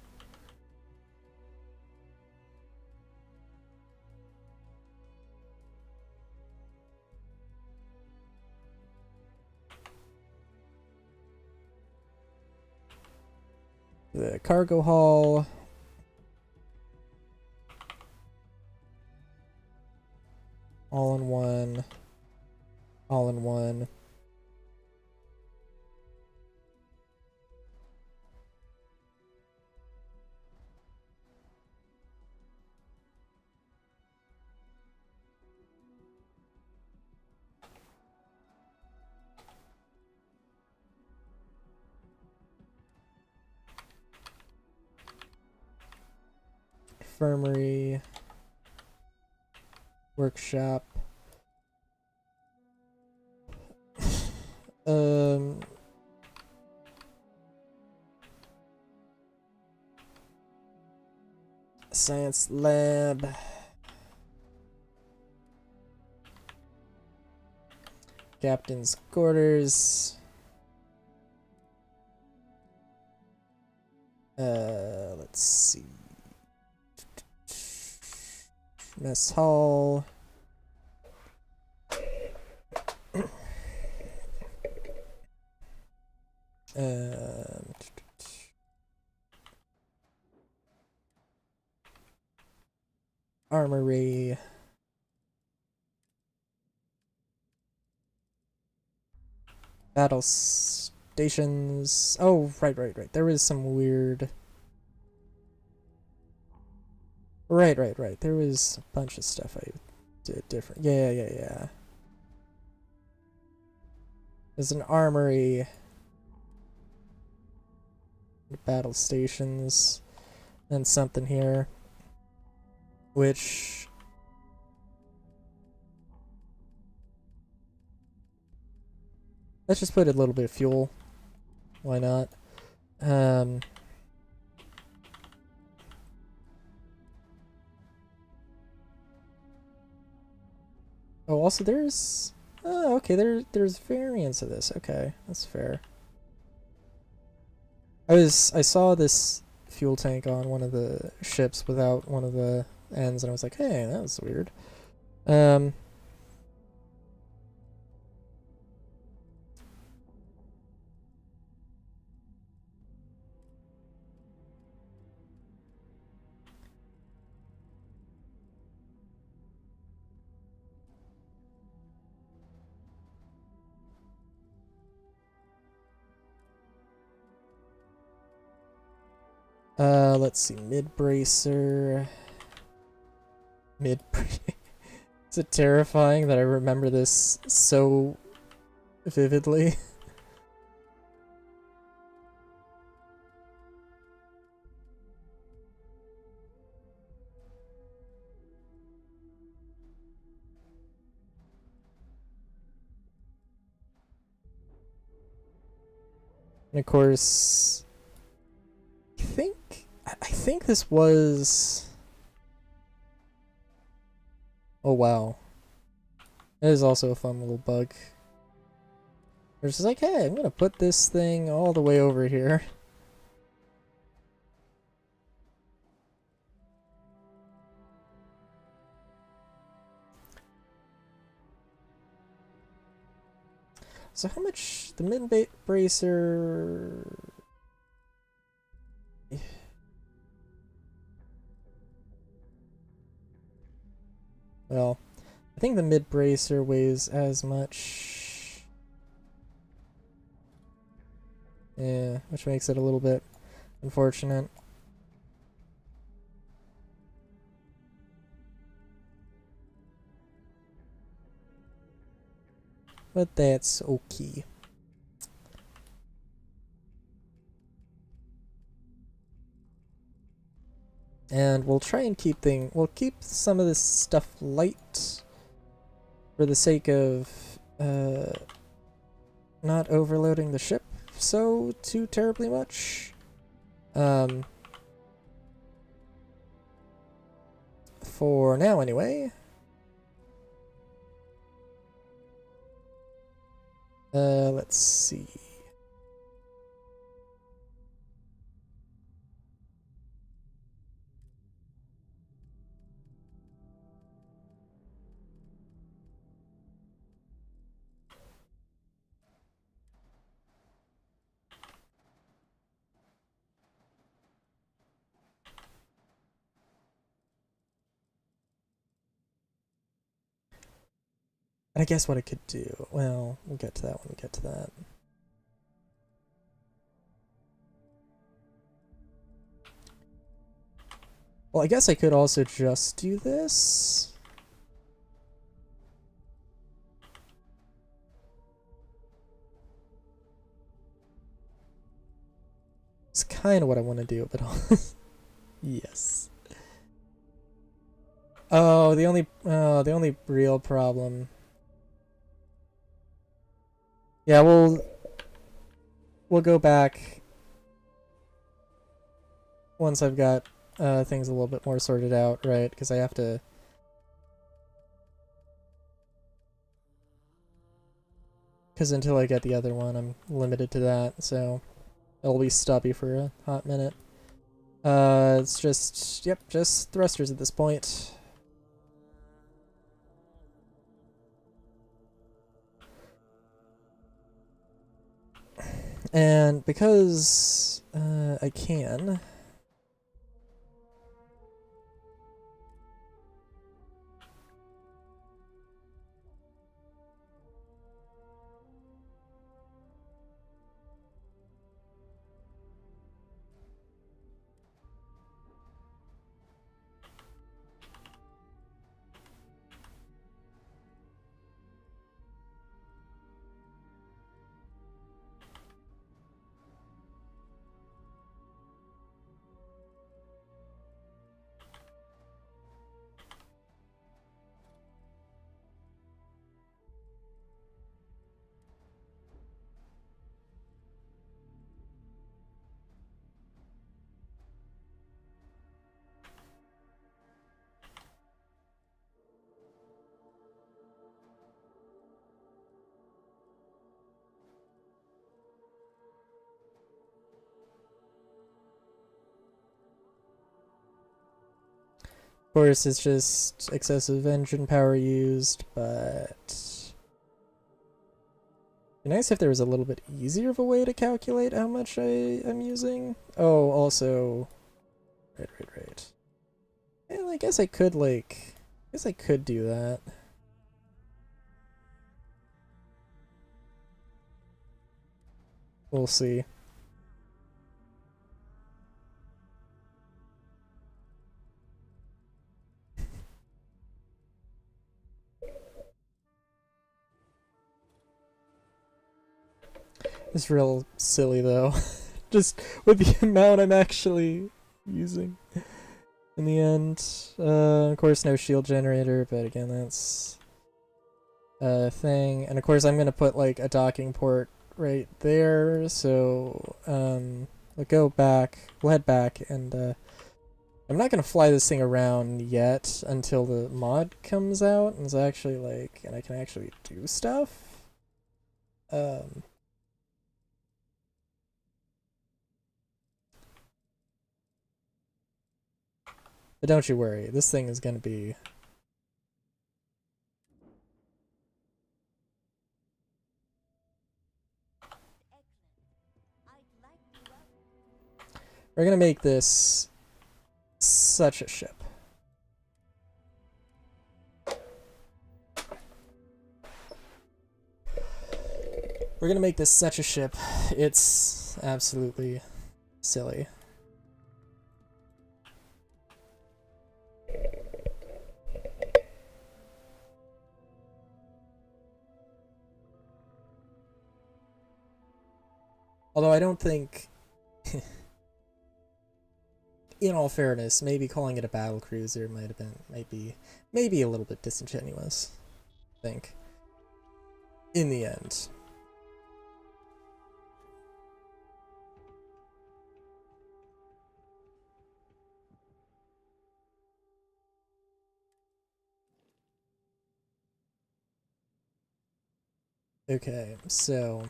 The cargo hull. All in one. All in one. Infirmary. Workshop. Science lab. Captain's quarters. Let's see. Mess hall. Armory. Battle stations. Oh, right. There was some weird. Right. There was a bunch of stuff I did different. Yeah. There's an armory. Battle stations. And something here. Which. Let's just put a little bit of fuel. Why not? Oh, also there's... Oh, okay, there's variants of this. Okay, that's fair. I saw this fuel tank on one of the ships without one of the ends, and I was like, hey, that was weird. Let's see, mid-bracer... Is it terrifying that I remember this so vividly? And of course... I think this was... Oh wow. It is also a fun little bug. It's just like, hey, I'm gonna put this thing all the way over here. So how much the mid-bracer... Well, I think the mid-bracer weighs as much... Yeah, which makes it a little bit unfortunate. But that's okay. And we'll try and we'll keep some of this stuff light for the sake of not overloading the ship so too terribly much. For now anyway. Let's see. And I guess what I could do... Well, we'll get to that when we get to that. Well, I guess I could also just do this. It's kind of what I want to do, but... Yes. Oh, the only real problem... Yeah, we'll go back once I've got things a little bit more sorted out, right? Because I have to... Because until I get the other one, I'm limited to that, so it'll be stubby for a hot minute. It's just... Yep, just thrusters at this point. And because I can... Of course, it's just excessive engine power used, but it'd be nice if there was a little bit easier of a way to calculate how much I am using. Oh, also, right. Well, I guess I could do that. We'll see. It's real silly though. Just with the amount I'm actually using in the end. Of course, no shield generator, but again, that's a thing. And of course, I'm gonna put like a docking port right there. So we'll go back. We'll head back, and I'm not gonna fly this thing around yet until the mod comes out and it's actually like, and I can actually do stuff. But don't you worry, this thing is gonna be we're gonna make this such a ship. We're gonna make this such a ship. It's absolutely silly. Although I don't think, in all fairness, maybe calling it a battle cruiser might be maybe a little bit disingenuous. I think. In the end. Okay, so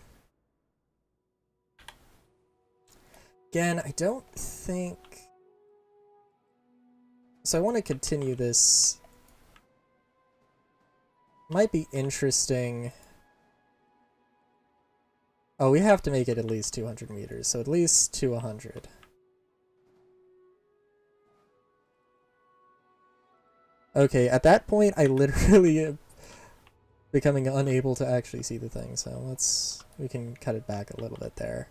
again, I don't think. So I want to continue this. Might be interesting. Oh, we have to make it at least 200 meters, so at least to 100. Okay, at that point, I literally am becoming unable to actually see the thing, so we can cut it back a little bit there.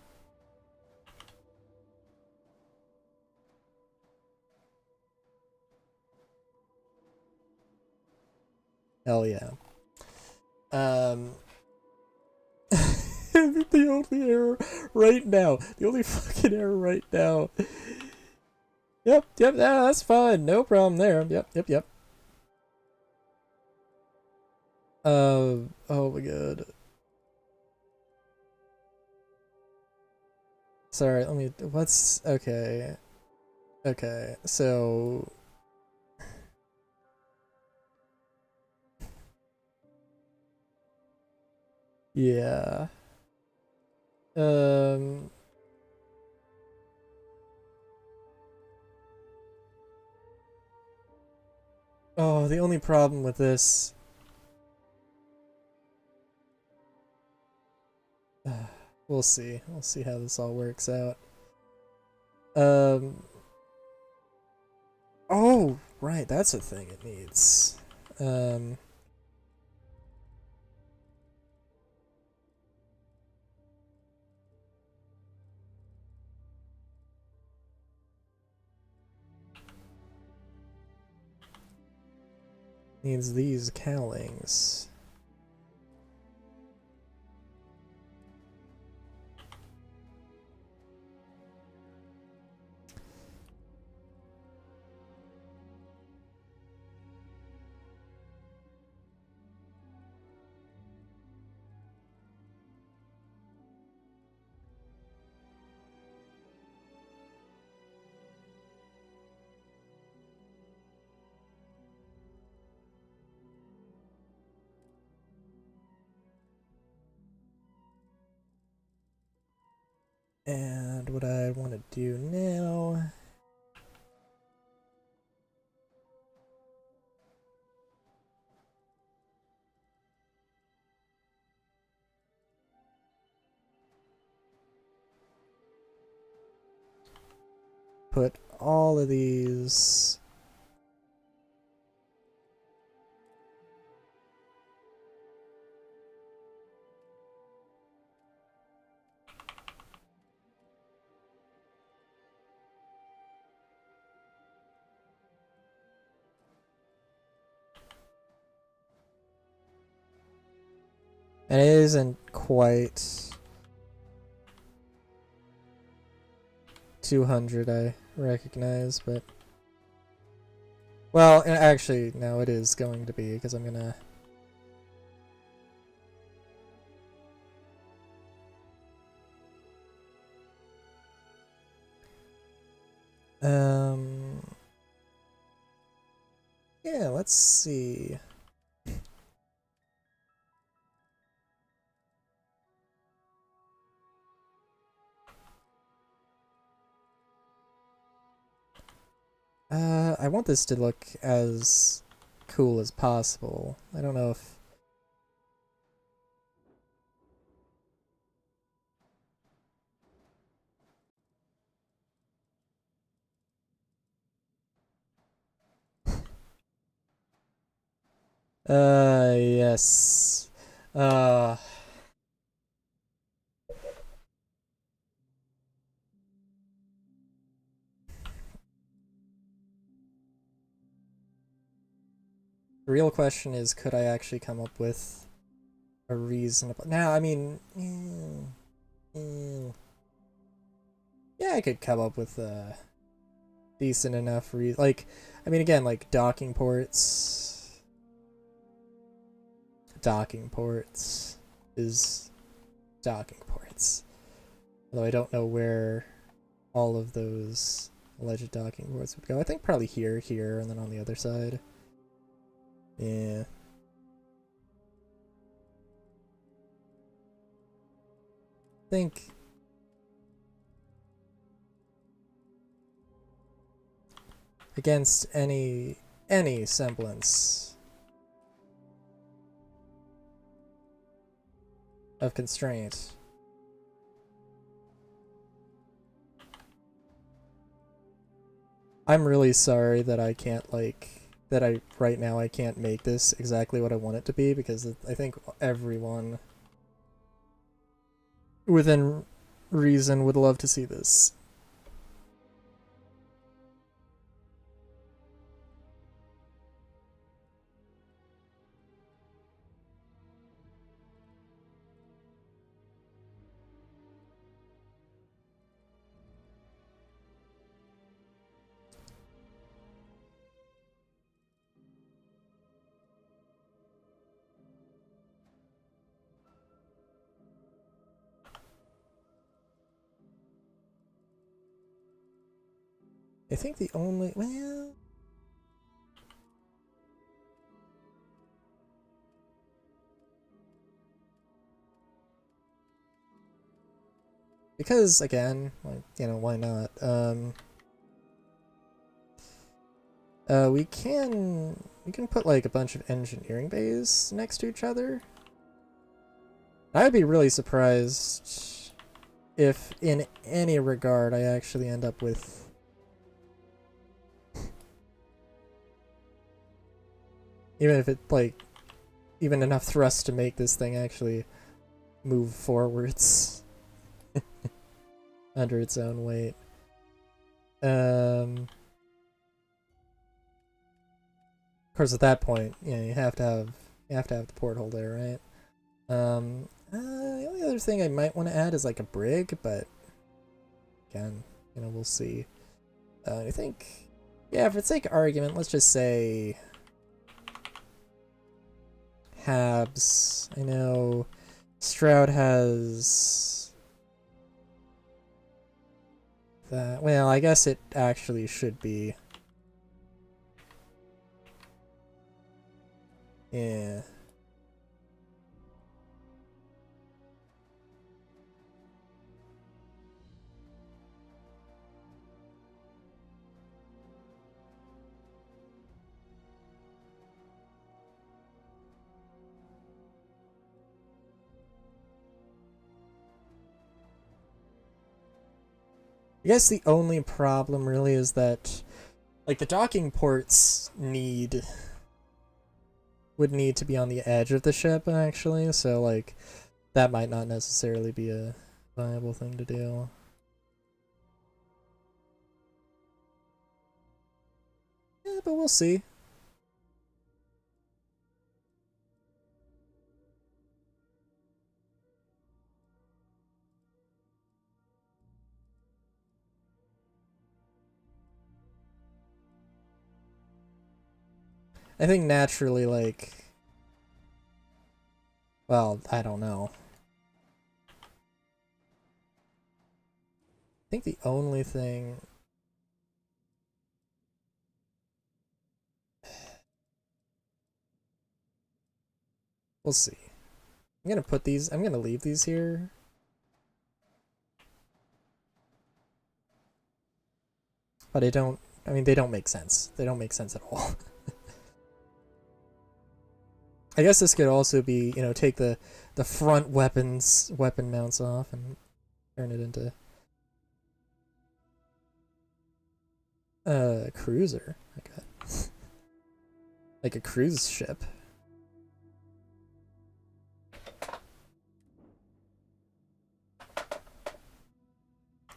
Hell yeah. The only error right now. The only fucking error right now. Yep, yeah, that's fine. No problem there. Yep. Oh my god. Sorry, okay. Okay, so... Yeah. Oh, the only problem with this... We'll see. We'll see how this all works out. Oh, right, that's a thing it needs. Needs these cowlings. And what I want to do now... put all of these... And it isn't quite 200, I recognize, but... Well, actually, no, it is going to be, because I'm gonna... Yeah, let's see. I want this to look as cool as possible. I don't know if... Yes. The real question is, could I actually come up with a reasonable... Now, I mean... yeah, I could come up with a decent enough like, I mean, again, like, docking ports... Docking ports is docking ports. Although I don't know where all of those alleged docking ports would go. I think probably here, here, and then on the other side. Yeah. I think... against any semblance of constraint. I'm really sorry that I can't, like, right now I can't make this exactly what I want it to be, because I think everyone within reason would love to see this. I think the only... well... because, again, like, you know, why not? We can put, like, a bunch of engineering bays next to each other. I'd be really surprised if, in any regard, I actually end up with... even if it, like, even enough thrust to make this thing actually move forwards under its own weight. Of course, at that point, you know, you have to have the porthole there, right? The only other thing I might want to add is like a brig, but again, you know, we'll see. I think, yeah, for the sake of argument, let's just say Habs. I know Stroud has that. Well, I guess it actually should be. Yeah. I guess the only problem really is that, like, the docking ports would need to be on the edge of the ship, actually, so, like, that might not necessarily be a viable thing to do. Yeah, but we'll see. I think naturally, like, well, I don't know. I think the only thing... We'll see. I'm gonna leave these here. But they don't make sense. They don't make sense at all. I guess this could also be, you know, take the front weapon mounts off and turn it into a cruiser. Like a cruise ship.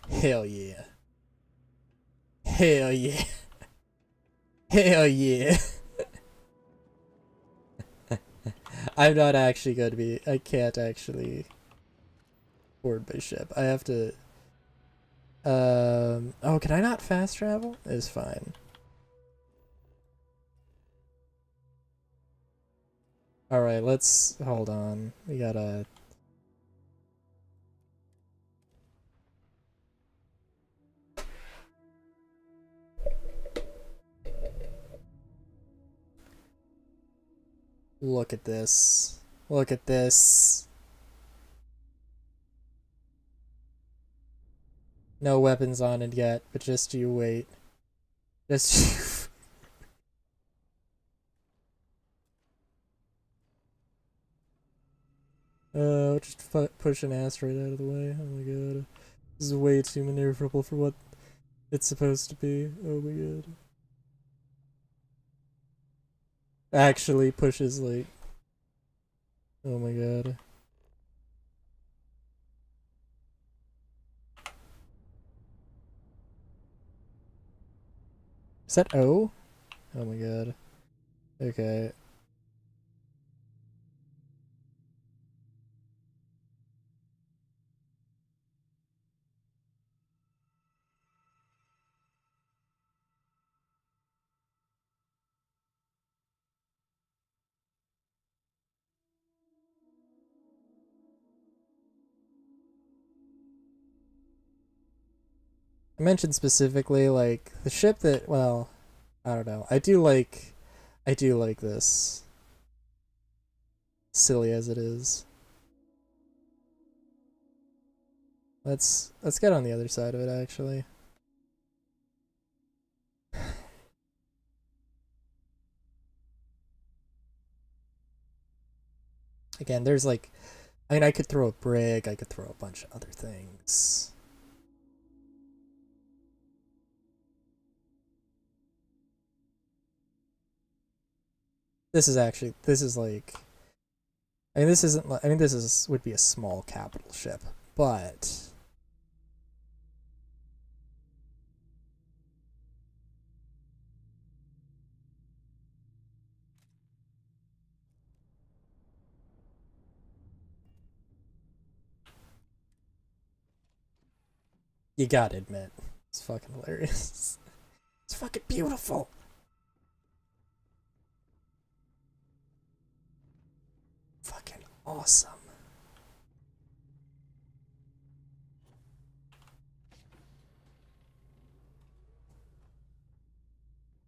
Hell yeah. Hell yeah. Hell yeah. I'm not actually going to be... I can't actually board my ship. I have to... Oh, can I not fast travel? It's fine. Alright, let's... Hold on. We gotta... Look at this. Look at this. No weapons on it yet, but just you wait. Just just push an asteroid out of the way. Oh my god. This is way too maneuverable for what it's supposed to be. Oh my god. Actually pushes, like... Oh my god. Is that O? Oh my god. Okay. I mentioned specifically, like, the ship that, well, I don't know. I do like this. Silly as it is. Let's get on the other side of it, actually. Again, there's like... I mean, I could throw a brig, I could throw a bunch of other things. This is like... I mean, this isn't... I mean, would be a small capital ship, but... You gotta admit, it's fucking hilarious. It's fucking beautiful! Fucking awesome.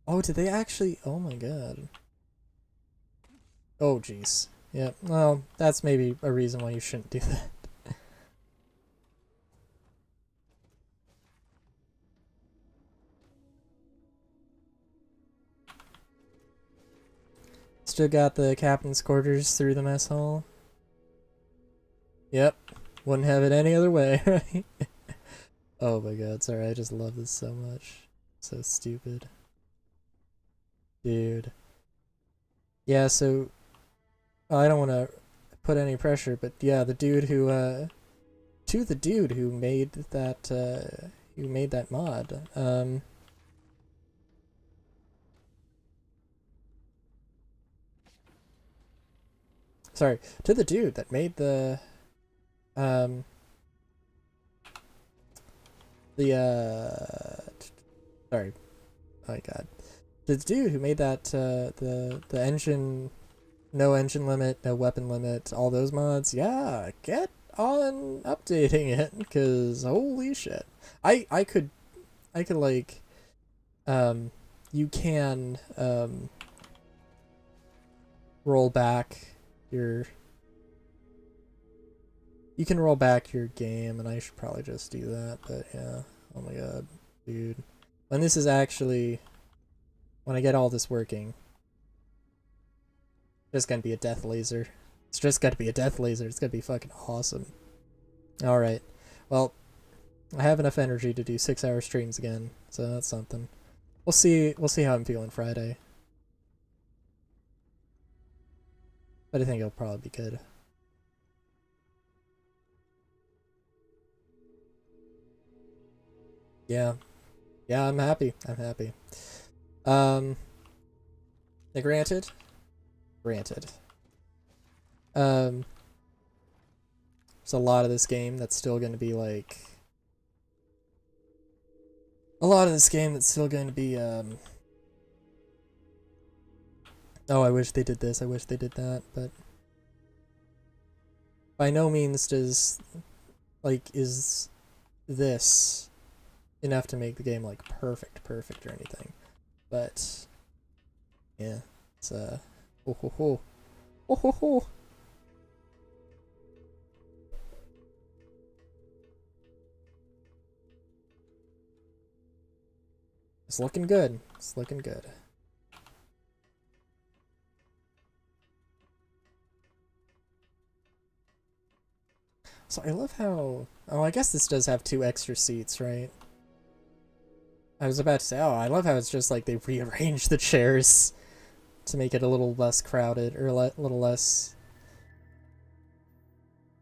Oh, did they actually... Oh my god. Oh, jeez. Yep, well, that's maybe a reason why you shouldn't do that. Still got the captain's quarters through the mess hall. Yep. Wouldn't have it any other way, right? Oh my god, sorry, I just love this so much. So stupid. Dude. Yeah, so I don't want to put any pressure, but yeah, the dude who to the dude who made that mod. Sorry, to the dude that made um sorry. Oh my god. The dude who made that the engine, no engine limit, no weapon limit, all those mods, yeah, get on updating it, because holy shit. I could like you can roll back your you can roll back your game, and I should probably just do that, but yeah. Oh my god, dude. When this is actually, when I get all this working, it's gonna be a death laser. It's just gonna be a death laser. It's gonna be fucking awesome. Alright. Well, I have enough energy to do 6-hour streams again, so that's something. We'll see how I'm feeling Friday. But I think it'll probably be good. Yeah. Yeah, I'm happy. I'm happy. Granted. There's a lot of this game that's still going to be like... oh, I wish they did this, I wish they did that, but... by no means is this enough to make the game, like, perfect or anything. But... yeah, it's, oh ho ho. Oh ho ho! It's looking good. It's looking good. So I love how... oh, I guess this does have 2 extra seats, right? I was about to say, oh, I love how it's just like they rearranged the chairs to make it a little less crowded, or a little less...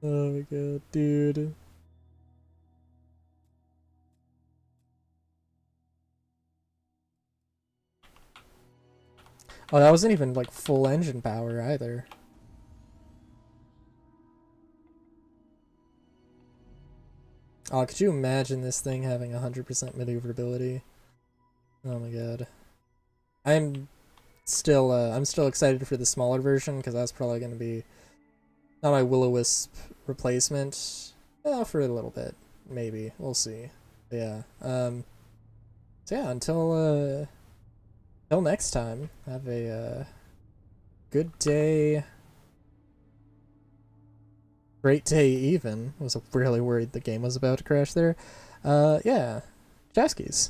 oh my god, dude. Oh, that wasn't even like full engine power either. Oh, could you imagine this thing having 100% maneuverability? Oh my god. I'm still excited for the smaller version, because that's probably going to be not my will-o-wisp replacement. Well, for a little bit, maybe. We'll see. But yeah. So yeah, until next time, have a good day. Great day even. Was really worried the game was about to crash there. Yeah. Jaskies.